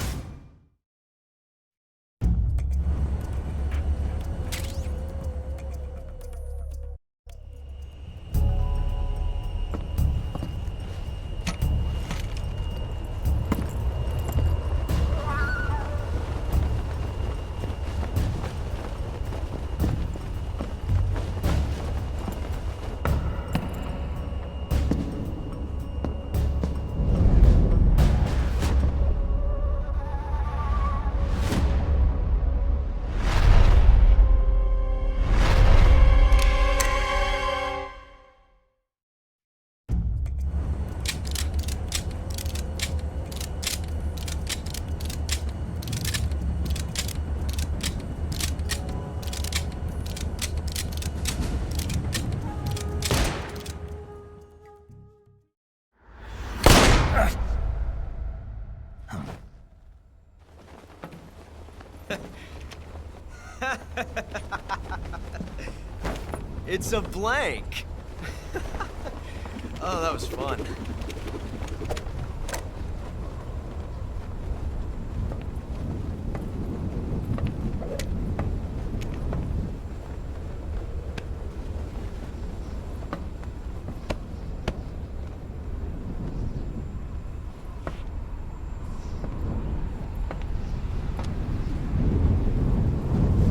It's a blank. Oh, that was fun.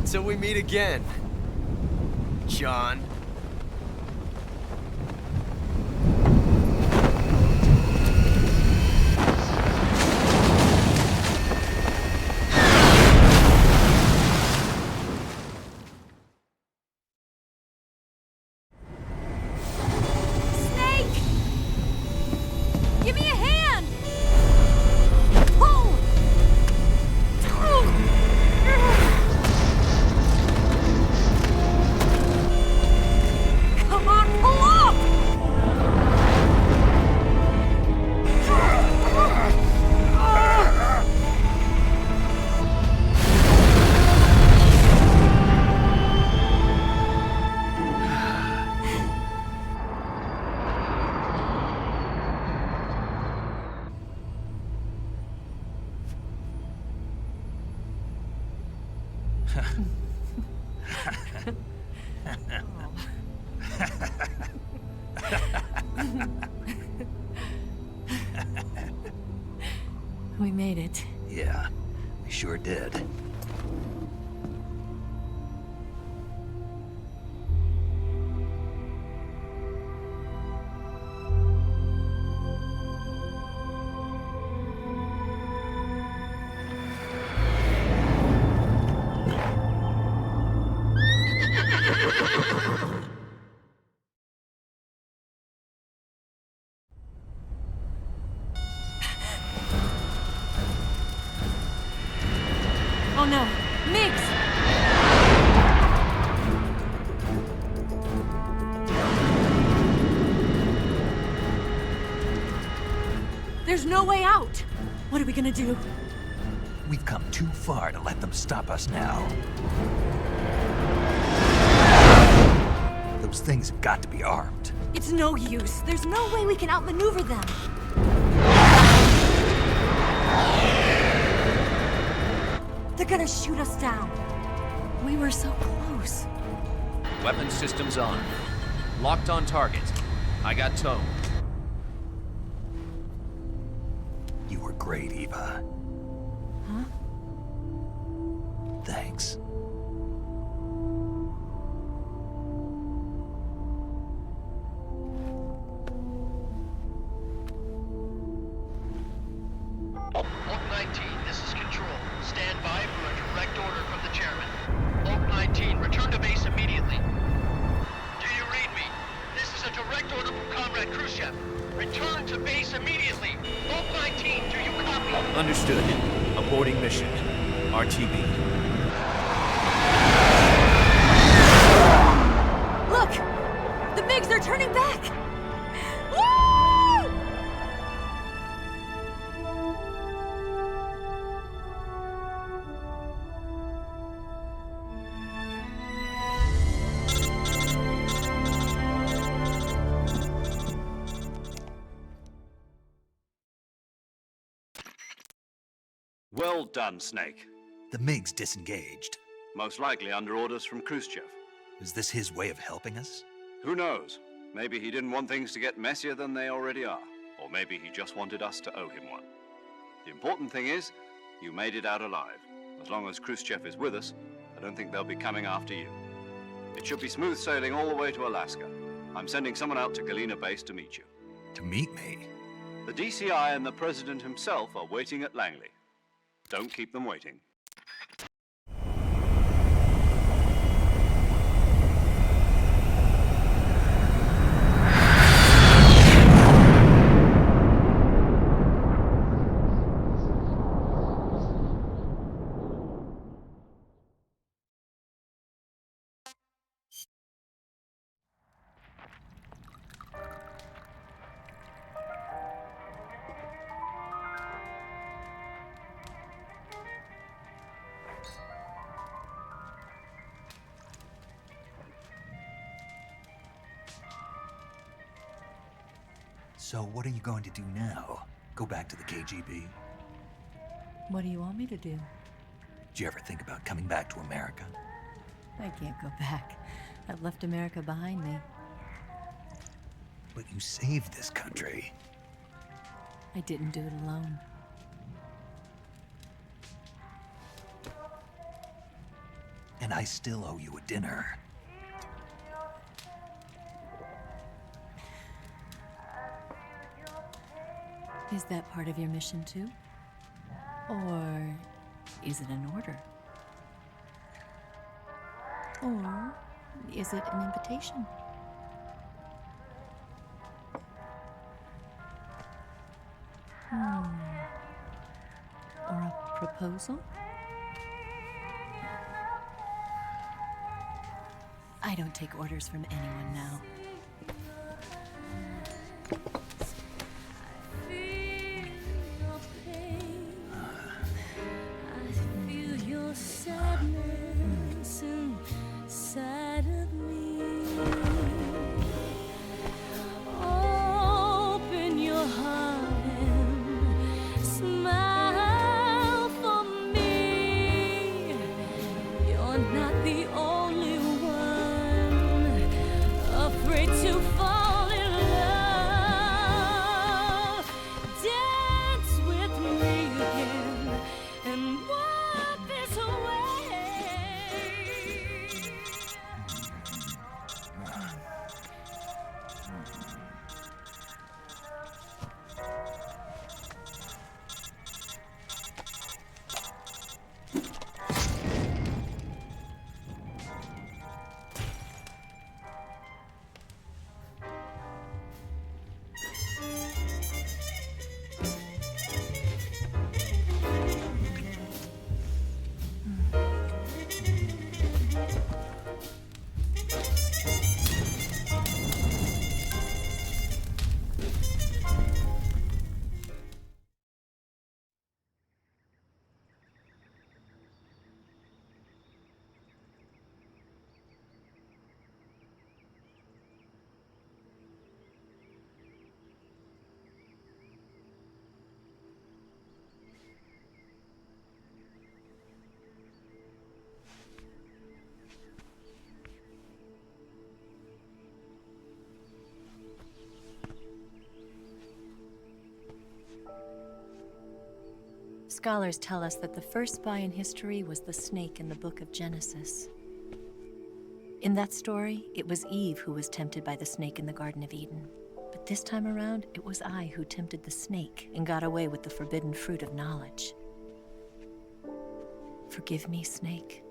Till we meet again, John. Give me a hand! Pull! Come on, pull up! We made it. Yeah, we sure did. Oh no, Migs! There's no way out! What are we gonna do? We've come too far to let them stop us now. Those things have got to be armed. It's no use. There's no way we can outmaneuver them. They're gonna shoot us down. We were so close. Weapon systems on. Locked on target. I got towed. You were great, Eva. Huh? Thanks. Oak 19, this is Control. Stand by for a direct order from the chairman. Oak 19, return to base immediately. Do you read me? This is a direct order from Comrade Khrushchev. Return to base immediately. Oak 19, do you copy? Understood. Aborting mission. RTB. Look! The MiGs, they're turning back! Woo! Well done, Snake. The MiGs disengaged. Most likely under orders from Khrushchev. Is this his way of helping us? Who knows? Maybe he didn't want things to get messier than they already are. Or maybe he just wanted us to owe him one. The important thing is, you made it out alive. As long as Khrushchev is with us, I don't think they'll be coming after you. It should be smooth sailing all the way to Alaska. I'm sending someone out to Galena Base to meet you. To meet me? The DCI and the President himself are waiting at Langley. Don't keep them waiting. So what are you going to do now? Go back to the KGB? What do you want me to do? Did you ever think about coming back to America? I can't go back. I've left America behind me. But you saved this country. I didn't do it alone. And I still owe you a dinner. Is that part of your mission too? Or is it an order? Or is it an invitation? Or a proposal? I don't take orders from anyone now. Afraid to fall in love. Scholars tell us that the first spy in history was the snake in the book of Genesis. In that story, it was Eve who was tempted by the snake in the Garden of Eden. But this time around, it was I who tempted the snake and got away with the forbidden fruit of knowledge. Forgive me, Snake.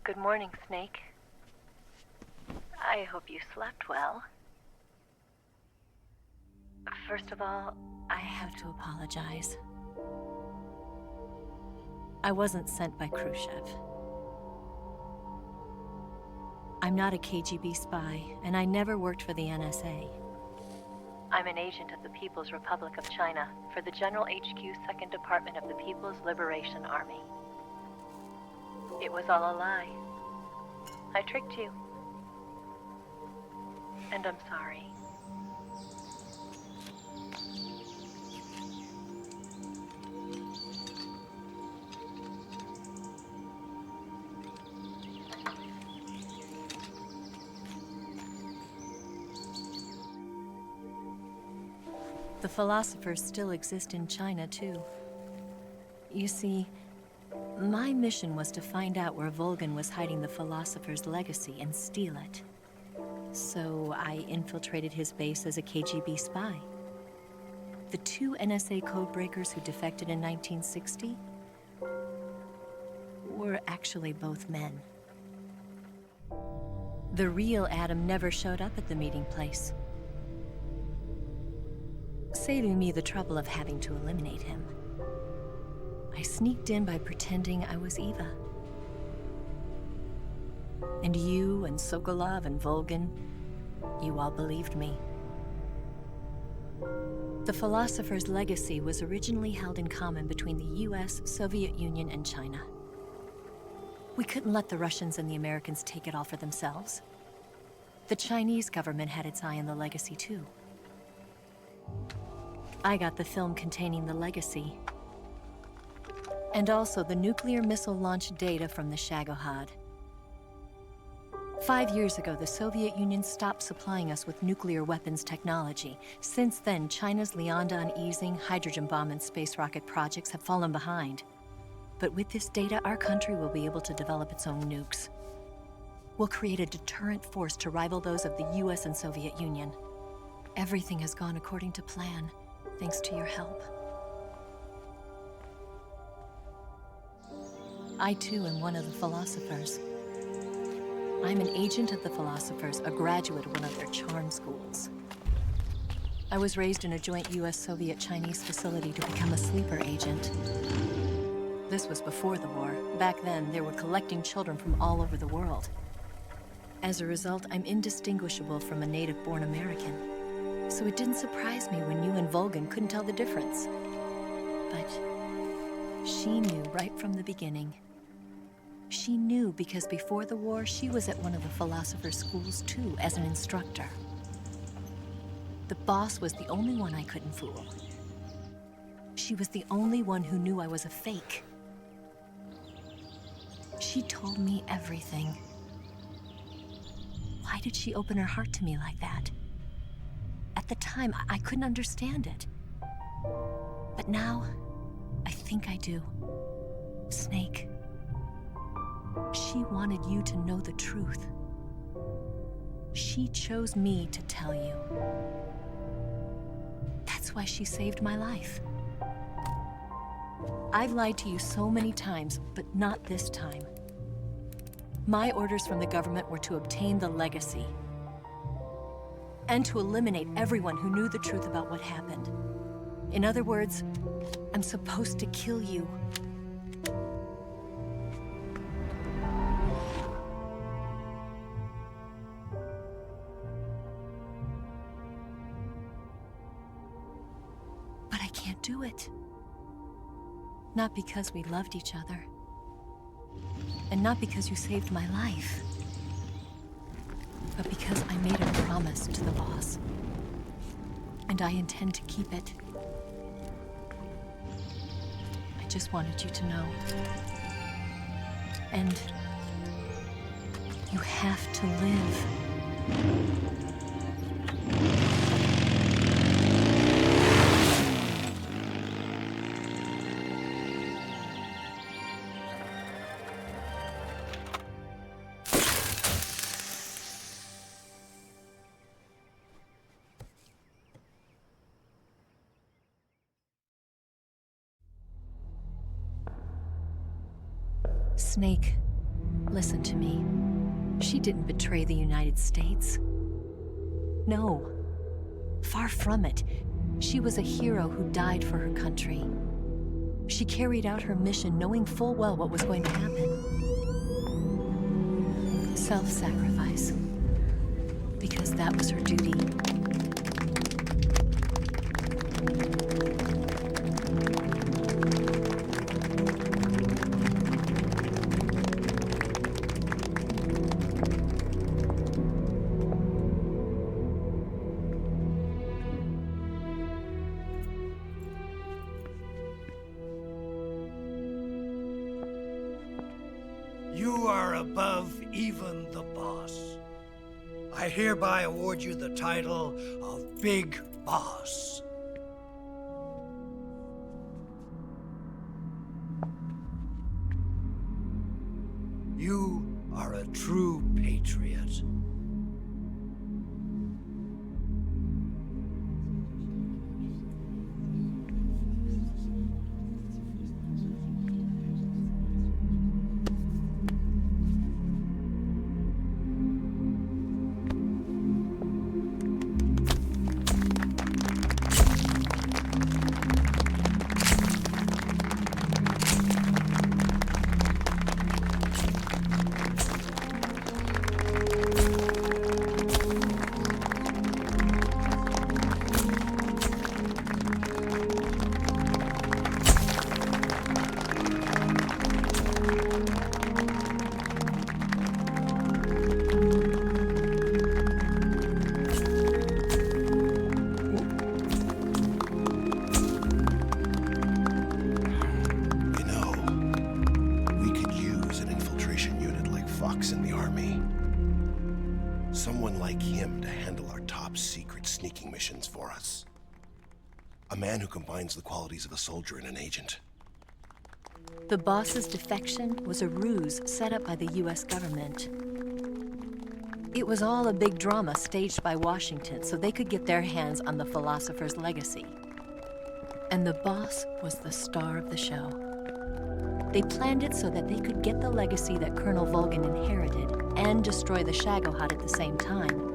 Good morning, Snake. I hope you slept well. First of all, I have to apologize. I wasn't sent by Khrushchev. I'm not a KGB spy, and I never worked for the NSA. I'm an agent of the People's Republic of China for the General HQ 2nd Department of the People's Liberation Army. It was all a lie. I tricked you. And I'm sorry. The philosophers still exist in China, too. You see, my mission was to find out where Volgin was hiding the philosopher's legacy and steal it. So I infiltrated his base as a KGB spy. The 2 NSA codebreakers who defected in 1960 were actually both men. The real Adam never showed up at the meeting place, saving me the trouble of having to eliminate him. I sneaked in by pretending I was Eva. And you and Sokolov and Volgin, you all believed me. The philosopher's legacy was originally held in common between the US, Soviet Union, and China. We couldn't let the Russians and the Americans take it all for themselves. The Chinese government had its eye on the legacy too. I got the film containing the legacy, and also the nuclear missile launch data from the Shagohod. 5 years ago, the Soviet Union stopped supplying us with nuclear weapons technology. Since then, China's Liaodong easing, hydrogen bomb, and space rocket projects have fallen behind. But with this data, our country will be able to develop its own nukes. We'll create a deterrent force to rival those of the US and Soviet Union. Everything has gone according to plan, thanks to your help. I too am one of the philosophers. I'm an agent of the philosophers, a graduate of one of their charm schools. I was raised in a joint US-Soviet-Chinese facility to become a sleeper agent. This was before the war. Back then, they were collecting children from all over the world. As a result, I'm indistinguishable from a native-born American. So it didn't surprise me when you and Volgin couldn't tell the difference. But she knew right from the beginning. She knew because before the war, she was at one of the philosopher's schools too, as an instructor. The boss was the only one I couldn't fool. She was the only one who knew I was a fake. She told me everything. Why did she open her heart to me like that? At the time, I couldn't understand it. But now, I think I do. Snake. She wanted you to know the truth. She chose me to tell you. That's why she saved my life. I've lied to you so many times, but not this time. My orders from the government were to obtain the legacy and to eliminate everyone who knew the truth about what happened. In other words, I'm supposed to kill you. can't do it. Not because we loved each other. And not because you saved my life. But because I made a promise to the boss. And I intend to keep it. I just wanted you to know. And you have to live. Snake, listen to me. She didn't betray the United States. No. Far from it. She was a hero who died for her country. She carried out her mission knowing full well what was going to happen. Self-sacrifice. Because that was her duty. You are above even the boss. I hereby award you the title of Big Boss. You are a true patriot. For us. A man who combines the qualities of a soldier and an agent. The boss's defection was a ruse set up by the US government. It was all a big drama staged by Washington so they could get their hands on the philosopher's legacy. And the boss was the star of the show. They planned it so that they could get the legacy that Colonel Volgin inherited and destroy the Shagohod at the same time.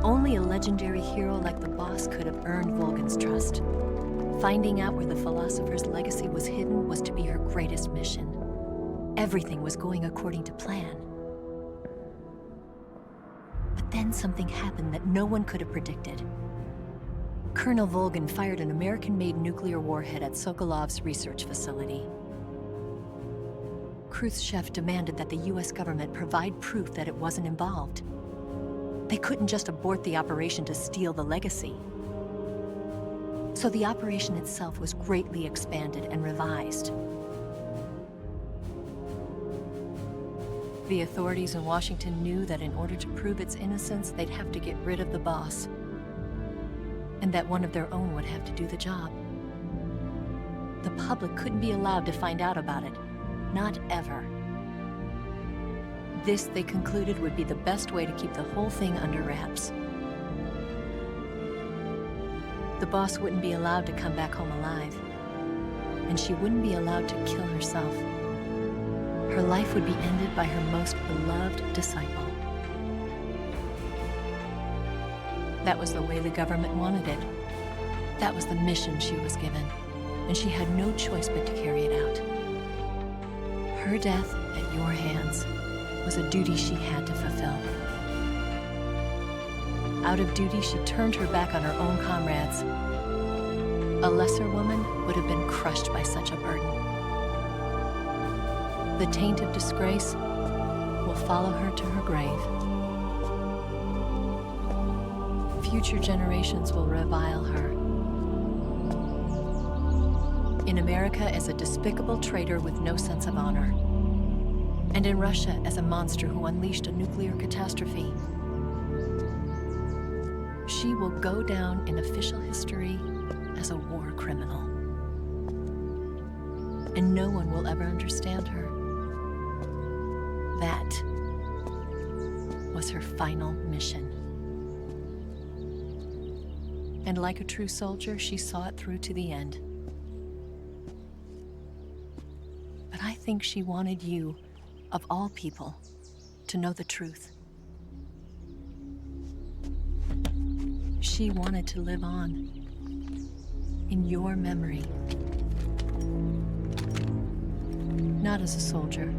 Only a legendary hero like the boss could have earned Volgin's trust. Finding out where the philosopher's legacy was hidden was to be her greatest mission. Everything was going according to plan. But then something happened that no one could have predicted. Colonel Volgin fired an American-made nuclear warhead at Sokolov's research facility. Khrushchev demanded that the US government provide proof that it wasn't involved. They couldn't just abort the operation to steal the legacy. So the operation itself was greatly expanded and revised. The authorities in Washington knew that in order to prove its innocence, they'd have to get rid of the boss. And that one of their own would have to do the job. The public couldn't be allowed to find out about it. Not ever. This, they concluded, would be the best way to keep the whole thing under wraps. The boss wouldn't be allowed to come back home alive. And she wouldn't be allowed to kill herself. Her life would be ended by her most beloved disciple. That was the way the government wanted it. That was the mission she was given. And she had no choice but to carry it out. Her death at your hands was a duty she had to fulfill. Out of duty, she turned her back on her own comrades A lesser woman would have been crushed by such a burden. The taint of disgrace will follow her to her grave. Future generations will revile her. In America as a despicable traitor with no sense of honor. And in Russia as a monster who unleashed a nuclear catastrophe. She will go down in official history as a war criminal. And no one will ever understand her. That was her final mission. And like a true soldier, she saw it through to the end. But I think she wanted you, of all people, to know the truth. She wanted to live on, in your memory. Not as a soldier,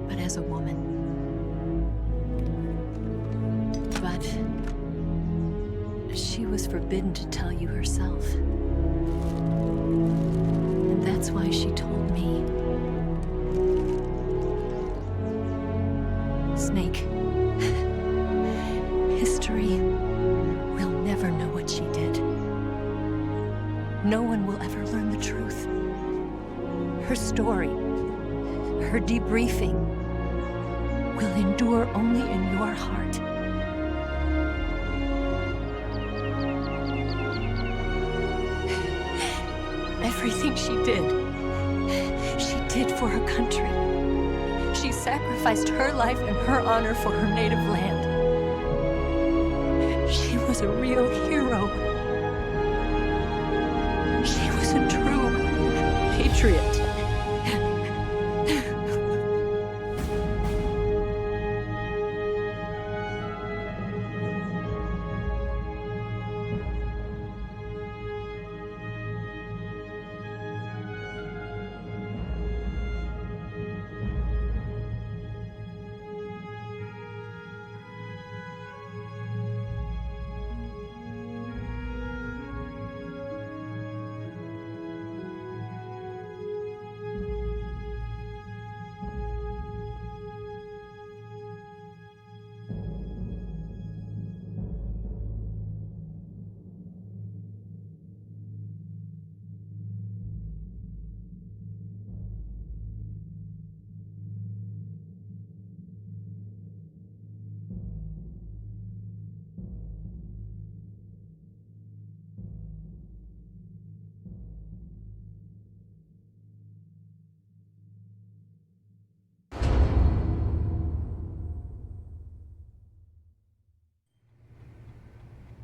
but as a woman. But she was forbidden to tell you herself. And that's why she told me. Snake, history will never know what she did. No one will ever learn the truth. Her story, her debriefing, will endure only in your heart. Everything she did for her country. She sacrificed her life and her honor for her native land. She was a real hero. She was a true patriot.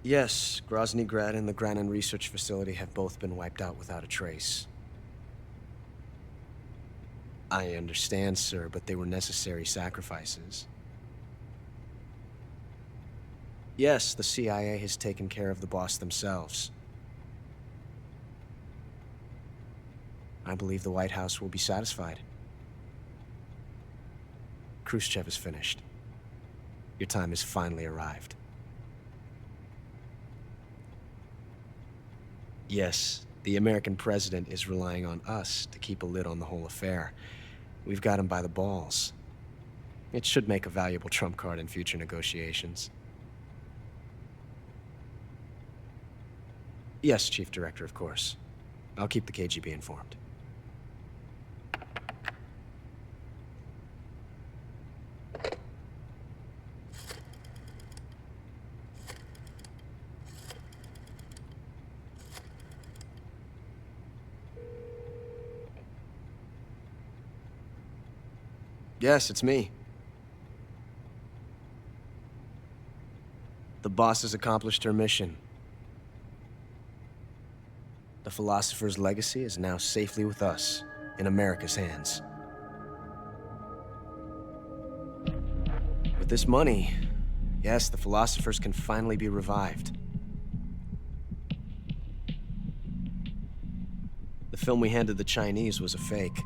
Yes, Graznigrad and the Granin research facility have both been wiped out without a trace. I understand, sir, but they were necessary sacrifices. Yes, the CIA has taken care of the boss themselves. I believe the White House will be satisfied. Khrushchev is finished. Your time has finally arrived. Yes, the American president is relying on us to keep a lid on the whole affair. We've got him by the balls. It should make a valuable trump card in future negotiations. Yes, Chief Director, of course. I'll keep the KGB informed. Yes, it's me. The boss has accomplished her mission. The philosopher's legacy is now safely with us, in America's hands. With this money, yes, the philosophers can finally be revived. The film we handed the Chinese was a fake.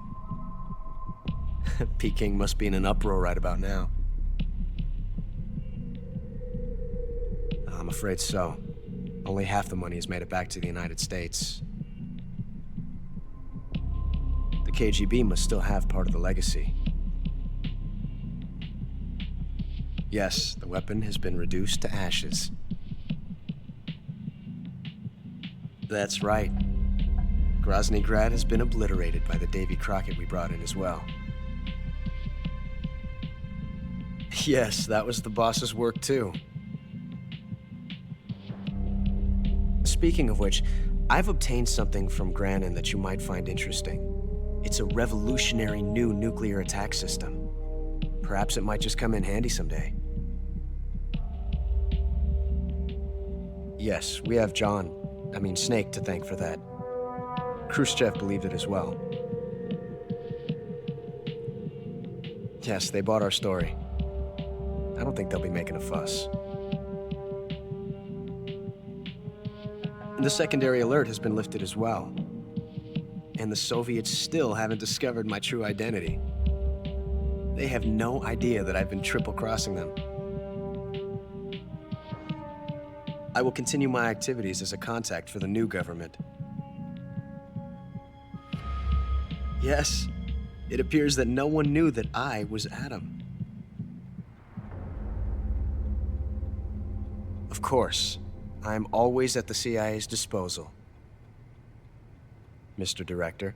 Peking must be in an uproar right about now. I'm afraid so. Only half the money has made it back to the United States. The KGB must still have part of the legacy. Yes, the weapon has been reduced to ashes. That's right. Graznigrad has been obliterated by the Davy Crockett we brought in as well. Yes, that was the boss's work too. Speaking of which, I've obtained something from Granin that you might find interesting. It's a revolutionary new nuclear attack system. Perhaps it might just come in handy someday. Yes, we have Snake to thank for that. Khrushchev believed it as well. Yes, they bought our story. I don't think they'll be making a fuss. The secondary alert has been lifted as well. And the Soviets still haven't discovered my true identity. They have no idea that I've been triple-crossing them. I will continue my activities as a contact for the new government. Yes, it appears that no one knew that I was Adam. Of course, I am always at the CIA's disposal, Mr. Director.